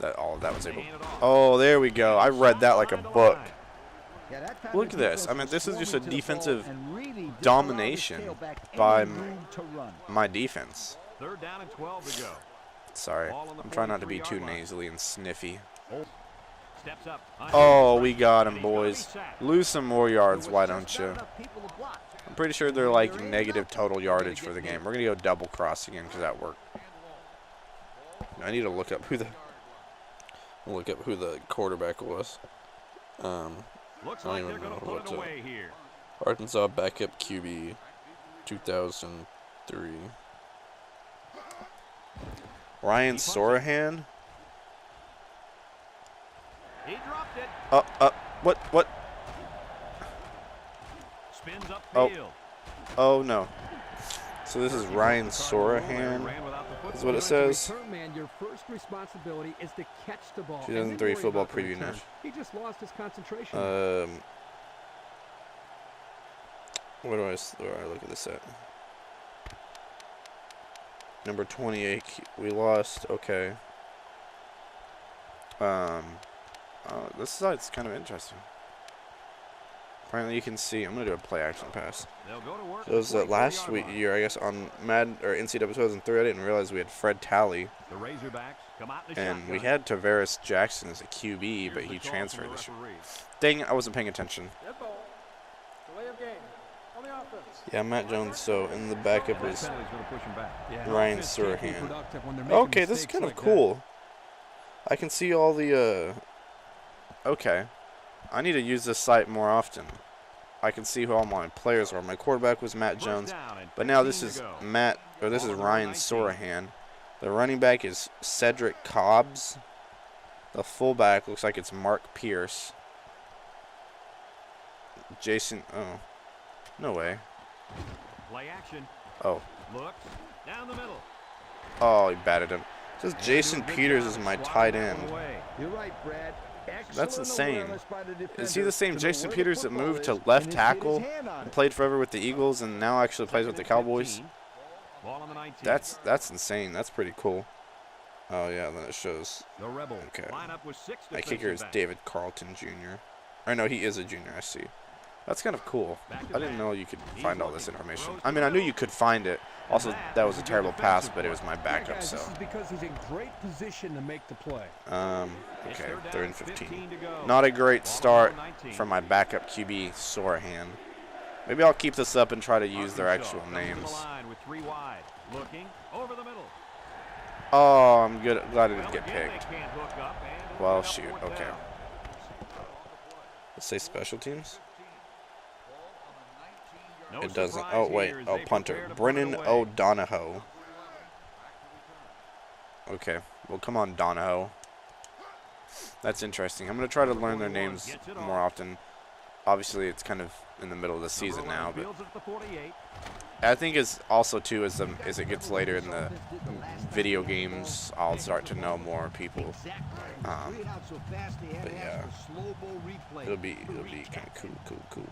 That was
They
able.
hand it off.
Oh, there we go. I read that like a
Behind the
book.
line.
Yeah, that time
Look
the
at this.
defense
I mean,
was
this is just a
swarming to the ball
defensive
and really didn't
domination
allow the tailback
by
any room to run.
my defense.
3rd down and 12 to go.
Sorry.
Ball on the
I'm trying not to be
43-yard
too
line.
nasally and sniffy.
Steps up.
Oh, we got him,
And he's gonna be
boys.
sacked.
Lose some more yards,
There
why
was
don't
just
you?
not enough people to block.
I'm pretty sure they're like negative total yardage for the game. We're going to go double cross again because that worked. I need to look up who the quarterback was.
Looks
I don't
like
even
they're going
know
to put
what
it away here.
Arkansas backup QB, 2003. Ryan Sorahan?
He dropped it.
What?
Spins
Oh.
upfield.
Oh, no. So this is Ryan Sorahan. Is what it says.
Return man, your first responsibility is to catch the ball.
2003 football preview match.
He just lost his concentration.
Where do I look at this at? Number 28, we lost. Okay. This site's kind of interesting. Apparently, you can see. I'm gonna do a play action pass.
They'll go to work.
It was last year, I guess, on Madden or NCAA 2003. I didn't realize we had Fred Talley,
The Razorbacks come out in the
and we
shotgun.
had Tavares Jackson as a QB,
Here's
but
the
he
call
transferred
from the
this year.
referee.
Dang it, I wasn't paying attention.
Dead ball. Delay of game. On the offense.
Yeah, Matt Jones. So in the backup
That
is
penalty's going to push him back.
Yeah,
Ryan
offense can't be
Surahan.
productive when they're making
Okay, this is
mistakes
kind of
like that.
cool. I can see all the. Okay, I need to use this site more often. I can see who all my players are. My quarterback was Matt
First
Jones,
down and
but now this
15
is
to go.
this is
Ball on
Ryan
19.
Sorahan. The running back is Cedric Cobbs. The fullback looks like it's Mark Pierce. Jason. Oh, no way.
Play action.
Oh,
Looks down the middle.
oh, he batted him. It says Jason
Doing a good
Peters
job
is my
swatting
tight
that one
end.
away.
You're right, Brad. Excellent
That's insane.
awareness by the
Is he
defender
the same
to know
Jason
where the
Peters that
football
moved
is
to
and
left
just get his
tackle
hand on
and
it.
played forever with the Eagles and now actually plays with the Cowboys?
15. Ball on the 19.
That's insane. That's pretty cool. Oh yeah, then it shows
the Rebels
okay.
line up with 6
my kicker is
defensive backs.
David Carlton Jr. Or no, he is a junior. I see. That's kind of cool. I didn't know you could find all this information. I mean, I knew you could find it. Also, that was a terrible pass, but it was my
Yeah,
backup,
guys,
so.
this is because he's in great position to make the play.
It's
Okay,
third down
3rd
and
and 15.
15 to go.
Not a great
Ball on
start
19.
for my backup QB, Sorahan. Maybe I'll keep this up and try to use their
Arkansas
actual
comes to the
names.
line with 3 wide. Looking over the middle.
Oh, I'm good. Glad I didn't
Well,
get
again,
picked.
they can't hook up, and it'll
Well,
bring up
shoot.
4th
Okay.
down.
Let's say special teams.
No
It doesn't.
surprise
Oh, wait.
here as
Oh,
they
punter.
prepare to put it
Brennan
away.
O'Donohoe. Okay. Well, come on, Donahoe. That's interesting. I'm going to try to learn their names more often. Obviously, it's kind of in the middle of the season now, but
Fields at the 48.
I think it's also, too, as it gets later in the video games, I'll start to know more people. But yeah, it'll be kind of cool.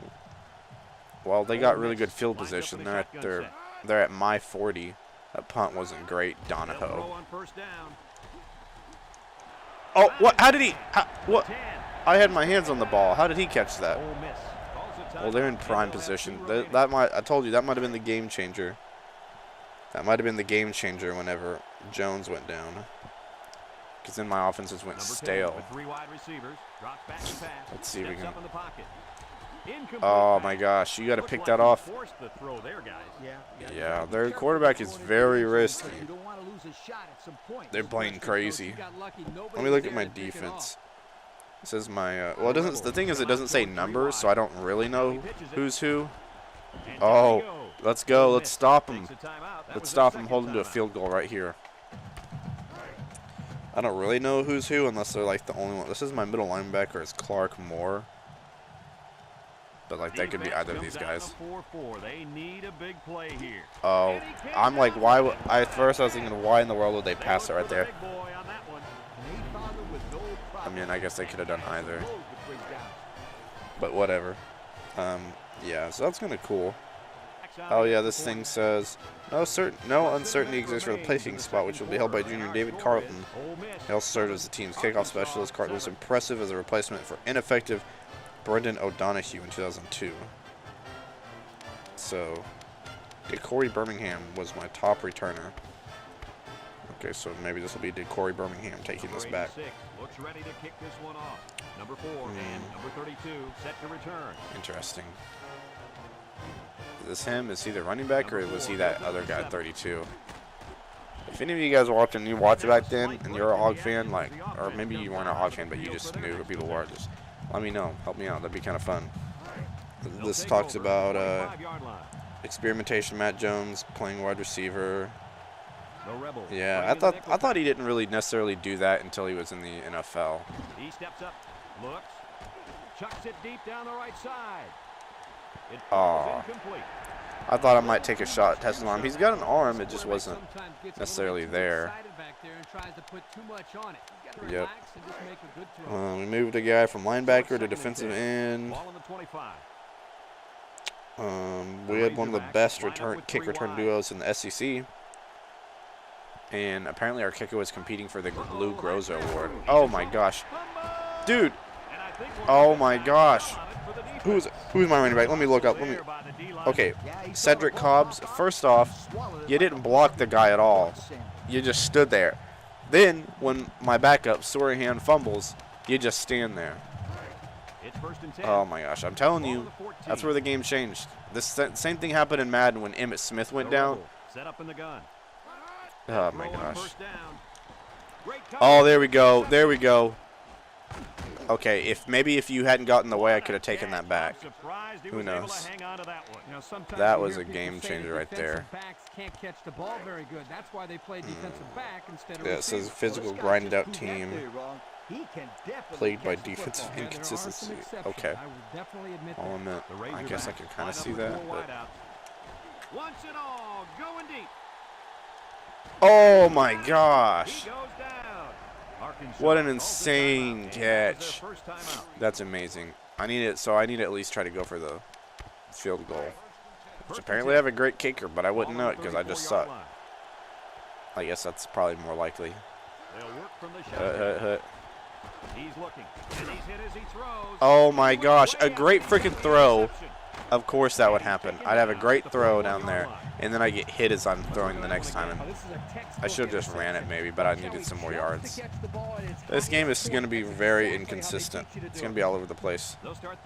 Well, they got really good field position. They're at my 40. That punt wasn't great,
They'll throw
Donahoe.
on first down.
Oh, what? How did he? What?
10.
I had my hands on the ball. How did he catch that?
Ole Miss calls a
Well, they're in
timeout.
prime
They'll have
position.
2
That
remaining.
might. I told you that might have been the game changer. That might have been the game changer whenever Jones went down. Because then my offenses went
Number 10
stale.
with 3 wide receivers. Drops back and pass.
Let's see if we
Steps
can-
up in the pocket. Incomplete
Oh
pass.
my gosh, you got to
Looks
pick
like
that
he
off.
forced the throw there, guys.
Yeah, their quarterback is very risky.
You don't want to lose a shot at some point.
They're playing crazy.
He got lucky. Nobody
Let me look
was
at my
there to pick it
defense.
off.
It says my. Well, it doesn't. The thing is, it doesn't say numbers, so I don't really know who's who.
And
Oh,
down he goes.
let's go.
Ole
Let's
Miss
stop him.
takes a timeout. That
Let's
was
stop
their
him. Hold him to a
second
field goal right here. I don't really know who's who unless they're like the only one. This is my middle linebacker. Is Clark Moore. But like that could be
Defense
either of these
comes out
guys.
to 4-4. They need a big play here.
Oh,
And he came
I'm like,
down
why?
with it.
At first I was thinking, why in the world would they pass it
look
right
for the
there?
big boy on that one.
And he found it with no
I mean, I guess they could have done either. But whatever. Yeah, so that's kind of cool. Oh yeah, this thing says no uncertainty exists for the placing spot, which will be held by junior David Carlton. He also served as the team's kickoff specialist. Carlton was impressive as a replacement for ineffective Brendan O'Donoghue in 2002. So, Corey Birmingham was my top returner. Okay, so maybe this will be Corey Birmingham taking this back.
Looks ready to kick this one off. Number 4 and number 32 set to return.
Interesting. Is this him? Is he the running back, or was he that other guy, 32? If any of you guys watched and you watched it back then, and you're a Hog fan, like, or maybe you weren't a Hog fan, but you just knew who people were, just let me know. Help me out. That'd be kind of fun. This talks about experimentation. Matt Jones playing wide receiver. Yeah, I thought he didn't really necessarily do that until he was in the NFL.
He steps up, looks, chucks it deep down the right side.
Oh, I thought I might take a shot at testing arm. He's got an arm, it just wasn't necessarily there. Yep. We moved a guy from linebacker to defensive end. We had one of the best kick return duos in the SEC. And apparently our kicker was competing for the Lou Groza Award. Oh my gosh. Dude. Oh my gosh. Who's my running back? Let me look up. Okay, Cedric Cobbs. First off, you didn't block the guy at all. You just stood there. Then, when my backup, Sorihan, fumbles, you just stand there. Oh my gosh, I'm telling you, that's where the game changed. This same thing happened in Madden when Emmitt Smith went down. Oh my gosh. Oh, there we go. There we go. Okay, maybe if you hadn't gotten in the way, I could have taken that back. Who knows? That was a game changer right there. Yeah, it says physical grinded out team plagued by defensive inconsistency. Okay. I'll admit, I guess I can kind of see that. But oh my gosh. What an insane catch. That's amazing. I need it, so I need to at least try to go for the field goal. Which apparently I have a great kicker, but I wouldn't know it because I just suck. I guess that's probably more likely. Oh my gosh, a great freaking throw. Of course that would happen. I'd have a great throw down there, and then I get hit as I'm throwing the next time. And I should have just ran it maybe, but I needed some more yards. This game is going to be very inconsistent. It's going to be all over the place. It's going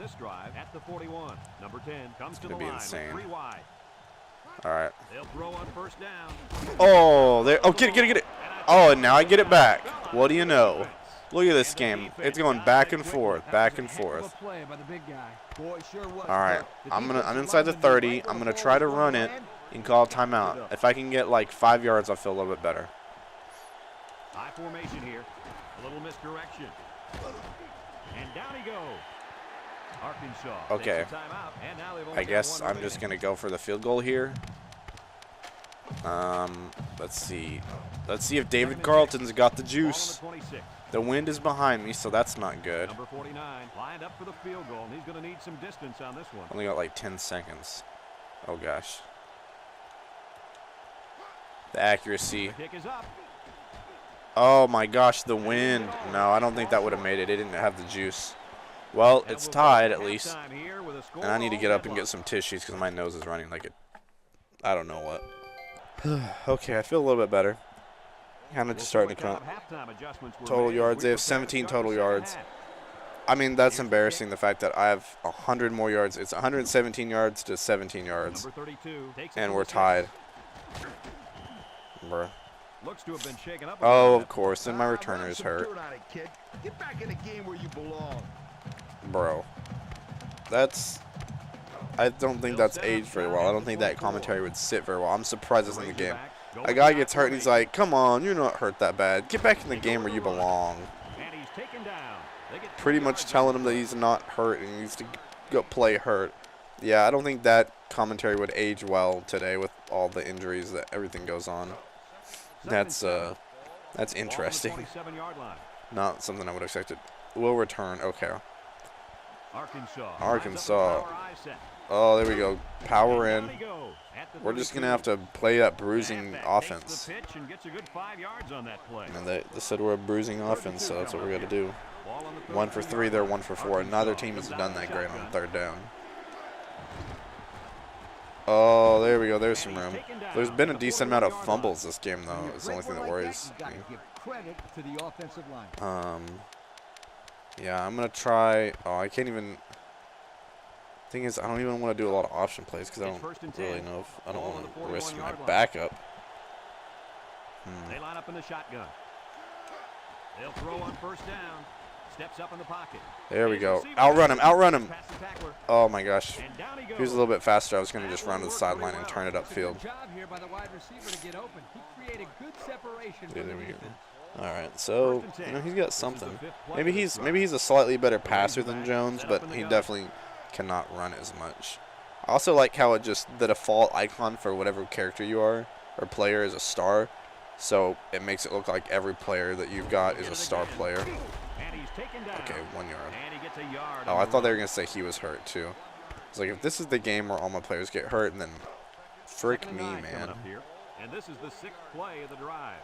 to be insane. All right. Oh, there. Oh, get it. Oh, and now I get it back. What do you know? Look at this game. It's going back and forth, back and forth. All right, I'm inside the 30. I'm gonna try to run it and call a timeout. If I can get like 5 yards, I'll feel a little bit better.
High formation here. A little misdirection. And down he goes. Arkansas.
Okay. I guess I'm just gonna go for the field goal here. Let's see. Let's see if David Carlton's got the juice. The wind is behind me, so that's not good.
Number 49 lined up for the field goal, and he's going to need some distance on this one.
Only got like 10 seconds. Oh gosh. The accuracy.
Kick is up.
Oh my gosh, the wind. No, I don't think that would have made it. It didn't have the juice. Well, it's tied at least. And I need to get up and get some tissues because my nose is running like it. I don't know what. Okay, I feel a little bit better. Kind of just starting to count. Total yards. They have 17 total yards. I mean, that's embarrassing, the fact that I have 100 more yards. It's 117 yards to 17 yards. And we're tied. Bruh. Oh, of course. And my returner is hurt.
Get back in the game where you belong.
Bro. That's... I don't think that's aged very well. I don't think that commentary would sit very well. I'm surprised it's in the game. A guy gets hurt and he's like, come on, you're not hurt that bad. Get back in the game where you belong. Pretty much telling him that he's not hurt and he needs to go play hurt. Yeah, I don't think that commentary would age well today with all the injuries that everything goes on. That's interesting. Not something I would have expected. Will return. Okay.
Arkansas.
Oh, there we go. Power in. We're just going to have to play that bruising offense. And they said we're a bruising offense, so that's what we're going to do. 1 for 3 there, 1 for 4. Neither team has done that great on 3rd down. Oh, there we go. There's some room. There's been a decent amount of fumbles this game, though. It's the only thing that worries me. Yeah, I'm going to try. Oh, I can't even. Thing is, I don't even want to do a lot of option plays because I don't really know if I don't want to risk my backup.
They line up in the shotgun. They'll throw on 1st down. Steps up in the pocket.
There we go. Outrun him. Outrun him. Oh, my gosh. If he was a little bit faster, I was going to just run to the sideline and turn it upfield. There we go. All right, so he's got something. Maybe he's a slightly better passer than Jones, but he definitely cannot run as much. I also like how the default icon for whatever character you are or player is a star, so it makes it look like every player that you've got is a star player. Okay, 1 yard. Oh, I thought they were going to say he was hurt, too. It's like, if this is the game where all my players get hurt, and then frick me, man.
And this is the 6th play of the drive.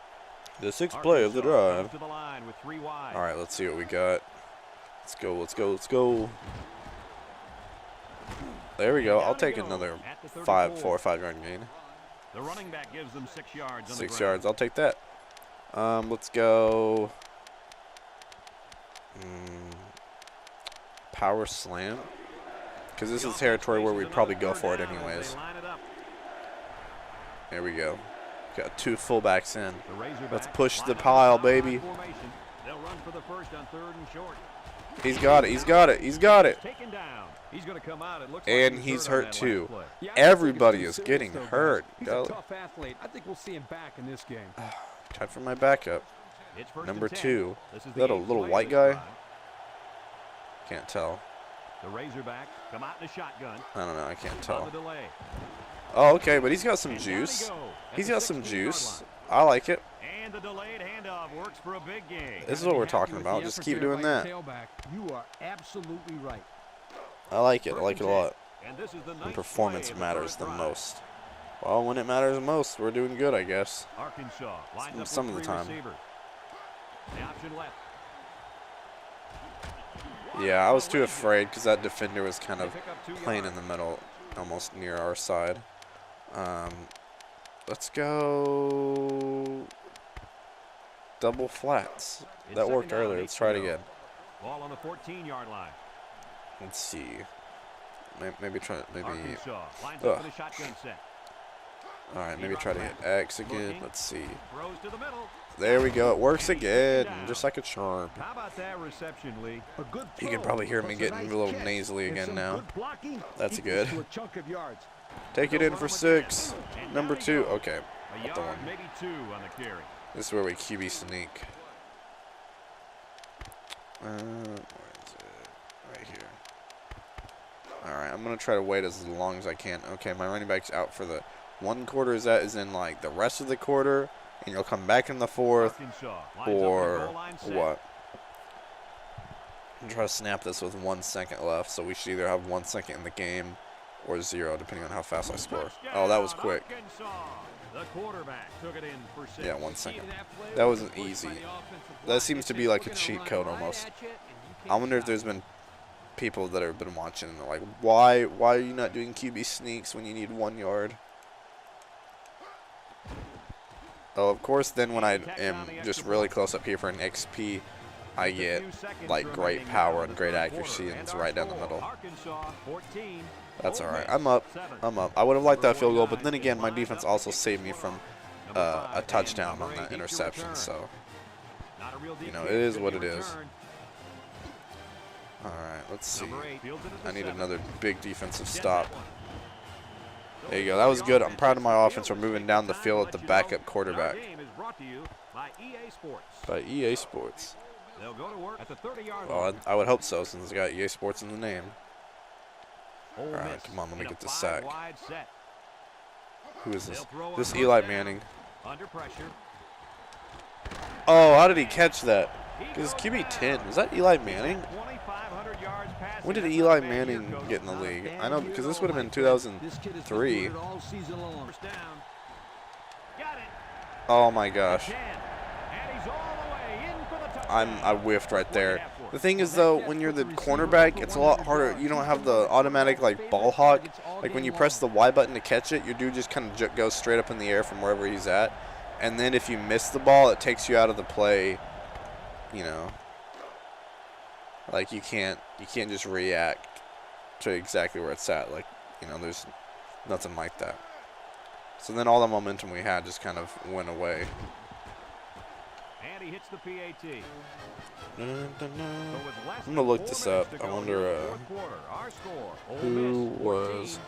The 6th play of the drive. All right, let's see what we got. Let's go, let's go, let's go. There we go. I'll take another 4 or 5 yard gain.
The running back gives them 6 yards.
6 yards. I'll take that. Let's go. Power slam. Because this is territory where we'd probably go for it anyways. There we go. Got 2 fullbacks in. Let's push the pile, baby.
They'll run for the 1st on 3rd and short.
He's got it. He's got it. He's got it.
He's going to come out. It looks
and
like
he's hurt too. Everybody is getting hurt.
He's a tough athlete. I think we'll see him back in this game.
Time for my backup. Number 2. Is that a little white guy? Can't tell.
The Razorbacks come out in the shotgun.
I don't know. I can't tell. Oh, okay, but he's got some juice. He's got some juice. I like it.
And the delayed handoff works for a big game.
This is what we're talking about. Just keep doing that.
You are absolutely right.
I like it. I like it a lot.
And
performance matters the most. Well, when it matters most, we're doing good, I guess.
Arkansas lines up
some of the time.
The option left.
Yeah, I was too afraid because that defender was kind of playing in the middle, almost near our side. Let's go double flats. That worked earlier. Let's try it again.
Ball on the 14-yard line.
Let's see. Maybe try it. Maybe.
All
right, maybe try to hit X again. Let's see. There we go. It works again, just like a charm.
How about that reception, Lee?
You can probably hear me getting a little nasally again now. That's good. Take it in for 6. Number 2. Okay. Up the one.
Maybe 2 on the carry.
This is where we QB sneak. Where is it? Right here. All right, I'm going to try to wait as long as I can. Okay, my running back's out for the 1 quarter. Is that is in like the rest of the quarter, and you'll come back in the 4th, or what? I'm trying to snap this with 1 second left, so we should either have 1 second in the game or 0, depending on how fast I score. Oh, that was quick.
The quarterback took it in for 6.
Yeah, 1 second. That wasn't easy. That seems to be like a cheat code almost. I wonder if there's been people that have been watching and they're like, why are you not doing QB sneaks when you need 1 yard? Oh, of course, then when I am just really close up here for an XP, I get like great power and great accuracy, and it's right down the middle. That's all right. I'm up. I'm up. I would have liked that field goal, but then again, my defense also saved me from a touchdown on that interception. So, you know, it is what it is. All right, let's see. I need another big defensive stop. There you go. That was good. I'm proud of my offense. We're moving down the field at the backup quarterback. By EA Sports. Well, I would hope so, since it's got EA Sports in the name. All right, come on, let me get this sack. Who is this? This Eli Manning. Oh, how did he catch that? Because QB 10, was that Eli Manning? When did Eli Manning get in the league? I know, because this would have been 2003. Oh my gosh. I whiffed right there. The thing is though, when you're the cornerback, it's a lot harder. You don't have the automatic like ball hawk. Like when you press the Y button to catch it, your dude just kind of goes straight up in the air from wherever he's at. And then if you miss the ball, it takes you out of the play. You know, like you can't just react to exactly where it's at. Like, you know, there's nothing like that. So then all the momentum we had just kind of went away.
And he hits the PAT.
I'm gonna look this up. I wonder who was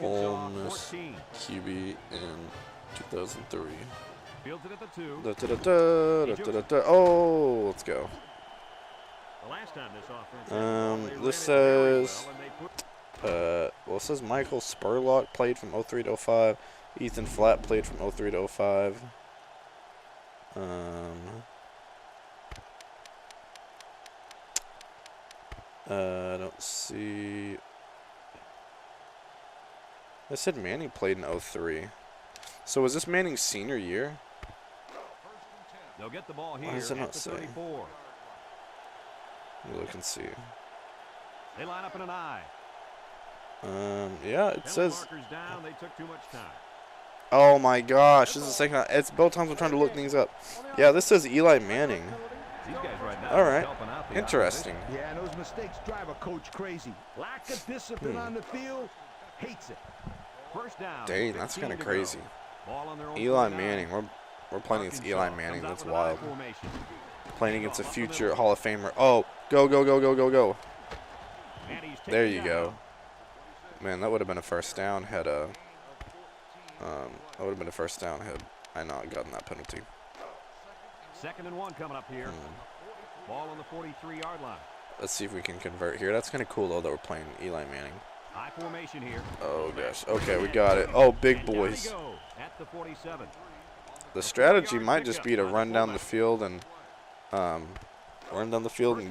Ole Miss QB in 2003.
Fields it at the 2.
Oh, let's go.
The last time this offense
This says well, it says Michael Spurlock played from 03 to 05. Ethan Flatt played from 03 to 05. I don't see. I said Manning played in 03. So was this Manning's senior year?
They'll get the ball here.
Why does it not say?
34.
Let me look and see.
They line up in an I.
Yeah, it says.
Markers down. They took too much time.
Oh my gosh, this is the second. It's both times I'm trying to look things up. Yeah, this says Eli Manning.
These guys right now
All right,
helping out the
interesting.
Yeah, and those mistakes drive a coach crazy. Lack of discipline on the field, hates it.
First down.
Dang, that's kind of
15 to
crazy.
go. Ball on their own
Eli
49.
Manning, we're playing against Eli Manning. That's wild.
Formation.
Playing against a future Hall of Famer. Oh, go, go, go, go, go, go.
And he's taken
There you
down.
go. Man, that would have been a first down had that would have been a first down had I not gotten that penalty.
2nd and 1 coming up here. Ball on the 43-yard line.
Let's see if we can convert here. That's kind of cool though that we're playing Eli Manning.
High formation here.
Oh gosh. Okay, we got it. Oh, big
And down he
boys.
goes at the 47.
The strategy might just be to run down the field and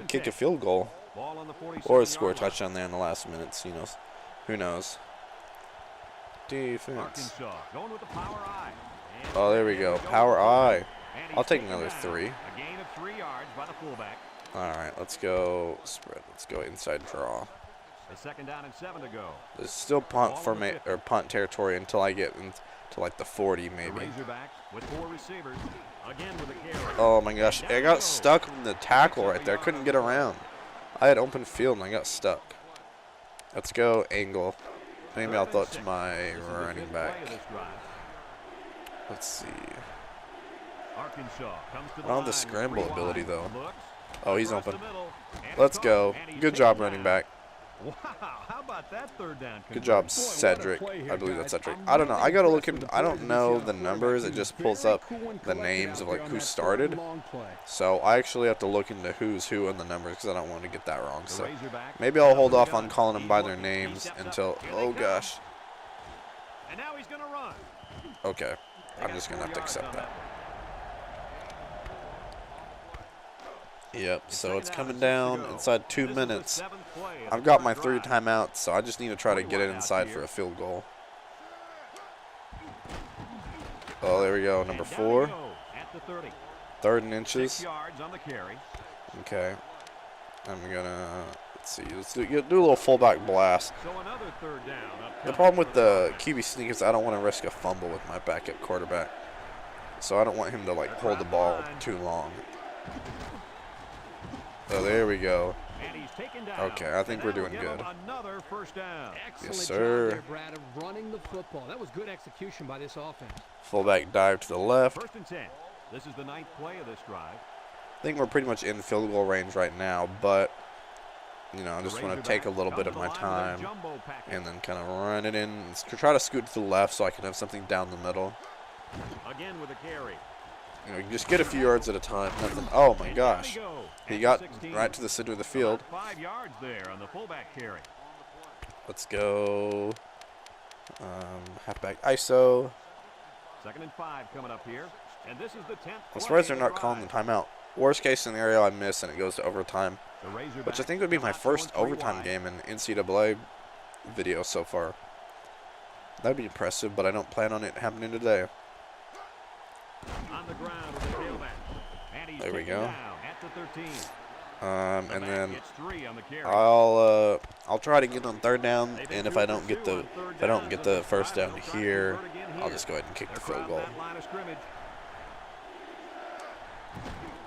kick a field goal
Ball on the 47
or score a
yard line.
touchdown there in the last minutes. You know, who knows? Defense.
Arkansas going with the power I. And
Oh, there we go. Power eye.
And he's
I'll take
taken
another
down.
3.
A gain of 3 yards by the fullback.
All right, let's go spread. Let's go inside draw.
A 2nd down and 7 to go.
There's still punt punt territory until I get into like the 40
The
maybe.
Razorbacks with 4 receivers. Again with a carry.
Oh my gosh, I got stuck in the tackle right there. I couldn't get around. I had open field and I got stuck. Let's go angle. Maybe I'll throw it to my
This is the
running
fifth play
back.
of this drive.
Let's see.
Arkansas comes to the
I don't have the
line,
scramble
3
ability
wide.
though.
Looks
Oh, he's
across
open.
the middle, and
Let's
it's
go.
caught, and he's
Good job
taken
running
down.
back.
Wow, how about that 3rd down?
Good
conversion?
job, Cedric. I believe that's Cedric. I don't know. I gotta look into. I don't know the numbers. It just pulls up the names of like who started. So I actually have to look into who's who in the numbers because I don't want to get that wrong.
The
So
Razorback
maybe I'll hold off on
gun.
calling them
He
by
looks
their
it.
names
He steps up.
until.
Here they
Oh
come.
gosh.
And now he's going to run.
Okay.
They
I'm
got
just gonna
4
have to
yards
accept
on
that.
one.
Yep. So
Second
it's
down
coming
and 6 to
down
go.
inside 2
This is the
minutes.
7th play of
I've
the
got
third
my 3
drive.
timeouts, so I just need to try to get it
41 out
inside
here.
for a field goal. Oh, there we go. Number
And down
4.
they go at the 30.
3rd and
6
inches.
yards on the carry.
Okay. I'm gonna. Let's see. Let's do a little fullback blast.
So another 3rd down.
The problem with the QB sneak is I don't want to risk a fumble with my backup quarterback. So I don't want him to like hold the ball too long. Oh, there we go.
And he's taken down.
Okay, I think we're
And that'll
doing
give
good.
him Another 1st down.
Excellent
sir.
job there, Brad, of running the football. That was good execution by this offense.
Fullback dive to the left.
1st and 10. This is the 9th play of this drive.
I think we're pretty much in field goal range right now, but you know, I just want to take a little bit of my time and then kind of run it in. Try to scoot to the left so I can have something down the middle.
Again with a carry.
You know, you just get a few yards at a time. Nothing. Oh my
And down
gosh.
they go
He
at
got
16.
right to the center of the field.
About 5 yards there on the fullback carry.
Let's go. Halfback ISO.
2nd and 5 coming up here. And this is the 10th
I'm
play
surprised they're
of
not
the
calling the
drive.
timeout. Worst case scenario, I miss and it goes to overtime,
The Razorbacks
which I think would be my
come out going
first
3
overtime
wide.
game in NCAA video so far. That'd be impressive, but I don't plan on it happening today.
On the ground with the tailback. And he's
There we
taken
go.
down at the 13.
And
The back
then
gets 3 on the carry.
I'll try to get on third down,
They've been
and if
2
I
for
don't get
2
the
on third
if I don't
downs
get
in
the
this
first
drive.
down
They'll try to
here,
convert again
I'll
here.
just go ahead and kick
They're
the field
crowding
goal.
that line of scrimmage.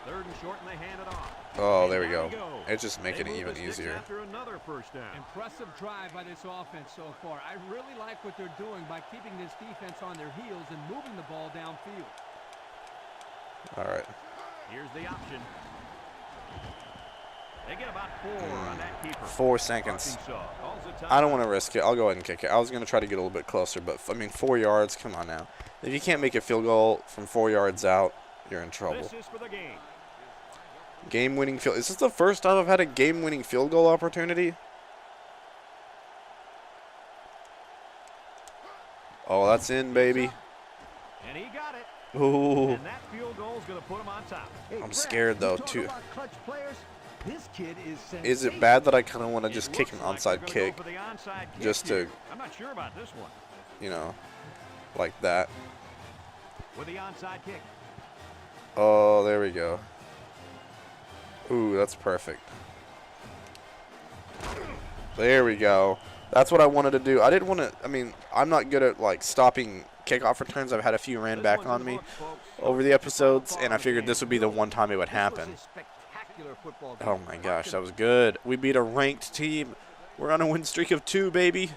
3rd and short, and they hand it off.
Oh,
And
there we
down
go.
he goes.
It's just making
They
it
move
even
the sticks
easier.
After another first down.
Impressive drive by this offense so far. I really like what they're doing by keeping this defense on their heels and moving the ball downfield.
All right.
Here's the option. They get about 4 on that keeper.
4 seconds.
Arkansas calls a
I don't
timeout.
want to risk it. I'll go ahead and kick it. I was going to try to get a little bit closer, but, I mean, 4 yards, come on now. If you can't make a field goal from 4 yards out, you're in trouble.
This is for the game.
Game-winning field. Is this the first time I've had a game-winning field goal opportunity? Oh, that's in, baby.
And he got it.
Ooh.
And that field goal is going to put him on top.
Hey,
I'm
Brad,
scared, though,
you talk
too.
about clutch players? This kid is
Is it bad that I kind of want to
It
just kick an
looks like
onside
they're gonna
kick?
go for the onside kick
Just to,
here. I'm not sure about this one.
you know, like that.
With the onside kick.
Oh, there we go. Ooh, that's perfect. There we go. That's what I wanted to do. I didn't want to, I mean, I'm not good at, like, stopping kickoff returns. I've had a few ran
This
back
one's
on
in the
me
books, folks.
over the episodes, and I figured this would be the one time it would
This
happen.
was a spectacular football game.
Oh, my gosh, that was good. We beat a ranked team. We're on a win streak of 2, baby.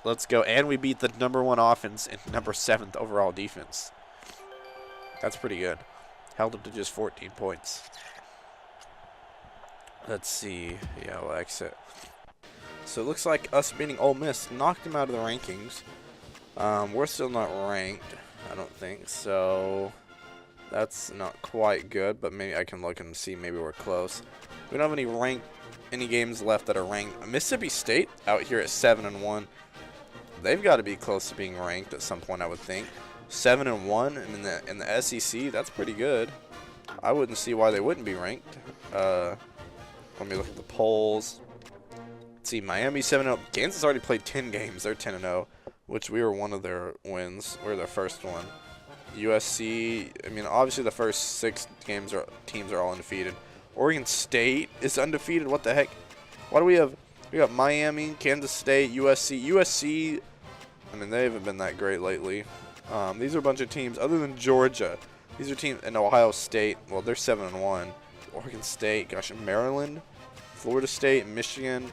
Let's go. And we beat the #1 offense and #7 overall defense. That's pretty good. Held up to just 14 points. Let's see. Yeah, we'll exit. So it looks like us beating Ole Miss knocked them out of the rankings. We're still not ranked, I don't think. So that's not quite good, but maybe I can look and see. Maybe we're close. We don't have any games left that are ranked. Mississippi State out here at 7-1. They've got to be close to being ranked at some point, I would think. 7-1 and in the SEC, that's pretty good. I wouldn't see why they wouldn't be ranked. Let me look at the polls. Let's see, Miami 7-0. Kansas already played 10 games. They're 10-0, which we were one of their wins. We're their first one. USC, I mean, obviously the first 6 teams are all undefeated. Oregon State is undefeated. What the heck? Why do we have? We got Miami, Kansas State, USC. USC, I mean, they haven't been that great lately. These are a bunch of teams other than Georgia. These are teams in Ohio State. Well, they're 7-1. Oregon State, gosh, Maryland, Florida State, Michigan.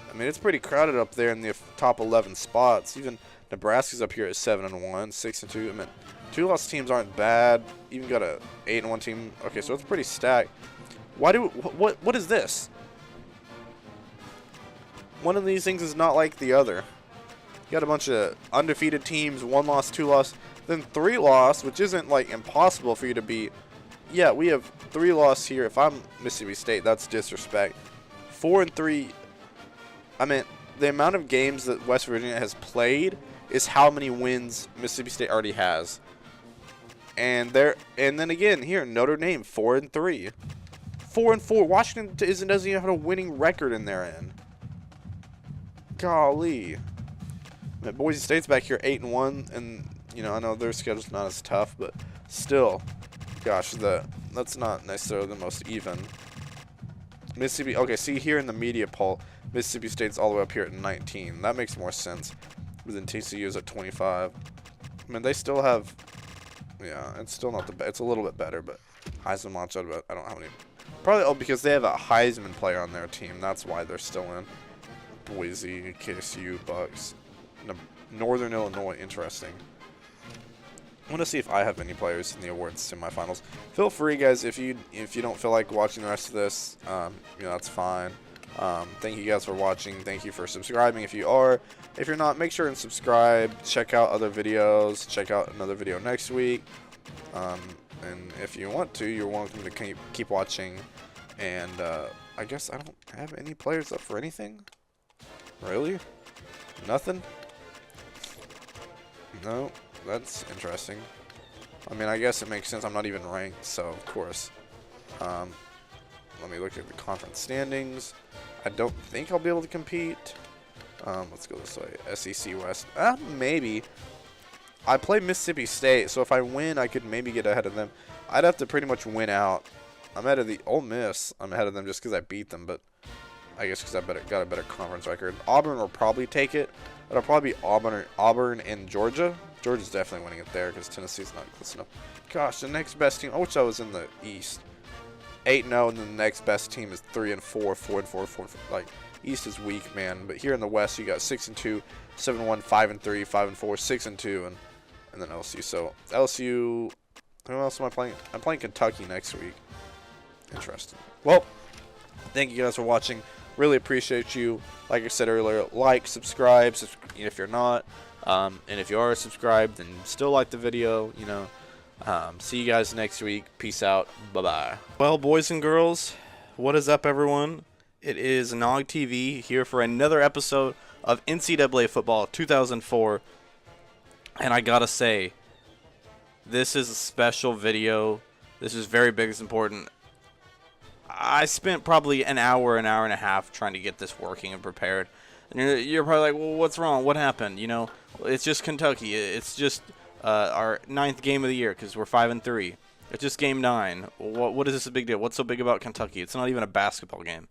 I mean, it's pretty crowded up there in the top 11 spots. Even Nebraska's up here at 7-1, 6-2. I mean, 2-loss teams aren't bad. Even got a 8-1 team. Okay, so it's pretty stacked. What is this? One of these things is not like the other. You got a bunch of undefeated teams, 1 loss, 2 loss, then 3 loss, which isn't like impossible for you to beat. Yeah, we have 3 loss here. If I'm Mississippi State, that's disrespect. 4-3. I mean, the amount of games that West Virginia has played is how many wins Mississippi State already has. And then again here, Notre Dame 4-3. 4-4. Washington doesn't even have a winning record in their end. Golly. I mean, Boise State's back here 8-1, and you know, I know their schedule's not as tough, but still, gosh, that's not necessarily the most even. Mississippi, okay, see here in the media poll, Mississippi State's all the way up here at 19. That makes more sense. But then TCU's at 25. I mean, they still have, yeah, it's still not the best. It's a little bit better, but Heisman launch, I don't have any. Probably because they have a Heisman player on their team. That's why they're still in. Boise, KSU, Bucks, Northern Illinois. Interesting. I want to see if I have any players in the awards semifinals. Feel free, guys, if you don't feel like watching the rest of this, you know, that's fine. Thank you guys for watching. Thank you for subscribing if you are. If you're not, make sure and subscribe. Check out other videos. Check out another video next week. And if you want to, you're welcome to keep watching. And I guess I don't have any players up for anything. Really? Nothing? No, that's interesting. I mean, I guess it makes sense. I'm not even ranked, so of course. Let me look at the conference standings. I don't think I'll be able to compete. Let's go this way. SEC West. Maybe. I play Mississippi State, so if I win, I could maybe get ahead of them. I'd have to pretty much win out. I'm ahead of the Ole Miss. I'm ahead of them just because I beat them, but I guess because I got a better conference record. Auburn will probably take it. It'll probably be Auburn and Georgia. Georgia's definitely winning it there because Tennessee's not close enough. Gosh, the next best team. I wish I was in the East. 8-0, and then the next best team is 3-4, 4-4, 4-4. Like, East is weak, man. But here in the West, you got 6-2, 7-1, 5-3, 5-4, 6-2, and then LSU. So LSU. Who else am I playing? I'm playing Kentucky next week. Interesting. Well, thank you guys for watching. Really appreciate you. Like I said earlier, like, subscribe if you're not, and if you are subscribed and still like the video, you know. See you guys next week. Peace out. Bye-bye. Well, boys and girls, what is up, everyone? It is Nog TV here for another episode of NCAA Football 2004. And I gotta say, this is a special video. This is very big. It's important. I spent probably an hour and a half trying to get this working and prepared. And you're probably like, well, what's wrong? What happened? You know, it's just Kentucky. It's just our 9th game of the year because we're 5-3. It's just game 9. What is this a big deal? What's so big about Kentucky? It's not even a basketball game.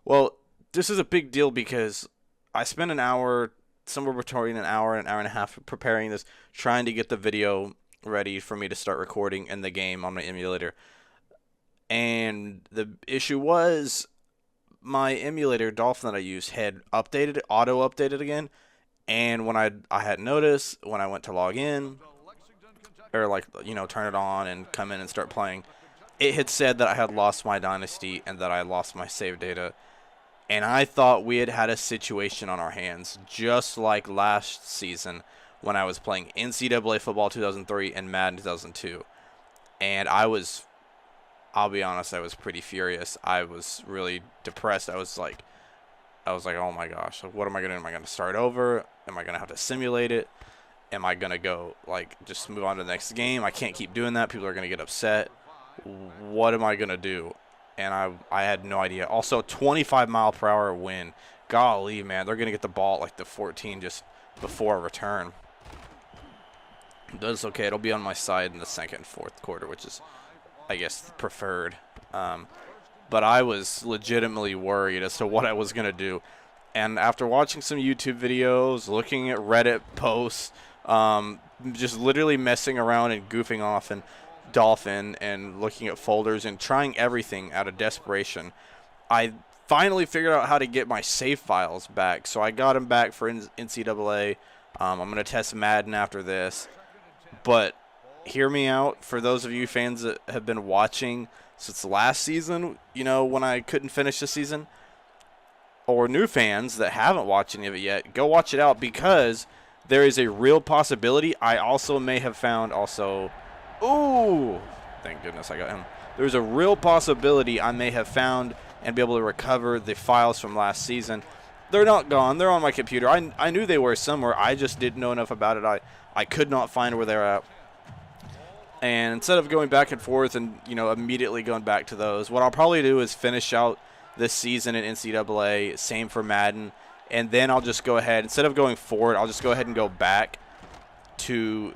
Well, this is a big deal because I spent an hour, somewhere between an hour and a half preparing this, trying to get the video ready for me to start recording in the game on my emulator. And the issue was my emulator, Dolphin, that I used had updated, auto-updated again. And when I had noticed when I went to log in, or like, you know, turn it on and come in and start playing, it had said that I had lost my dynasty and that I lost my save data. And I thought we had a situation on our hands, just like last season when I was playing NCAA Football 2003 and Madden 2002. And I'll be honest, I was pretty furious. I was really depressed. I was like, oh my gosh, what am I going to do? Am I going to start over? Am I going to have to simulate it? Am I going to go, like, just move on to the next game? I can't keep doing that. People are going to get upset. What am I going to do? And I had no idea. Also, 25-mile-per-hour wind. Golly, man, they're going to get the ball at, like, the 14 just before return. That's okay. It'll be on my side in the second and fourth quarter, which is, I guess, preferred. But I was legitimately worried as to what I was going to do. And after watching some YouTube videos, looking at Reddit posts, just literally messing around and goofing off in Dolphin and looking at folders and trying everything out of desperation, I finally figured out how to get my save files back. So I got them back for NCAA. I'm going to test Madden after this. But hear me out, for those of you fans that have been watching since last season, you know, when I couldn't finish the season, or new fans that haven't watched any of it yet, go watch it out because there is a real possibility. I also may have found ooh, thank goodness I got him. There's a real possibility I may have found and be able to recover the files from last season. They're not gone. They're on my computer. I knew they were somewhere. I just didn't know enough about it. I could not find where they're at. And instead of going back and forth and, you know, immediately going back to those, what I'll probably do is finish out this season in NCAA, same for Madden, and then I'll just go ahead, instead of going forward, I'll just go ahead and go back to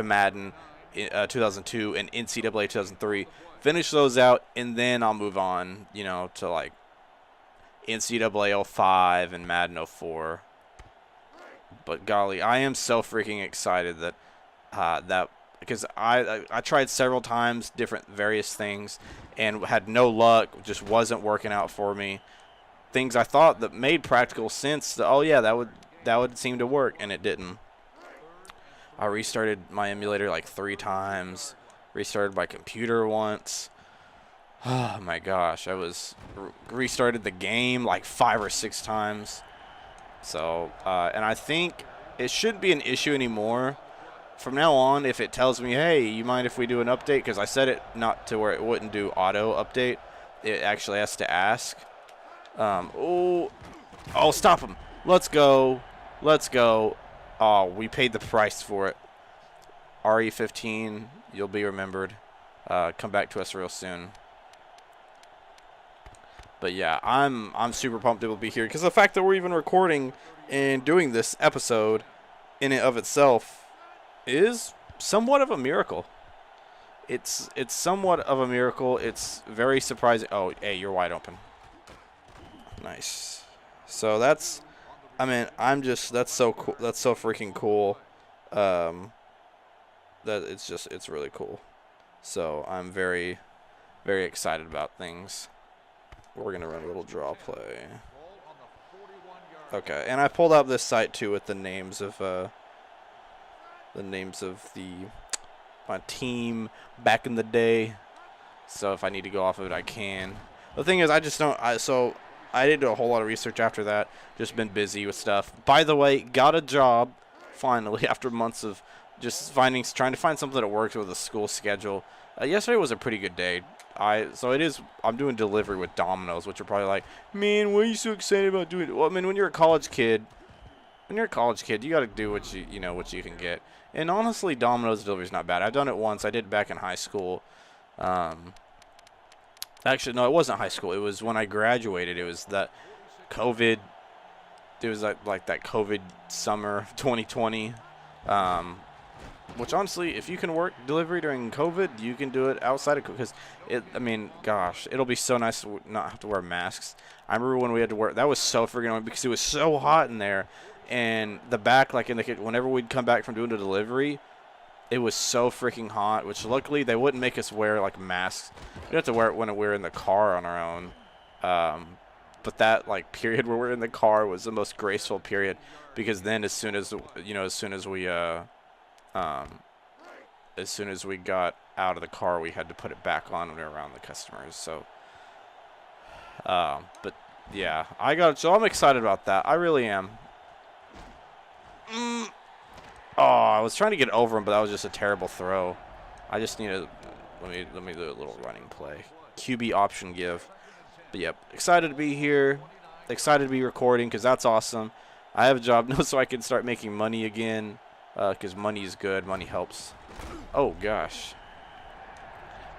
Madden 2002 and NCAA 2003, finish those out, and then I'll move on, you know, to like NCAA 05 and Madden 04. But golly, I am so freaking excited that because I tried several times various things and had no luck, just wasn't working out for me. Things I thought that made practical sense, oh yeah, that would seem to work, and it didn't. I restarted my emulator like 3 times, restarted my computer once. Oh my gosh, I restarted the game like 5 or 6 times. So, and I think it shouldn't be an issue anymore. From now on, if it tells me, hey, you mind if we do an update? Because I set it not to where it wouldn't do auto update. It actually has to ask. Oh, stop him. Let's go. Let's go. Oh, we paid the price for it. RE15, you'll be remembered. Come back to us real soon. But yeah, I'm super pumped to be here because the fact that we're even recording and doing this episode in and of itself is somewhat of a miracle. It's somewhat of a miracle. It's very surprising. Oh, hey, you're wide open. Nice. So that's, I mean, that's so cool. That's so freaking cool. That it's really cool. So I'm very, very excited about things. We're going to run a little draw play. Okay, and I pulled up this site too with the names of my team back in the day. So if I need to go off of it, I can. The thing is, I just don't. So I didn't do a whole lot of research after that. Just been busy with stuff. By the way, got a job finally after months of just trying to find something that works with a school schedule. Yesterday was a pretty good day. I'm doing delivery with Domino's, which are probably like, man, why are you so excited about doing it? Well, I mean, when you're a college kid, you got to do what you can get. And honestly, Domino's delivery is not bad. I've done it once. I did it back in high school. Actually, no, it wasn't high school. It was when I graduated. It was that COVID. It was like that COVID summer of 2020. Which honestly, if you can work delivery during COVID, you can do it outside of because I mean, gosh, it'll be so nice to not have to wear masks. I remember when we had to wear, that was so freaking annoying because it was so hot in there, and the back, like whenever we'd come back from doing the delivery, it was so freaking hot. Which luckily they wouldn't make us wear like masks. We have to wear it when we're in the car on our own. But that like period where we're in the car was the most graceful period because then as soon as we got out of the car, we had to put it back on when we were around the customers. So, but yeah, so I'm excited about that. I really am. Oh, I was trying to get over him, but that was just a terrible throw. I just need to, let me do a little running play. QB option give. But yep, excited to be here. Excited to be recording because that's awesome. I have a job now so I can start making money again. Because money is good. Money helps. Oh, gosh.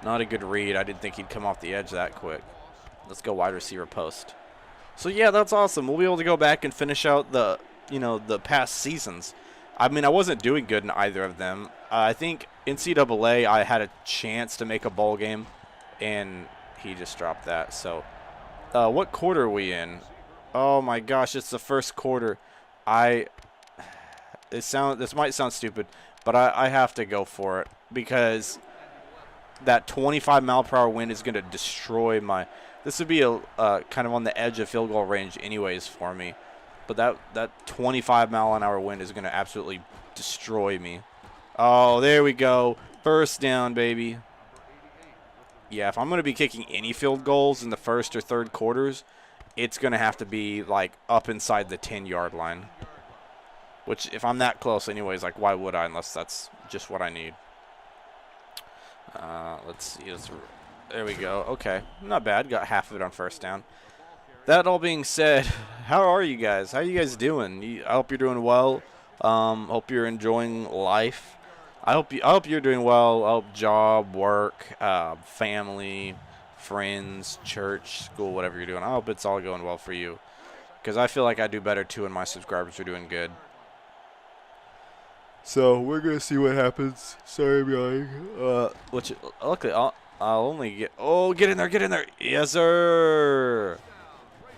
Not a good read. I didn't think he'd come off the edge that quick. Let's go wide receiver post. So, yeah, that's awesome. We'll be able to go back and finish out the past seasons. I mean, I wasn't doing good in either of them. I think NCAA, I had a chance to make a bowl game, and he just dropped that. So, what quarter are we in? Oh, my gosh, it's the first quarter. This might sound stupid, but I have to go for it because that 25-mile-per-hour wind is going to destroy my. This would be a kind of on the edge of field goal range, anyways, for me. But that 25-mile-an-hour wind is going to absolutely destroy me. Oh, there we go, first down, baby. Yeah, if I'm going to be kicking any field goals in the first or third quarters, it's going to have to be like up inside the 10-yard line. Which, if I'm that close anyways, like, why would I unless that's just what I need? Let's see. There we go. Okay. Not bad. Got half of it on first down. That all being said, how are you guys? How are you guys doing? I hope you're doing well. Hope you're enjoying life. I hope you're doing well. I hope job, work, family, friends, church, school, whatever you're doing. I hope it's all going well for you. Because I feel like I do better, too, and my subscribers are doing good. So we're gonna see what happens. Sorry, I'm yawning. Luckily, I'll only get. Oh, get in there! Yes, sir.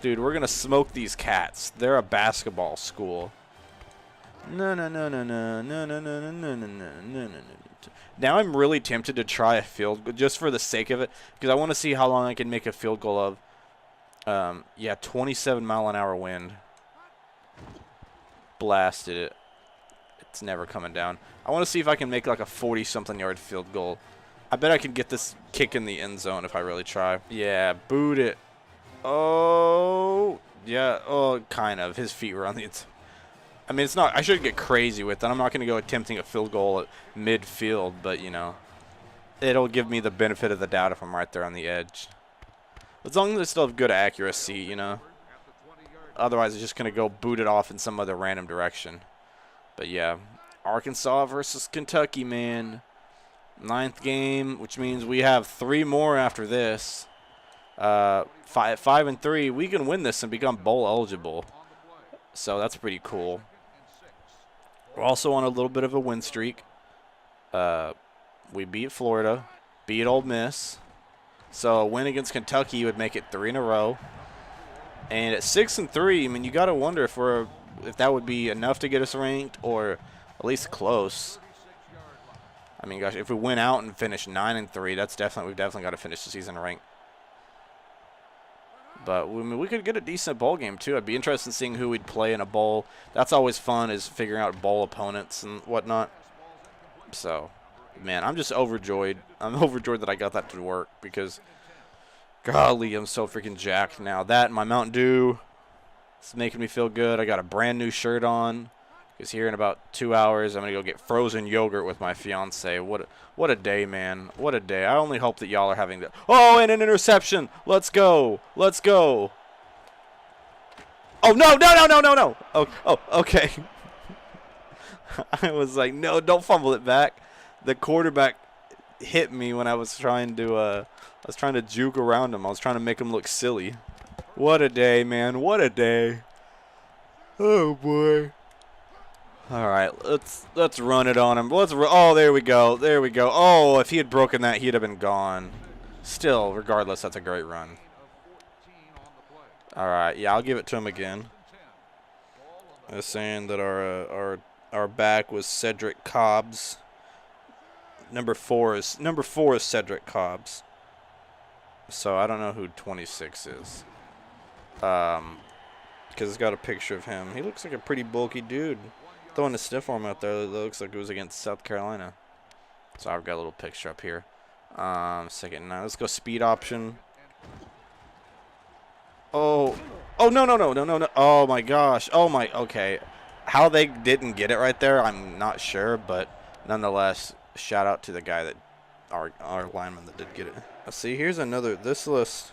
Dude, we're gonna smoke these cats. They're a basketball school. No. Now I'm really tempted to try a field goal just for the sake of it, because I want to see how long I can make a field goal of. Yeah, 27-mile-an-hour wind. Blasted it. It's never coming down. I want to see if I can make like a 40-something yard field goal. I bet I can get this kick in the end zone if I really try. Yeah, boot it. Oh, yeah. Oh, kind of. His feet were on the inside. I mean, it's not. I shouldn't get crazy with it. I'm not going to go attempting a field goal at midfield, but, it'll give me the benefit of the doubt if I'm right there on the edge. As long as I still have good accuracy, Otherwise, it's just going to go boot it off in some other random direction. But, yeah, Arkansas versus Kentucky, man. 9th game, which means we have 3 more after this. 5-3. We can win this and become bowl eligible. So that's pretty cool. We're also on a little bit of a win streak. We beat Florida, beat Ole Miss. So a win against Kentucky would make it 3 in a row. And at 6-3, I mean, you got to wonder if that would be enough to get us ranked or at least close. I mean, gosh, if we went out and finished 9-3, we've definitely got to finish the season ranked. But I mean, we could get a decent bowl game too. I'd be interested in seeing who we'd play in a bowl. That's always fun, is figuring out bowl opponents and whatnot. So, man, I'm just overjoyed. I'm overjoyed that I got that to work because, golly, I'm so freaking jacked now. That and my Mountain Dew, it's making me feel good. I got a brand new shirt on because here in about 2 hours I'm gonna go get frozen yogurt with my fiance. What a day, man! What a day. I only hope that y'all are having that. Oh, and an interception. Let's go. Let's go. Oh no! Oh, okay. I was like, no, don't fumble it back. The quarterback hit me when I was trying to juke around him. I was trying to make him look silly. What a day, man. What a day. Oh boy. All right, let's run it on him. Oh, there we go. There we go. Oh, if he had broken that, he'd have been gone. Still, regardless, that's a great run. All right, yeah, I'll give it to him again. They're saying that our back was Cedric Cobbs. Number 4 is Cedric Cobbs. So I don't know who 26 is. Because it's got a picture of him. He looks like a pretty bulky dude. Throwing a stiff arm out there that looks like it was against South Carolina. So I've got a little picture up here. Second now. Let's go speed option. Oh no. Oh my gosh. Okay. How they didn't get it right there, I'm not sure, but nonetheless, shout out to the guy that our lineman that did get it. Let's see, here's another this list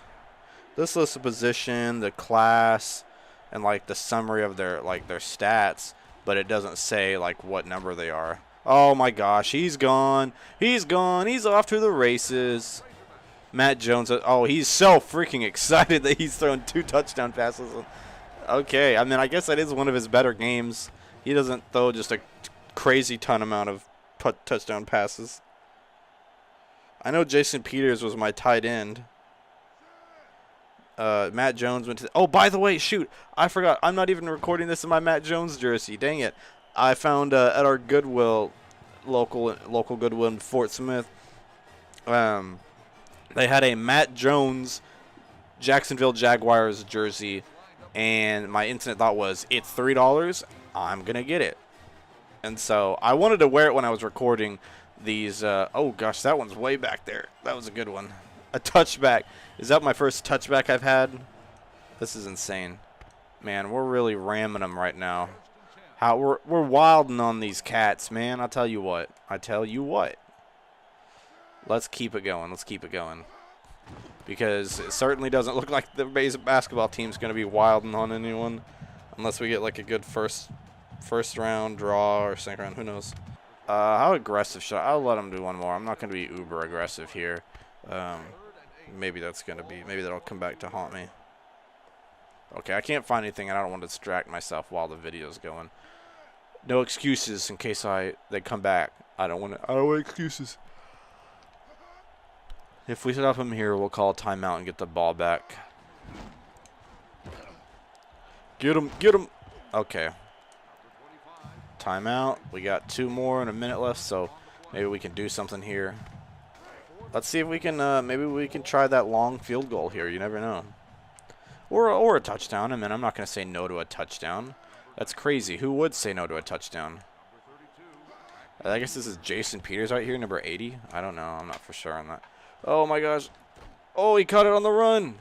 of position, the class, and like the summary of their stats. But it doesn't say like what number they are. Oh my gosh, he's gone. He's gone. He's off to the races. Matt Jones. Oh, he's so freaking excited that he's throwing 2 touchdown passes. Okay, I mean, I guess that is one of his better games. He doesn't throw just a crazy ton amount of touchdown passes. I know Jason Peters was my tight end. Matt Jones went to. Oh, by the way, shoot, I forgot. I'm not even recording this in my Matt Jones jersey. Dang it! I found at our Goodwill, local Goodwill in Fort Smith. They had a Matt Jones Jacksonville Jaguars jersey, and my instant thought was, it's $3. I'm gonna get it. And so I wanted to wear it when I was recording these. Oh gosh, that one's way back there. That was a good one. A touchback. Is that my first touchback I've had? This is insane. Man, we're really ramming them right now. We're wilding on these cats, man. I tell you what. Let's keep it going. Because it certainly doesn't look like the basketball team's going to be wilding on anyone unless we get like a good first round draw or second round. Who knows? How aggressive should I'll let them do one more. I'm not going to be uber aggressive here. Maybe that'll come back to haunt me. Okay, I can't find anything, and I don't want to distract myself while the video's going. No excuses in case they come back. I don't want excuses. If we stop him here, we'll call a timeout and get the ball back. Get him. Okay. Timeout. We got 2 more and a minute left, so maybe we can do something here. Let's see if we can, maybe we can try that long field goal here. You never know. Or a touchdown. I mean, I'm not going to say no to a touchdown. That's crazy. Who would say no to a touchdown? I guess this is Jason Peters right here, number 80. I don't know. I'm not for sure on that. Oh, my gosh. Oh, he caught it on the run.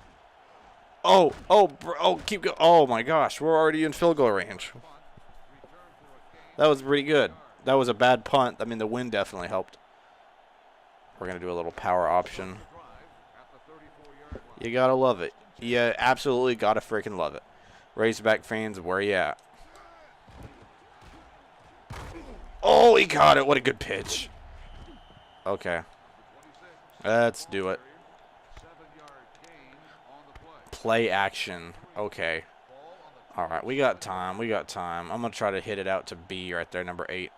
Keep going. Oh, my gosh. We're already in field goal range. That was pretty good. That was a bad punt. I mean, the wind definitely helped. We're going to do a little power option. You got to love it. You absolutely got to freaking love it. Razorback fans, where you at? Oh, he caught it. What a good pitch. Okay. Let's do it. Play action. Okay. All right, we got time. We got time. I'm going to try to hit it out to B right there, number 8.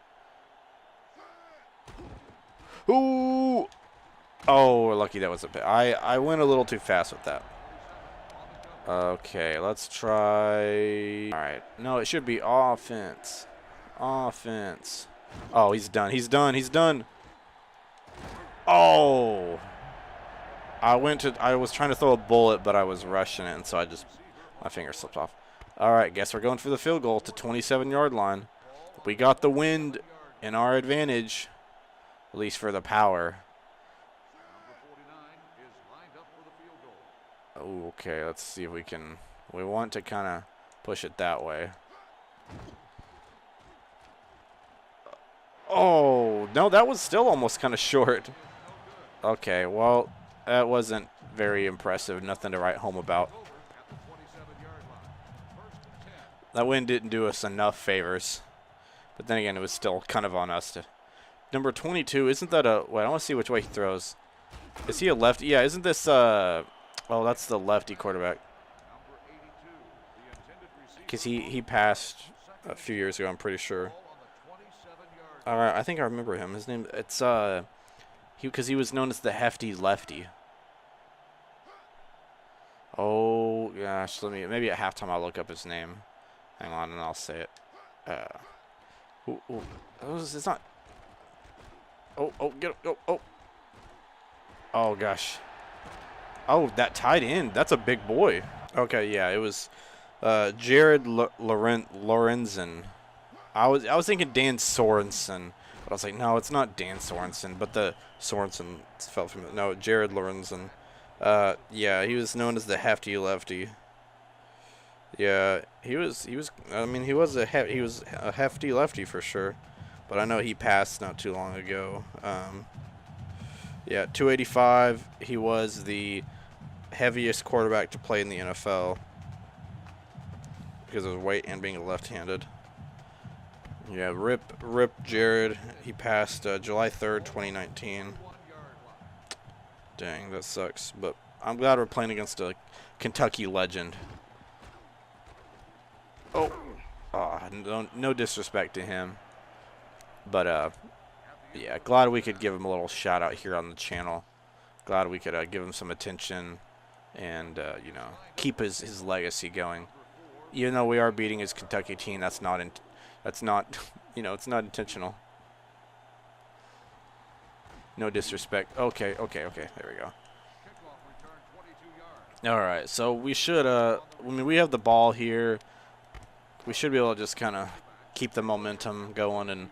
Ooh. Oh, we're lucky that was a bit. I went a little too fast with that. Okay, let's try. All right. No, it should be offense. Offense. Oh, he's done. He's done. He's done. Oh. I was trying to throw a bullet, but I was rushing it, and so my finger slipped off. All right, guess we're going for the field goal to 27-yard line. We got the wind in our advantage, at least for the power. Oh, okay, let's see if we can. We want to kind of push it that way. Oh, no, that was still almost kind of short. Okay, well, that wasn't very impressive. Nothing to write home about. That wind didn't do us enough favors. But then again, it was still kind of on us. Number 22, isn't that a... Wait, I want to see which way he throws. Is he a lefty? Yeah, isn't this... Oh, that's the lefty quarterback. Because he passed a few years ago, I'm pretty sure. All right, I think I remember him. His name... It's... Because he was known as the hefty lefty. Oh, gosh. Maybe at halftime I'll look up his name. Hang on, and I'll say it. It's not. Oh, get up. Oh. Oh, gosh. Oh, that tight end. That's a big boy. Okay, yeah, it was Jared Lorenzen. I was thinking Dan Sorensen, but I was like, no, it's not Dan Sorensen, but the Sorensen felt familiar. No, Jared Lorenzen. Yeah, he was known as the hefty lefty. Yeah, he was. I mean, he was a hefty lefty for sure, but I know he passed not too long ago. Yeah, 285. He was the heaviest quarterback to play in the NFL because of his weight and being left-handed. Yeah, rip Jared. He passed July 3rd, 2019. Dang, that sucks. But I'm glad we're playing against a Kentucky legend. Oh, no disrespect to him. But, yeah, glad we could give him a little shout-out here on the channel. Glad we could give him some attention and, you know, keep his legacy going. Even though we are beating his Kentucky team, that's not, you know, it's not intentional. No disrespect. Okay, there we go. All right, so we should, I mean, we have the ball here. We should be able to just kind of keep the momentum going, and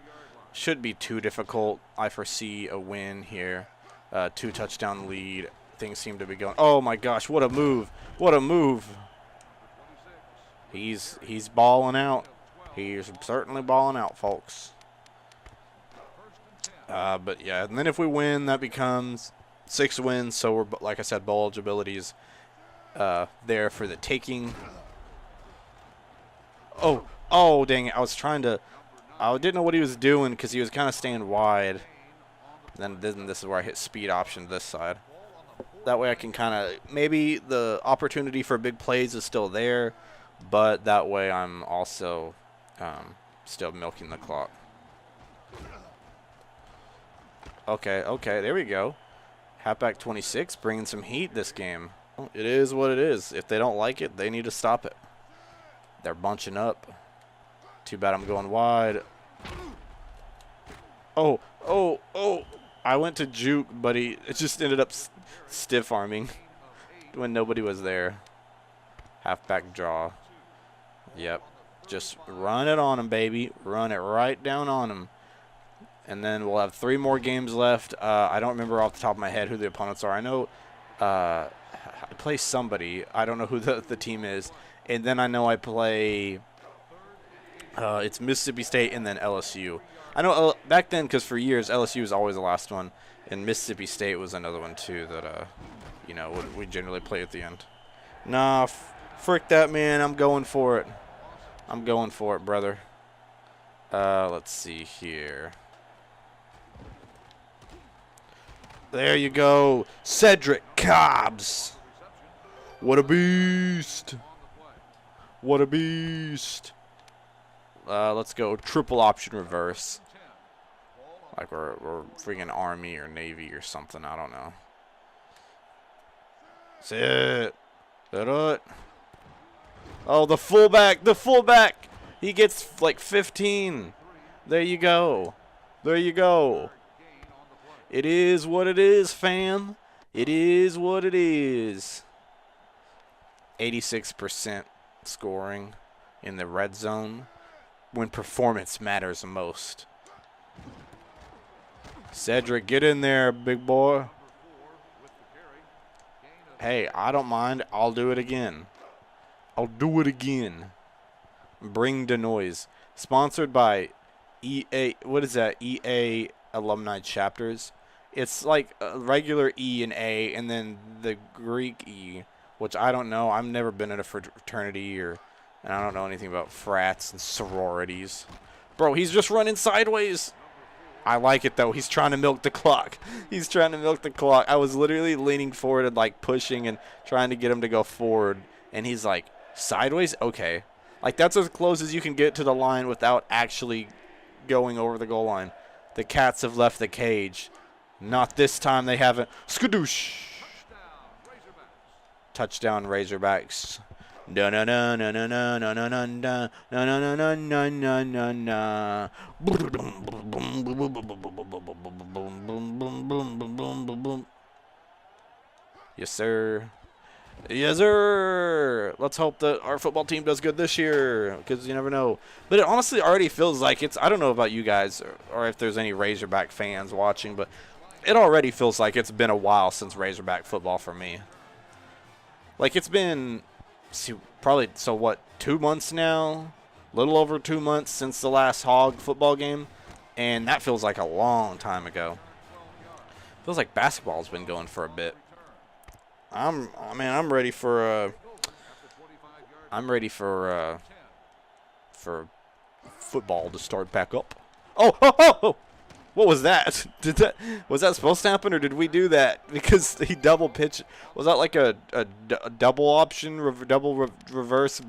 should be too difficult. I foresee a win here. 2-touchdown lead. Things seem to be going. Oh my gosh, what a move. What a move. He's balling out. He's certainly balling out, folks. But yeah, and then if we win, that becomes 6 wins. So we're, like I said, bowl eligibility is there for the taking. Oh, dang it. I didn't know what he was doing because he was kind of staying wide. Then this is where I hit speed option this side. That way I can kind of, maybe the opportunity for big plays is still there, but that way I'm also still milking the clock. Okay, there we go. Halfback 26 bringing some heat this game. It is what it is. If they don't like it, they need to stop it. They're bunching up. Too bad I'm going wide. Oh. I went to juke, but it just ended up stiff arming when nobody was there. Halfback draw. Yep. Just run it on him, baby. Run it right down on him. And then we'll have 3 more games left. I don't remember off the top of my head who the opponents are. I know I play somebody. I don't know who the team is. And then I know I play it's Mississippi State and then LSU. I know back then, because for years LSU was always the last one, and Mississippi State was another one too that you know, we generally play at the end. Nah, frick that, man. I'm going for it. I'm going for it, brother. Let's see here. There you go. Cedric Cobbs. What a beast. What a beast. Let's go triple option reverse. Like we're freaking Army or Navy or something. I don't know. That's it. That it. Oh, the fullback. The fullback. He gets like 15. There you go. There you go. It is what it is, fam. It is what it is. 86% scoring in the red zone when performance matters most. Cedric, get in there, big boy. Hey, I don't mind. I'll do it again. I'll do it again. Bring the noise. Sponsored by EA. What is that? EA alumni chapters. It's like a regular E and A, and then the Greek E, which I don't know. I've never been in a fraternity, and I don't know anything about frats and sororities. Bro, he's just running sideways. I like it, though. He's trying to milk the clock. He's trying to milk the clock. I was literally leaning forward and, like, pushing and trying to get him to go forward, and he's like, sideways? Okay. Like, that's as close as you can get to the line without actually going over the goal line. The Cats have left the cage. Not this time. They haven't. Skadoosh. Touchdown Razorbacks. No no no no no no no no no no no no no no no no. Yes sir. Yes sir. Let's hope that our football team does good this year, because you never know. But it honestly already feels like it's, I don't know about you guys or if there's any Razorback fans watching, but it already feels like it's been a while since Razorback football for me. Like, it's been, probably, so what, 2 months now? A little over 2 months since the last Hog football game. And that feels like a long time ago. Feels like basketball's been going for a bit. I'm ready for football to start back up. Oh! What was that? Was that supposed to happen, or did we do that? Because he double pitched. Was that like a double option, reverse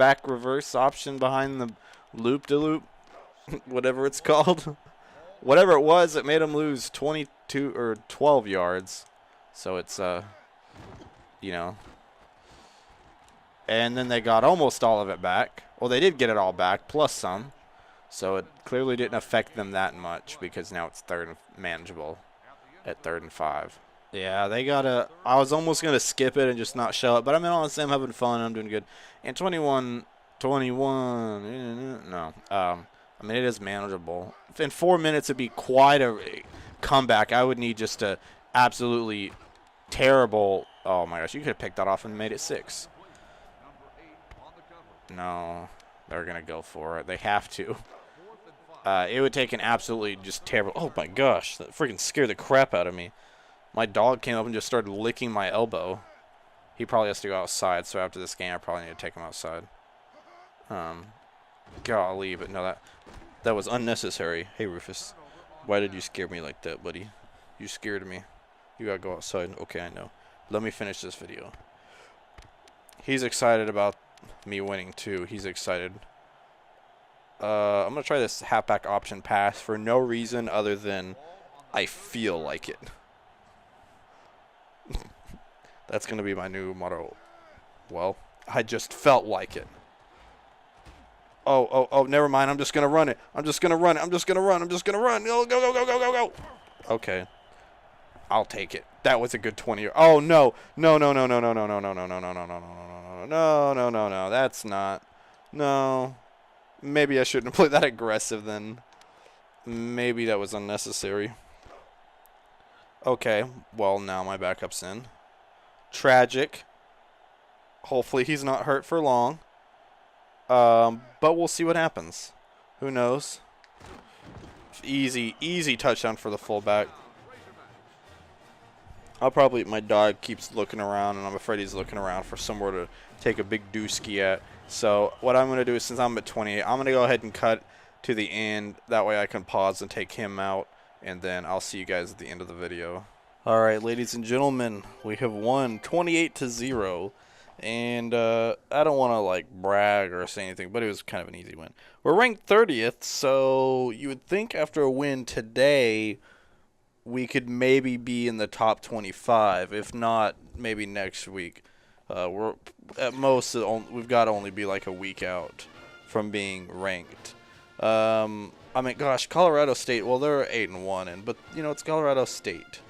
option behind the loop-de-loop? Whatever it's called. Whatever it was, it made him lose 22 or 12 yards. So it's, you know. And then they got almost all of it back. Well, they did get it all back, plus some. So it clearly didn't affect them that much, because now it's third and manageable at 3rd and 5. Yeah, they got a. I was almost going to skip it and just not show it, but I mean, honestly, I'm having fun. I'm doing good. And 21, no. I mean, it is manageable. In 4 minutes, it'd be quite a comeback. I would need just a absolutely terrible. Oh my gosh, you could have picked that off and made it 6. No, they're going to go for it. They have to. It would take an absolutely just terrible. Oh my gosh, that freaking scared the crap out of me. My dog came up and just started licking my elbow. He probably has to go outside, so after this game, I probably need to take him outside. Golly, but no, that was unnecessary. Hey, Rufus, why did you scare me like that, buddy? You scared me. You gotta go outside. Okay, I know. Let me finish this video. He's excited about me winning too. He's excited. I'm gonna try this halfback option pass for no reason other than I feel like it. That's gonna be my new motto. Well, I just felt like it. Oh, never mind. I'm just gonna run it. I'm just gonna run. Go. Okay. I'll take it. That was a good 20. Oh no. No. That's not. No. Maybe I shouldn't have played that aggressive then. Maybe that was unnecessary. Okay. Well, now my backup's in. Tragic. Hopefully he's not hurt for long. But we'll see what happens. Who knows? Easy touchdown for the fullback. My dog keeps looking around, and I'm afraid he's looking around for somewhere to take a big dooski at. So what I'm going to do is, since I'm at 28, I'm going to go ahead and cut to the end. That way I can pause and take him out, and then I'll see you guys at the end of the video. All right, ladies and gentlemen, we have won 28-0. And I don't want to like brag or say anything, but it was kind of an easy win. We're ranked 30th, so you would think after a win today we could maybe be in the top 25. If not, maybe next week. We're at most we've got to only be like a week out from being ranked. I mean, gosh, Colorado State. Well, they're 8-1, but you know it's Colorado State.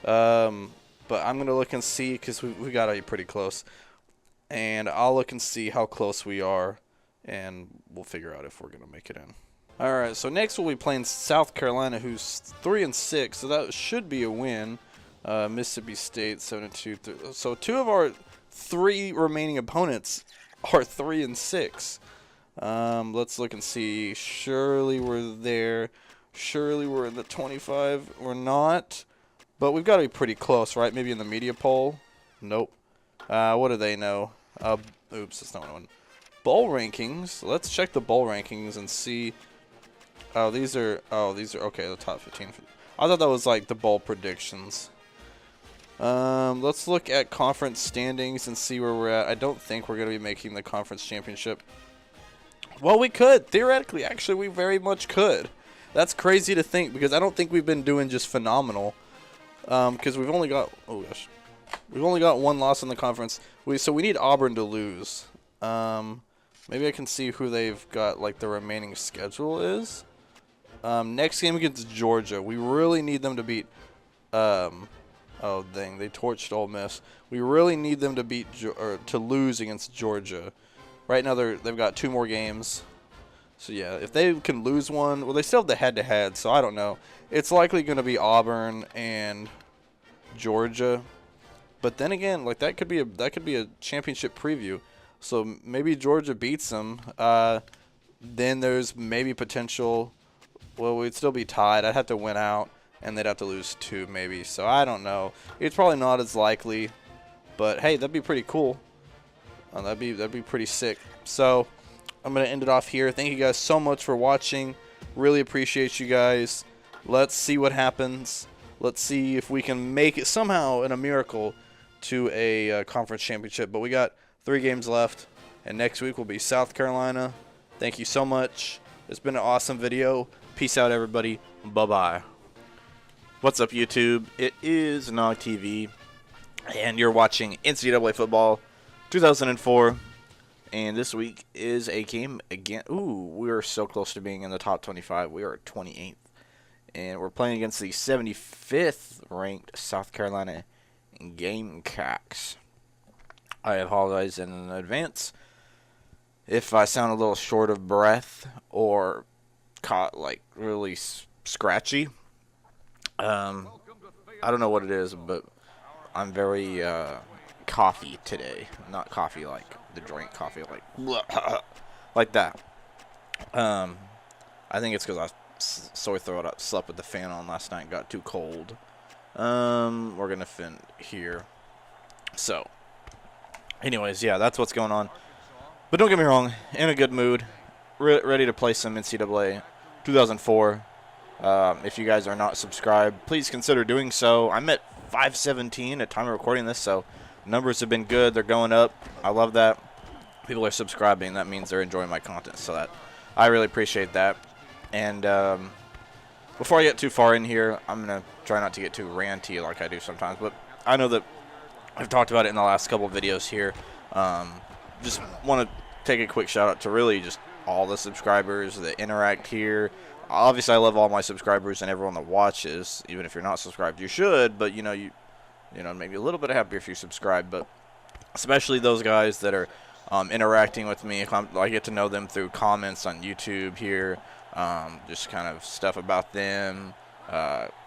But I'm gonna look and see because we got to be pretty close. And I'll look and see how close we are, and we'll figure out if we're going to make it in. All right, so next we'll be playing South Carolina, who's 3-6, so that should be a win. Mississippi State 7-2. So 2 of our 3 remaining opponents are 3-6. Let's look and see. Surely we're there. Surely we're in the 25. We're not, but we've got to be pretty close, right? Maybe in the media poll. Nope. What do they know? Oops, that's not one. Bowl rankings. Let's check the bowl rankings and see. Oh, these are okay. The top 15. I thought that was like the bowl predictions. Let's look at conference standings and see where we're at. I don't think we're gonna be making the conference championship. Well, we could theoretically. Actually, we very much could. That's crazy to think because I don't think we've been doing just phenomenal. Because we've only got we've only got 1 loss in the conference. So we need Auburn to lose. Maybe I can see who they've got, like, the remaining schedule is. Next game against Georgia. We really need them to beat... oh, dang. They torched Ole Miss. We really need them to beat or to lose against Georgia. Right now, they've got 2 more games. So, yeah, if they can lose one... Well, they still have the head-to-head, so I don't know. It's likely going to be Auburn and Georgia. But then again, like that could be a championship preview. So maybe Georgia beats them. Then there's maybe potential. Well, we'd still be tied. I'd have to win out, and they'd have to lose 2 maybe. So I don't know. It's probably not as likely. But hey, that'd be pretty cool. That'd be pretty sick. So I'm gonna end it off here. Thank you guys so much for watching. Really appreciate you guys. Let's see what happens. Let's see if we can make it somehow in a miracle to a conference championship. But we got 3 games left, and next week will be South Carolina. Thank you so much. It's been an awesome video. Peace out, everybody. Bye-bye. What's up, YouTube? It is Nog TV, and you're watching NCAA Football 2004. And this week is a game again. Ooh, we are so close to being in the top 25. We are at 28th. And we're playing against the 75th ranked South Carolina Gamecocks. I apologize in advance if I sound a little short of breath or caught like really scratchy. I don't know what it is, but I'm very coffee today. Not coffee like the drink, coffee like like that. I think it's because I sore throat. I slept with the fan on last night. Got too cold. We're gonna fin here. So, anyways, yeah, that's what's going on. But don't get me wrong, in a good mood, ready to play some NCAA 2004. If you guys are not subscribed, please consider doing so. I'm at 517 at time of recording this, so numbers have been good. They're going up. I love that. People are subscribing. That means they're enjoying my content, so that I really appreciate that. And before I get too far in here, I'm going to try not to get too ranty like I do sometimes. But I know that I've talked about it in the last couple of videos here. Just want to take a quick shout out to really just all the subscribers that interact here. Obviously, I love all my subscribers and everyone that watches. Even if you're not subscribed, you should. But, you know, maybe a little bit happier if you subscribe. But especially those guys that are interacting with me. I get to know them through comments on YouTube here. Just kind of stuff about them,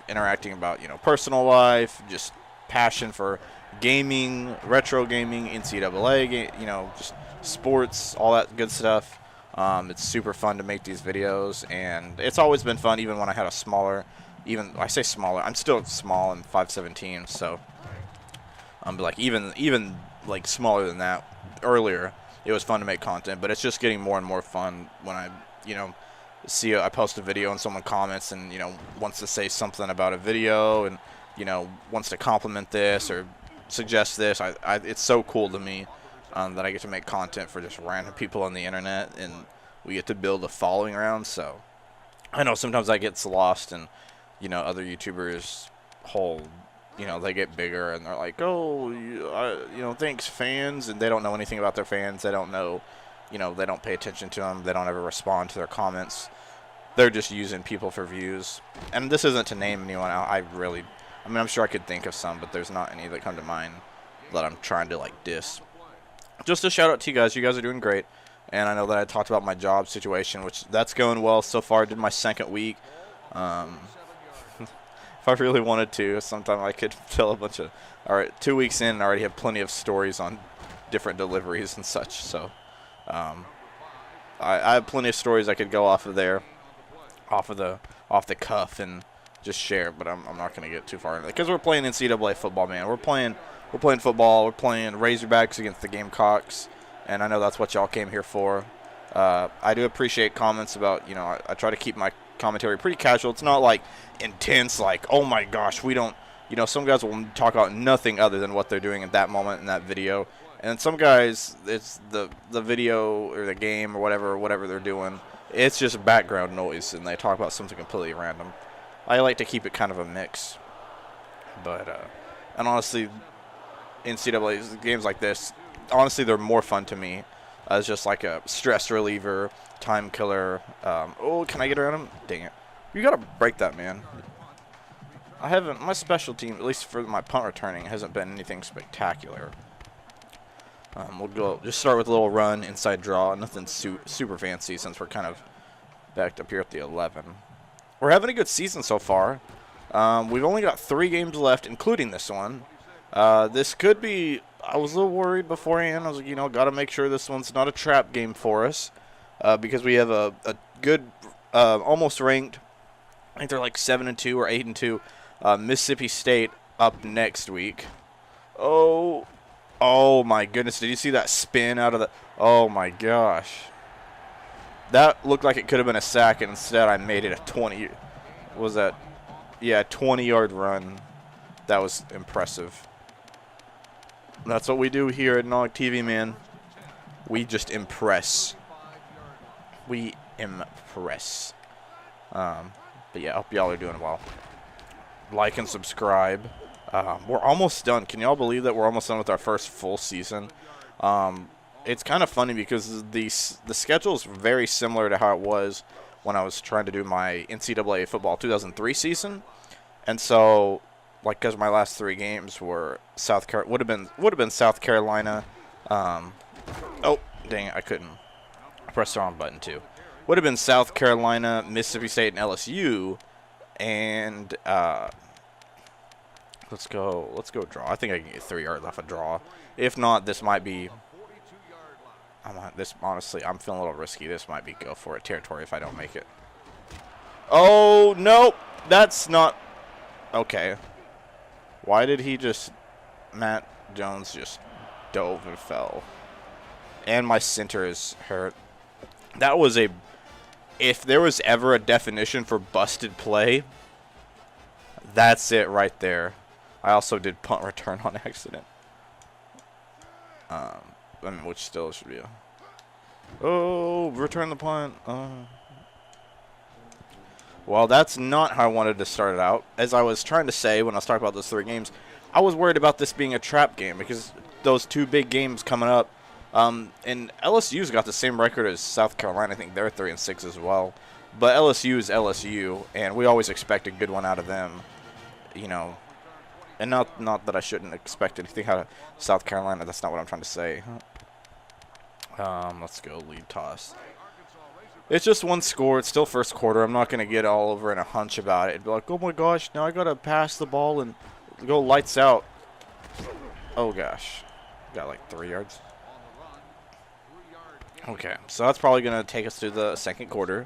interacting about, you know, personal life, just passion for gaming, retro gaming, NCAA, you know, just sports, all that good stuff. It's super fun to make these videos, and it's always been fun, even when I had a smaller, I say smaller, I'm still small, I'm 5'17", so I'm like even like smaller than that earlier. It was fun to make content, but it's just getting more and more fun when I, you know, see I post a video and someone comments and, you know, wants to say something about a video and, you know, wants to compliment this or suggest this. It's so cool to me that I get to make content for just random people on the internet, and we get to build a following around. So I know sometimes that gets lost, and, you know, other YouTubers you know, they get bigger and they're like, oh, you know, thanks fans, and they don't know anything about their fans. They don't know, you know, they don't pay attention to them. They don't ever respond to their comments. They're just using people for views. And this isn't to name anyone out. I mean, I'm sure I could think of some, but there's not any that come to mind that I'm trying to, like, diss. Just a shout out to you guys. You guys are doing great. And I know that I talked about my job situation, which that's going well so far. I did my 2nd week. If I really wanted to, sometime I could tell a bunch of, all right, 2 weeks in, I already have plenty of stories on different deliveries and such. So I have plenty of stories I could go off of there, off the cuff, and just share. But I'm not going to get too far into it because we're playing NCAA football, man. We're playing football. We're playing Razorbacks against the Gamecocks, and I know that's what y'all came here for. I do appreciate comments about, you know, I try to keep my commentary pretty casual. It's not like intense, like, oh my gosh, we don't, you know, some guys will talk about nothing other than what they're doing at that moment in that video, and some guys, it's the video or the game or whatever they're doing, it's just background noise and they talk about something completely random. I like to keep it kind of a mix, but and honestly, NCAA games like this, honestly, they're more fun to me as just like a stress reliever, time killer. Oh, can I get around him? Dang it. You got to break that, man. My special team, at least for my punt returning, hasn't been anything spectacular. We'll just start with a little run, inside draw, nothing super fancy since we're kind of backed up here at the 11. We're having a good season so far. We've only got 3 games left, including this one. This could be, I was a little worried beforehand. I was like, you know, got to make sure this one's not a trap game for us. Because we have a good, almost ranked, I think they're like 7-2 or 8-2, Mississippi State up next week. Oh my goodness! Did you see that spin out of the? Oh my gosh! That looked like it could have been a sack, and instead I made it a 20. Was that? Yeah, 20-yard run. That was impressive. That's what we do here at Nog TV, man. We just impress. We impress. But yeah, I hope y'all are doing well. Like and subscribe. We're almost done. Can y'all believe that we're almost done with our first full season? It's kind of funny because the schedule is very similar to how it was when I was trying to do my NCAA football 2003 season, and so like because my last 3 games were would have been South Carolina. Oh dang it, I couldn't. I pressed the wrong button too. Would have been South Carolina, Mississippi State, and LSU, and let's go draw. I think I can get 3 yards off a draw. If not, this might be. Honestly, I'm feeling a little risky. This might be go for it territory if I don't make it. Oh nope, that's not okay. Why did he just? Matt Jones just dove and fell, and my center is hurt. That was a. If there was ever a definition for busted play, that's it right there. I also did punt return on accident. I mean, which still should be a. Oh, return the punt. Well, that's not how I wanted to start it out. As I was trying to say when I was talking about those 3 games, I was worried about this being a trap game because those 2 big games coming up. And LSU's got the same record as South Carolina. I think they're 3-6 as well. But LSU is LSU, and we always expect a good one out of them, you know. And not that I shouldn't expect anything out of South Carolina. That's not what I'm trying to say. Let's go lead toss. It's just 1 score. It's still first quarter. I'm not going to get all over in a hunch about it. It'd be like, oh my gosh, now I got to pass the ball and go lights out. Oh gosh. Got like 3 yards. Okay, so that's probably going to take us to the second quarter.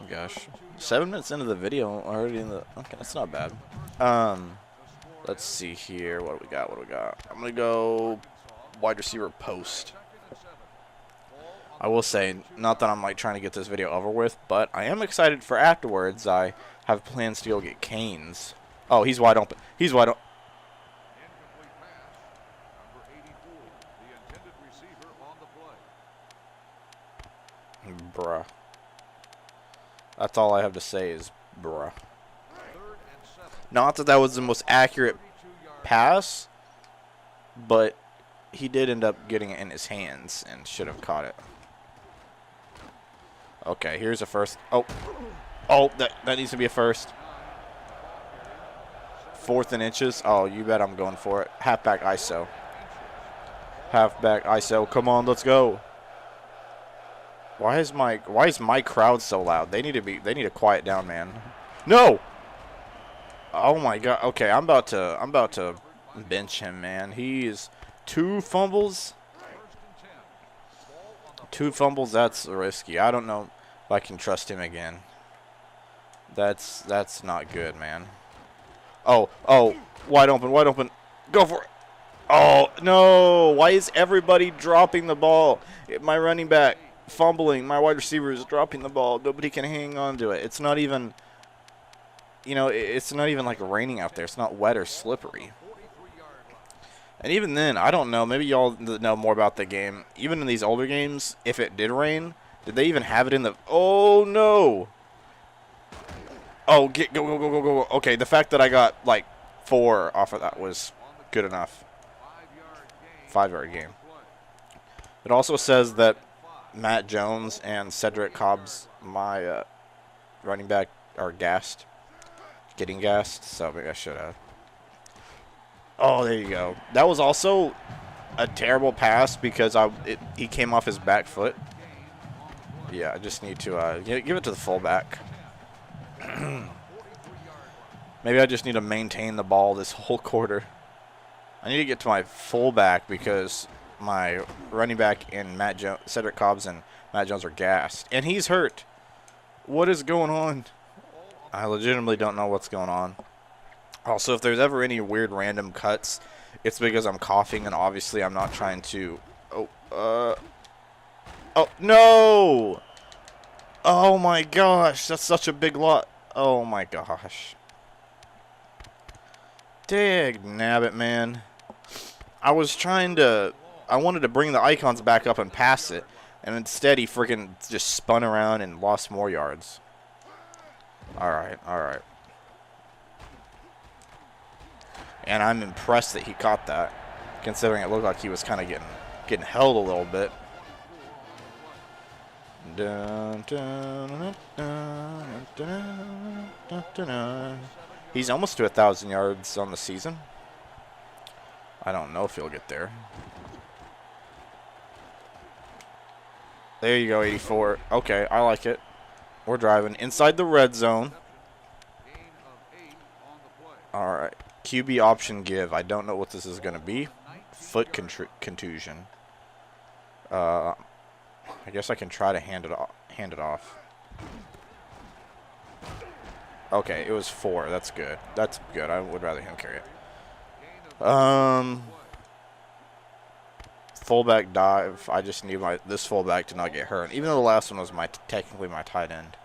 Oh gosh. 7 minutes into the video already in the. Okay, that's not bad. Let's see here. What do we got? I'm going to go wide receiver post. I will say, not that I'm like trying to get this video over with, but I am excited for afterwards. I have plans to go get Canes. Oh, he's wide open. He's wide open.
Incomplete pass. Number 84, the intended receiver on the play.
Bruh. That's all I have to say is bruh.
3rd and 7.
Not that that was the most accurate pass, but he did end up getting it in his hands and should have caught it. Okay, here's a first. Oh, that needs to be a first. 4th and inches. Oh, you bet I'm going for it. Halfback ISO. Halfback ISO. Come on, let's go. Why is my crowd so loud? They need to quiet down, man. No. Oh my God. Okay, I'm about to bench him, man. He's 2 fumbles. 2 fumbles, that's risky. I don't know if I can trust him again. That's not good, man. Oh, wide open. Go for it. Oh, no. Why is everybody dropping the ball? My running back fumbling. My wide receiver is dropping the ball. Nobody can hang on to it. It's not even, you know, it's not even like raining out there. It's not wet or slippery. And even then, I don't know. Maybe y'all know more about the game. Even in these older games, if it did rain, did they even have it in the... Oh, no. Oh, go. Okay, the fact that I got, like, 4 off of that was good enough. 5-yard game. It also says that Matt Jones and Cedric Cobbs, my running back, are gassed. Getting gassed, so maybe I should have. Oh, there you go. That was also a terrible pass because he came off his back foot. Yeah, I just need to give it to the fullback. Maybe I just need to maintain the ball this whole quarter. I need to get to my fullback because my running back and Cedric Cobbs and Matt Jones are gassed. And he's hurt. What is going on? I legitimately don't know what's going on. Also, if there's ever any weird random cuts, it's because I'm coughing, and obviously I'm not trying to... Oh, no! Oh, my gosh. That's such a big lot. Oh, my gosh. Dag nabbit, man. I wanted to bring the icons back up and pass it, and instead he freaking just spun around and lost more yards. All right. And I'm impressed that he caught that, considering it looked like he was kind of getting held a little bit. He's almost to 1,000 yards on the season. I don't know if he'll get there. There you go, 84. Okay, I like it. We're driving inside the red zone. All right. QB option give. I don't know what this is going to be. Foot contusion. I guess I can try to hand it off. Okay, it was 4. That's good. That's good. I would rather him carry it. Fullback dive. I just need this fullback to not get hurt. Even though the last one was technically my tight end.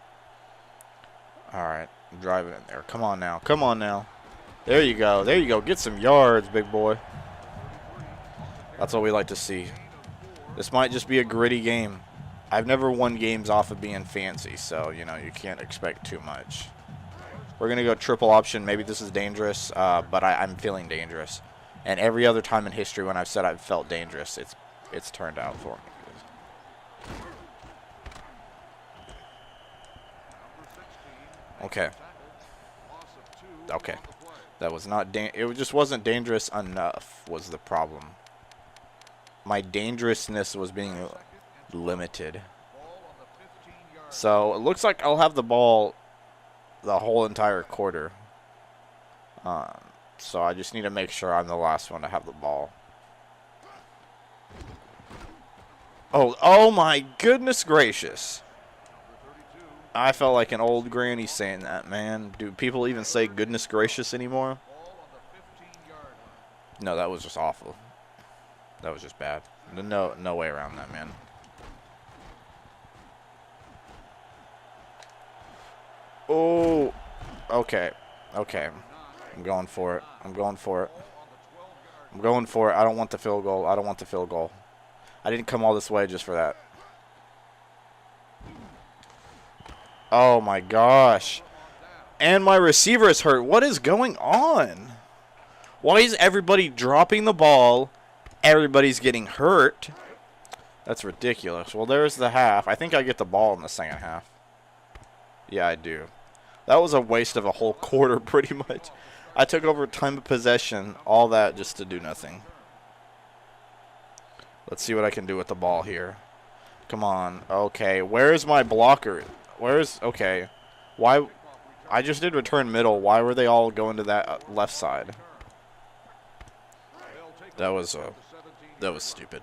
All right, I'm driving in there. Come on now. There you go. Get some yards, big boy. That's what we like to see. This might just be a gritty game. I've never won games off of being fancy, so, you know, you can't expect too much. We're going to go triple option. Maybe this is dangerous, but I'm feeling dangerous. And every other time in history when I've said I've felt dangerous, it's turned out for me. Okay. That was not it just wasn't dangerous enough was the problem. My dangerousness was being limited. So it looks like I'll have the ball the whole entire quarter. So I just need to make sure I'm the last one to have the ball. Oh my goodness gracious. I felt like an old granny saying that, man. Do people even say goodness gracious anymore? No, that was just awful. That was just bad. No way around that, man. Okay. Okay. I'm going for it. I'm going for it. I'm going for it. I don't want the field goal. I don't want the field goal. I didn't come all this way just for that. Oh, my gosh. And my receiver is hurt. What is going on? Why is everybody dropping the ball? Everybody's getting hurt. That's ridiculous. Well, there's the half. I think I get the ball in the second half. Yeah, I do. That was a waste of a whole quarter, pretty much. I took over time of possession, all that just to do nothing. Let's see what I can do with the ball here. Come on. Okay, where's my blocker? Okay. Why? I just did return middle. Why were they all going to that left side? That was stupid.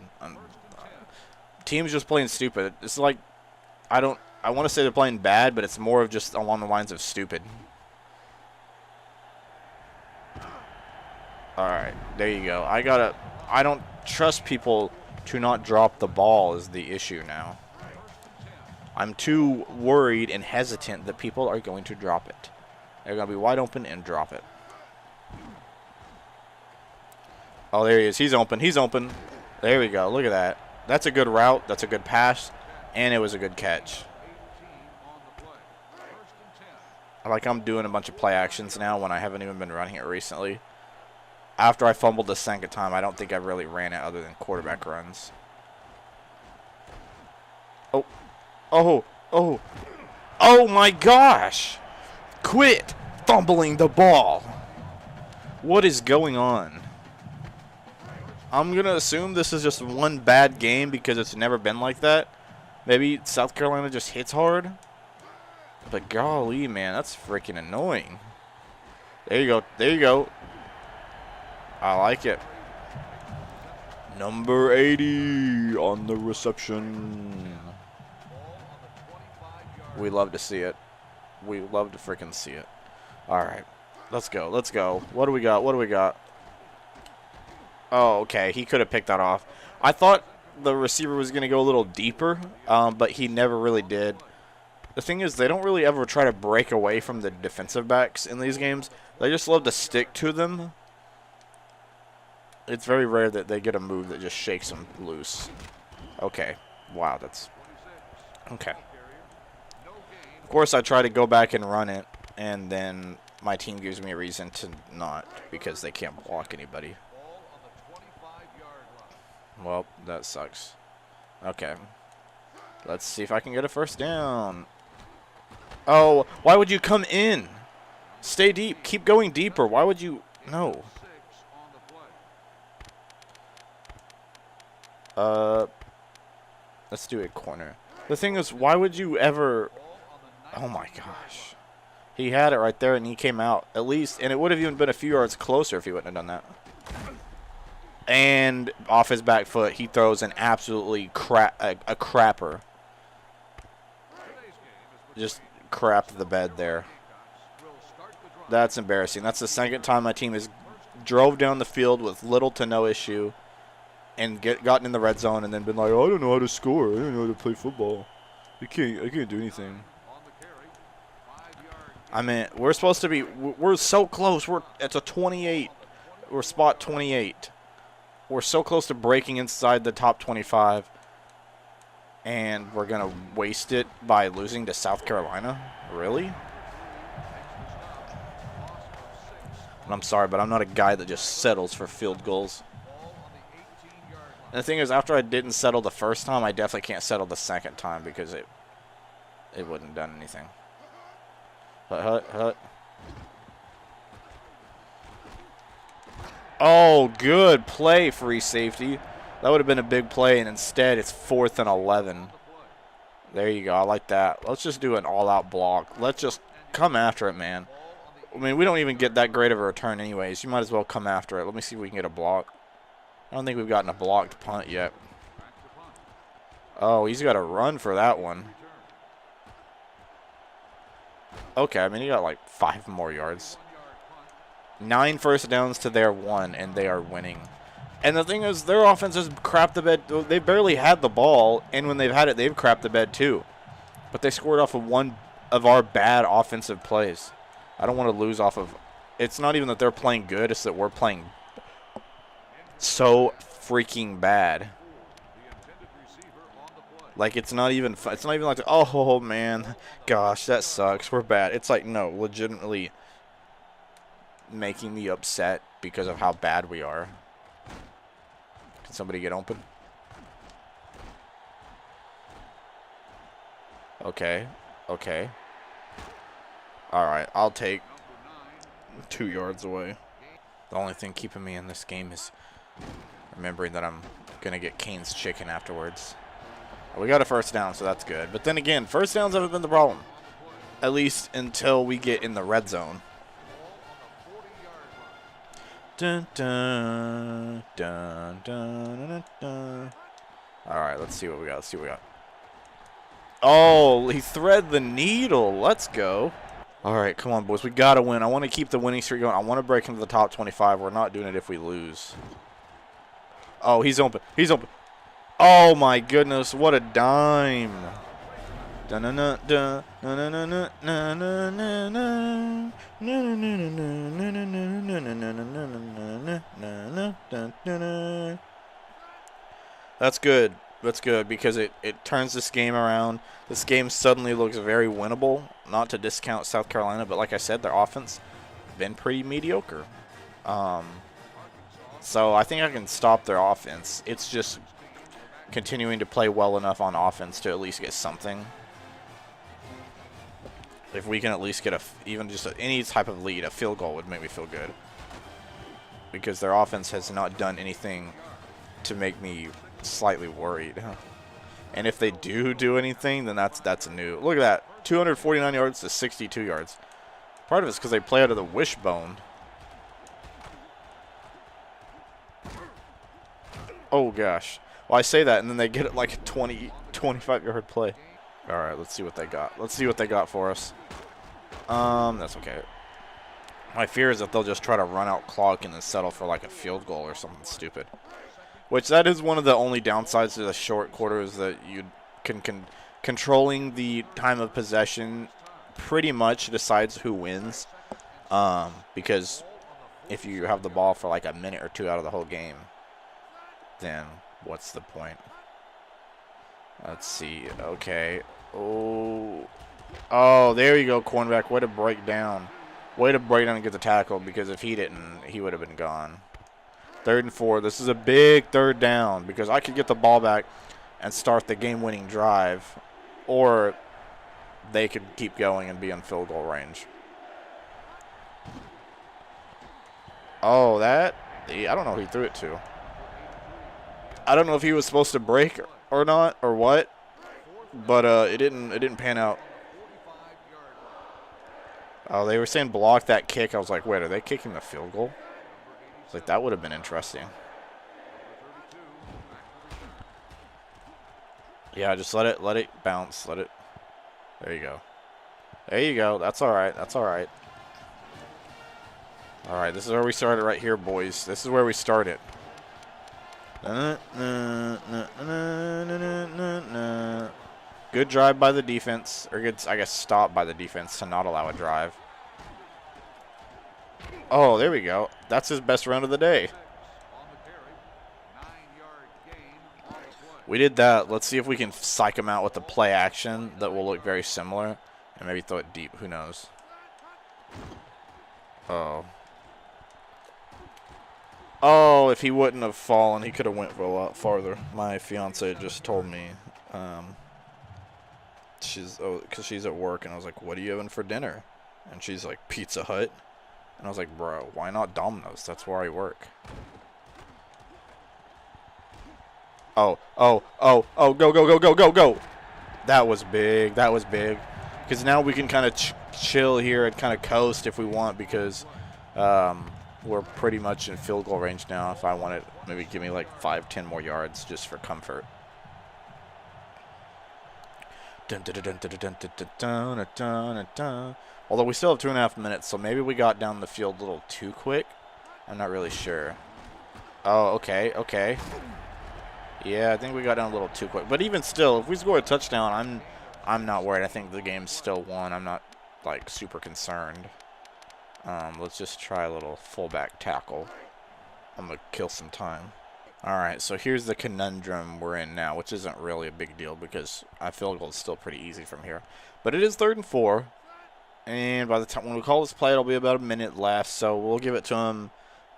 Team's just playing stupid. It's like, I want to say they're playing bad, but it's more of just along the lines of stupid. Alright, there you go. I don't trust people to not drop the ball is the issue now. I'm too worried and hesitant that people are going to drop it. They're going to be wide open and drop it. Oh, there he is. He's open. He's open. There we go. Look at that. That's a good route. That's a good pass. And it was a good catch. Like I'm doing a bunch of play actions now when I haven't even been running it recently. After I fumbled the second time, I don't think I really ran it other than quarterback runs. Oh. Oh. Oh. Oh my gosh. Quit fumbling the ball. What is going on? I'm going to assume this is just one bad game because it's never been like that. Maybe South Carolina just hits hard. But golly, man, that's freaking annoying. There you go. There you go. I like it. Number 80 on the reception. We love to see it. We love to freaking see it. All right. Let's go. Let's go. What do we got? What do we got? Oh, okay. He could have picked that off. I thought the receiver was going to go a little deeper, but he never really did. The thing is, they don't really ever try to break away from the defensive backs in these games. They just love to stick to them. It's very rare that they get a move that just shakes them loose. Okay. Wow, that's... Okay. Of course, I try to go back and run it, and then my team gives me a reason to not, because they can't block anybody. Well, that sucks. Okay. Let's see if I can get a first down. Oh, why would you come in? Stay deep. Keep going deeper. Why would you... No. Let's do a corner. The thing is, why would you ever... Oh, my gosh. He had it right there, and he came out. At least, and it would have even been a few yards closer if he wouldn't have done that. And off his back foot, he throws an absolutely a crapper. Just crapped the bed there. That's embarrassing. That's the second time my team has drove down the field with little to no issue and gotten in the red zone and then been like, oh, I don't know how to score. I don't know how to play football. I can't do anything. I mean, we're supposed to be. We're so close. It's a 28. We're spot 28. We're so close to breaking inside the top 25, and we're going to waste it by losing to South Carolina? Really? And I'm sorry, but I'm not a guy that just settles for field goals. And the thing is, after I didn't settle the first time, I definitely can't settle the second time because it wouldn't have done anything. Hut. Oh, good play, free safety. That would have been a big play, and instead it's 4th and 11. There you go. I like that. Let's just do an all-out block. Let's just come after it, man. I mean, we don't even get that great of a return anyways. You might as well come after it. Let me see if we can get a block. I don't think we've gotten a blocked punt yet. Oh, he's got to run for that one. Okay, I mean, he got like 5 more yards. 9 first downs to their 1, and they are winning. And the thing is, their offense has crapped the bed. They barely had the ball, and when they've had it, they've crapped the bed too. But they scored off of one of our bad offensive plays. I don't want to lose off of. It's not even that they're playing good; it's that we're playing so freaking bad. Like it's not even. It's not even like, oh man, gosh, that sucks. We're bad. It's like no, legitimately making me upset because of how bad we are. Can somebody get open? Okay. Okay. Alright, I'll take 2 yards away. The only thing keeping me in this game is remembering that I'm going to get Kane's chicken afterwards. We got a first down, so that's good. But then again, first downs haven't been the problem. At least until we get in the red zone. Dun, dun, dun, dun, dun, dun. Alright, let's see what we got. Let's see what we got. Oh, he threaded the needle. Let's go. All right, come on, boys. We got to win. I want to keep the winning streak going. I want to break into the top 25. We're not doing it if we lose. Oh, he's open. He's open. Oh, my goodness. What a dime. That's good. That's good because it turns this game around. This game suddenly looks very winnable. Not to discount South Carolina, but like I said, their offense been pretty mediocre. So I think I can stop their offense. It's just continuing to play well enough on offense to at least get something. If we can at least get even just any type of lead, a field goal would make me feel good. Because their offense has not done anything to make me slightly worried. And if they do anything, then that's new. Look at that. 249 yards to 62 yards. Part of it's because they play out of the wishbone. Oh, gosh. Well, I say that, and then they get it like a 25-yard play. All right, let's see what they got. Let's see what they got for us. That's okay. My fear is that they'll just try to run out clock and then settle for like a field goal or something stupid. Which that is one of the only downsides to the short quarters, that you can controlling the time of possession pretty much decides who wins. Because if you have the ball for like a minute or two out of the whole game, then what's the point? Let's see. Okay. Oh, there you go, cornerback. Way to break down. Way to break down and get the tackle, because if he didn't, he would have been gone. 3rd and 4. This is a big 3rd down because I could get the ball back and start the game-winning drive, or they could keep going and be in field goal range. Oh, I don't know who he threw it to. I don't know if he was supposed to break or not or what, but it didn't pan out. Oh, they were saying block that kick. I was like, wait, are they kicking the field goal? It's like, that would have been interesting. Yeah, just let it bounce. Let it. There you go. There you go. That's all right. That's all right. All right, this is where we started right here, boys. This is where we started. Good drive by the defense, or good, I guess, stop by the defense to not allow a drive. Oh, there we go. That's his best run of the day. We did that. Let's see if we can psych him out with the play action that will look very similar, and maybe throw it deep. Who knows? Oh. Oh, if he wouldn't have fallen, he could have went for a lot farther. My fiance just told me, because she's at work, and I was like, what are you having for dinner? And she's like, Pizza Hut. And I was like, bro, why not Domino's? That's where I work. Oh, go. That was big. That was big. Because now we can kind of chill here and kind of coast if we want, because we're pretty much in field goal range now. If I want it, maybe give me like 5-10 more yards just for comfort. Although we still have 2.5 minutes, so maybe we got down the field a little too quick. I'm not really sure. Oh, okay. Yeah, I think we got down a little too quick. But even still, if we score a touchdown, I'm not worried. I think the game's still won. I'm not like super concerned. Let's just try a little fullback tackle. I'm going to kill some time. Alright, so here's the conundrum we're in now, which isn't really a big deal because our field goal is still pretty easy from here. But it is 3rd and 4. And by the time when we call this play, it'll be about a minute left. So we'll give it to him.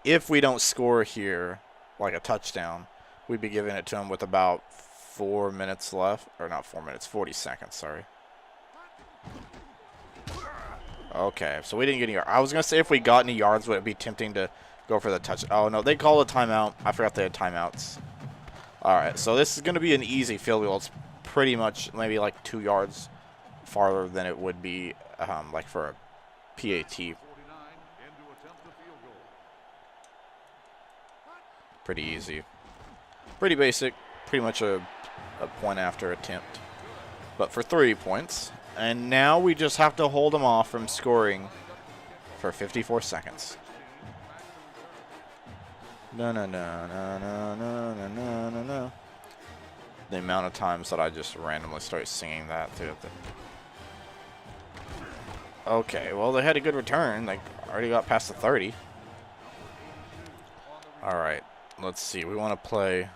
If we don't score here, like a touchdown, we'd be giving it to him with about 4 minutes left. Or not 4 minutes, 40 seconds, sorry. Okay, so we didn't get any yards. I was going to say if we got any yards, would it be tempting to go for the touch? Oh, no, they called a timeout. I forgot they had timeouts. All right, so this is going to be an easy field goal. It's pretty much maybe like 2 yards farther than it would be like for a PAT. Pretty easy. Pretty basic. Pretty much a point after attempt. But for 3 points. And now we just have to hold them off from scoring for 54 seconds. No, no, no, no, no, no, no, no, no, no. The amount of times that I just randomly start singing that through the... Okay, well, they had a good return. They already got past the 30. All right, let's see. We want to play...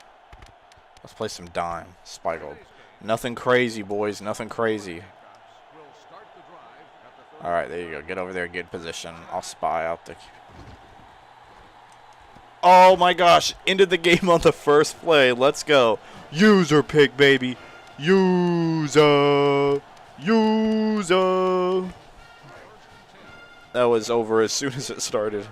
Let's play some dime. Spiegeled. Nothing crazy, boys. Nothing crazy. All right, there you go. Get over there. Get position. I'll spy out the... Oh, my gosh. Ended the game on the first play. Let's go. User pick, baby. User. User. That was over as soon as it started.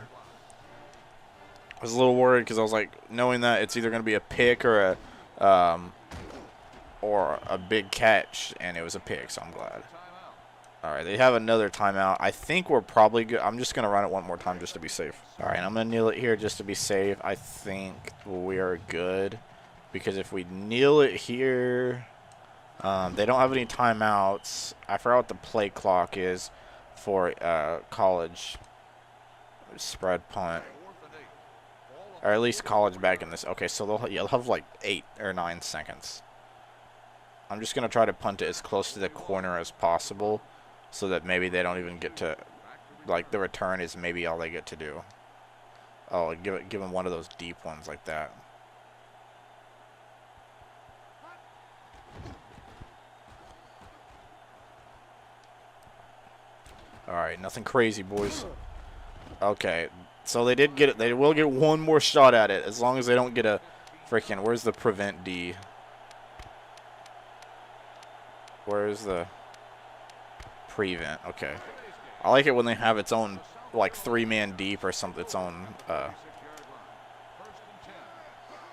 I was a little worried because I was like, knowing that it's either going to be a pick or a big catch, and it was a pick, so I'm glad. All right, they have another timeout. I think we're probably good. I'm just going to run it one more time just to be safe. All right, I'm going to kneel it here just to be safe. I think we are good because if we kneel it here, they don't have any timeouts. I forgot what the play clock is for college spread punt. Or at least college back in this. Okay, so they'll have like 8 or 9 seconds. I'm just going to try to punt it as close to the corner as possible so that maybe they don't even get to, like, the return is maybe all they get to do. Oh, give them one of those deep ones like that. All right, nothing crazy, boys. Okay, so they did get it. They will get one more shot at it as long as they don't get a freaking... Where's the prevent D? Where's the prevent? Okay. I like it when they have its own, like, 3-man deep or something. Its own,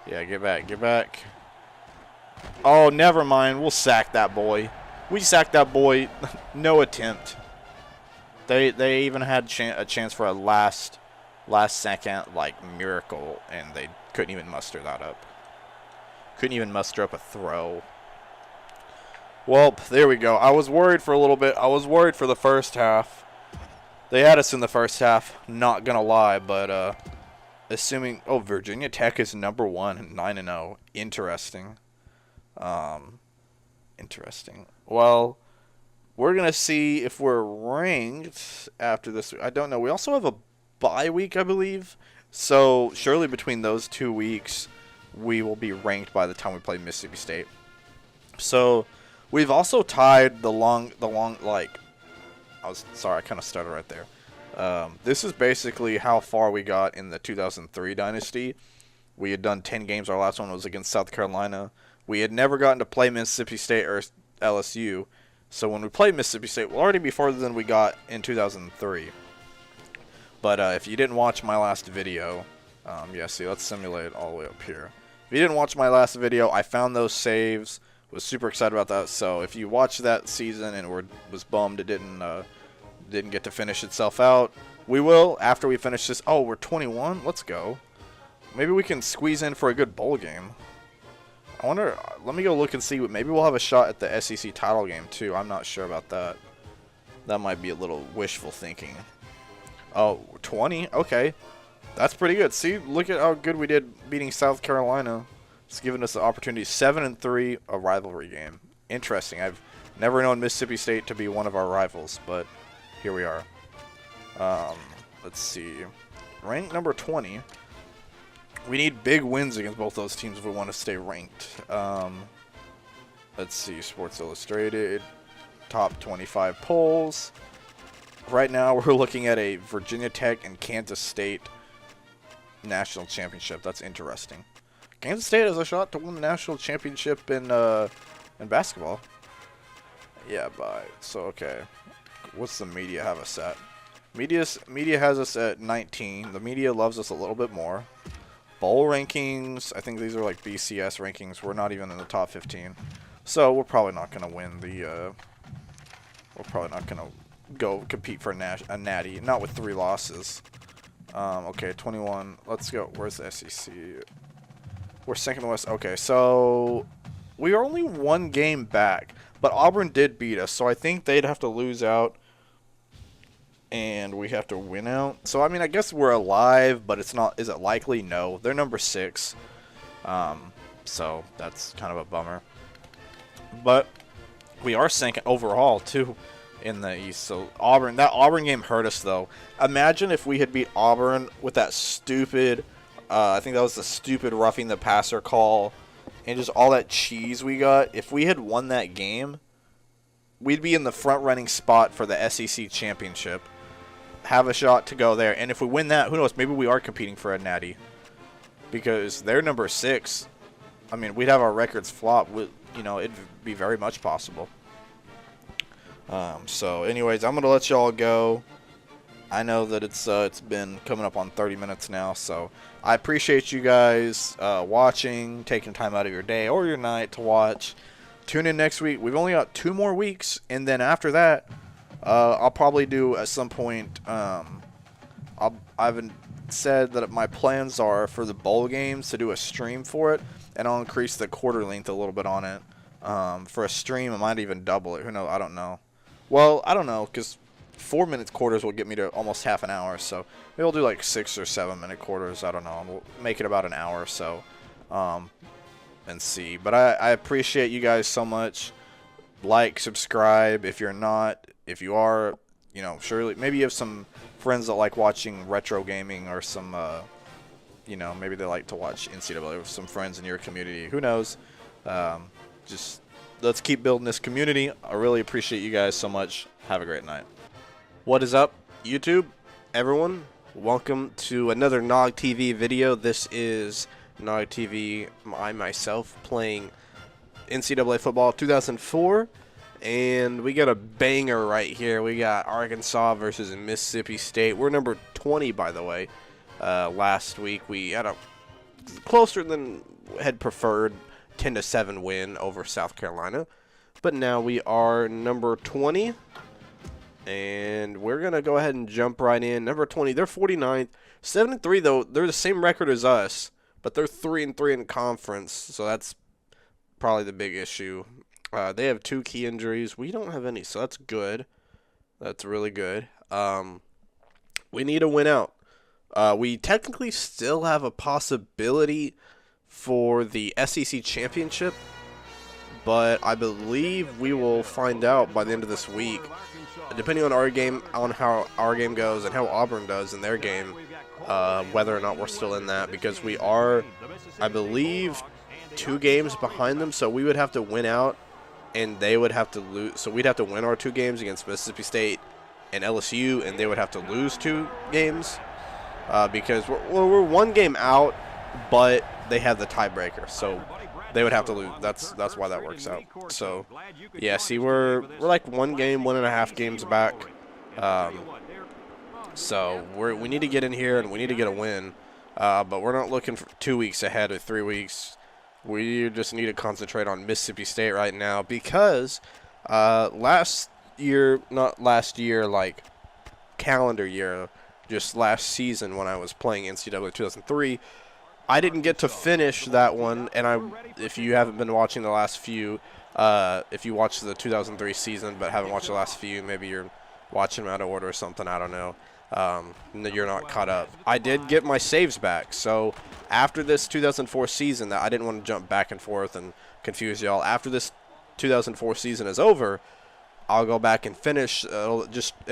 yeah, get back. Get back. Oh, never mind. We'll sack that boy. We sacked that boy. No attempt. They even had a chance for a last second, like, miracle, and they couldn't even muster that up. Couldn't even muster up a throw. Well, there we go. I was worried for a little bit. I was worried for the first half. They had us in the first half, not going to lie, but assuming... Oh, Virginia Tech is number 1, 9-0. Interesting. Interesting. Well, we're going to see if we're ranked after this. I don't know. We also have a bye week, I believe. So, surely between those 2 weeks, we will be ranked by the time we play Mississippi State. So... We've also tied the long, like, sorry, I kind of stuttered right there. This is basically how far we got in the 2003 dynasty. We had done 10 games. Our last one was against South Carolina. We had never gotten to play Mississippi State or LSU. So when we played Mississippi State, we'll already be farther than we got in 2003. But if you didn't watch my last video, yeah, see, let's simulate it all the way up here. If you didn't watch my last video, I found those saves. Was super excited about that. So if you watched that season and was bummed it didn't get to finish itself out, we will after we finish this. Oh, we're 21. Let's go. Maybe we can squeeze in for a good bowl game. I wonder. Let me go look and see. Maybe we'll have a shot at the SEC title game too. I'm not sure about that. That might be a little wishful thinking. Oh, 20. Okay, that's pretty good. See, look at how good we did beating South Carolina. It's given us the opportunity. 7-3, a rivalry game. Interesting. I've never known Mississippi State to be one of our rivals, but here we are. let's see. Ranked number 20. We need big wins against both those teams if we want to stay ranked. Let's see. Sports Illustrated. Top 25 polls. Right now, we're looking at a Virginia Tech and Kansas State national championship. That's interesting. Kansas State has a shot to win the national championship in basketball. Yeah, so okay. What's the media have us at? Media has us at 19. The media loves us a little bit more. Bowl rankings, I think these are like BCS rankings. We're not even in the top 15. So we're probably not going to win the we're probably not going to go compete for a natty, not with 3 losses. Okay, 21. Let's go. Where's the SEC? We're second in the West. Okay, so we are only 1 game back, but Auburn did beat us, so I think they'd have to lose out, and we have to win out. So I mean, I guess we're alive, but it's not. Is it likely? No. They're number 6, so that's kind of a bummer. But we are second overall too in the East. So that Auburn game hurt us though. Imagine if we had beat Auburn with that stupid. I think that was the stupid roughing the passer call and just all that cheese we got. If we had won that game, we'd be in the front-running spot for the SEC championship. Have a shot to go there. And if we win that, who knows, maybe we are competing for a natty. Because they're number 6. I mean, we'd have our records flop. It'd be very much possible. So, anyways, I'm going to let y'all go. I know that it's been coming up on 30 minutes now, so I appreciate you guys watching, taking time out of your day or your night to watch. Tune in next week. We've only got 2 more weeks, and then after that, I'll probably do at some point. I've said that my plans are for the bowl games to do a stream for it, and I'll increase the quarter length a little bit on it. For a stream, I might even double it. Who knows? I don't know. Well, I don't know, because 4-minute quarters will get me to almost half an hour, so maybe we'll do like 6 or 7-minute quarters. I don't know. We'll make it about an hour or so, and see. But I appreciate you guys so much. Like, subscribe if you're not. If you are, surely maybe you have some friends that like watching retro gaming or some, maybe they like to watch NCAA with some friends in your community. Who knows? Just let's keep building this community. I really appreciate you guys so much. Have a great night.
What is up, YouTube? Everyone, welcome to another Nog TV video. This is Nog TV, I myself, playing NCAA football 2004, and we got a banger right here. We got Arkansas versus Mississippi State. We're number 20, by the way. Last week we had a closer than had preferred 10-7 win over South Carolina, but now we are number 20. And we're going to go ahead and jump right in. Number 20, they're 49th. 7-3, though, they're the same record as us, but they're 3-3 in conference, so that's probably the big issue. They have 2 key injuries. We don't have any, so that's good. That's really good. We need to win out. We technically still have a possibility for the SEC championship, but I believe we will find out by the end of this week. Depending on our game, on how our game goes and how Auburn does in their game, whether or not we're still in that, because we are, I believe, 2 games behind them, so we would have to win out, and they would have to lose. So we'd have to win our 2 games against Mississippi State and LSU, and they would have to lose 2 games, because we're 1 game out, but they have the tiebreaker, so they would have to lose. That's why that works out. So, yeah, see, we're like 1 game, 1.5 games back. So we need to get in here and we need to get a win. But we're not looking for 2 weeks ahead or 3 weeks. We just need to concentrate on Mississippi State right now because last year, not last year, like calendar year, just last season when I was playing NCAA 2003, I didn't get to finish that one, and if you haven't been watching the last few, if you watched the 2003 season but haven't watched the last few, maybe you're watching them out of order or something, I don't know. You're not caught up. I did get my saves back, so after this 2004 season, that I didn't want to jump back and forth and confuse y'all. After this 2004 season is over, I'll go back and finish. It'll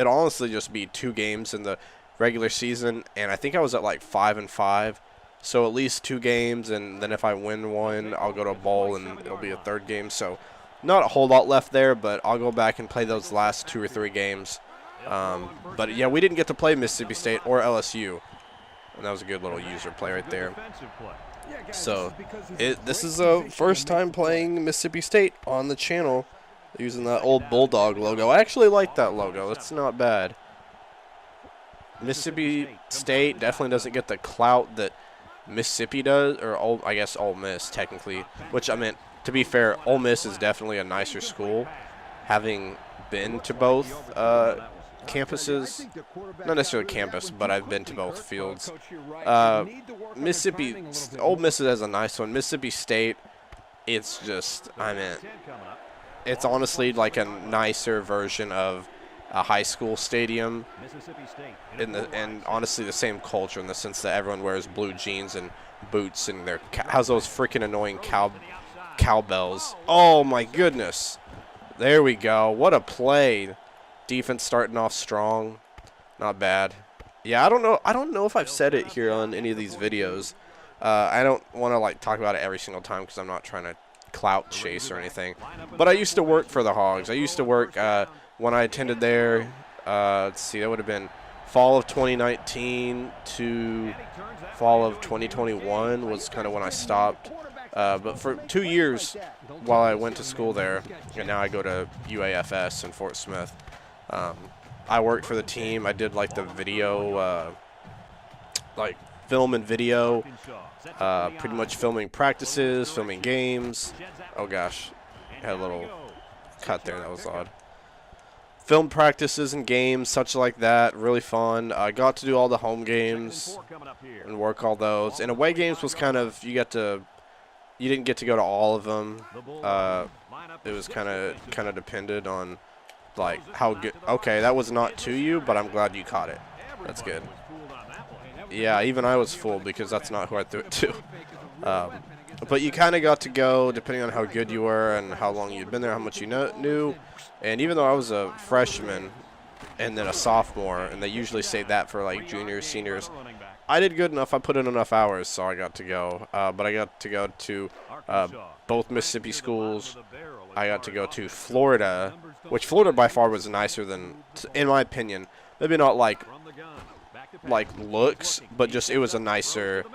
honestly just be 2 games in the regular season, and I think I was at like 5-5. So at least 2 games, and then if I win one, I'll go to a bowl, and it'll be a 3rd game. So not a whole lot left there, but I'll go back and play those last 2 or 3 games. But yeah, we didn't get to play Mississippi State or LSU, and that was a good little user play right there. So this is a first time playing Mississippi State on the channel using that old Bulldog logo. I actually like that logo. It's not bad. Mississippi State definitely doesn't get the clout that Mississippi does, or I guess Ole Miss technically, which I meant, to be fair, Ole Miss is definitely a nicer school, having been to both campuses, not necessarily campus, but I've been to both fields. Mississippi, Ole Miss has a nice one. Mississippi State, it's just, I mean, it's honestly like a nicer version of a high school stadium, and honestly the same culture in the sense that everyone wears blue jeans and boots, and has those freaking annoying cowbells. Oh my goodness! There we go. What a play! Defense starting off strong, not bad. Yeah, I don't know if I've said it here on any of these videos. I don't want to like talk about it every single time because I'm not trying to clout chase or anything. But I used to work for the Hogs. I used to work when I attended there. Let's see, that would have been fall of 2019 to fall of 2021 was kind of when I stopped. But for 2 years while I went to school there, and now I go to UAFS in Fort Smith. I worked for the team. I did like the video, like film and video, pretty much filming practices, filming games. Oh gosh, had a little cut there, that was odd. Film practices and games, such like that, really fun. I got to do all the home games and work all those. And away games was kind of, you didn't get to go to all of them. It was kind of depended on like how good. Okay, that was not to you, but I'm glad you caught it. That's good. Yeah, even I was fooled because that's not who I threw it to. But you kind of got to go depending on how good you were and how long you'd been there, how much you knew. And even though I was a freshman and then a sophomore, and they usually say that for like juniors, seniors, I did good enough. I put in enough hours, so I got to go. But I got to go to both Mississippi schools. I got to go to Florida, which Florida by far was nicer than, in my opinion, maybe not like looks, but just it was a nicer,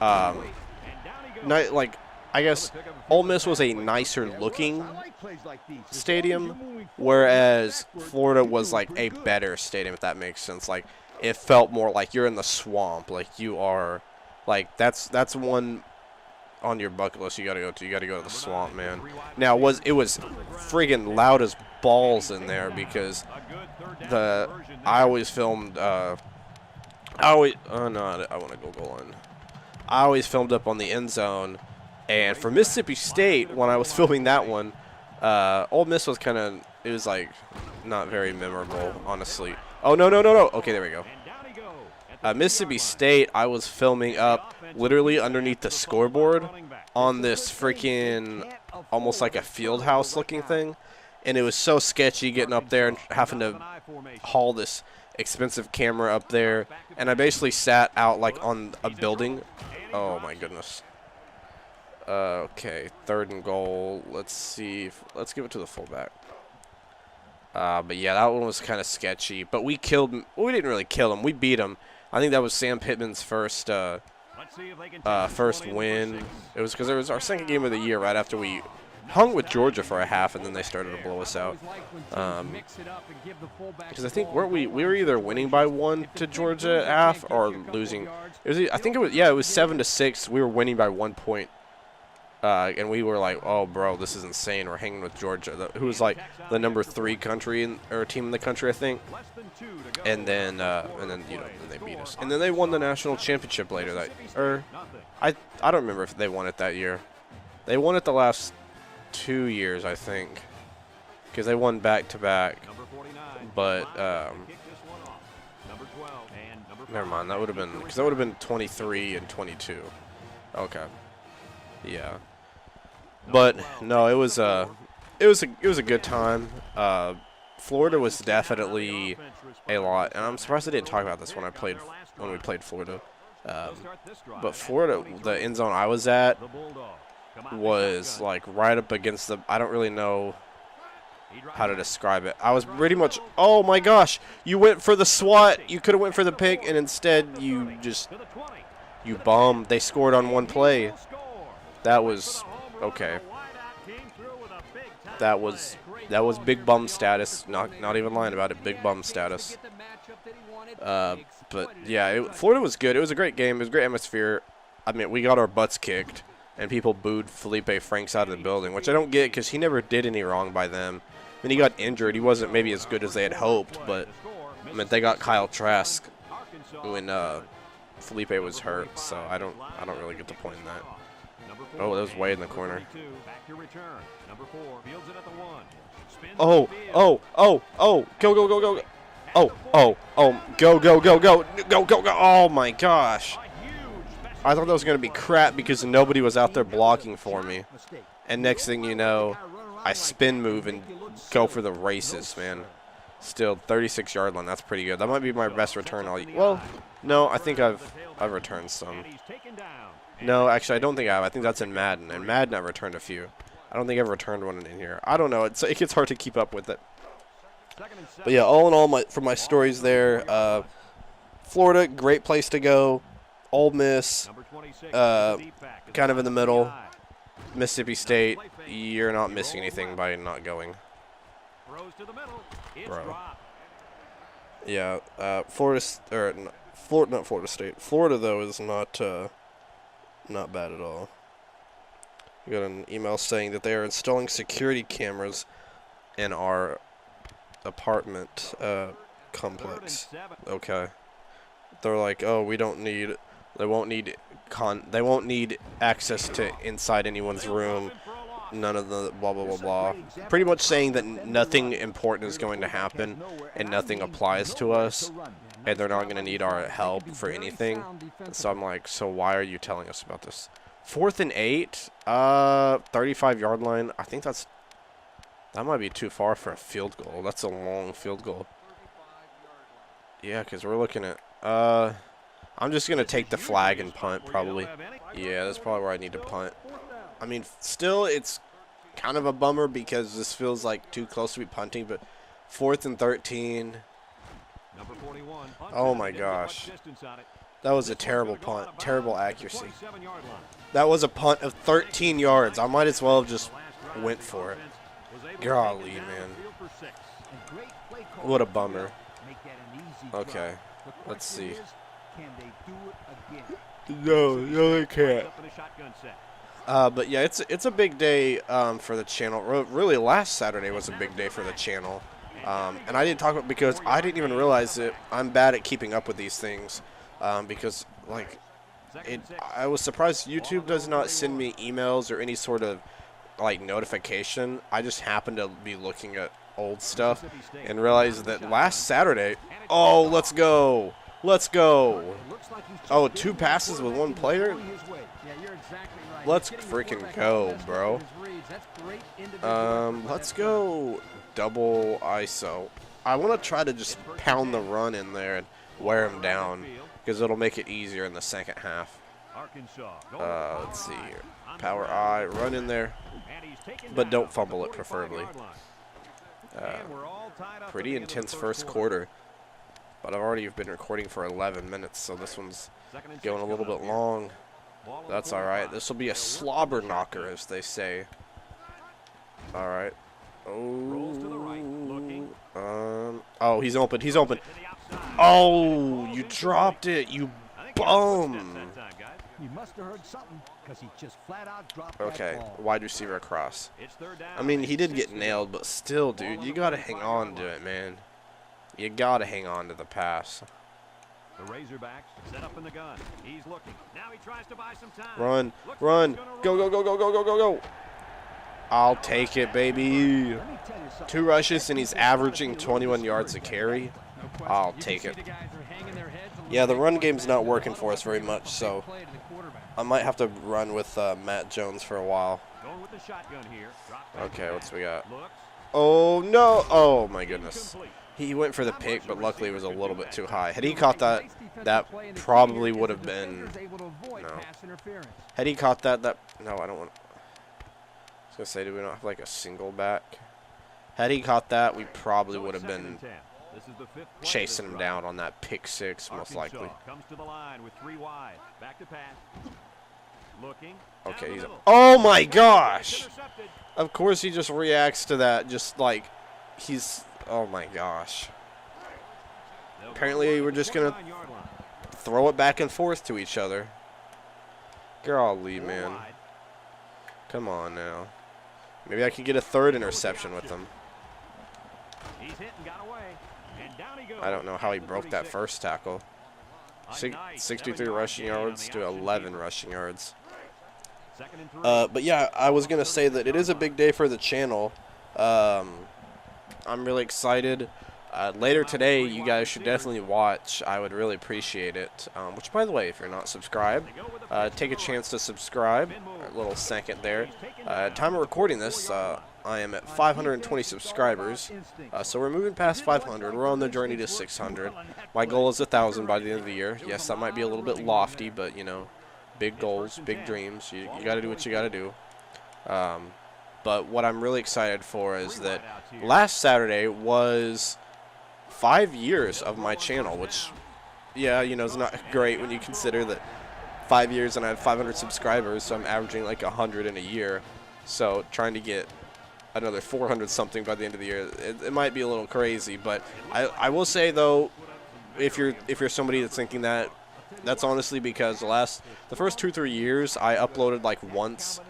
like I guess Ole Miss was a nicer looking stadium, whereas Florida was like a better stadium, if that makes sense. Like it felt more like you're in the swamp, like you are, like that's one on your bucket list you gotta go to. You gotta go to the swamp, man. Now it was friggin' loud as balls in there because I always filmed. I want to go on. I always filmed up on the end zone, and for Mississippi State, when I was filming that one, Ole Miss was kind of, it was like not very memorable, honestly. Oh no. Okay, there we go. Mississippi State, I was filming up literally underneath the scoreboard on this freaking almost like a field house looking thing, and it was so sketchy getting up there and having to haul this expensive camera up there, and I basically sat out like on a building. Oh my goodness. Okay, 3rd and goal. Let's see. Let's give it to the fullback. But yeah, that one was kind of sketchy. But we killed him. Well, we didn't really kill him. We beat him. I think that was Sam Pittman's first win. It was because it was our second game of the year right after we hung with Georgia for a half, and then they started to blow us out. Because I think we were either winning by 1 to Georgia at half or losing. I think it was 7-6. We were winning by 1 point. And we were like, oh, bro, this is insane. We're hanging with Georgia, who was like the number 3 country or team in the country, I think. And then then they beat us. And then they won the national championship later. I don't remember if they won it that year. They won it the last 2 years, I think, because they won back-to-back. But never mind. That would have been 23 and 22. Okay. Yeah. But no, it was a good time. Florida was definitely a lot, and I'm surprised I didn't talk about this when we played Florida. But Florida, the end zone I was at was like right up against the. I don't really know how to describe it. I was pretty much. Oh my gosh! You went for the swat. You could have went for the pick, and instead you bummed. They scored on one play. That was okay. That was big bum status. Not even lying about it. Big bum status. But yeah, Florida was good. It was a great game. It was a great atmosphere. I mean, we got our butts kicked, and people booed Felipe Franks out of the building, which I don't get because he never did any wrong by them. When he got injured, he wasn't maybe as good as they had hoped, but I mean, they got Kyle Trask when Felipe was hurt, so I don't really get the point in that. Oh, that was way in the corner. Oh, go, go, go, go, go. Oh, go. Oh, my gosh. I thought that was going to be crap because nobody was out there blocking for me. And next thing you know, I spin move and go for the races, man. Still, 36-yard line. That's pretty good. That might be my best return all year. Well, no, I think I've returned some. No, actually, I don't think I have. I think that's in Madden. In Madden, I've returned a few. I don't think I've returned one in here. I don't know. It gets hard to keep up with it. But yeah, all in all, for my stories there, Florida, great place to go. Ole Miss, kind of in the middle. Mississippi State, you're not missing anything by not going. Bro. Yeah, not Florida State. Florida, though, is not bad at all. We got an email saying that they are installing security cameras in our apartment complex. Okay. They're like, oh, they won't need access to inside anyone's room. None of the blah blah blah blah. Pretty much saying that nothing important is going to happen and nothing applies to us, and they're not going to need our help for anything. So I'm like, so why are you telling us about this? 4th and 8, 35-yard line. I think that might be too far for a field goal. That's a long field goal. Yeah, because we're looking at. I'm just gonna take the flag and punt probably. Yeah, that's probably where I need to punt. I mean, still, it's kind of a bummer because this feels like too close to be punting, but 4th and 13. Oh my gosh. That was a terrible punt. Terrible accuracy. That was a punt of 13 yards. I might as well have just went for it. Golly, man. What a bummer. Okay. Let's see. No, they can't. But yeah, it's a big day for the channel. Really, last Saturday was a big day for the channel. And I didn't talk about because I didn't even realize it. I'm bad at keeping up with these things because, like, I was surprised YouTube does not send me emails or any sort of, like, notification. I just happened to be looking at old stuff and realized that last Saturday, oh, let's go. Let's go. Oh, 2 passes with 1 player? Let's freaking go, bro. Let's go double ISO. I want to try to just pound the run in there and wear him down because it'll make it easier in the second half. Let's see here. Power I, run in there, but don't fumble it preferably. Pretty intense first quarter, but I've already been recording for 11 minutes, so this one's going a little bit long. That's all right. This will be a slobber knocker, as they say. All right. Oh, he's open. He's open. Oh, you dropped it, you bum.
He must have heard something because he just flat out dropped
Okay,
that ball.
wide receiver across. I mean, he did get nailed, but still, dude, you got to hang on to it, man. You got to hang on to the pass.
The Razorbacks set up in the gun. He's looking. Now he tries to buy some time.
Run, run. Go, go, go, go, go, go, go, go. I'll take it, baby. 2 rushes, and he's averaging 21 yards a carry. I'll take it. Yeah, the run game's not working for us very much, so I might have to run with Matt Jones for a while. Okay, what's we got? Oh, no. Oh, my goodness. He went for the pick, but luckily it was a little bit too high. Had he caught that, that probably would have been... No. Had he caught that, no, I don't want... I was going to say, do we not have, like, a single back? Had he caught that, we probably would have been chasing him down on that pick six, most likely.
Comes to the line with 3 wide. Back to pass. Looking.
Okay, he's... Oh, my gosh! Of course he just reacts to that, just like he's... Oh, my gosh. Apparently we're just going to throw it back and forth to each other. Golly, man. Come on now. Maybe I could get a third interception with him. I don't know how he broke that first tackle. 63 rushing yards to 11 rushing yards. But yeah, I was going to say that it is a big day for the channel. I'm really excited. Later today, you guys should definitely watch. I would really appreciate it. Which, by the way, if you're not subscribed, take a chance to subscribe. A little second there. Time of recording this, I am at 520 subscribers. So we're moving past 500. We're on the journey to 600. My goal is 1,000 by the end of the year. Yes, that might be a little bit lofty, but, you know, big goals, big dreams. You got to do what you got to do. But what I'm really excited for is that last Saturday was 5 years of my channel, which, yeah, you know, is not great when you consider that 5 years and I have 500 subscribers, so I'm averaging like 100 in a year. So trying to get another 400 something by the end of the year, it might be a little crazy. But I will say though, if you're somebody that's thinking that, that's honestly because the first 2-3 years I uploaded like once.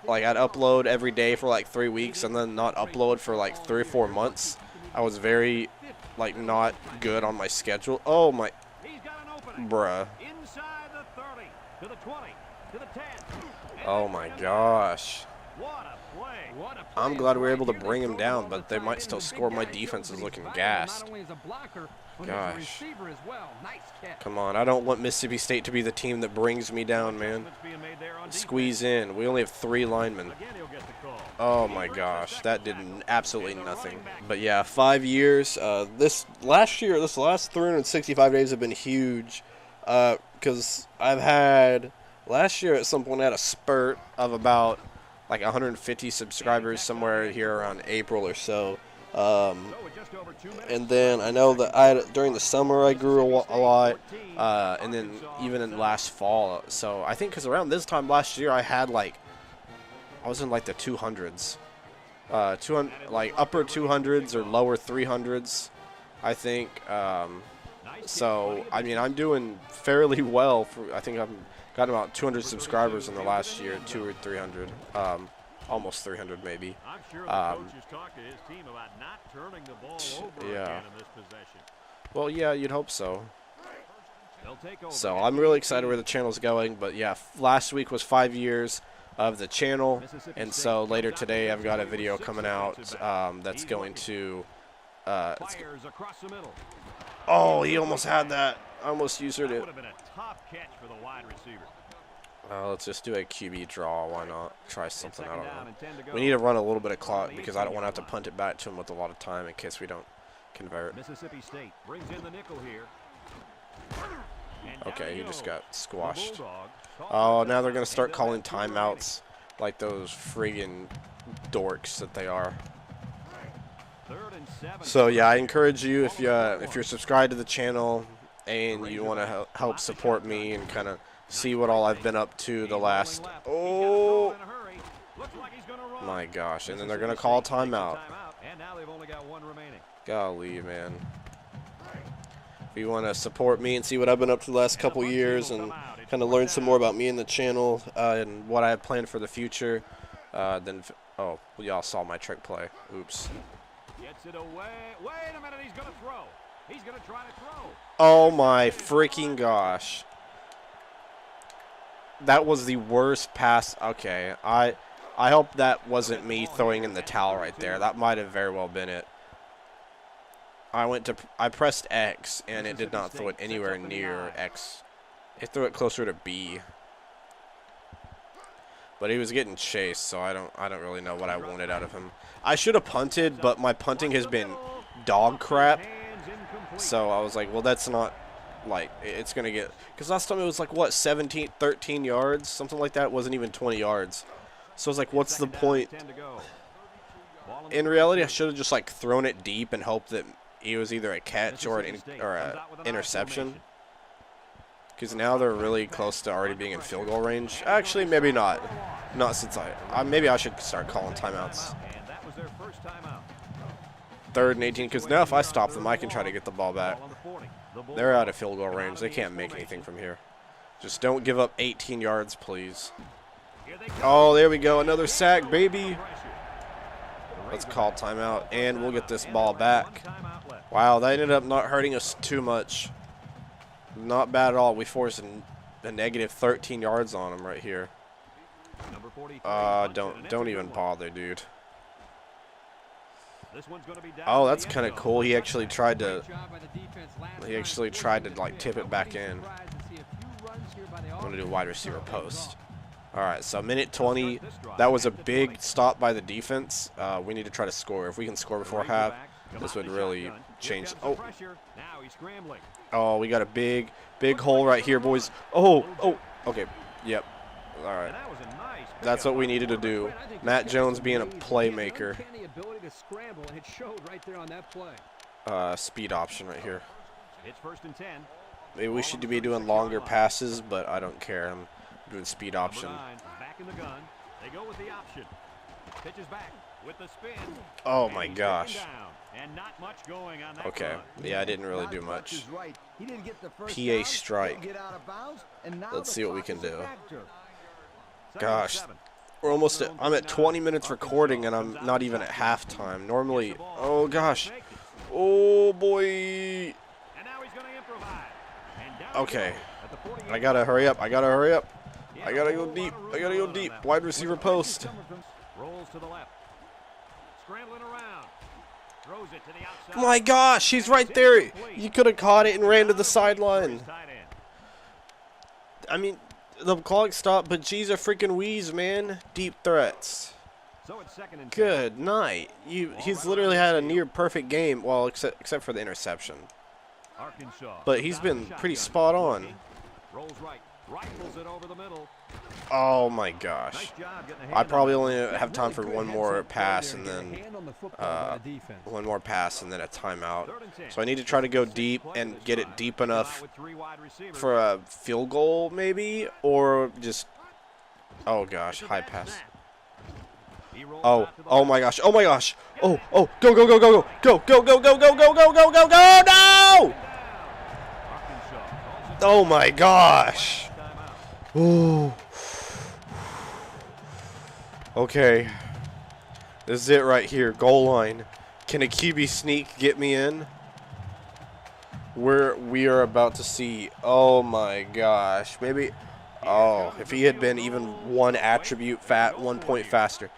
Like, I'd upload every day for like 3 weeks and then not upload for like 3 or 4 months. I was very, like, not good on my schedule. Oh, my. Bruh. Oh, my gosh. I'm glad we were able to bring him down, but they might still score. My defense is looking gassed. Gosh. Come on, I don't want Mississippi State to be the team that brings me down, man. Squeeze in. We only have 3 linemen. Oh my gosh, that did absolutely nothing. But yeah, 5 years. This last 365 days have been huge. Because I've had, last year at some point I had a spurt of about like 150 subscribers somewhere here around April or so. And then I know that during the summer I grew a lot, and then even in last fall. So I think because around this time last year I was in like the 200s, like upper 200s or lower 300s, I think. So I mean I'm doing fairly well. I think I've gotten about 200 subscribers in the last year, 200 or 300. Almost 300 maybe.
I'm sure the coach has talked to his team about not turning the ball over again in this possession.
Well, yeah, you'd hope so. So I'm really excited where the channel's going. But yeah, last week was 5 years of the channel, and so later today I've got a video coming out that's going to. Oh, he almost had that. I almost used it.
Would have been a top catch for the wide receiver.
Let's just do a QB draw. Why not? Try something. I don't know. We need to run a little bit of clock because I don't want to have to punt it back to him with a lot of time in case we don't convert.
Mississippi State brings in the nickel here.
Okay, he just got squashed. Oh, now they're going to start calling timeouts like those friggin' dorks that they are. So yeah, I encourage you if you're subscribed to the channel and you want to help support me and kind of see what all I've been up to the last. Oh my gosh! And then they're gonna call timeout. Golly, man. If you want to support me and see what I've been up to the last couple years and kind of learn some more about me and the channel and what I have planned for the future, then oh, y'all saw my trick play. Oops.
Gets it away. Wait a minute, he's gonna throw. He's gonna try to throw.
Oh my freaking gosh. That was the worst pass. Okay, I hope that wasn't me throwing in the towel right there. That might have very well been it. I pressed X and it did not throw it anywhere near X. It threw it closer to B. But he was getting chased, so I don't really know what I wanted out of him. I should have punted, but my punting has been dog crap. So I was like, well, that's not like it's gonna get, because last time it was like what, 13 yards, something like that. It wasn't even 20 yards. So I was like, what's the point? In reality, I should have just like thrown it deep and hoped that it was either a catch or an interception. Because now they're really close to already being in field goal range. Actually, maybe not. Not since maybe I should start calling timeouts. 3rd and 18, because now if I stop them, I can try to get the ball back. They're out of field goal range. They can't make anything from here. Just don't give up 18 yards, please. Oh, there we go. Another sack, baby. Let's call timeout, and we'll get this ball back. Wow, that ended up not hurting us too much. Not bad at all. We forced a negative 13 yards on them right here. Don't even bother, dude. Oh, that's kind of cool. He actually tried to like tip it back in. I'm gonna do wide receiver post. All right, so minute 20. That was a big stop by the defense. We need to try to score. If we can score before half, this would really change. Oh, we got a big hole right here, boys. Oh, okay. Yep. All right. That's what we needed to do. Matt Jones being a playmaker. Speed option right here. Maybe we should be doing longer passes, but I don't care. I'm doing speed option. Oh my gosh. Okay. Yeah, I didn't really do much. PA strike. Let's see what we can do. Gosh. We're almost at, I'm at 20 minutes recording and I'm not even at halftime. Normally, oh gosh. Oh boy. Okay. I gotta hurry up. I gotta go deep. Wide receiver post.
Rolls to the left. Scrambling around. Throws it to the outside.
My gosh, he's right there. You could have caught it and ran to the sideline. I mean, the clock stopped, but geez, a freaking wheeze, man. Deep threats. Good night. He's literally had a near perfect game, well, except for the interception. But he's been pretty spot on.
Rolls right. Rifles it over the middle.
Oh my gosh. I probably only have time for one more pass and then a timeout. So I need to try to go deep and get it deep enough for a field goal maybe, or just, oh gosh, high pass. Oh my gosh. Oh, go, no! Oh my gosh. Ooh. Okay. This is it right here. Goal line. Can a QB sneak get me in? We are about to see. Oh my gosh. Maybe. Oh, if he had been even one attribute 1 point faster.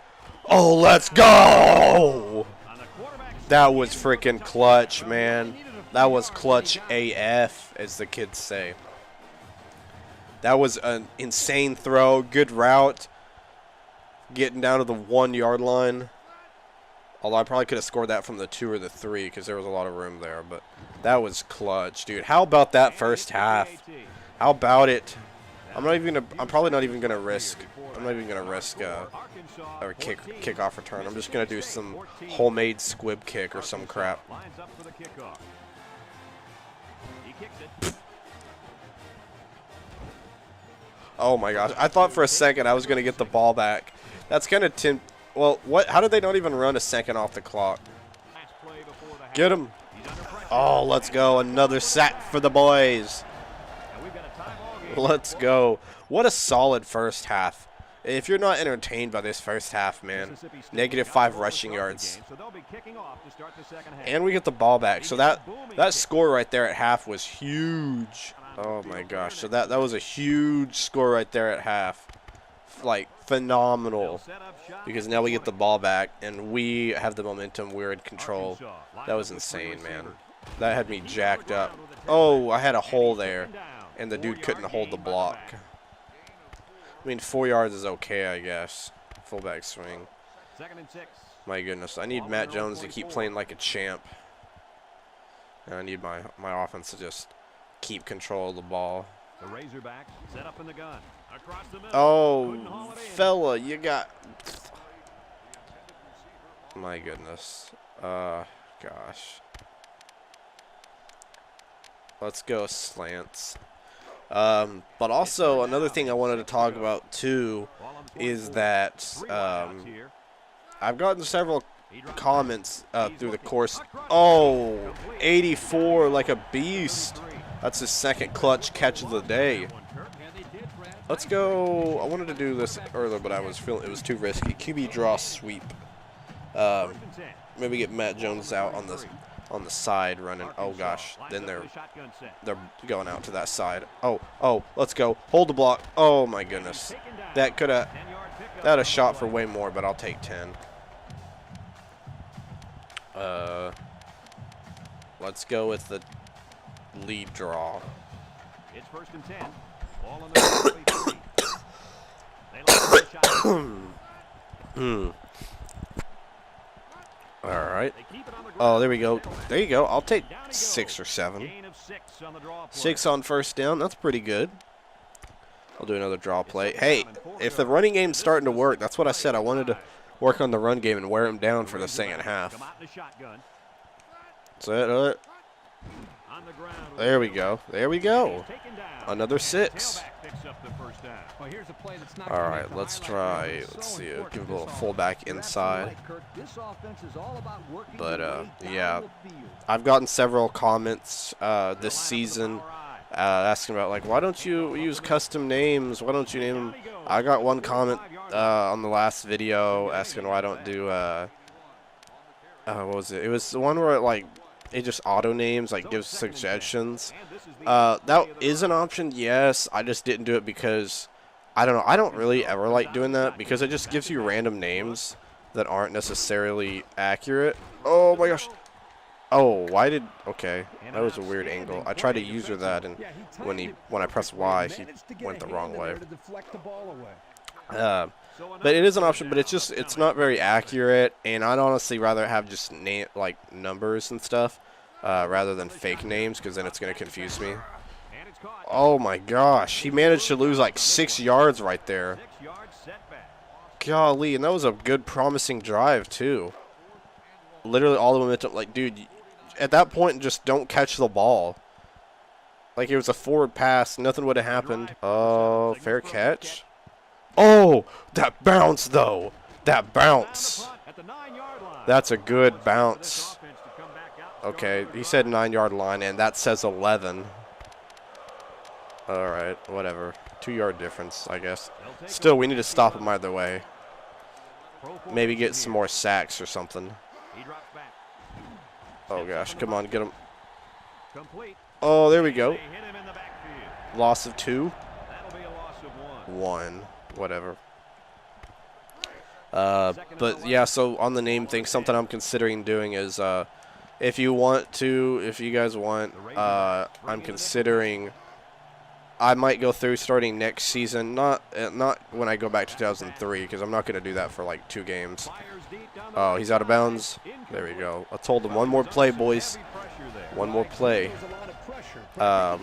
Oh, let's go! That was freaking clutch, man. That was clutch AF, as the kids say. That was an insane throw. Good route. Getting down to the 1 yard line. Although I probably could have scored that from the 2 or the 3 because there was a lot of room there. But that was clutch, dude. How about that first half? How about it? I'm probably not even gonna risk. I'm not even gonna risk a kickoff return. I'm just gonna do some homemade squib kick or some crap. Oh my gosh! I thought for a second I was gonna get the ball back. That's kind of well, what? How did they not even run a second off the clock? Get him! Oh, let's go! Another sack for the boys. Let's go! What a solid first half. If you're not entertained by this first half, man, -5 rushing yards. And we get the ball back. So that score right there at half was huge. Oh my gosh. So that was a huge score right there at half. Like phenomenal. Because now we get the ball back and we have the momentum. We're in control. That was insane, man. That had me jacked up. Oh, I had a hole there and the dude couldn't hold the block. I mean, 4 yards is okay, I guess. Fullback swing.
2nd and 6.
My goodness, I need Matt Jones to keep playing like a champ. And I need my offense to just keep control of the ball.
The Razorbacks set up in the gun. Across the middle.
Oh, fella, you got... My goodness. Gosh. Let's go slants. But also, another thing I wanted to talk about, too, is that I've gotten several comments through the course. Oh, 84 like a beast. That's his second clutch catch of the day. Let's go. I wanted to do this earlier, but I was feeling it was too risky. QB draw sweep. Maybe get Matt Jones out on the side running. Oh gosh, then they're going out to that side. Oh, let's go. Hold the block. Oh my goodness, that could have shot for way more, but I'll take 10. Let's go with the lead draw.
It's 1st and 10. Ball on the
All right. Oh, there we go. There you go. I'll take 6 or 7. 6 on first down. That's pretty good. I'll do another draw play. Hey, if the running game's starting to work, that's what I said. I wanted to work on the run game and wear him down for the second half. That's it. There we go. There we go. Another 6. All right, let's try. Let's see. Give a little fullback inside. But yeah, I've gotten several comments this season asking about like, why don't you use custom names? Why don't you name them? I got one comment on the last video asking why I don't do what was it? It was the one where it just auto names, like gives suggestions. That is an option, yes. I just didn't do it because I don't know. I don't really ever like doing that because it just gives you random names that aren't necessarily accurate. Oh my gosh. Oh, why did... Okay, that was a weird angle. I tried to user that, and when I pressed Y, he went the wrong way. But it is an option, but it's not very accurate, and I'd honestly rather have just numbers and stuff rather than fake names, because then it's going to confuse me. Oh my gosh, he managed to lose like 6 yards right there. Golly, and that was a good promising drive too. Literally all the momentum, like, dude, at that point just don't catch the ball. Like, it was a forward pass, nothing would have happened. Oh, fair catch. Oh, that bounce though. That bounce. That's a good bounce. Okay, he said 9-yard line, and that says 11. All right, whatever. 2-yard difference, I guess. Still, we need to stop him either way. Maybe get some more sacks or something. Oh gosh, come on, get him. Oh, there we go. Loss of 2. 1. Whatever. But yeah, so on the name thing, something I'm considering doing is if you guys want, I'm considering I might go through starting next season, not when I go back to 2003, because I'm not going to do that for like 2 games. Oh, he's out of bounds. There we go. I told him one more play, boys. One more play. But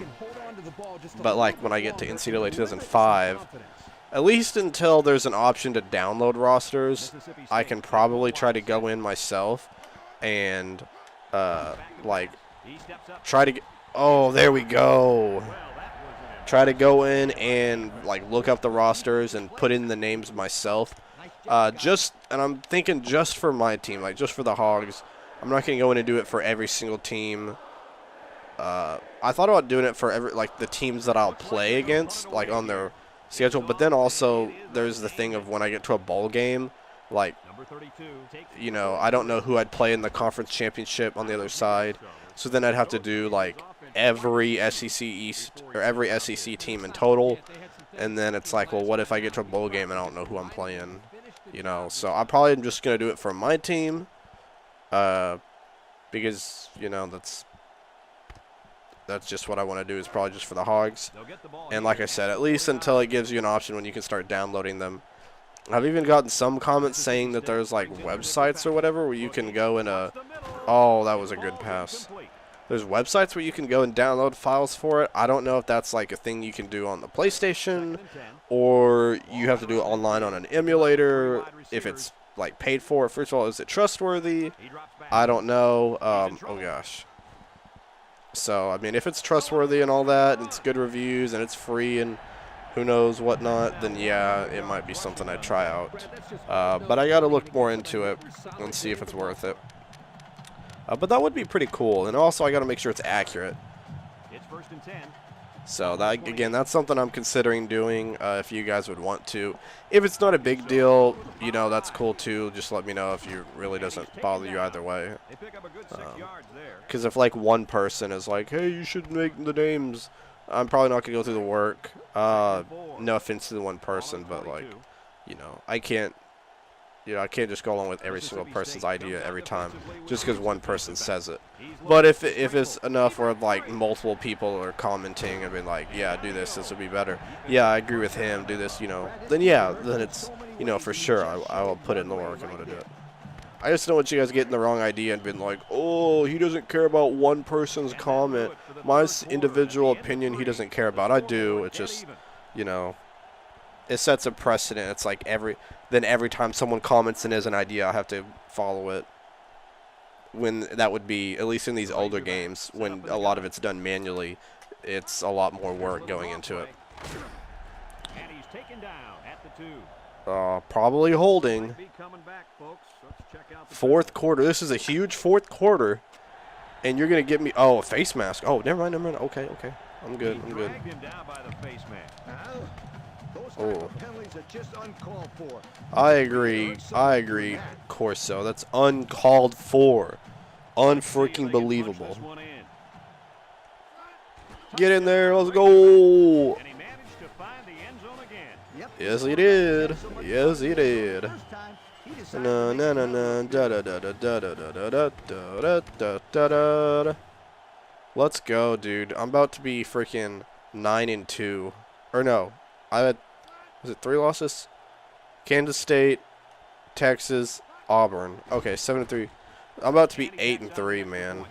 like when I get to NCAA 2005, at least until there's an option to download rosters, I can probably try to go in myself and like try to get. Oh, there we go. Try to go in and like look up the rosters and put in the names myself. And I'm thinking just for my team, like just for the Hogs. I'm not gonna go in and do it for every single team. I thought about doing it for the teams that I'll play against, like on their schedule. But then also there's the thing of when I get to a bowl game, like, you know, I don't know who I'd play in the conference championship on the other side. So then I'd have to do like every SEC East or every SEC team in total, and then it's like, well, what if I get to a bowl game and I don't know who I'm playing, you know? So I probably am just gonna do it for my team, because you know That's just what I want to do, is probably just for the Hogs.
They'll get the ball
And like I said, at least until it gives you an option when you can start downloading them. I've even gotten some comments saying that there's like websites or whatever where you can go and oh, that was a good pass. There's websites where you can go and download files for it. I don't know if that's like a thing you can do on the PlayStation, or you have to do it online on an emulator, if it's like paid for. First of all, is it trustworthy? I don't know. Oh gosh. So, I mean, if it's trustworthy and all that, and it's good reviews, and it's free, and who knows whatnot, then yeah, it might be something I'd try out. But I gotta look more into it and see if it's worth it. But that would be pretty cool, and also I gotta make sure it's accurate.
It's 1st and 10.
So that, again, that's something I'm considering doing. If you guys would want to, if it's not a big deal, you know, that's cool too. Just let me know if it really doesn't bother you either way.
They pick up a good 6 yards there.
Because if like one person is like, hey, you should make the names, I'm probably not gonna go through the work. No offense to the one person, but like, you know, I can't just go along with every single person's idea every time just because one person says it. But if it's enough where like multiple people are commenting and being like, yeah, do this would be better. Yeah, I agree with him, do this, you know, then yeah, then it's, you know, for sure I will put in the work and want to do it. I just don't want you guys getting the wrong idea and being like, oh, he doesn't care about one person's comment. My individual opinion he doesn't care about. I do. It's just, you know, it sets a precedent. It's like every time someone comments and has an idea, I have to follow it. When that would be, at least in these older games, when a lot of it's done manually, it's a lot more work going into it.
And he's taken down at the 2.
Probably holding. Fourth quarter. This is a huge fourth quarter. And you're going to give me, oh, a face mask. Oh, never mind. Okay. I'm good. Oh. I agree, Corso. That's uncalled for. Unfreaking believable. Get in there. Let's go. Yes, he did. Yes, he did. Let's go, dude. I'm about to be freaking 9-2. Or no, was it 3 losses? Kansas State, Texas, Auburn. Okay, 7-3. I'm about to be 8-3, man.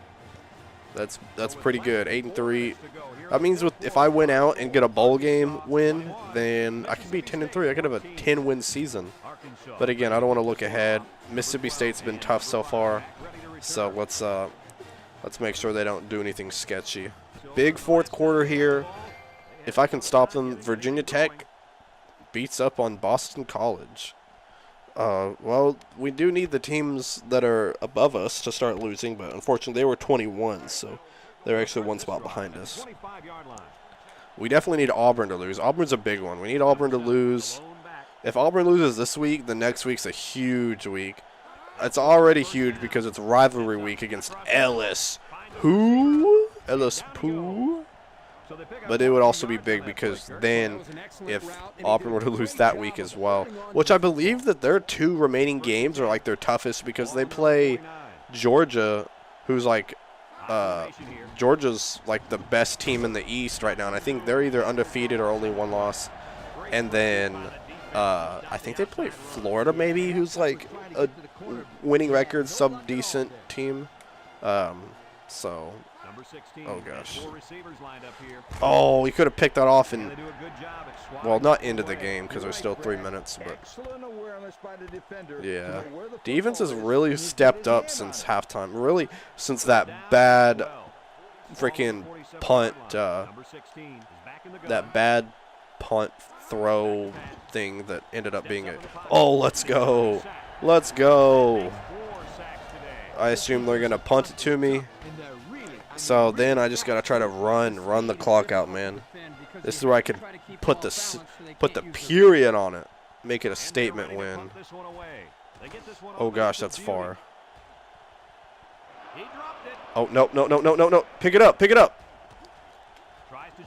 That's pretty good. 8-3. That means if I win out and get a bowl game win, then I could be 10-3. I could have a 10-win season. But again, I don't want to look ahead. Mississippi State's been tough so far, so let's make sure they don't do anything sketchy. Big fourth quarter here. If I can stop them, Virginia Tech beats up on Boston College. Well, we do need the teams that are above us to start losing, but unfortunately they were 21, so they're actually 1 spot behind us. We definitely need Auburn to lose. Auburn's a big one. We need Auburn to lose. If Auburn loses this week, the next week's a huge week. It's already huge because it's rivalry week against LSU. But it would also be big because then if Auburn were to lose that week as well, which I believe that their 2 remaining games are like their toughest because they play Georgia, who's like Georgia's like the best team in the East right now, and I think they're either undefeated or only 1 loss. And then I think they play Florida maybe, who's like a winning record, sub-decent team. So, oh gosh. Oh, we could have picked that off in, well, not into the game because there's still 3 minutes, but yeah. Defense has really stepped up since halftime. Really, since that bad freaking punt, that bad punt throw thing that ended up being a, oh, let's go. Let's go. I assume they're going to punt it to me. So then I just got to try to run the clock out, man. This is where I could put the period on it. Make it a statement win. Oh gosh, that's far. Oh, no. Pick it up.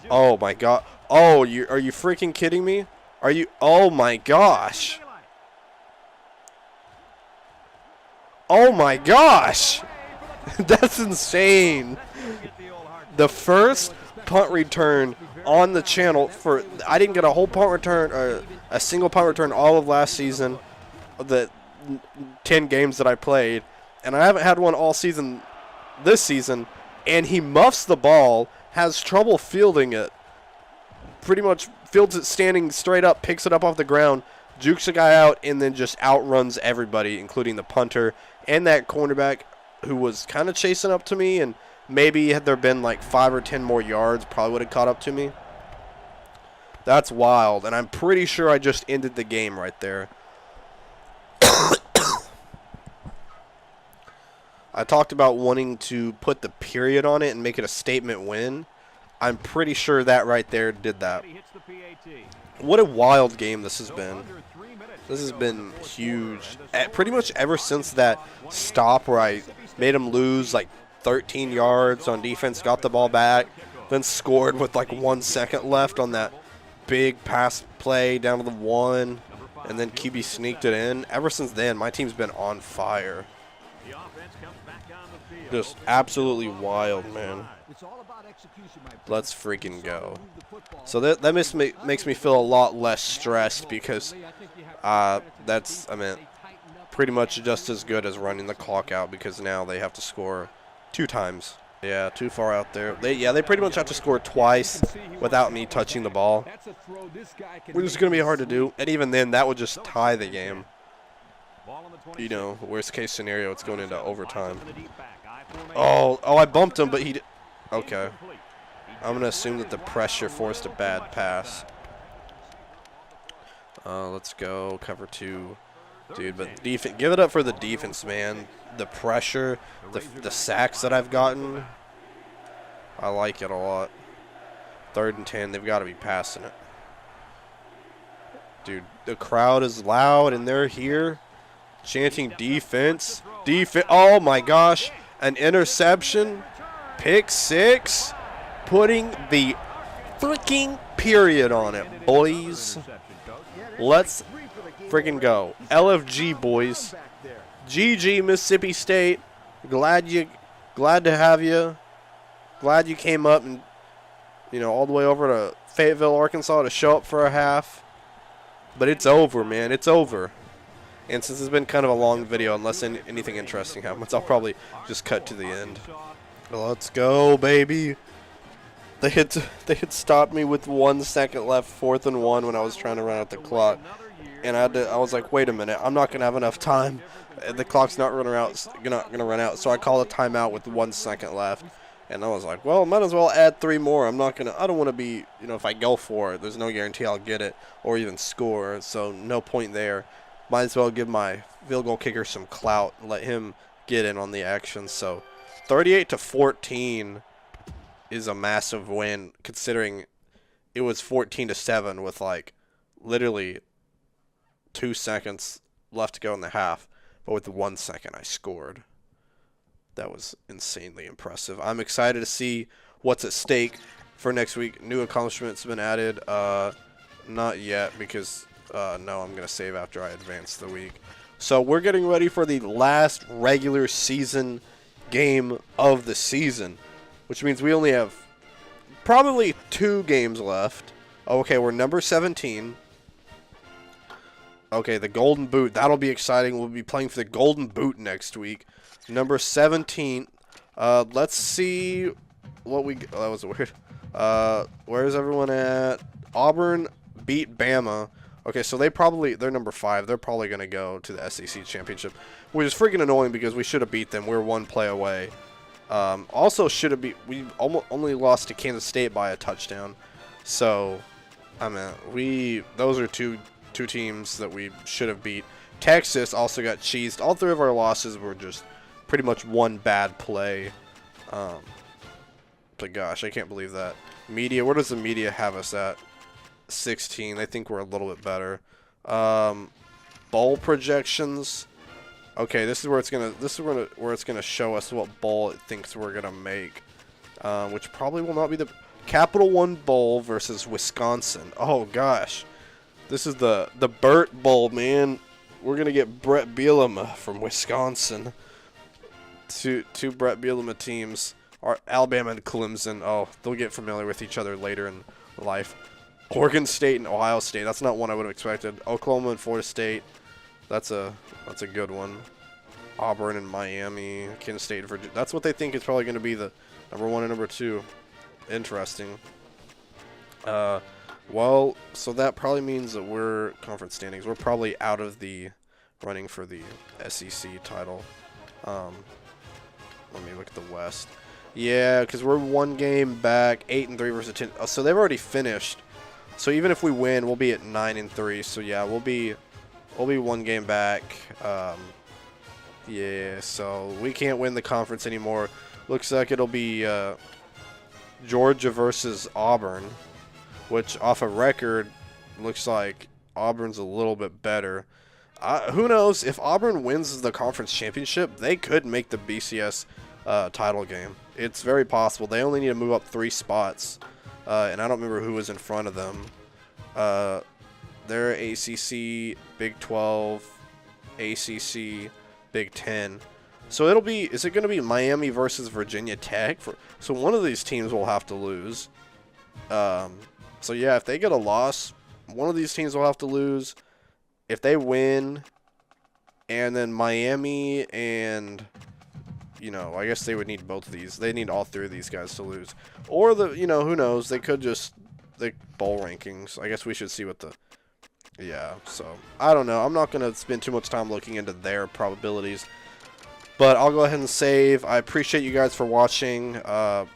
Oh my god. Oh, are you freaking kidding me? Are you, oh my gosh. Oh my gosh. That's insane. the first punt return on the channel I didn't get a whole punt return or a single punt return all of last season, the 10 games that I played, and I haven't had one all season this season, and he muffs the ball, has trouble fielding it, pretty much fields it standing straight up, picks it up off the ground, jukes the guy out, and then just outruns everybody, including the punter and that cornerback who was kind of chasing up to me, and maybe had there been like 5 or 10 more yards, probably would have caught up to me. That's wild, and I'm pretty sure I just ended the game right there. I talked about wanting to put the period on it and make it a statement win. I'm pretty sure that right there did that. What a wild game this has been. This has been huge. Pretty much ever since that stop where I made him lose like 13 yards on defense, got the ball back, then scored with like 1 second left on that big pass play down to the 1, and then QB sneaked it in. Ever since then, my team's been on fire. Just absolutely wild, man. Let's freaking go. So that makes me feel a lot less stressed because that's, I mean, pretty much just as good as running the clock out because now they have to score 2 times. Yeah, too far out there. They pretty much have to score twice without me touching the ball, which is going to be hard to do. And even then, that would just tie the game. You know, worst case scenario, it's going into overtime. Oh, I bumped him, but he did. Okay. I'm going to assume that the pressure forced a bad pass. Let's go. Cover 2. Dude, but defense, give it up for the defense, man. The pressure, the sacks that I've gotten, I like it a lot. 3rd and 10, they've got to be passing it. Dude, the crowd is loud, and they're here chanting defense. Defense. Oh, my gosh. An interception. Pick 6. Putting the freaking period on it, boys. Let's freaking go. LFG, boys. GG, Mississippi State. Glad to have you. Glad you came up and, you know, all the way over to Fayetteville, Arkansas to show up for a half. But it's over, man. It's over. And since it's been kind of a long video, unless anything interesting happens, I'll probably just cut to the end. Let's go, baby. They had stopped me with 1 second left, 4th and 1 when I was trying to run out the clock. And I was like, wait a minute, I'm not going to have enough time. The clock's not gonna run out, so I called a timeout with 1 second left. And I was like, well, might as well add 3 more. I don't want to be, you know, if I go for it, there's no guarantee I'll get it or even score. So no point there. Might as well give my field goal kicker some clout and let him get in on the action. So 38-14 is a massive win considering it was 14-7 with like literally 2 seconds left to go in the half. But with 1 second, I scored. That was insanely impressive. I'm excited to see what's at stake for next week. New accomplishments have been added. Not yet because, no, I'm going to save after I advance the week. So we're getting ready for the last regular season game of the season, which means we only have probably 2 games left. Okay, we're number 17. Okay, the Golden Boot. That'll be exciting. We'll be playing for the Golden Boot next week. Number 17. Let's see what we... Oh, that was weird. Where's everyone at? Auburn beat Bama. Okay, so they're number 5. They're probably going to go to the SEC Championship, which is freaking annoying because we should have beat them. We're 1 play away. Also should have beat... We only lost to Kansas State by a touchdown. So, I mean, those are two teams that we should have beat. Texas also got cheesed. All 3 of our losses were just pretty much 1 bad play. But gosh, I can't believe that. Media, where does the media have us at? 16. I think we're a little bit better. Bowl projections. Okay, this is where it's gonna show us what bowl it thinks we're gonna make. Which probably will not be the Capital One Bowl versus Wisconsin. Oh gosh. This is the Burt Bowl, man. We're going to get Brett Bielema from Wisconsin. Two Brett Bielema teams Alabama and Clemson. Oh, they'll get familiar with each other later in life. Oregon State and Ohio State. That's not one I would have expected. Oklahoma and Florida State. That's a good one. Auburn and Miami. Kansas State and Virginia. That's what they think is probably going to be the number 1 and number 2. Interesting. Well, so that probably means that we're conference standings. We're probably out of the running for the SEC title. Let me look at the West. Yeah, because we're 1 game back, 8-3 versus 10. Oh, so they've already finished. So even if we win, we'll be at 9-3. So yeah, we'll be 1 game back. Yeah, so we can't win the conference anymore. Looks like it'll be Georgia versus Auburn, which off a record looks like Auburn's a little bit better. Who knows? If Auburn wins the conference championship, they could make the BCS title game. It's very possible. They only need to move up 3 spots, and I don't remember who was in front of them. They're ACC, Big 12, ACC, Big 10. So it'll be, is it going to be Miami versus Virginia Tech? So one of these teams will have to lose. So yeah, if they get a loss, one of these teams will have to lose. If they win, and then Miami and, you know, I guess they would need both of these. They need all 3 of these guys to lose. Or, who knows, they could just, bowl rankings. I guess we should see what yeah, so, I don't know. I'm not going to spend too much time looking into their probabilities. But I'll go ahead and save. I appreciate you guys for watching. Y'all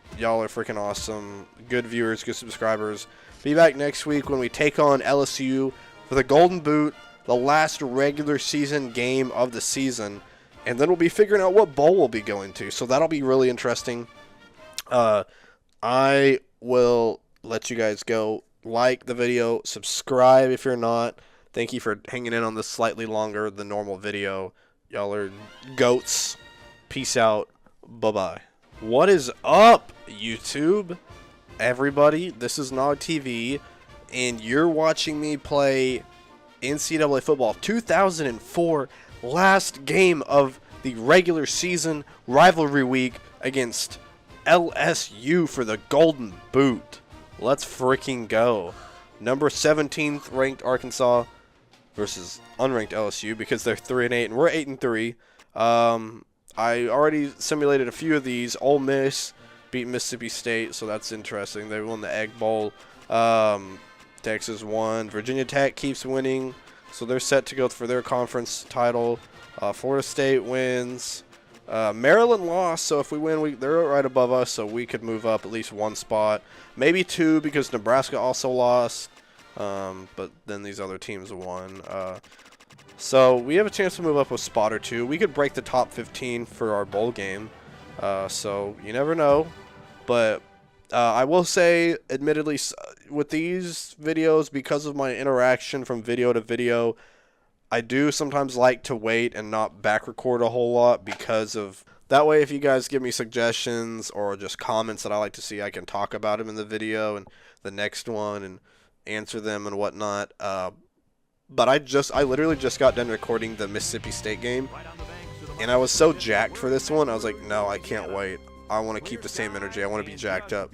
are freaking awesome. Good viewers, good subscribers. Be back next week when we take on LSU for the Golden Boot, the last regular season game of the season. And then we'll be figuring out what bowl we'll be going to. So that'll be really interesting. I will let you guys go. Like the video. Subscribe if you're not. Thank you for hanging in on this slightly longer than normal video. Y'all are goats. Peace out. Bye-bye. What is up, YouTube? Everybody, this is Nog TV, and you're watching me play NCAA football 2004, last game of the regular season rivalry week against LSU for the Golden Boot. Let's freaking go. Number 17th ranked Arkansas versus unranked LSU because they're 3-8 and we're 8-3. I already simulated a few of these. Ole Miss beat Mississippi State, so that's interesting. They won the Egg Bowl. Texas won. Virginia Tech keeps winning, so they're set to go for their conference title. Florida State wins. Maryland lost, so if we win, they're right above us, so we could move up at least 1 spot. Maybe 2 because Nebraska also lost, but then these other teams won. So we have a chance to move up a spot or 2. We could break the top 15 for our bowl game, so you never know. But I will say, admittedly, with these videos, because of my interaction from video to video, I do sometimes like to wait and not back record a whole lot because of that way. If you guys give me suggestions or just comments that I like to see, I can talk about them in the video and the next one and answer them and whatnot. But I literally just got done recording the Mississippi State game, and I was so jacked for this one. I was like, no, I can't wait. I want to keep the same energy. I want to be jacked up.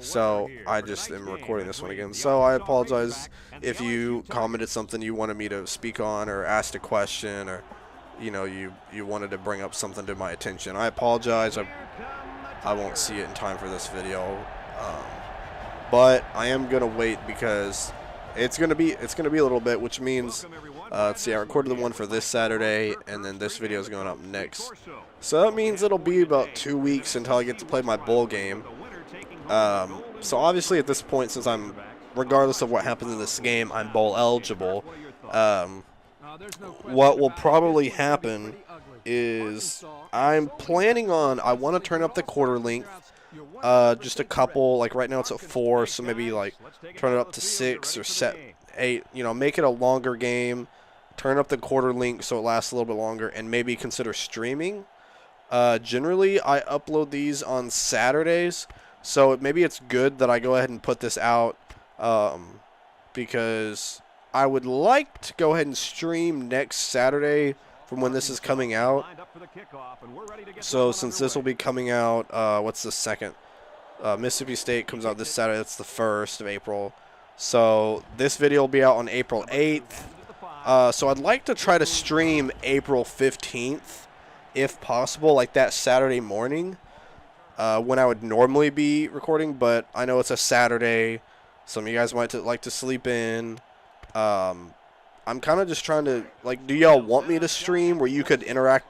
So I just am recording this one again. So I apologize if you commented something you wanted me to speak on or asked a question or, you know, you wanted to bring up something to my attention. I apologize. I won't see it in time for this video. But I am going to wait because it's going to be a little bit, which means let's see, I recorded the one for this Saturday, and then this video is going up next. So that means it'll be about 2 weeks until I get to play my bowl game. So obviously at this point, since regardless of what happens in this game, I'm bowl eligible. What will probably happen is I'm planning on, I want to turn up the quarter length. Just a couple, like right now it's at 4, so maybe like turn it up to 6 or 8, you know, make it a longer game, turn up the quarter length so it lasts a little bit longer, and maybe consider streaming. Generally, I upload these on Saturdays, so maybe it's good that I go ahead and put this out, because I would like to go ahead and stream next Saturday from when this is coming out. So since this will be coming out, what's the 2nd? Mississippi State comes out this Saturday. That's the 1st of April. So this video will be out on April 8th. So I'd like to try to stream April 15th, if possible, like that Saturday morning, when I would normally be recording. But I know it's a Saturday. Some of you guys might like to sleep in. I'm kind of just trying to, like, do y'all want me to stream where you could interact?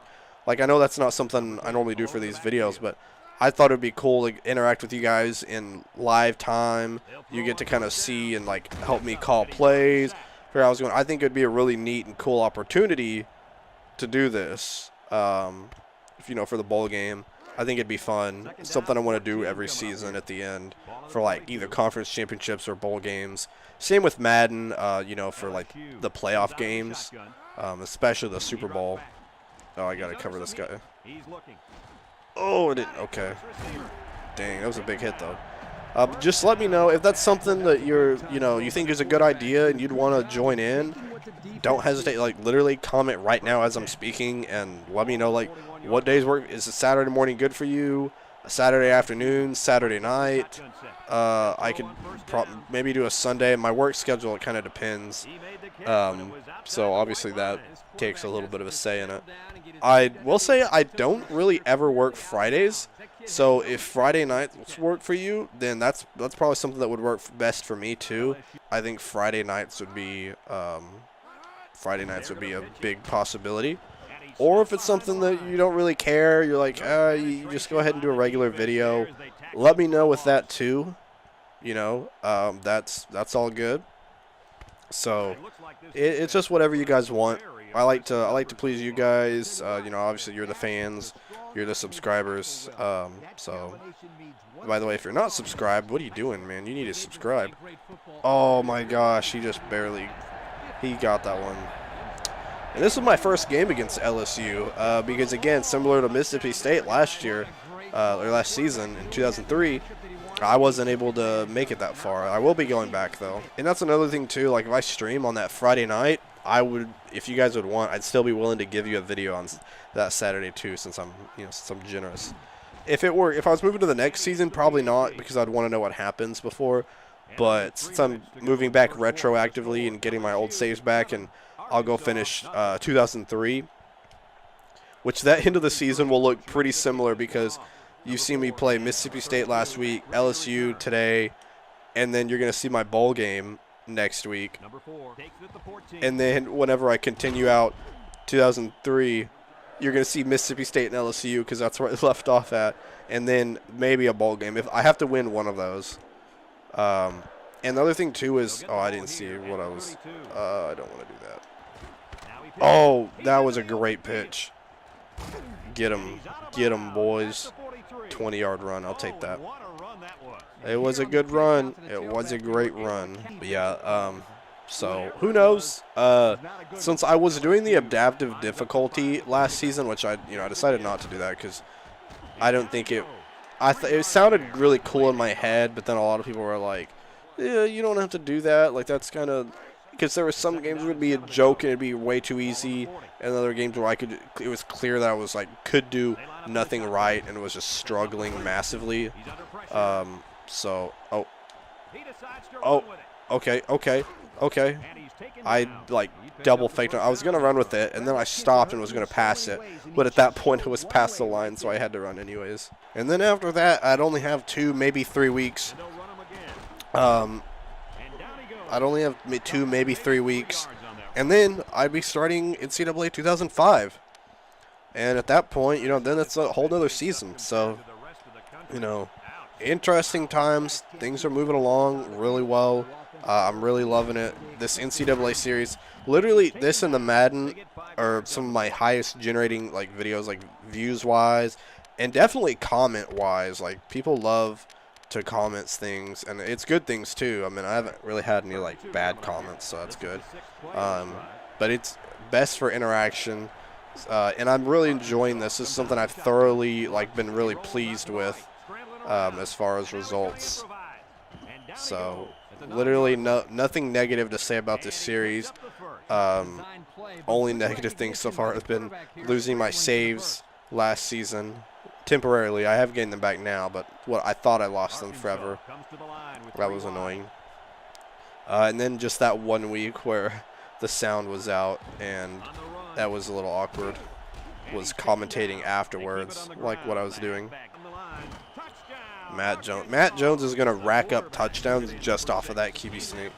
Like, I know that's not something I normally do for these videos, but I thought it would be cool to interact with you guys in live time. You get to kind of see and, like, help me call plays. Figure out how I was going. I think it would be a really neat and cool opportunity to do this, if, you know, for the bowl game. I think it'd be fun. It's something I want to do every season at the end for, like, either conference championships or bowl games. Same with Madden, you know, for, like, the playoff games, especially the Super Bowl. Oh, I got to cover this guy. Oh, it didn't. Okay. Dang, that was a big hit, though. Just let me know if that's something that you think is a good idea and you'd want to join in. Don't hesitate. Like, literally comment right now as I'm speaking and let me know, like, what days work. Is a Saturday morning good for you? A Saturday afternoon? Saturday night? I could maybe do a Sunday. My work schedule, it kind of depends. So obviously that takes a little bit of a say in it. I will say I don't really ever work Fridays. So if Friday nights work for you, then that's probably something that would work best for me too. I think Friday nights would be a big possibility. Or if it's something that you don't really care, you're like, you just go ahead and do a regular video. Let me know with that too. You know, that's all good. So it's just whatever you guys want. I like to please you guys. You know, obviously you're the fans, you're the subscribers. So, by the way, if you're not subscribed, what are you doing, man? You need to subscribe. Oh my gosh, he got that one. And this was my first game against LSU because, again, similar to Mississippi State last year, or last season in 2003, I wasn't able to make it that far. I will be going back, though. And that's another thing, too. Like, if I stream on that Friday night, I would, if you guys would want, I'd still be willing to give you a video on that Saturday, too, since I'm generous. If I was moving to the next season, probably not, because I'd want to know what happens before. But since I'm moving back retroactively and getting my old saves back, and I'll go finish 2003, which that end of the season will look pretty similar because you've seen me play Mississippi State last week, LSU today, and then you're going to see my bowl game next week. And then whenever I continue out 2003, you're going to see Mississippi State and LSU because that's where I left off at, and then maybe a bowl game. If I have to win one of those. And the other thing, too, is – oh, I didn't see what I was I don't want to do that. Oh, that was a great pitch. Get him, boys. 20-yard run. I'll take that. It was a good run. It was a great run. But yeah, so who knows? Since I was doing the adaptive difficulty last season, which I decided not to do that because I don't think it sounded really cool in my head, but then a lot of people were like, yeah, you don't have to do that. Like, that's kind of – because there were some games where it would be a joke and it would be way too easy, and other games where it was clear that I was like, could do nothing right and was just struggling massively. Okay. I like double faked it. I was going to run with it, and then I stopped and was going to pass it. But at that point, it was past the line, so I had to run anyways. And then after that, I'd only have 2, maybe 3 weeks. I'd only have 2, maybe 3 weeks. And then I'd be starting NCAA 2005. And at that point, then it's a whole nother season. So, interesting times. Things are moving along really well. I'm really loving it. This NCAA series, literally this and the Madden are some of my highest generating videos, views-wise, and definitely comment-wise. People love to comment things, and it's good things too. I mean, I haven't really had any bad comments, so that's good. But it's best for interaction, and I'm really enjoying this. This is something I've thoroughly been really pleased with as far as results. So literally nothing negative to say about this series. Only negative things so far has been losing my saves last season. Temporarily, I have gained them back now, but I thought I lost them forever. That was annoying. And then just that 1 week where the sound was out, and that was a little awkward. Was commentating afterwards, like what I was doing. Matt Jones is gonna rack up touchdowns just off of that QB sneak.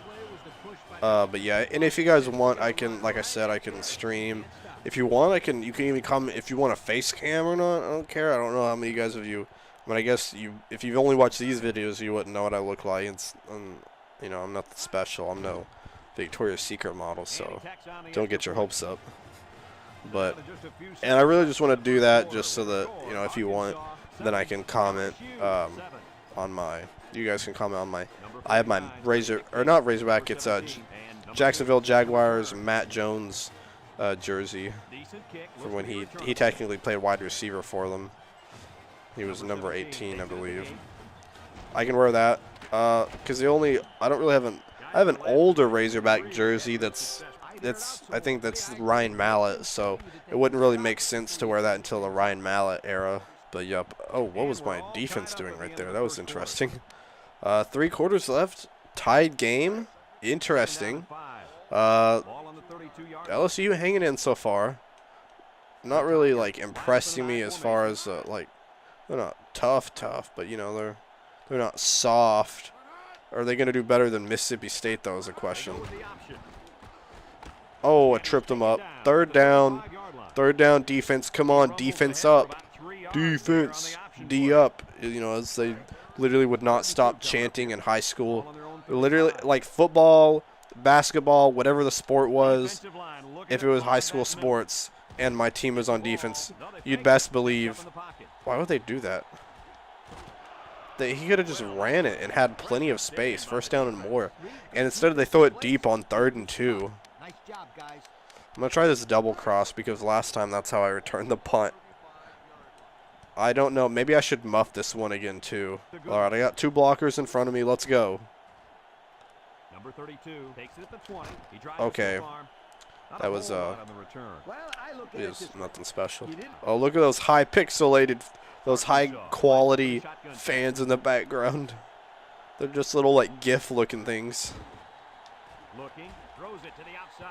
But yeah, and if you guys want, I can, like I said, I can stream. If you want, you can even comment if you want a face cam or not. I don't care. I don't know how many guys of you. I mean, I guess if you've only watched these videos, you wouldn't know what I look like. You know, I'm not special. I'm no Victoria's Secret model, so don't get your hopes up. And I really just want to do that just so that, you know, if you want, then I can comment on my. You guys can comment on my. I have my Razorback. It's Jacksonville Jaguars Matt Jones jersey from when he technically played wide receiver for them. He was number 18, I believe. I can wear that because I don't really have I have an older Razorback jersey I think that's Ryan Mallett, so it wouldn't really make sense to wear that until the Ryan Mallett era. But yep. Oh, what was my defense doing right there? That was interesting. 3 quarters left. Tied game. Interesting. LSU hanging in so far. Not really like impressing me as far as like they're not tough, but you know they're not soft. Are they going to do better than Mississippi State though is a question. Oh, I tripped them up. Third down defense. Come on, defense up. Defense. D up. You know, as they literally would not stop chanting in high school. Literally, like football, basketball, whatever the sport was, if it was high school sports and my team was on defense, you'd best believe. Why would they do that? He could have just ran it and had plenty of space, first down and more. And instead they throw it deep on 3rd and 2. I'm going to try this double cross because last time that's how I returned the punt. I don't know. Maybe I should muff this one again too. All right, I got 2 blockers in front of me. Let's go.
Number 32 takes it at the 20. He drives
okay. That was is nothing special. Oh, look at those high pixelated, those high quality fans in the background. They're just little like GIF looking things.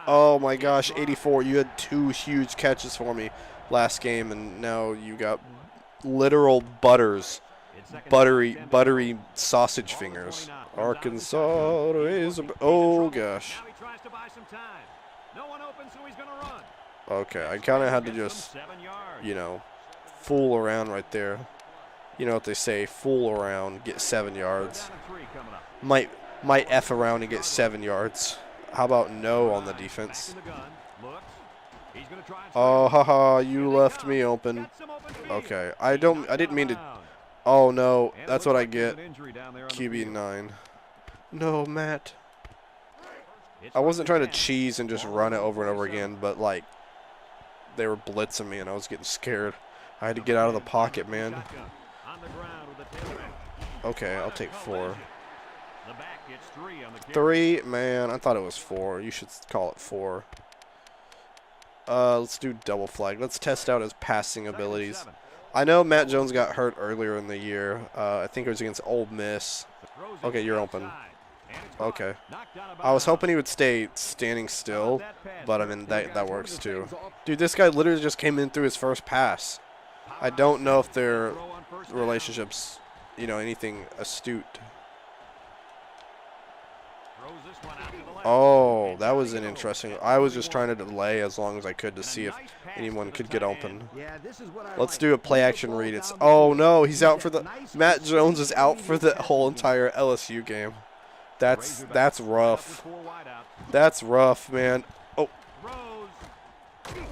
Oh my gosh, 84. You had 2 huge catches for me last game, and now you got literal buttery sausage fingers. Arkansas Razorback. Oh gosh. Okay, I kind of had to just, you know, fool around right there. You know what they say, fool around, get 7 yards. Might F around and get 7 yards. How about no on the defense? Oh, haha, you left me open. Okay, I didn't mean to. Oh no, that's what I get. QB9. No, Matt. I wasn't trying to cheese and just run it over and over again, but like they were blitzing me and I was getting scared. I had to get out of the pocket, man. Okay, I'll take 4. 3, man. I thought it was 4. You should call it 4. Let's do double flag. Let's test out his passing abilities. I know Matt Jones got hurt earlier in the year. I think it was against Ole Miss. Okay, you're open. Okay. I was hoping he would stay standing still, but I mean, that works too. Dude, this guy literally just came in through his first pass. I don't know if their relationships, you know, anything astute. Oh, that was an interesting. I was just trying to delay as long as I could to see if anyone could get open. Let's do a play action read. It's oh no, he's out for the Matt Jones is out for the whole entire LSU game. That's rough. That's rough, man. Oh.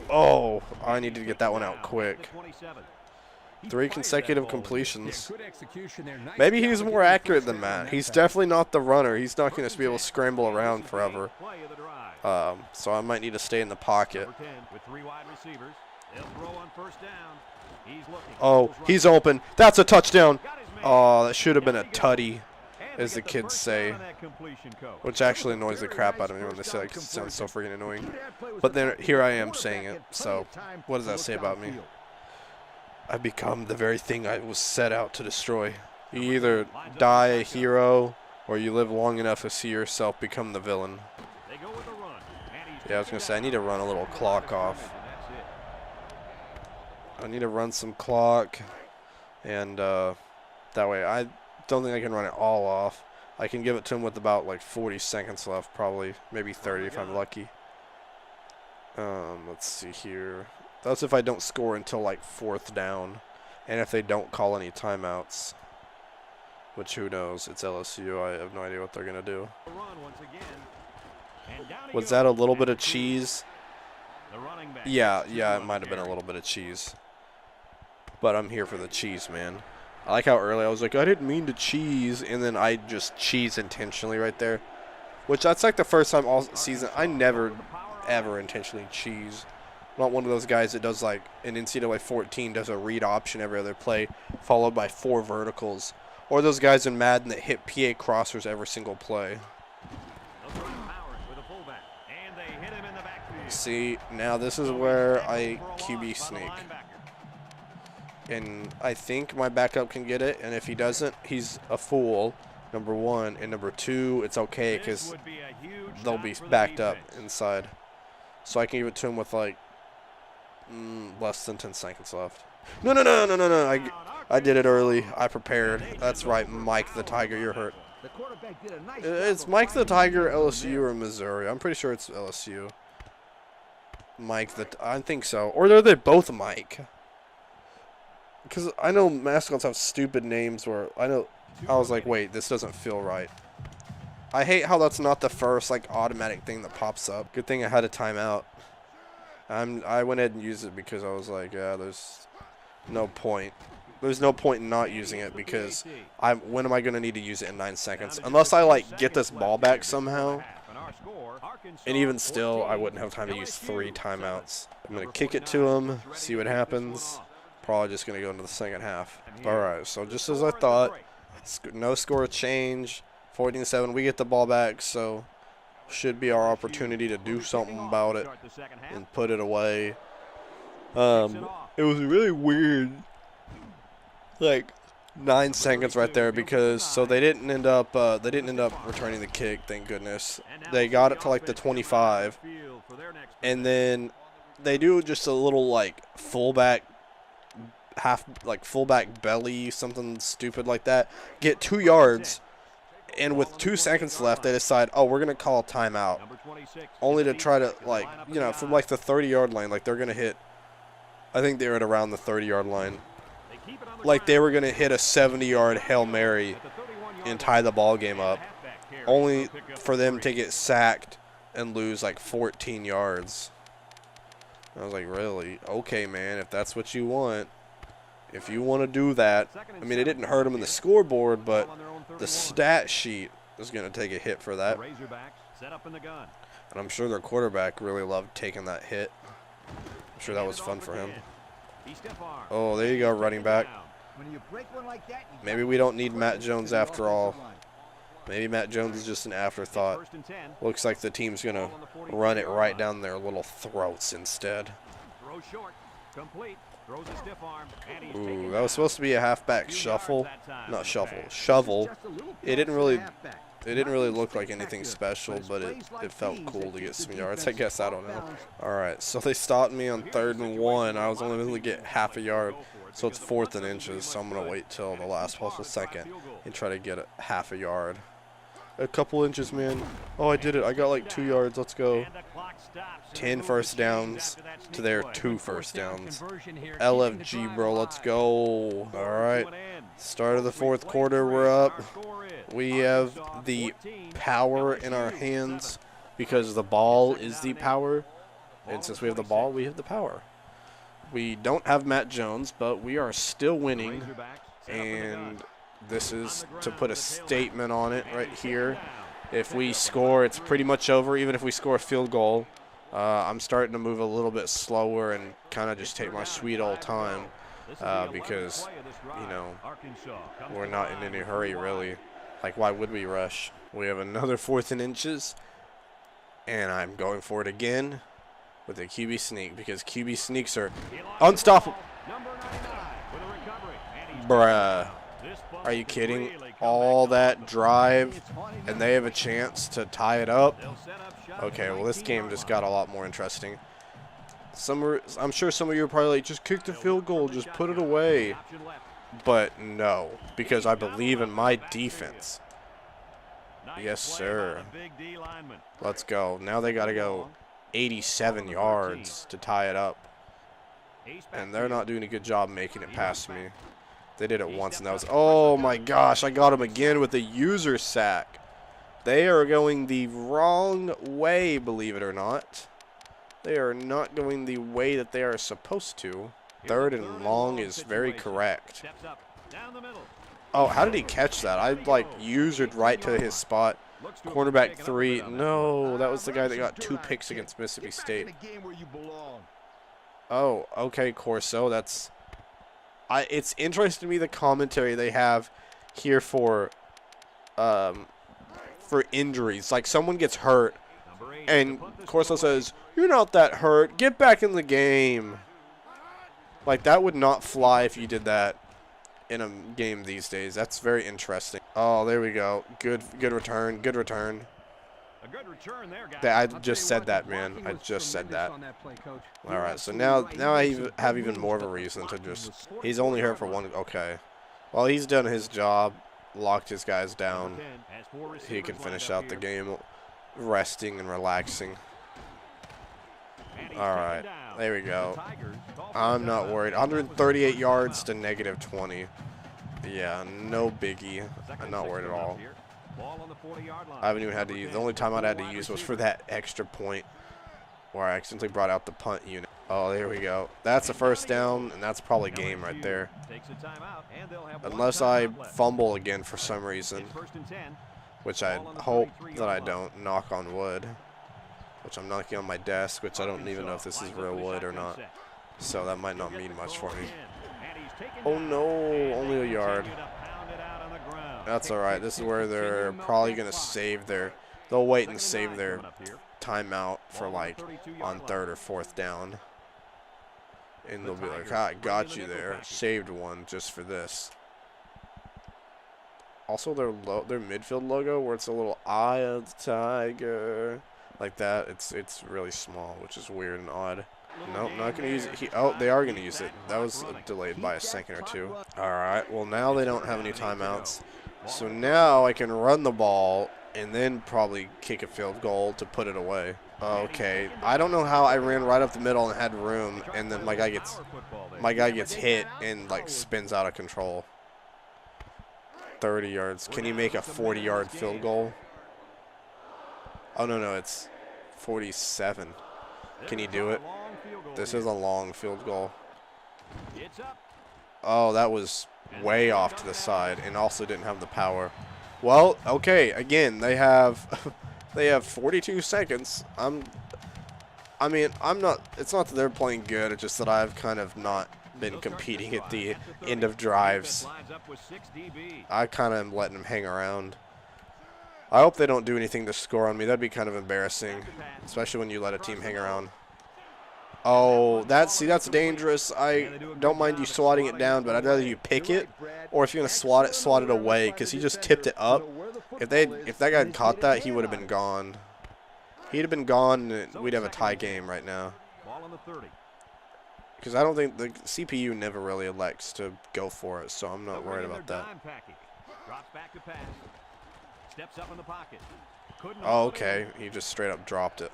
Oh, I needed to get that one out quick. 3 consecutive completions. Maybe he's more accurate than Matt. He's definitely not the runner. He's not going to be able to scramble around forever. So I might need to stay in the pocket. Oh, he's open. That's a touchdown. Oh, that should have been a tutty. as the kids say, which actually annoys the crap out of me when they say it 'cause it sounds so freaking annoying. But then here I am saying it, so what does that say about me? I've become the very thing I was set out to destroy. You either die a hero, or you live long enough to see yourself become the villain. Yeah, I was going to say, I need to run a little clock off. I need to run some clock, and that way I don't think I can run it all off. I can give it to him with about like 40 seconds left, probably, maybe 30 if I'm lucky. Let's see here. That's if I don't score until like 4th down, and if they don't call any timeouts. Which, who knows? It's LSU. I have no idea what they're going to do. Was that a little bit of cheese? Yeah, it might have been a little bit of cheese. But I'm here for the cheese, man. I like how early I was like, I didn't mean to cheese, and then I just cheese intentionally right there. Which, that's like the first time all season. I never, ever intentionally cheese. I'm not one of those guys that does like, in NCAA 14, does a read option every other play, followed by 4 verticals. Or those guys in Madden that hit PA crossers every single play. See, now this is where I QB sneak. And I think my backup can get it, and if he doesn't, he's a fool, number 1. And number 2, it's okay because they'll be backed up inside. So I can give it to him with like less than 10 seconds left. No. I did it early. I prepared. That's right, Mike the Tiger, you're hurt. It's Mike the Tiger, LSU, or Missouri. I'm pretty sure it's LSU. Mike the... I think so. Or are they both Mike? Because I know mascots have stupid names where... I was like, wait, this doesn't feel right. I hate how that's not the first, like, automatic thing that pops up. Good thing I had a timeout. I went ahead and used it because I was like, yeah, there's no point. There's no point in not using it because when am I going to need to use it in 9 seconds? Unless I, like, get this ball back somehow. And even still, I wouldn't have time to use 3 timeouts. I'm going to kick it to him, see what happens. Probably just going to go into the second half. All right, so just as I thought, no score change. 14-7, we get the ball back, so should be our opportunity to do something about it and put it away. It was really weird. Like 9 seconds right there because they didn't end up returning the kick, thank goodness. They got it to like the 25, and then they do just a little like fullback belly, something stupid like that. Get 2 yards, and with 2 seconds left, they decide, oh, we're gonna call a timeout, only to try to from like the 30-yard line, like they're gonna hit. I think they were at around the 30-yard line. Like they were going to hit a 70-yard Hail Mary and tie the ball game up, only for them to get sacked and lose like 14 yards. I was like, really? Okay, man, if that's what you want. If you want to do that. I mean, it didn't hurt them in the scoreboard, but the stat sheet is going to take a hit for that. And I'm sure their quarterback really loved taking that hit. I'm sure that was fun for him. Oh, there you go, running back. Maybe we don't need Matt Jones after all. Maybe Matt Jones is just an afterthought. Looks like the team's going to run it right down their little throats instead. Ooh, that was supposed to be a halfback shuffle. Not shuffle, shovel. It didn't really look like anything special, but it felt cool to get some yards. I guess, I don't know. All right, so they stopped me on 3rd and 1. I was only able to get half a yard, so it's 4th and inches. So I'm gonna wait till the last possible second and try to get half a yard. A couple inches, man. Oh, I did it. I got like 2 yards. Let's go. 10 first downs to their 2 first downs. LFG, bro. Let's go. All right. Start of the 4th quarter. We're up. We have the power in our hands because the ball is the power. And since we have the ball, we have the power. We don't have Matt Jones, but we are still winning. And this is to put a statement on it right here. If we score, it's pretty much over, even if we score a field goal. I'm starting to move a little bit slower and kind of just take my sweet old time because, we're not in any hurry, really. Like, why would we rush? We have another 4th and inches. And I'm going for it again with a QB sneak because QB sneaks are unstoppable. Bruh. Are you kidding? All that drive, and they have a chance to tie it up? Okay, well, this game just got a lot more interesting. I'm sure some of you are probably like, just kick the field goal, just put it away. But no, because I believe in my defense. Yes, sir. Let's go. Now they got to go 87 yards to tie it up. And they're not doing a good job making it past me. They did it once, and that was... Oh, my gosh. I got him again with a user sack. They are going the wrong way, believe it or not. They are not going the way that they are supposed to. 3rd and long is very correct. Oh, how did he catch that? I, like, usered right to his spot. Cornerback 3. No, that was the guy that got 2 picks against Mississippi State. Oh, okay, Corso. That's... it's interesting to me the commentary they have here for injuries. Like, someone gets hurt, and Corso says, "You're not that hurt. Get back in the game." Like, that would not fly if you did that in a game these days. That's very interesting. Oh, there we go. Good return. Good return.
A good return there, guys.
I just said that, man. I just said that. All right, so now I have even more of a reason to just... He's only hurt for 1... Okay. Well, he's done his job. Locked his guys down. He can finish out the game resting and relaxing. All right. There we go. I'm not worried. 138 yards to -20. Yeah, no biggie. I'm not worried at all. I haven't even had to use... The only time I'd had to use was for that extra point where I accidentally brought out the punt unit. Oh, there we go. That's a first down, and that's probably game right there. Unless I fumble again for some reason, which I hope that I don't, knock on wood. Which I'm knocking on my desk, which I don't even know if this is real wood or not. So that might not mean much for me. Oh no, only a yard. That's alright. This is where they're probably going to save their... They'll wait and save their timeout for, like, on 3rd or 4th down. And they'll be like, I got you there. Saved one just for this. Also, their midfield logo, where it's a little eye of the tiger, like that, it's really small, which is weird and odd. Nope, not going to use it. Oh, they are going to use it. That was delayed by a second or two. All right, well, now they don't have any timeouts. So now I can run the ball and then probably kick a field goal to put it away. Okay, I don't know how I ran right up the middle and had room, and then my guy gets hit and, like, spins out of control. 30 yards. Can you make a 40-yard field goal? Oh, no, it's 47. Can you do it? This is a long field goal. Oh, that was way off to the side and also didn't have the power. Well, okay, again, they have 42 seconds. I mean, I'm not, it's not that they're playing good, it's just that I've kind of not been competing at the end of drives. I kind of am letting them hang around. I hope they don't do anything to score on me. That'd be kind of embarrassing, especially when you let a team hang around. Oh, that's dangerous. I don't mind you swatting it down, but I'd rather you pick it, or if you're gonna swat it away, because he just tipped it up. If that guy had caught that, he would have been gone. He'd have been gone, and we'd have a tie game right now. Because I don't think the CPU never really elects to go for it, so I'm not worried about that. Oh, okay. He just straight up dropped it.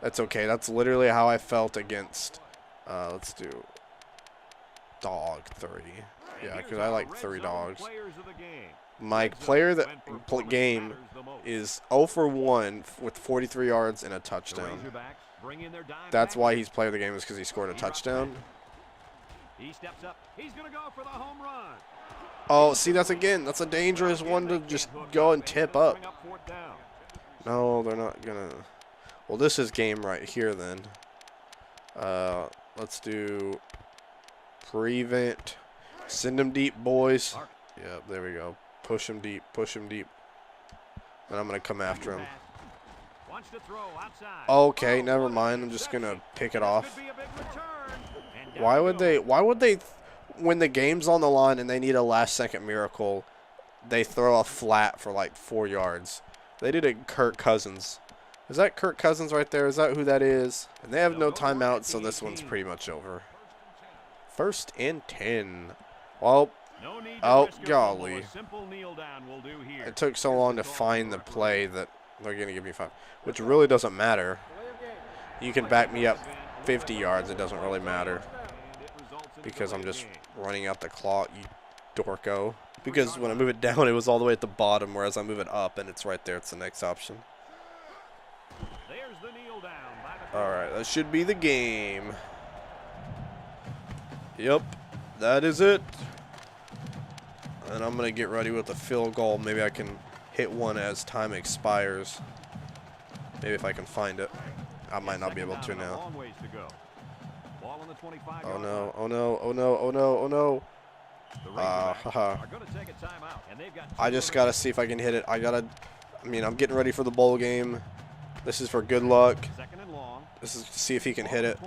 That's okay. That's literally how I felt against, let's do dog 30. Yeah, because I like 3 dogs. My player that game is 0 for 1 with 43 yards and a touchdown. That's why he's player of the game, is because he scored a touchdown. Oh, see, that's a dangerous one to just go and tip up. No, they're not gonna. Well, this is game right here then. Let's do prevent. Send them deep, boys. Yep, there we go. Push him deep. Push him deep. And I'm going to come after him.
Wants to throw outside.
Okay, never mind. I'm just going to pick it off. Why would they, when the game's on the line and they need a last-second miracle, they throw a flat for like 4 yards? They did it Kirk Cousins. Is that Kirk Cousins right there? Is that who that is? And they have no timeout, so this one's pretty much over. 1st and 10. Well, oh, golly. It took so long to find the play that they're going to give me 5, which really doesn't matter. You can back me up 50 yards. It doesn't really matter because I'm just running out the clock, you dorko. Because when I move it down, it was all the way at the bottom, whereas I move it up, and it's right there. It's the next option. All right, that should be the game. Yep, that is it. And I'm going to get ready with a field goal. Maybe I can hit one as time expires. Maybe if I can find it. I might not be able to now. Oh no, oh no, oh no, oh no, oh no. I just got to see if I can hit it. I mean, I'm getting ready for the bowl game. This is for good luck. This is to see if he can hit it.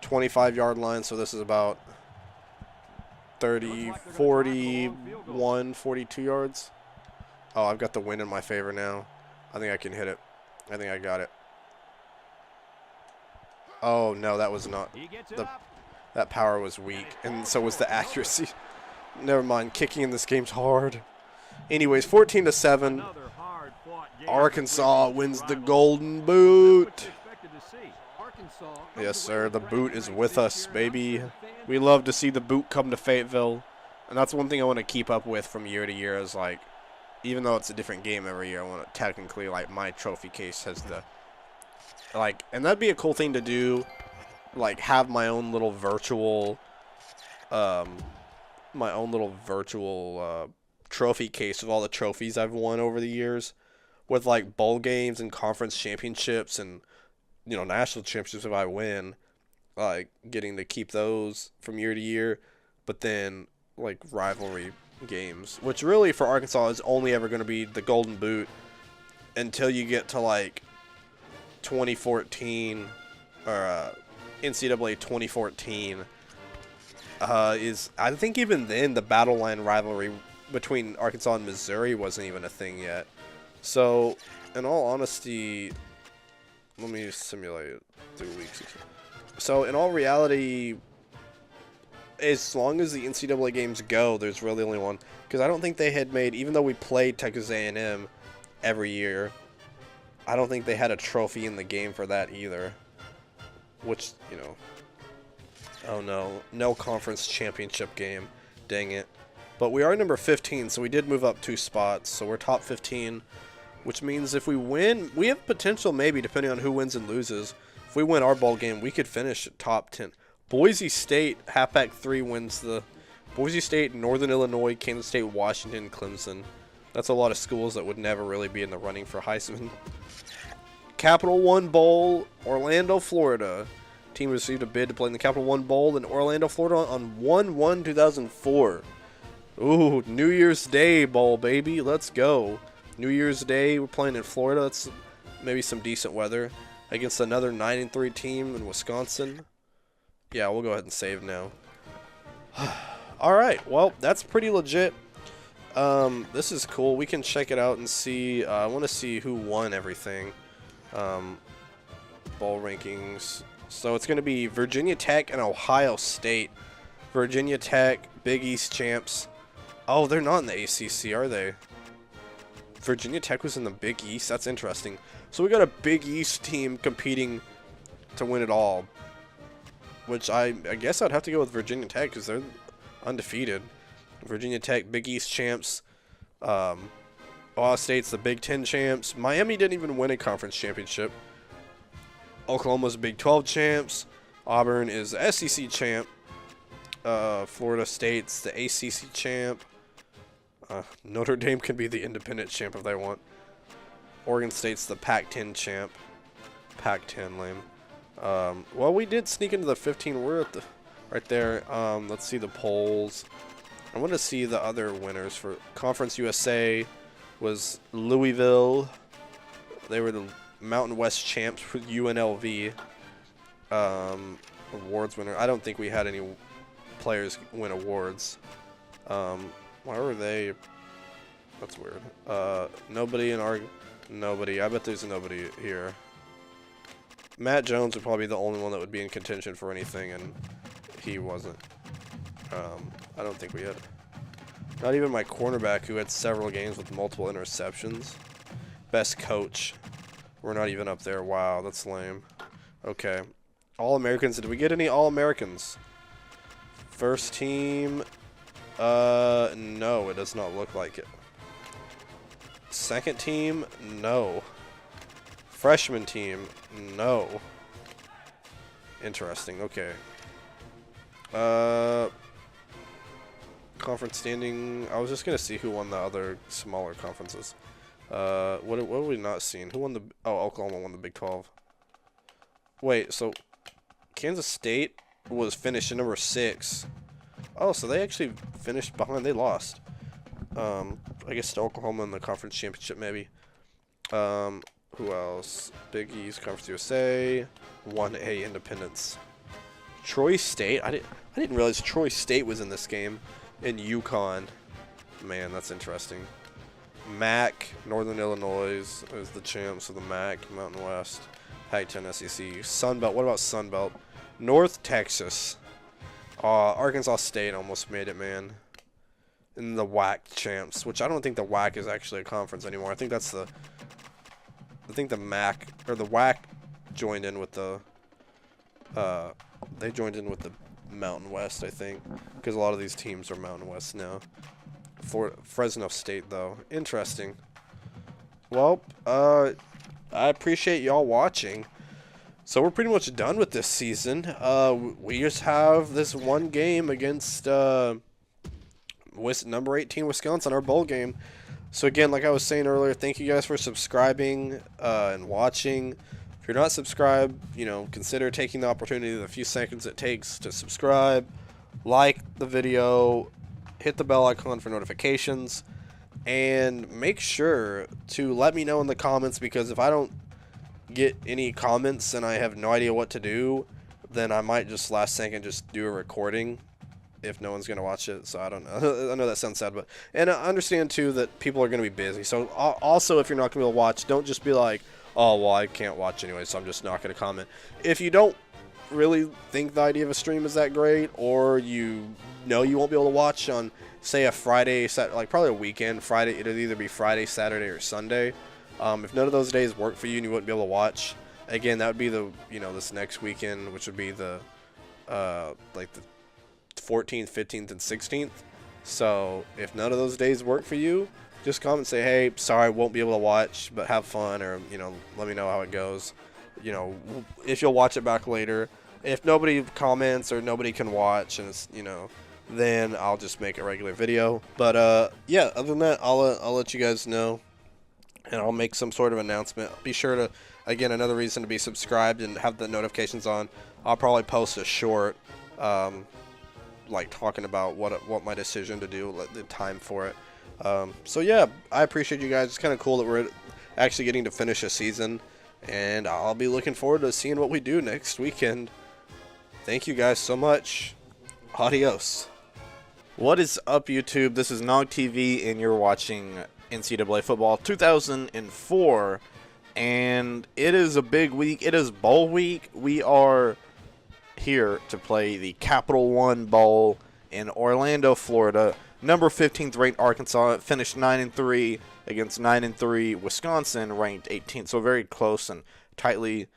25-yard line, so this is about 30, 41, 42 yards. Oh, I've got the wind in my favor now. I think I can hit it. I think I got it. Oh, no, that was not. That power was weak, and so was the accuracy. Never mind. Kicking in this game's hard. Anyways, 14-7. Arkansas wins the Golden Boot. Yes, sir. The boot is with us, baby. We love to see the boot come to Fayetteville. And that's one thing I want to keep up with from year to year is, like, even though it's a different game every year, I want to technically, like, my trophy case has the, like, and that'd be a cool thing to do, like, have my own little virtual, trophy case of all the trophies I've won over the years with, like, bowl games and conference championships and, you know, national championships if I win, like, getting to keep those from year to year, but then, like, rivalry games, which really for Arkansas is only ever going to be the Golden Boot until you get to, like, 2014, or NCAA 2014, is, I think even then, the Battle Line rivalry between Arkansas and Missouri wasn't even a thing yet. So, in all honesty, let me simulate it 3 weeks. So, in all reality, as long as the NCAA games go, there's really only one. Because I don't think they had made, even though we played Texas A&M every year, I don't think they had a trophy in the game for that either. Which, you know, oh no, no conference championship game. Dang it. But we are number 15, so we did move up 2 spots. So we're top 15, which means if we win, we have potential maybe, depending on who wins and loses. If we win our bowl game, we could finish top 10. Boise State, Halfback 3 wins the Boise State, Northern Illinois, Kansas State, Washington, Clemson. That's a lot of schools that would never really be in the running for Heisman. Capital One Bowl, Orlando, Florida. Team received a bid to play in the Capital One Bowl in Orlando, Florida on 1/1/2004. Ooh, New Year's Day Bowl, baby. Let's go. New Year's Day, we're playing in Florida. That's maybe some decent weather against another 9-3 team in Wisconsin. Yeah, we'll go ahead and save now. All right, well, that's pretty legit. This is cool. We can check it out and see. I want to see who won everything. Bowl rankings. So it's going to be Virginia Tech and Ohio State. Virginia Tech, Big East champs. Oh, they're not in the ACC, are they? Virginia Tech was in the Big East? That's interesting. So we got a Big East team competing to win it all. Which I guess I'd have to go with Virginia Tech because they're undefeated. Virginia Tech, Big East champs. Ohio State's the Big Ten champs. Miami didn't even win a conference championship. Oklahoma's Big 12 champs. Auburn is the SEC champ. Florida State's the ACC champ. Notre Dame can be the independent champ if they want. Oregon State's the Pac-10 champ. Pac-10, lame. Well, we did sneak into the 15. We're at the right there. Let's see the polls. I want to see the other winners for Conference USA was Louisville. They were the Mountain West champs for UNLV. Awards winner. I don't think we had any players win awards. Why were they? That's weird. Nobody in our... Nobody. I bet there's nobody here. Matt Jones would probably be the only one that would be in contention for anything, and he wasn't. I don't think we had... Not even my cornerback, who had several games with multiple interceptions. Best coach. We're not even up there. Wow, that's lame. Okay. All-Americans. Did we get any All-Americans? First team... no, it does not look like it. Second team, no. Freshman team, no. Interesting, okay. Conference standing, I was just going to see who won the other smaller conferences. What have we not seen? Who won the, oh, Oklahoma won the Big 12. Wait, so Kansas State was finished at number 6. Oh, so they actually finished behind, they lost. I guess to Oklahoma in the conference championship, maybe. Who else? Big East, Conference USA, 1A Independence. Troy State. I didn't realize Troy State was in this game. In UConn. Man, that's interesting. MAC, Northern Illinois is the champs of the MAC, Mountain West, Pac-10 SEC. Sunbelt. What about Sunbelt? North Texas. Arkansas State almost made it, man. In the WAC champs, which I don't think the WAC is actually a conference anymore. I think that's the... I think the MAC, or the WAC joined in with the... they joined in with the Mountain West, I think. Because a lot of these teams are Mountain West now. Fresno State, though. Interesting. Well, I appreciate y'all watching. So we're pretty much done with this season. We just have this one game against... number 18 Wisconsin, our bowl game. So again, like I was saying earlier, thank you guys for subscribing and watching. If you're not subscribed, you know, consider taking the opportunity, the few seconds it takes to subscribe, like the video, hit the bell icon for notifications, and make sure to let me know in the comments, because if I don't get any comments and I have no idea what to do, then I might just last second just do a recording if no one's going to watch it. So I don't know. I know that sounds sad, but, and I understand too that people are going to be busy. So also, if you're not going to be able to watch, don't just be like, oh, well, I can't watch anyway, so I'm just not going to comment. If you don't really think the idea of a stream is that great, or you know you won't be able to watch on, say, a Friday, like probably a weekend, Friday, it'll either be Friday, Saturday, or Sunday. If none of those days work for you and you wouldn't be able to watch, again, that would be the, you know, this next weekend, which would be the, like the 14th, 15th, and 16th. So if none of those days work for you, just comment and say, hey, sorry, I won't be able to watch, but have fun, or, you know, let me know how it goes. You know, if you'll watch it back later. If nobody comments or nobody can watch, and it's, you know, then I'll just make a regular video. But yeah, other than that, I'll let you guys know, and I'll make some sort of announcement. Be sure to, again, another reason to be subscribed and have the notifications on. I'll probably post a short, like talking about what my decision to do, like the time for it. So yeah, I appreciate you guys. It's kind of cool that we're actually getting to finish a season, and I'll be looking forward to seeing what we do next weekend. Thank you guys so much. Adios. What is up, YouTube? This is Nog TV, and you're watching NCAA Football 2004, and it is a big week. It is bowl week. We are here to play the Capital One Bowl in Orlando, Florida. Number 15th ranked Arkansas finished 9-3 against 9-3 Wisconsin, ranked 18th. So very close and tightly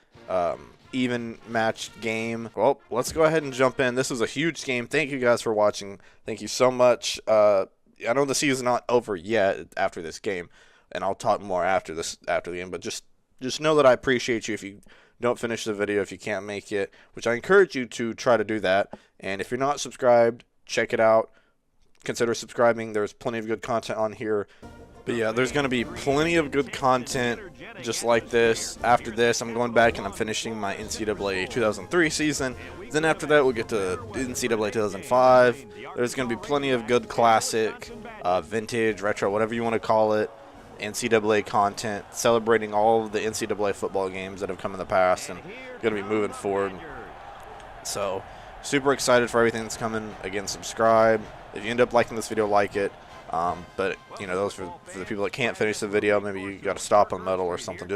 even matched game. Well, let's go ahead and jump in. This is a huge game. Thank you guys for watching. Thank you so much. I know the season's not over yet after this game, and I'll talk more after the game. But just know that I appreciate you if you don't finish the video, if you can't make it, which I encourage you to try to do that. And if you're not subscribed, check it out. Consider subscribing. There's plenty of good content on here. But yeah, there's going to be plenty of good content just like this. After this, I'm going back and I'm finishing my NCAA 2003 season. Then after that, we'll get to NCAA 2005. There's going to be plenty of good classic, vintage, retro, whatever you want to call it, NCAA content, celebrating all of the NCAA football games that have come in the past and going to be moving forward. So, super excited for everything that's coming. Again, subscribe. If you end up liking this video, like it. But, you know, those for the people that can't finish the video, maybe you got to stop on middle or something.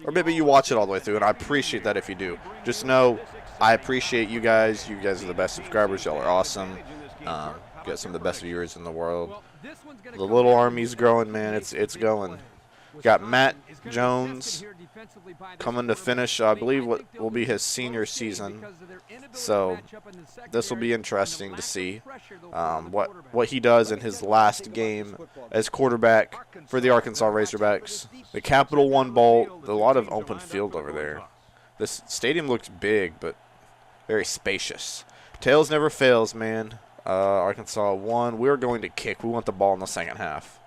Or maybe you watch it all the way through, and I appreciate that if you do. Just know I appreciate you guys. You guys are the best subscribers. Y'all are awesome. Got some of the best viewers in the world. The little army's growing, man. It's going. Got Matt Jones coming to finish, I believe, what will be his senior season. So this will be interesting to see what he does in his last game as quarterback for the Arkansas Razorbacks. The Capital One Bowl, a lot of open field over there. This stadium looks big, but very spacious. Tails never fails, man. Arkansas won. We're going to kick. We want the ball in the second half.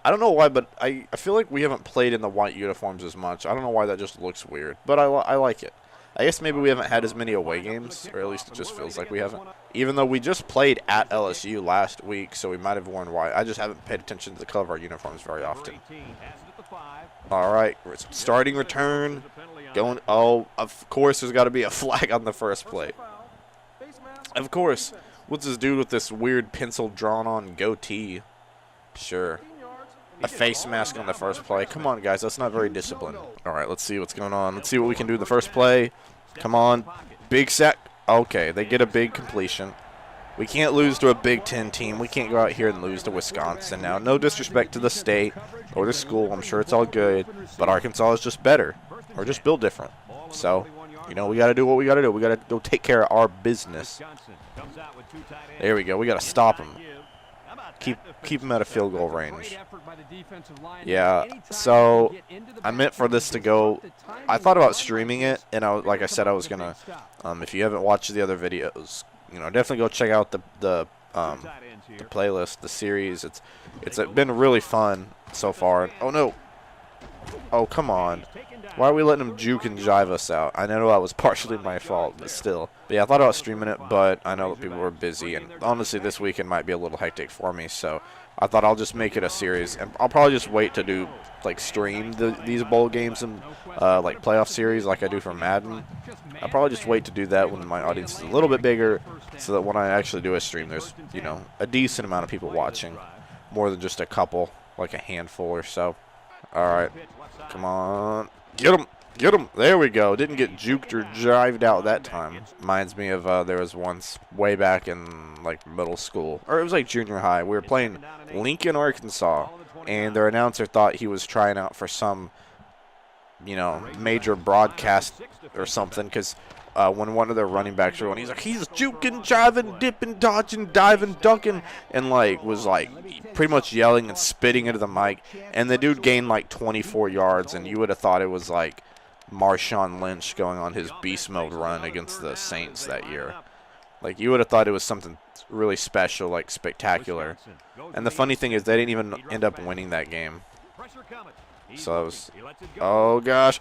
I don't know why, but I feel like we haven't played in the white uniforms as much. I don't know why that just looks weird, but I like it. I guess maybe we haven't had as many away games, or at least it just feels like we haven't. Even though we just played at LSU last week, so we might have worn white. I just haven't paid attention to the color of our uniforms very often. All right, starting return. Going. Oh, of course there's got to be a flag on the first play. Of course. What's this dude with this weird pencil drawn on goatee? Sure. A face mask on the first play. Come on, guys. That's not very disciplined. All right, let's see what's going on. Let's see what we can do the first play. Come on. Big sack. Okay, they get a big completion. We can't lose to a Big Ten team. We can't go out here and lose to Wisconsin now. No disrespect to the state or the school. I'm sure it's all good. But Arkansas is just better. Or just built different. So, you know, we got to do what we got to do. We got to go take care of our business. There we go. We got to stop him. Keep him at a field goal range. Yeah, so I meant for this to go. I thought about streaming it, and like I said, I was gonna. If you haven't watched the other videos, you know, definitely go check out the playlist, the series. It's been really fun so far. Oh no! Oh come on! Why are we letting him juke and jive us out? I know that was partially my fault, but still. But yeah, I thought about streaming it, but I know that people were busy, and honestly, this weekend might be a little hectic for me, so I thought I'll just make it a series, and I'll probably just wait to do, like, stream these bowl games and, like, playoff series like I do for Madden. I'll probably just wait to do that when my audience is a little bit bigger, so that when I actually do a stream, there's, you know, a decent amount of people watching, more than just a couple, like a handful or so. All right, come on. Get him. Get him. There we go. Didn't get juked or jived out that time. Reminds me of there was once way back in like middle school. Or it was like junior high. We were playing Lincoln, Arkansas. And their announcer thought he was trying out for some, you know, major broadcast or something. Because when one of their running backs were on, he's like, he's juking, jiving, dipping, dodging, diving, ducking. And like was like pretty much yelling and spitting into the mic. And the dude gained like 24 yards. And you would have thought it was like Marshawn Lynch going on his beast mode run against the Saints that year. Like, you would have thought it was something really special, like spectacular. And the funny thing is they didn't even end up winning that game. So it was, oh gosh.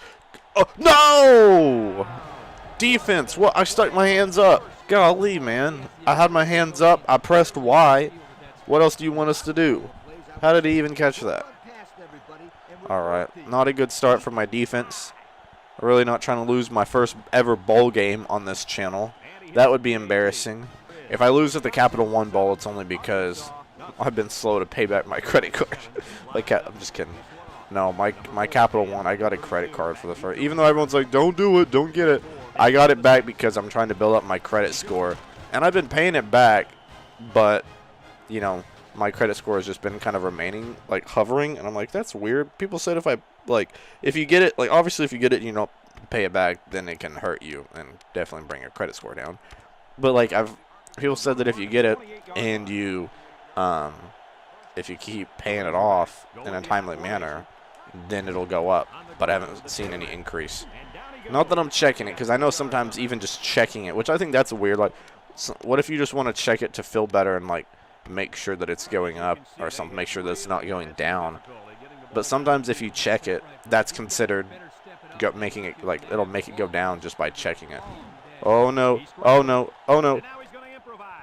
Oh, no! Defense. What? I stuck my hands up. Golly, man. I had my hands up. I pressed Y. What else do you want us to do? How did he even catch that? All right. Not a good start for my defense. Really not trying to lose my first ever bowl game on this channel. That would be embarrassing. If I lose at the Capital One Bowl, it's only because I've been slow to pay back my credit card. Like, I'm just kidding. No, my Capital One, I got a credit card for the first. Even though everyone's like, don't do it, don't get it. I got it back because I'm trying to build up my credit score. And I've been paying it back, but, you know, my credit score has just been kind of remaining, like, hovering. And I'm like, that's weird. People said if you get it, like, obviously if you get it and you don't pay it back, then it can hurt you and definitely bring your credit score down. But, like, people said that if you get it and you, if you keep paying it off in a timely manner, then it'll go up. But I haven't seen any increase. Not that I'm checking it, because I know sometimes even just checking it, which I think that's weird. Like, what if you just want to check it to feel better and, like, make sure that it's going up or something, make sure that it's not going down?
But sometimes if you check it, that's considered making it, like, it'll make it go down just by checking it. Oh, no. Oh, no. Oh, no.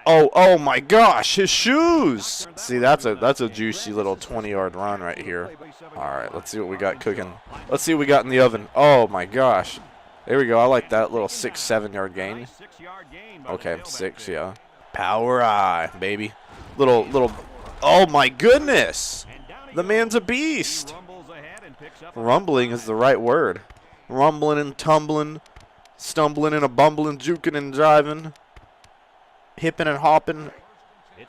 Oh my gosh, his shoes. See, that's a juicy little 20-yard run right here. All right, let's see what we got cooking. Let's see what we got in the oven. Oh my gosh. There we go. I like that little 6-7-yard gain. Okay, 6, yeah. Power eye, baby. Little. Oh my goodness. The man's a beast. Rumbling is the right word. Rumbling and tumbling, stumbling and a bumbling, juking and driving. Hipping and hopping,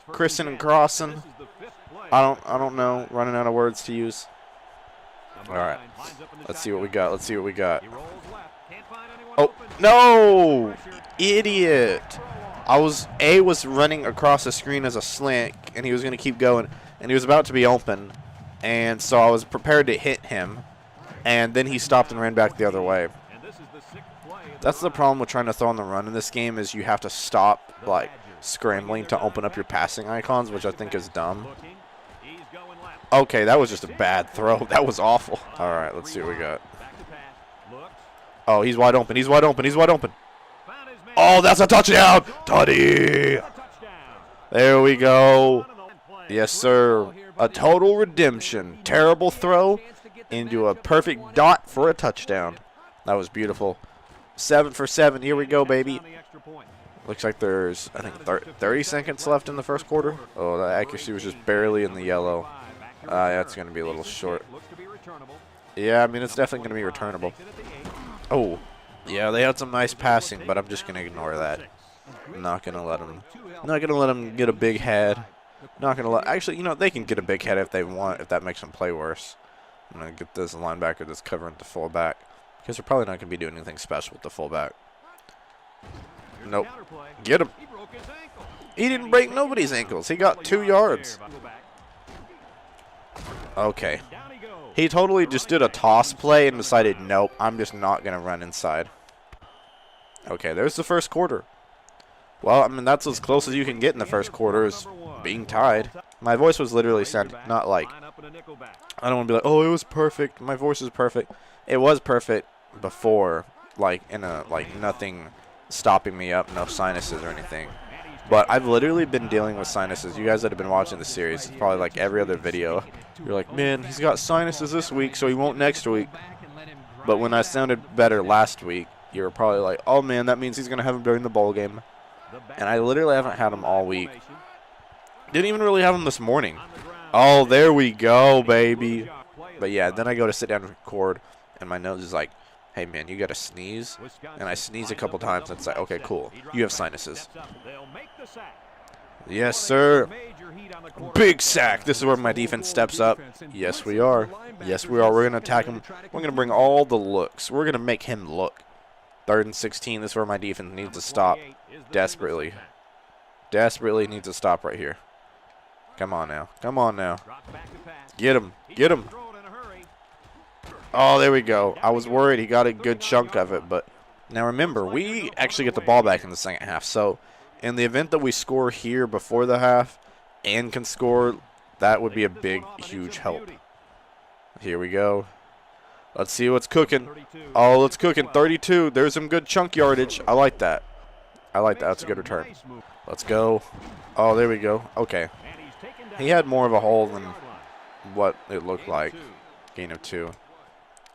chrising and crossing. I don't know. Running out of words to use. All right, let's see what we got. Let's see what we got. Oh no, idiot! A was running across the screen as a slant, and he was gonna keep going, and he was about to be open, and so I was prepared to hit him, and then he stopped and ran back the other way. That's the problem with trying to throw on the run in this game, is you have to stop, like, scrambling to open up your passing icons, which I think is dumb. Okay, that was just a bad throw. That was awful. All right, let's see what we got. Oh, he's wide open. He's wide open. He's wide open. Oh, that's a touchdown. Tutty. There we go. Yes, sir. A total redemption. Terrible throw into a perfect dot for a touchdown. That was beautiful. 7 for 7. Here we go, baby. Looks like there's, I think, 30 seconds left in the first quarter. Oh, the accuracy was just barely in the yellow. That's going to be a little short. Yeah, I mean, it's definitely going to be returnable. Oh, yeah, they had some nice passing, but I'm just going to ignore that. I'm not going to let them get a big head. Not going to let, actually, you know, they can get a big head if they want, if that makes them play worse. I'm going to get this linebacker that's covering the fullback, because they're probably not going to be doing anything special with the fullback. Nope. Get him. He didn't break nobody's ankles. He got 2 yards. Okay. He totally just did a toss play and decided, nope, I'm just not going to run inside. Okay, there's the first quarter. Well, I mean, that's as close as you can get in the first quarter, is being tied. My voice was literally sounding, not like, I don't want to be like, oh, it was perfect. My voice is perfect. It was perfect before, like, in a, like, nothing stopping me up, no sinuses or anything. But I've literally been dealing with sinuses. You guys that have been watching the series, it's probably like every other video. You're like, man, he's got sinuses this week, so he won't next week. But when I sounded better last week, you were probably like, oh, man, that means he's going to have him during the bowl game. And I literally haven't had him all week. Didn't even really have him this morning. Oh, there we go, baby. But, yeah, then I go to sit down and record, and my nose is like, hey, man, you got to sneeze. And I sneeze a couple times, and it's like, okay, cool. You have sinuses. Yes, sir. Big sack. This is where my defense steps up. Yes, we are. Yes, we are. We're going to attack him. We're going to bring all the looks. We're going to make him look. 3rd and 16. This is where my defense needs to stop desperately. Desperately needs to stop right here. Come on now. Come on now. Get him. Get him. Oh, there we go. I was worried he got a good chunk of it, but now remember, we actually get the ball back in the second half. So in the event that we score here before the half and can score, that would be a big, huge help. Here we go. Let's see what's cooking. Oh, it's cooking. 32. There's some good chunk yardage. I like that. I like that. That's a good return. Let's go. Oh, there we go. Okay. He had more of a hole than what it looked like. Gain of 2.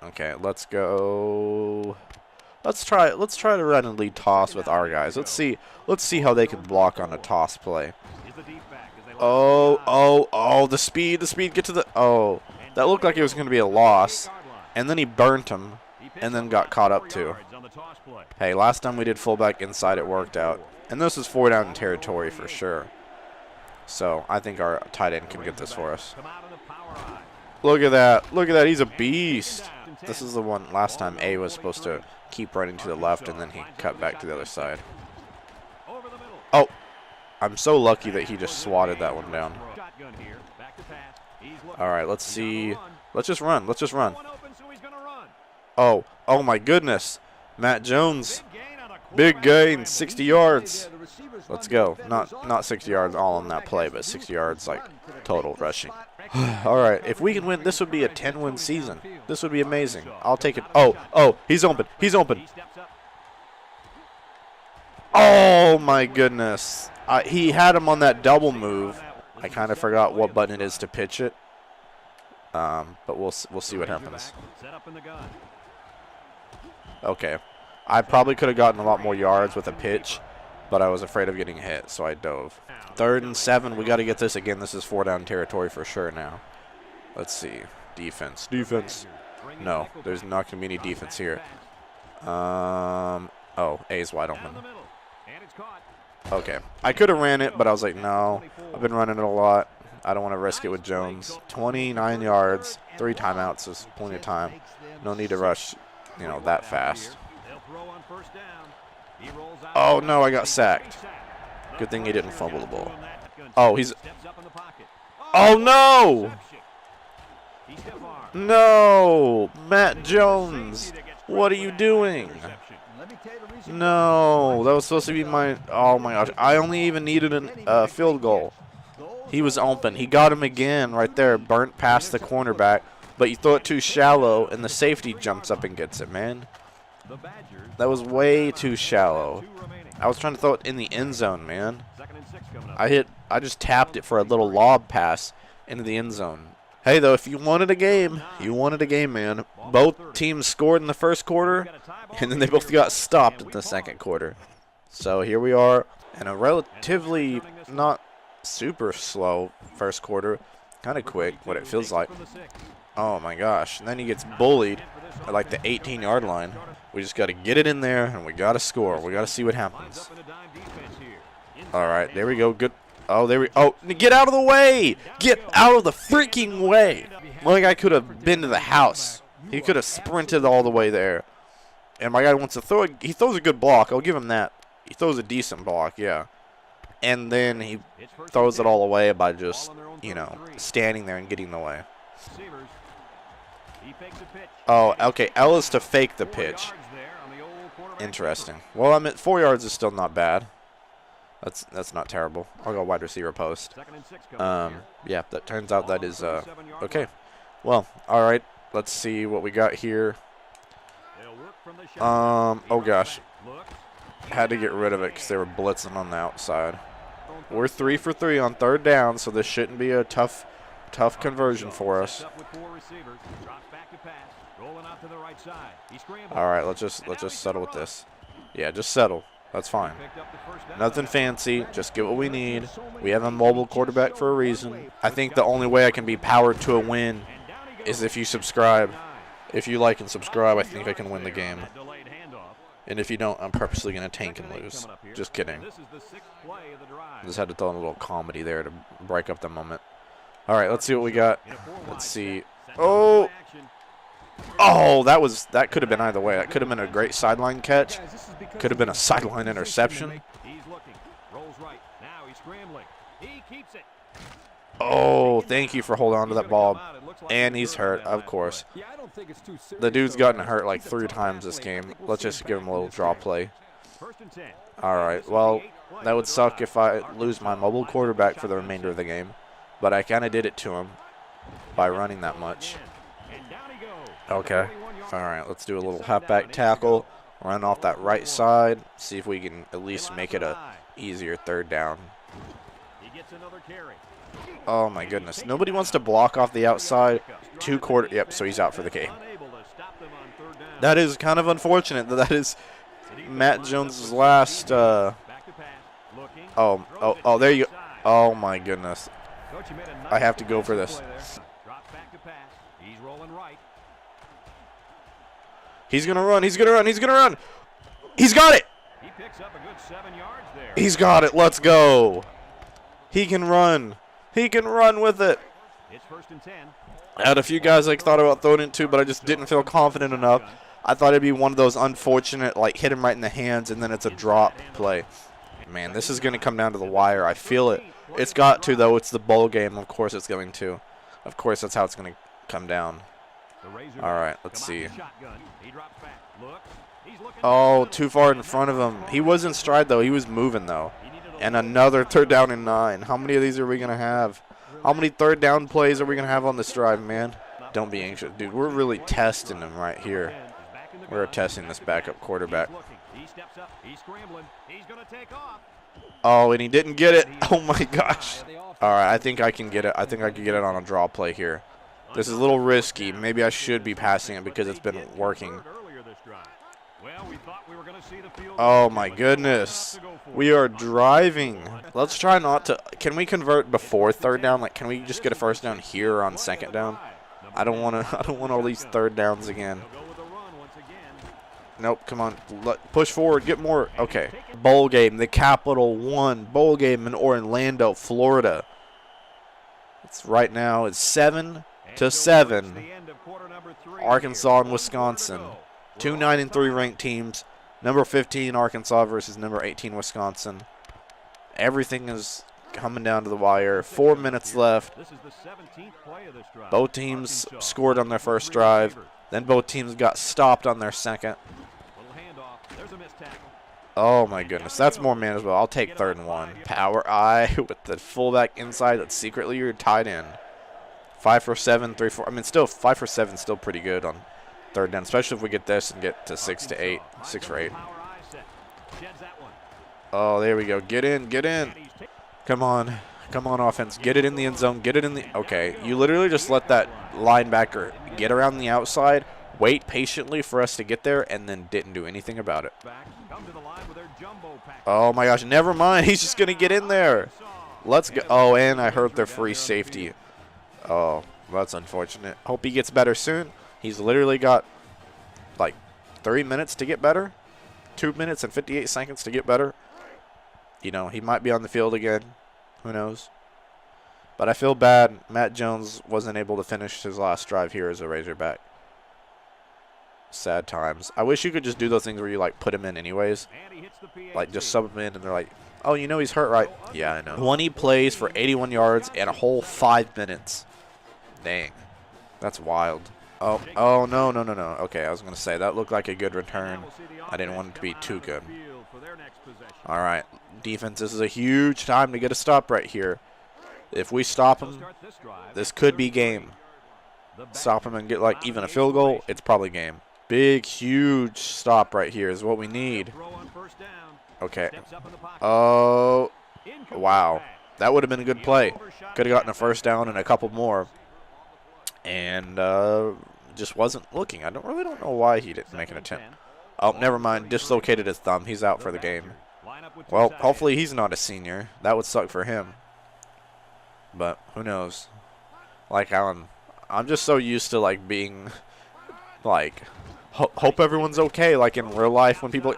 Okay, let's go. Let's try to run and lead toss with our guys. Let's see how they can block on a toss play. Oh, the speed, get to the, oh. That looked like it was going to be a loss. And then he burnt him and then got caught up too. Hey, last time we did fullback inside, it worked out. And this is 4 down territory for sure. So I think our tight end can get this for us. Look at that. Look at that. He's a beast. This is the one last time A was supposed to keep running to the left, and then he cut back to the other side. Oh, I'm so lucky that he just swatted that one down. All right, let's see. Let's just run. Let's just run. Oh my goodness. Matt Jones. Big gain, 60 yards. Let's go. Not 60 yards all on that play, but 60 yards like total rushing. All right, if we can win, this would be a 10-win season. This would be amazing. I'll take it. Oh, he's open. He's open. Oh, my goodness. He had him on that double move. I kind of forgot what button it is to pitch it. But we'll see what happens. Okay. I probably could have gotten a lot more yards with a pitch, but I was afraid of getting hit, so I dove. 3rd and 7. We got to get this again. This is 4-down territory for sure now. Let's see. Defense. Defense. No, there's not going to be any defense here. Oh, A's wide open. Okay. I could have ran it, but I was like, no. I've been running it a lot. I don't want to risk it with Jones. 29 yards, 3 timeouts is plenty of time. No need to rush, that fast. Oh, no, I got sacked. Good thing he didn't fumble the ball. Oh, he's... Oh, no! No! Matt Jones, what are you doing? No, that was supposed to be my... Oh, my gosh. I only even needed a field goal. He was open. He got him again right there. Burnt past the cornerback. But you throw it too shallow, and the safety jumps up and gets it, man. That was way too shallow. I was trying to throw it in the end zone, man. I just tapped it for a little lob pass into the end zone. Hey, though, if you wanted a game, you wanted a game, man. Both teams scored in the first quarter, and then they both got stopped in the second quarter. So here we are in a relatively not super slow first quarter. Kind of quick, what it feels like. Oh, my gosh. And then he gets bullied at, like, the 18-yard line. We just got to get it in there, and we got to score. We got to see what happens. All right, there we go. Good. Oh, there we. Oh, get out of the way! Get out of the freaking way! My guy could have been to the house. He could have sprinted all the way there. And my guy wants to throw. He throws a good block. I'll give him that. He throws a decent block, yeah. And then he throws it all away by just, standing there and getting in the way. Oh, okay. L is to fake the pitch. Interesting. Well, 4 yards is still not bad. That's not terrible. I'll go wide receiver post. Yeah, that turns out that is okay. Well, all right. Let's see what we got here. Oh gosh, had to get rid of it because they were blitzing on the outside. We're 3 for 3 on 3rd down, so this shouldn't be a tough conversion for us. All right, let's just settle with this. Yeah, just settle. That's fine. Nothing fancy. Just get what we need. We have a mobile quarterback for a reason. I think the only way I can be powered to a win is if you subscribe. If you like and subscribe, I think I can win the game. And if you don't, I'm purposely going to tank and lose. Just kidding. Just had to throw in a little comedy there to break up the moment. All right, let's see what we got. Let's see. Oh! Oh, that could have been either way. That could have been a great sideline catch. Could have been a sideline interception. Oh, thank you for holding on to that ball. And he's hurt, of course. The dude's gotten hurt like 3 times this game. Let's just give him a little draw play. All right, well, that would suck if I lose my mobile quarterback for the remainder of the game. But I kind of did it to him by running that much. Okay. All right, let's do a little halfback tackle. Run off that right side. See if we can at least make it a easier 3rd down. Oh, my goodness. Nobody wants to block off the outside. 2 quarter. Yep, so he's out for the game. That is kind of unfortunate. That is Matt Jones' last. Oh, there you go. Oh, my goodness. I have to go for this. He's going to run. He's going to run. He's going to run. He's got it. He's got it. Let's go. He can run. He can run with it. I had a few guys I thought about throwing it to, but I just didn't feel confident enough. I thought it'd be one of those unfortunate, like, hit him right in the hands, and then it's a drop play. Man, this is going to come down to the wire. I feel it. It's got to, though. It's the bowl game. Of course it's going to. Of course that's how it's going to come down. All right, let's see. Oh, too far in front of him. He was in stride, though. He was moving, though. And another 3rd down and 9. How many of these are we going to have? How many third down plays are we going to have on this drive, man? Don't be anxious. Dude, we're really testing him right here. We're testing this backup quarterback. Oh, and he didn't get it. Oh, my gosh. All right, I think I can get it. I think I can get it on a draw play here. This is a little risky. Maybe I should be passing it because it's been working. Oh, my goodness. We are driving. Let's try not to. Can we convert before third down? Like, can we just get a first down here or on second down? I don't want to. I don't want all these third downs again. Nope. Come on. Push forward. Get more. Okay. Bowl game. The Capital One bowl game in Orlando, Florida. It's right now. It's 7-7. Arkansas and Wisconsin. 2 9-3 ranked teams. Number 15 Arkansas versus number 18 Wisconsin. Everything is coming down to the wire. 4 minutes left. Both teams scored on their first drive. Then both teams got stopped on their second. Oh my goodness, that's more manageable. I'll take 3rd and 1. Power I with the fullback inside that's secretly your tight end. 5 for 7, 3 for. I mean, still 5 for 7, still pretty good on third down, especially if we get this and get to 6 to 8, 6 for 8. Oh, there we go. Get in, get in. Come on, come on, offense. Get it in the end zone. Get it in the. Okay, you literally just let that linebacker get around the outside, wait patiently for us to get there, and then didn't do anything about it. Oh my gosh, never mind. He's just gonna get in there. Let's go. Oh, and I hurt their free safety. Oh, that's unfortunate. Hope he gets better soon. He's literally got like 3 minutes to get better. 2 minutes and 58 seconds to get better. You know, he might be on the field again. Who knows? But I feel bad Matt Jones wasn't able to finish his last drive here as a Razorback. Sad times. I wish you could just do those things where you, like, put him in anyways. Like, just sub him in and they're like, oh, you know he's hurt, right? Yeah, I know. 20 plays for 81 yards and a whole 5 minutes. Dang. That's wild. Oh, no. Okay, I was going to say, that looked like a good return. I didn't want it to be too good. All right. Defense, this is a huge time to get a stop right here. If we stop him, this could be game. Stop him and get, like, even a field goal, it's probably game. Big, huge stop right here is what we need. Okay. Oh, wow. That would have been a good play. Could have gotten a first down and a couple more. And just wasn't looking. I really don't know why he didn't make an attempt. Oh, never mind. Dislocated his thumb. He's out for the game. Well, hopefully he's not a senior. That would suck for him. But who knows? Like, I'm just so used to, like, being, like, hope everyone's okay, like, in real life when people,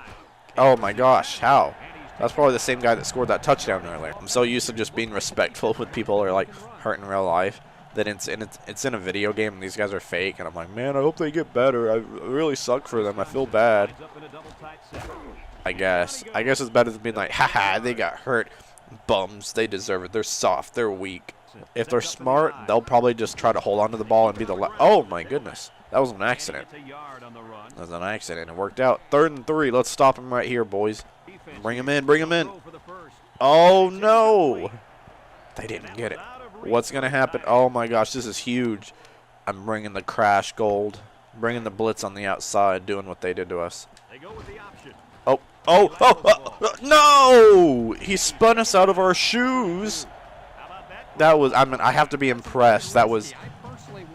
oh, my gosh, how? That's probably the same guy that scored that touchdown earlier. I'm so used to just being respectful when people are, like, hurt in real life that it's in a video game and these guys are fake, and I'm like, man, I hope they get better. I really suck for them. I feel bad. I guess it's better than being like, haha, they got hurt. Bums. They deserve it. They're soft. They're weak. If they're smart, they'll probably just try to hold on to the ball and be the oh, my goodness. That was an accident. That was an accident. It worked out. 3rd and 3. Let's stop him right here, boys. Bring him in. Bring him in. Oh, no. They didn't get it. What's going to happen? Oh, my gosh. This is huge. I'm bringing the crash gold. Bringing the blitz on the outside, doing what they did to us. Oh, no! He spun us out of our shoes. That was, I mean, I have to be impressed. That was,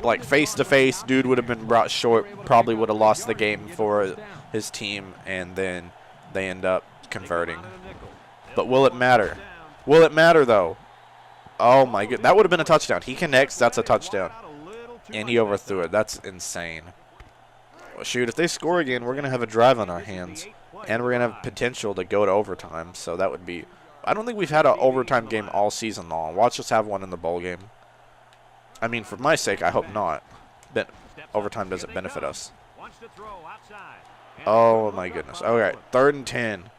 like, face-to-face. Dude would have been brought short. Probably would have lost the game for his team, and then they end up converting. But will it matter? Will it matter, though? Oh, my God. That would have been a touchdown. He connects. That's a touchdown. And he overthrew it. That's insane. Well, shoot, if they score again, we're going to have a drive on our hands. And we're going to have potential to go to overtime. So that would be... I don't think we've had an overtime game all season long. Watch us have one in the bowl game. I mean, for my sake, I hope not. But overtime doesn't benefit us. Oh, my goodness. All right, 3rd and 10.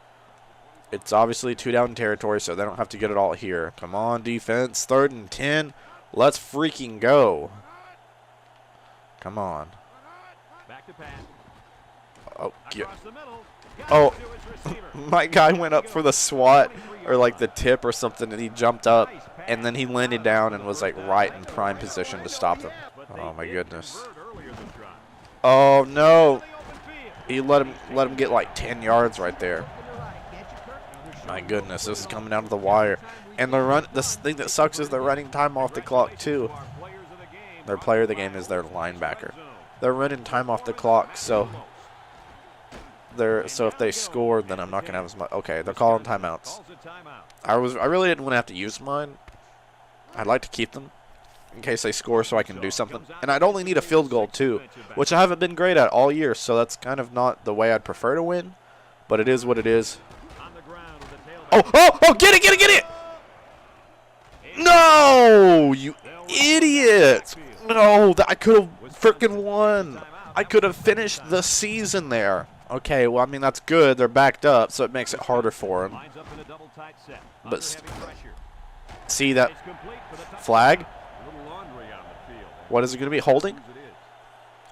It's obviously 2-down territory, so they don't have to get it all here. Come on, defense. 3rd and 10. Let's freaking go. Come on. Oh,
Across the middle. Got
oh,
it to his receiver.
my guy went up for the swat or like the tip or something, and he jumped up, and then he landed down and was like right in prime position to stop them. Oh my goodness. Oh no. He let him get like 10 yards right there. My goodness, this is coming down to the wire. And this thing that sucks is they're running time off the clock too. Their player of the game is their linebacker. They're running time off the clock, so if they score, then I'm not gonna have as much. Okay, they're calling timeouts. I really didn't want to have to use mine. I'd like to keep them in case they score so I can do something. And I'd only need a field goal too, which I haven't been great at all year, so that's kind of not the way I'd prefer to win, but it is what it is. Oh, get it! No, you idiot! No, I could have freaking won. I could have finished the season there. Okay, well, I mean, that's good. They're backed up, so it makes it harder for them. But see that flag? What is it going to be? Holding?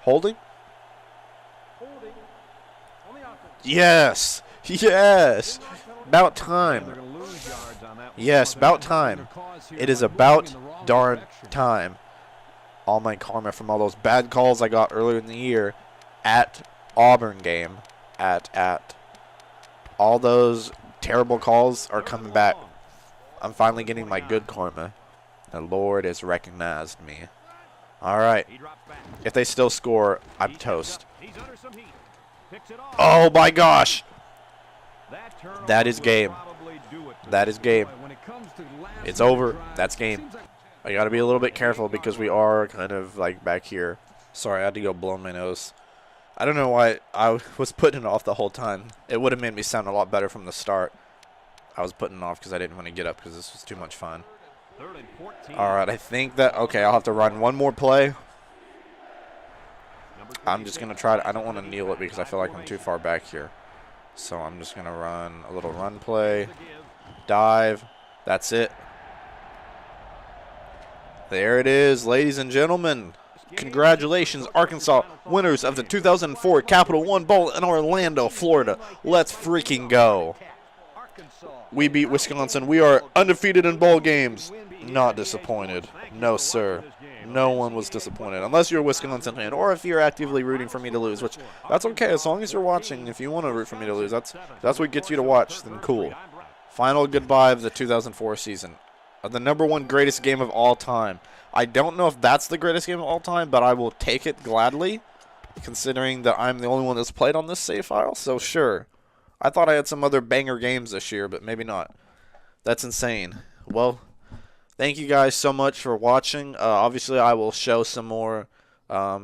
Holding? Yes! Yes! About time. Yes, about time. It is about darn time. All my karma from all those bad calls I got earlier in the year at Auburn game. At all those terrible calls are coming back. I'm finally getting my good karma. The Lord has recognized me. All right. If they still score, I'm toast. Oh my gosh. That is game. That is game. It's over. That's game. I got to be a little bit careful because we are kind of like back here. Sorry, I had to go blow my nose. I don't know why I was putting it off the whole time. It would have made me sound a lot better from the start. I was putting it off because I didn't want to get up because this was too much fun. All right, I think that, okay, I'll have to run one more play. I'm just going to try to, I don't want to kneel it because I feel like I'm too far back here. So I'm just going to run a little run play. Dive. That's it. There it is, ladies and gentlemen. Congratulations, Arkansas, winners of the 2004 Capital One Bowl in Orlando, Florida. Let's freaking go. We beat Wisconsin. We are undefeated in bowl games. Not disappointed. No, sir. No one was disappointed. Unless you're a Wisconsin fan or if you're actively rooting for me to lose, which that's okay as long as you're watching. If you want to root for me to lose, that's what gets you to watch, then cool. Final goodbye of the 2004 season. The #1 greatest game of all time. I don't know if that's the greatest game of all time, but I will take it gladly, considering that I'm the only one that's played on this save file, so sure. I thought I had some other banger games this year, but maybe not. That's insane. Well, thank you guys so much for watching. Obviously, I will show some more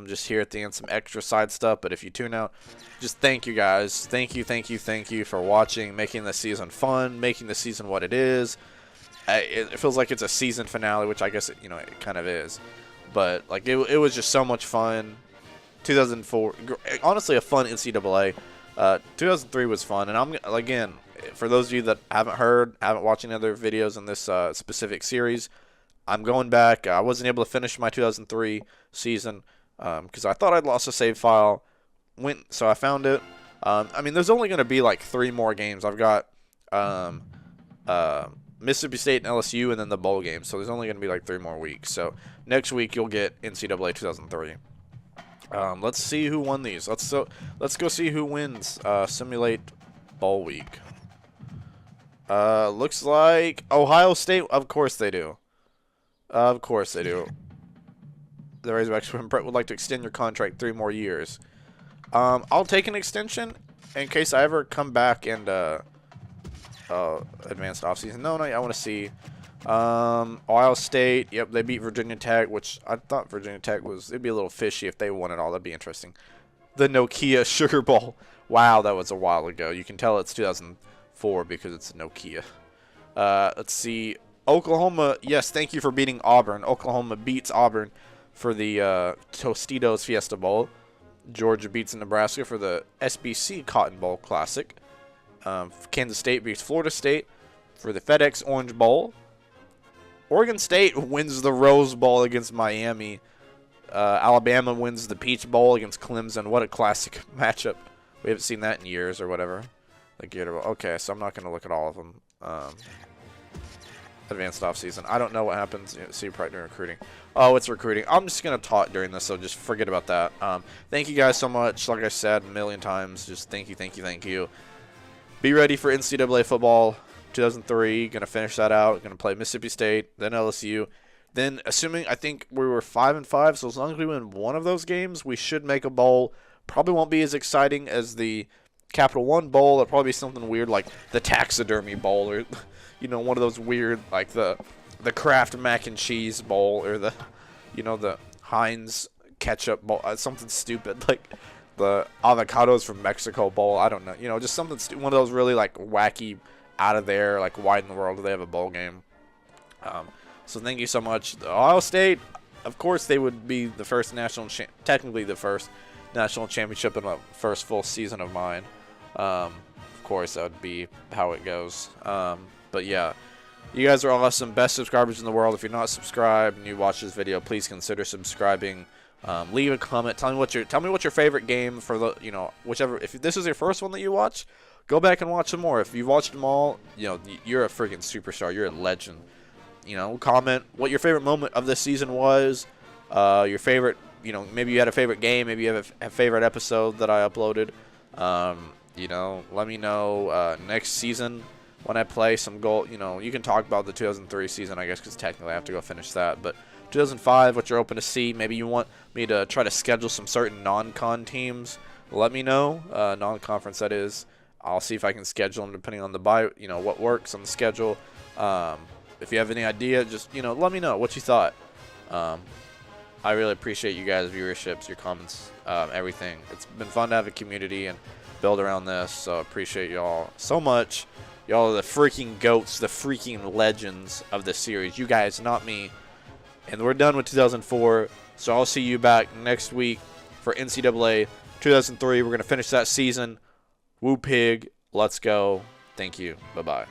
just here at the end, some extra side stuff, but if you tune out, just thank you guys. Thank you for watching, making the season fun, making the season what it is. It feels like it's a season finale, which I guess it kind of is, but like it was just so much fun. 2004, honestly, a fun NCAA. 2003 was fun, and again, for those of you that haven't watched any other videos in this specific series, I'm going back. I wasn't able to finish my 2003 season because I thought I'd lost a save file. So I found it. I mean, there's only going to be like 3 more games. I've got Mississippi State and LSU, and then the bowl game. So there's only going to be like 3 more weeks. So next week you'll get NCAA 2003. Let's see who won these. Let's go see who wins Simulate Bowl Week. Looks like Ohio State. Of course they do. Of course they do. The Razorbacks from Brett would like to extend your contract 3 more years. I'll take an extension in case I ever come back and advanced offseason. No, I want to see. Ohio State, yep, they beat Virginia Tech, which I thought Virginia Tech it'd be a little fishy if they won it all. That'd be interesting. The Nokia Sugar Bowl. Wow, that was a while ago. You can tell it's 2004 because it's Nokia. Let's see. Oklahoma, yes, thank you for beating Auburn. Oklahoma beats Auburn for the Tostitos Fiesta Bowl. Georgia beats Nebraska for the SBC Cotton Bowl Classic. Kansas State beats Florida State for the FedEx Orange Bowl. Oregon State wins the Rose Bowl against Miami. Alabama wins the Peach Bowl against Clemson. What a classic matchup. We haven't seen that in years or whatever. Like, okay, so I'm not going to look at all of them. Advanced offseason. I don't know what happens. See partner recruiting. Oh, it's recruiting. I'm just going to talk during this, so just forget about that. Thank you guys so much. Like I said a million times, just thank you, thank you, thank you. Be ready for NCAA football 2003. Going to finish that out. Going to play Mississippi State, then LSU. Then, assuming, I think we were 5-5, so as long as we win one of those games, we should make a bowl. Probably won't be as exciting as the Capital One Bowl. It'll probably be something weird like the Taxidermy Bowl, or one of those weird, like the Kraft Mac and Cheese Bowl, or the the Heinz Ketchup Bowl, something stupid like the Avocados from Mexico Bowl. I don't know, just something one of those really like wacky, out of there, like why in the world do they have a bowl game? So thank you so much. Ohio State, of course, they would be the first technically the first national championship in a first full season of mine. Of course, that would be how it goes. But yeah, you guys are awesome. Best subscribers in the world. If you're not subscribed and you watch this video, please consider subscribing. Leave a comment. Tell me what your favorite game for the whichever. If this is your first one that you watch, go back and watch some more. If you've watched them all, you're a freaking superstar. You're a legend. Comment what your favorite moment of this season was. Your favorite. Maybe you had a favorite game. Maybe you have a favorite episode that I uploaded. Let me know next season when I play some goal. You can talk about the 2003 season, I guess, because technically I have to go finish that. But 2005, what you're open to see. Maybe you want me to try to schedule some certain non-con teams. Let me know. Non-conference, that is. I'll see if I can schedule them depending on the what works on the schedule. If you have any idea, just let me know what you thought. I really appreciate you guys' viewerships, your comments, everything. It's been fun to have a community and build around this, so I appreciate y'all so much. Y'all are the freaking GOATs, the freaking legends of this series. You guys, not me. And we're done with 2004, so I'll see you back next week for NCAA 2003. We're going to finish that season. Woo pig. Let's go. Thank you. Bye-bye.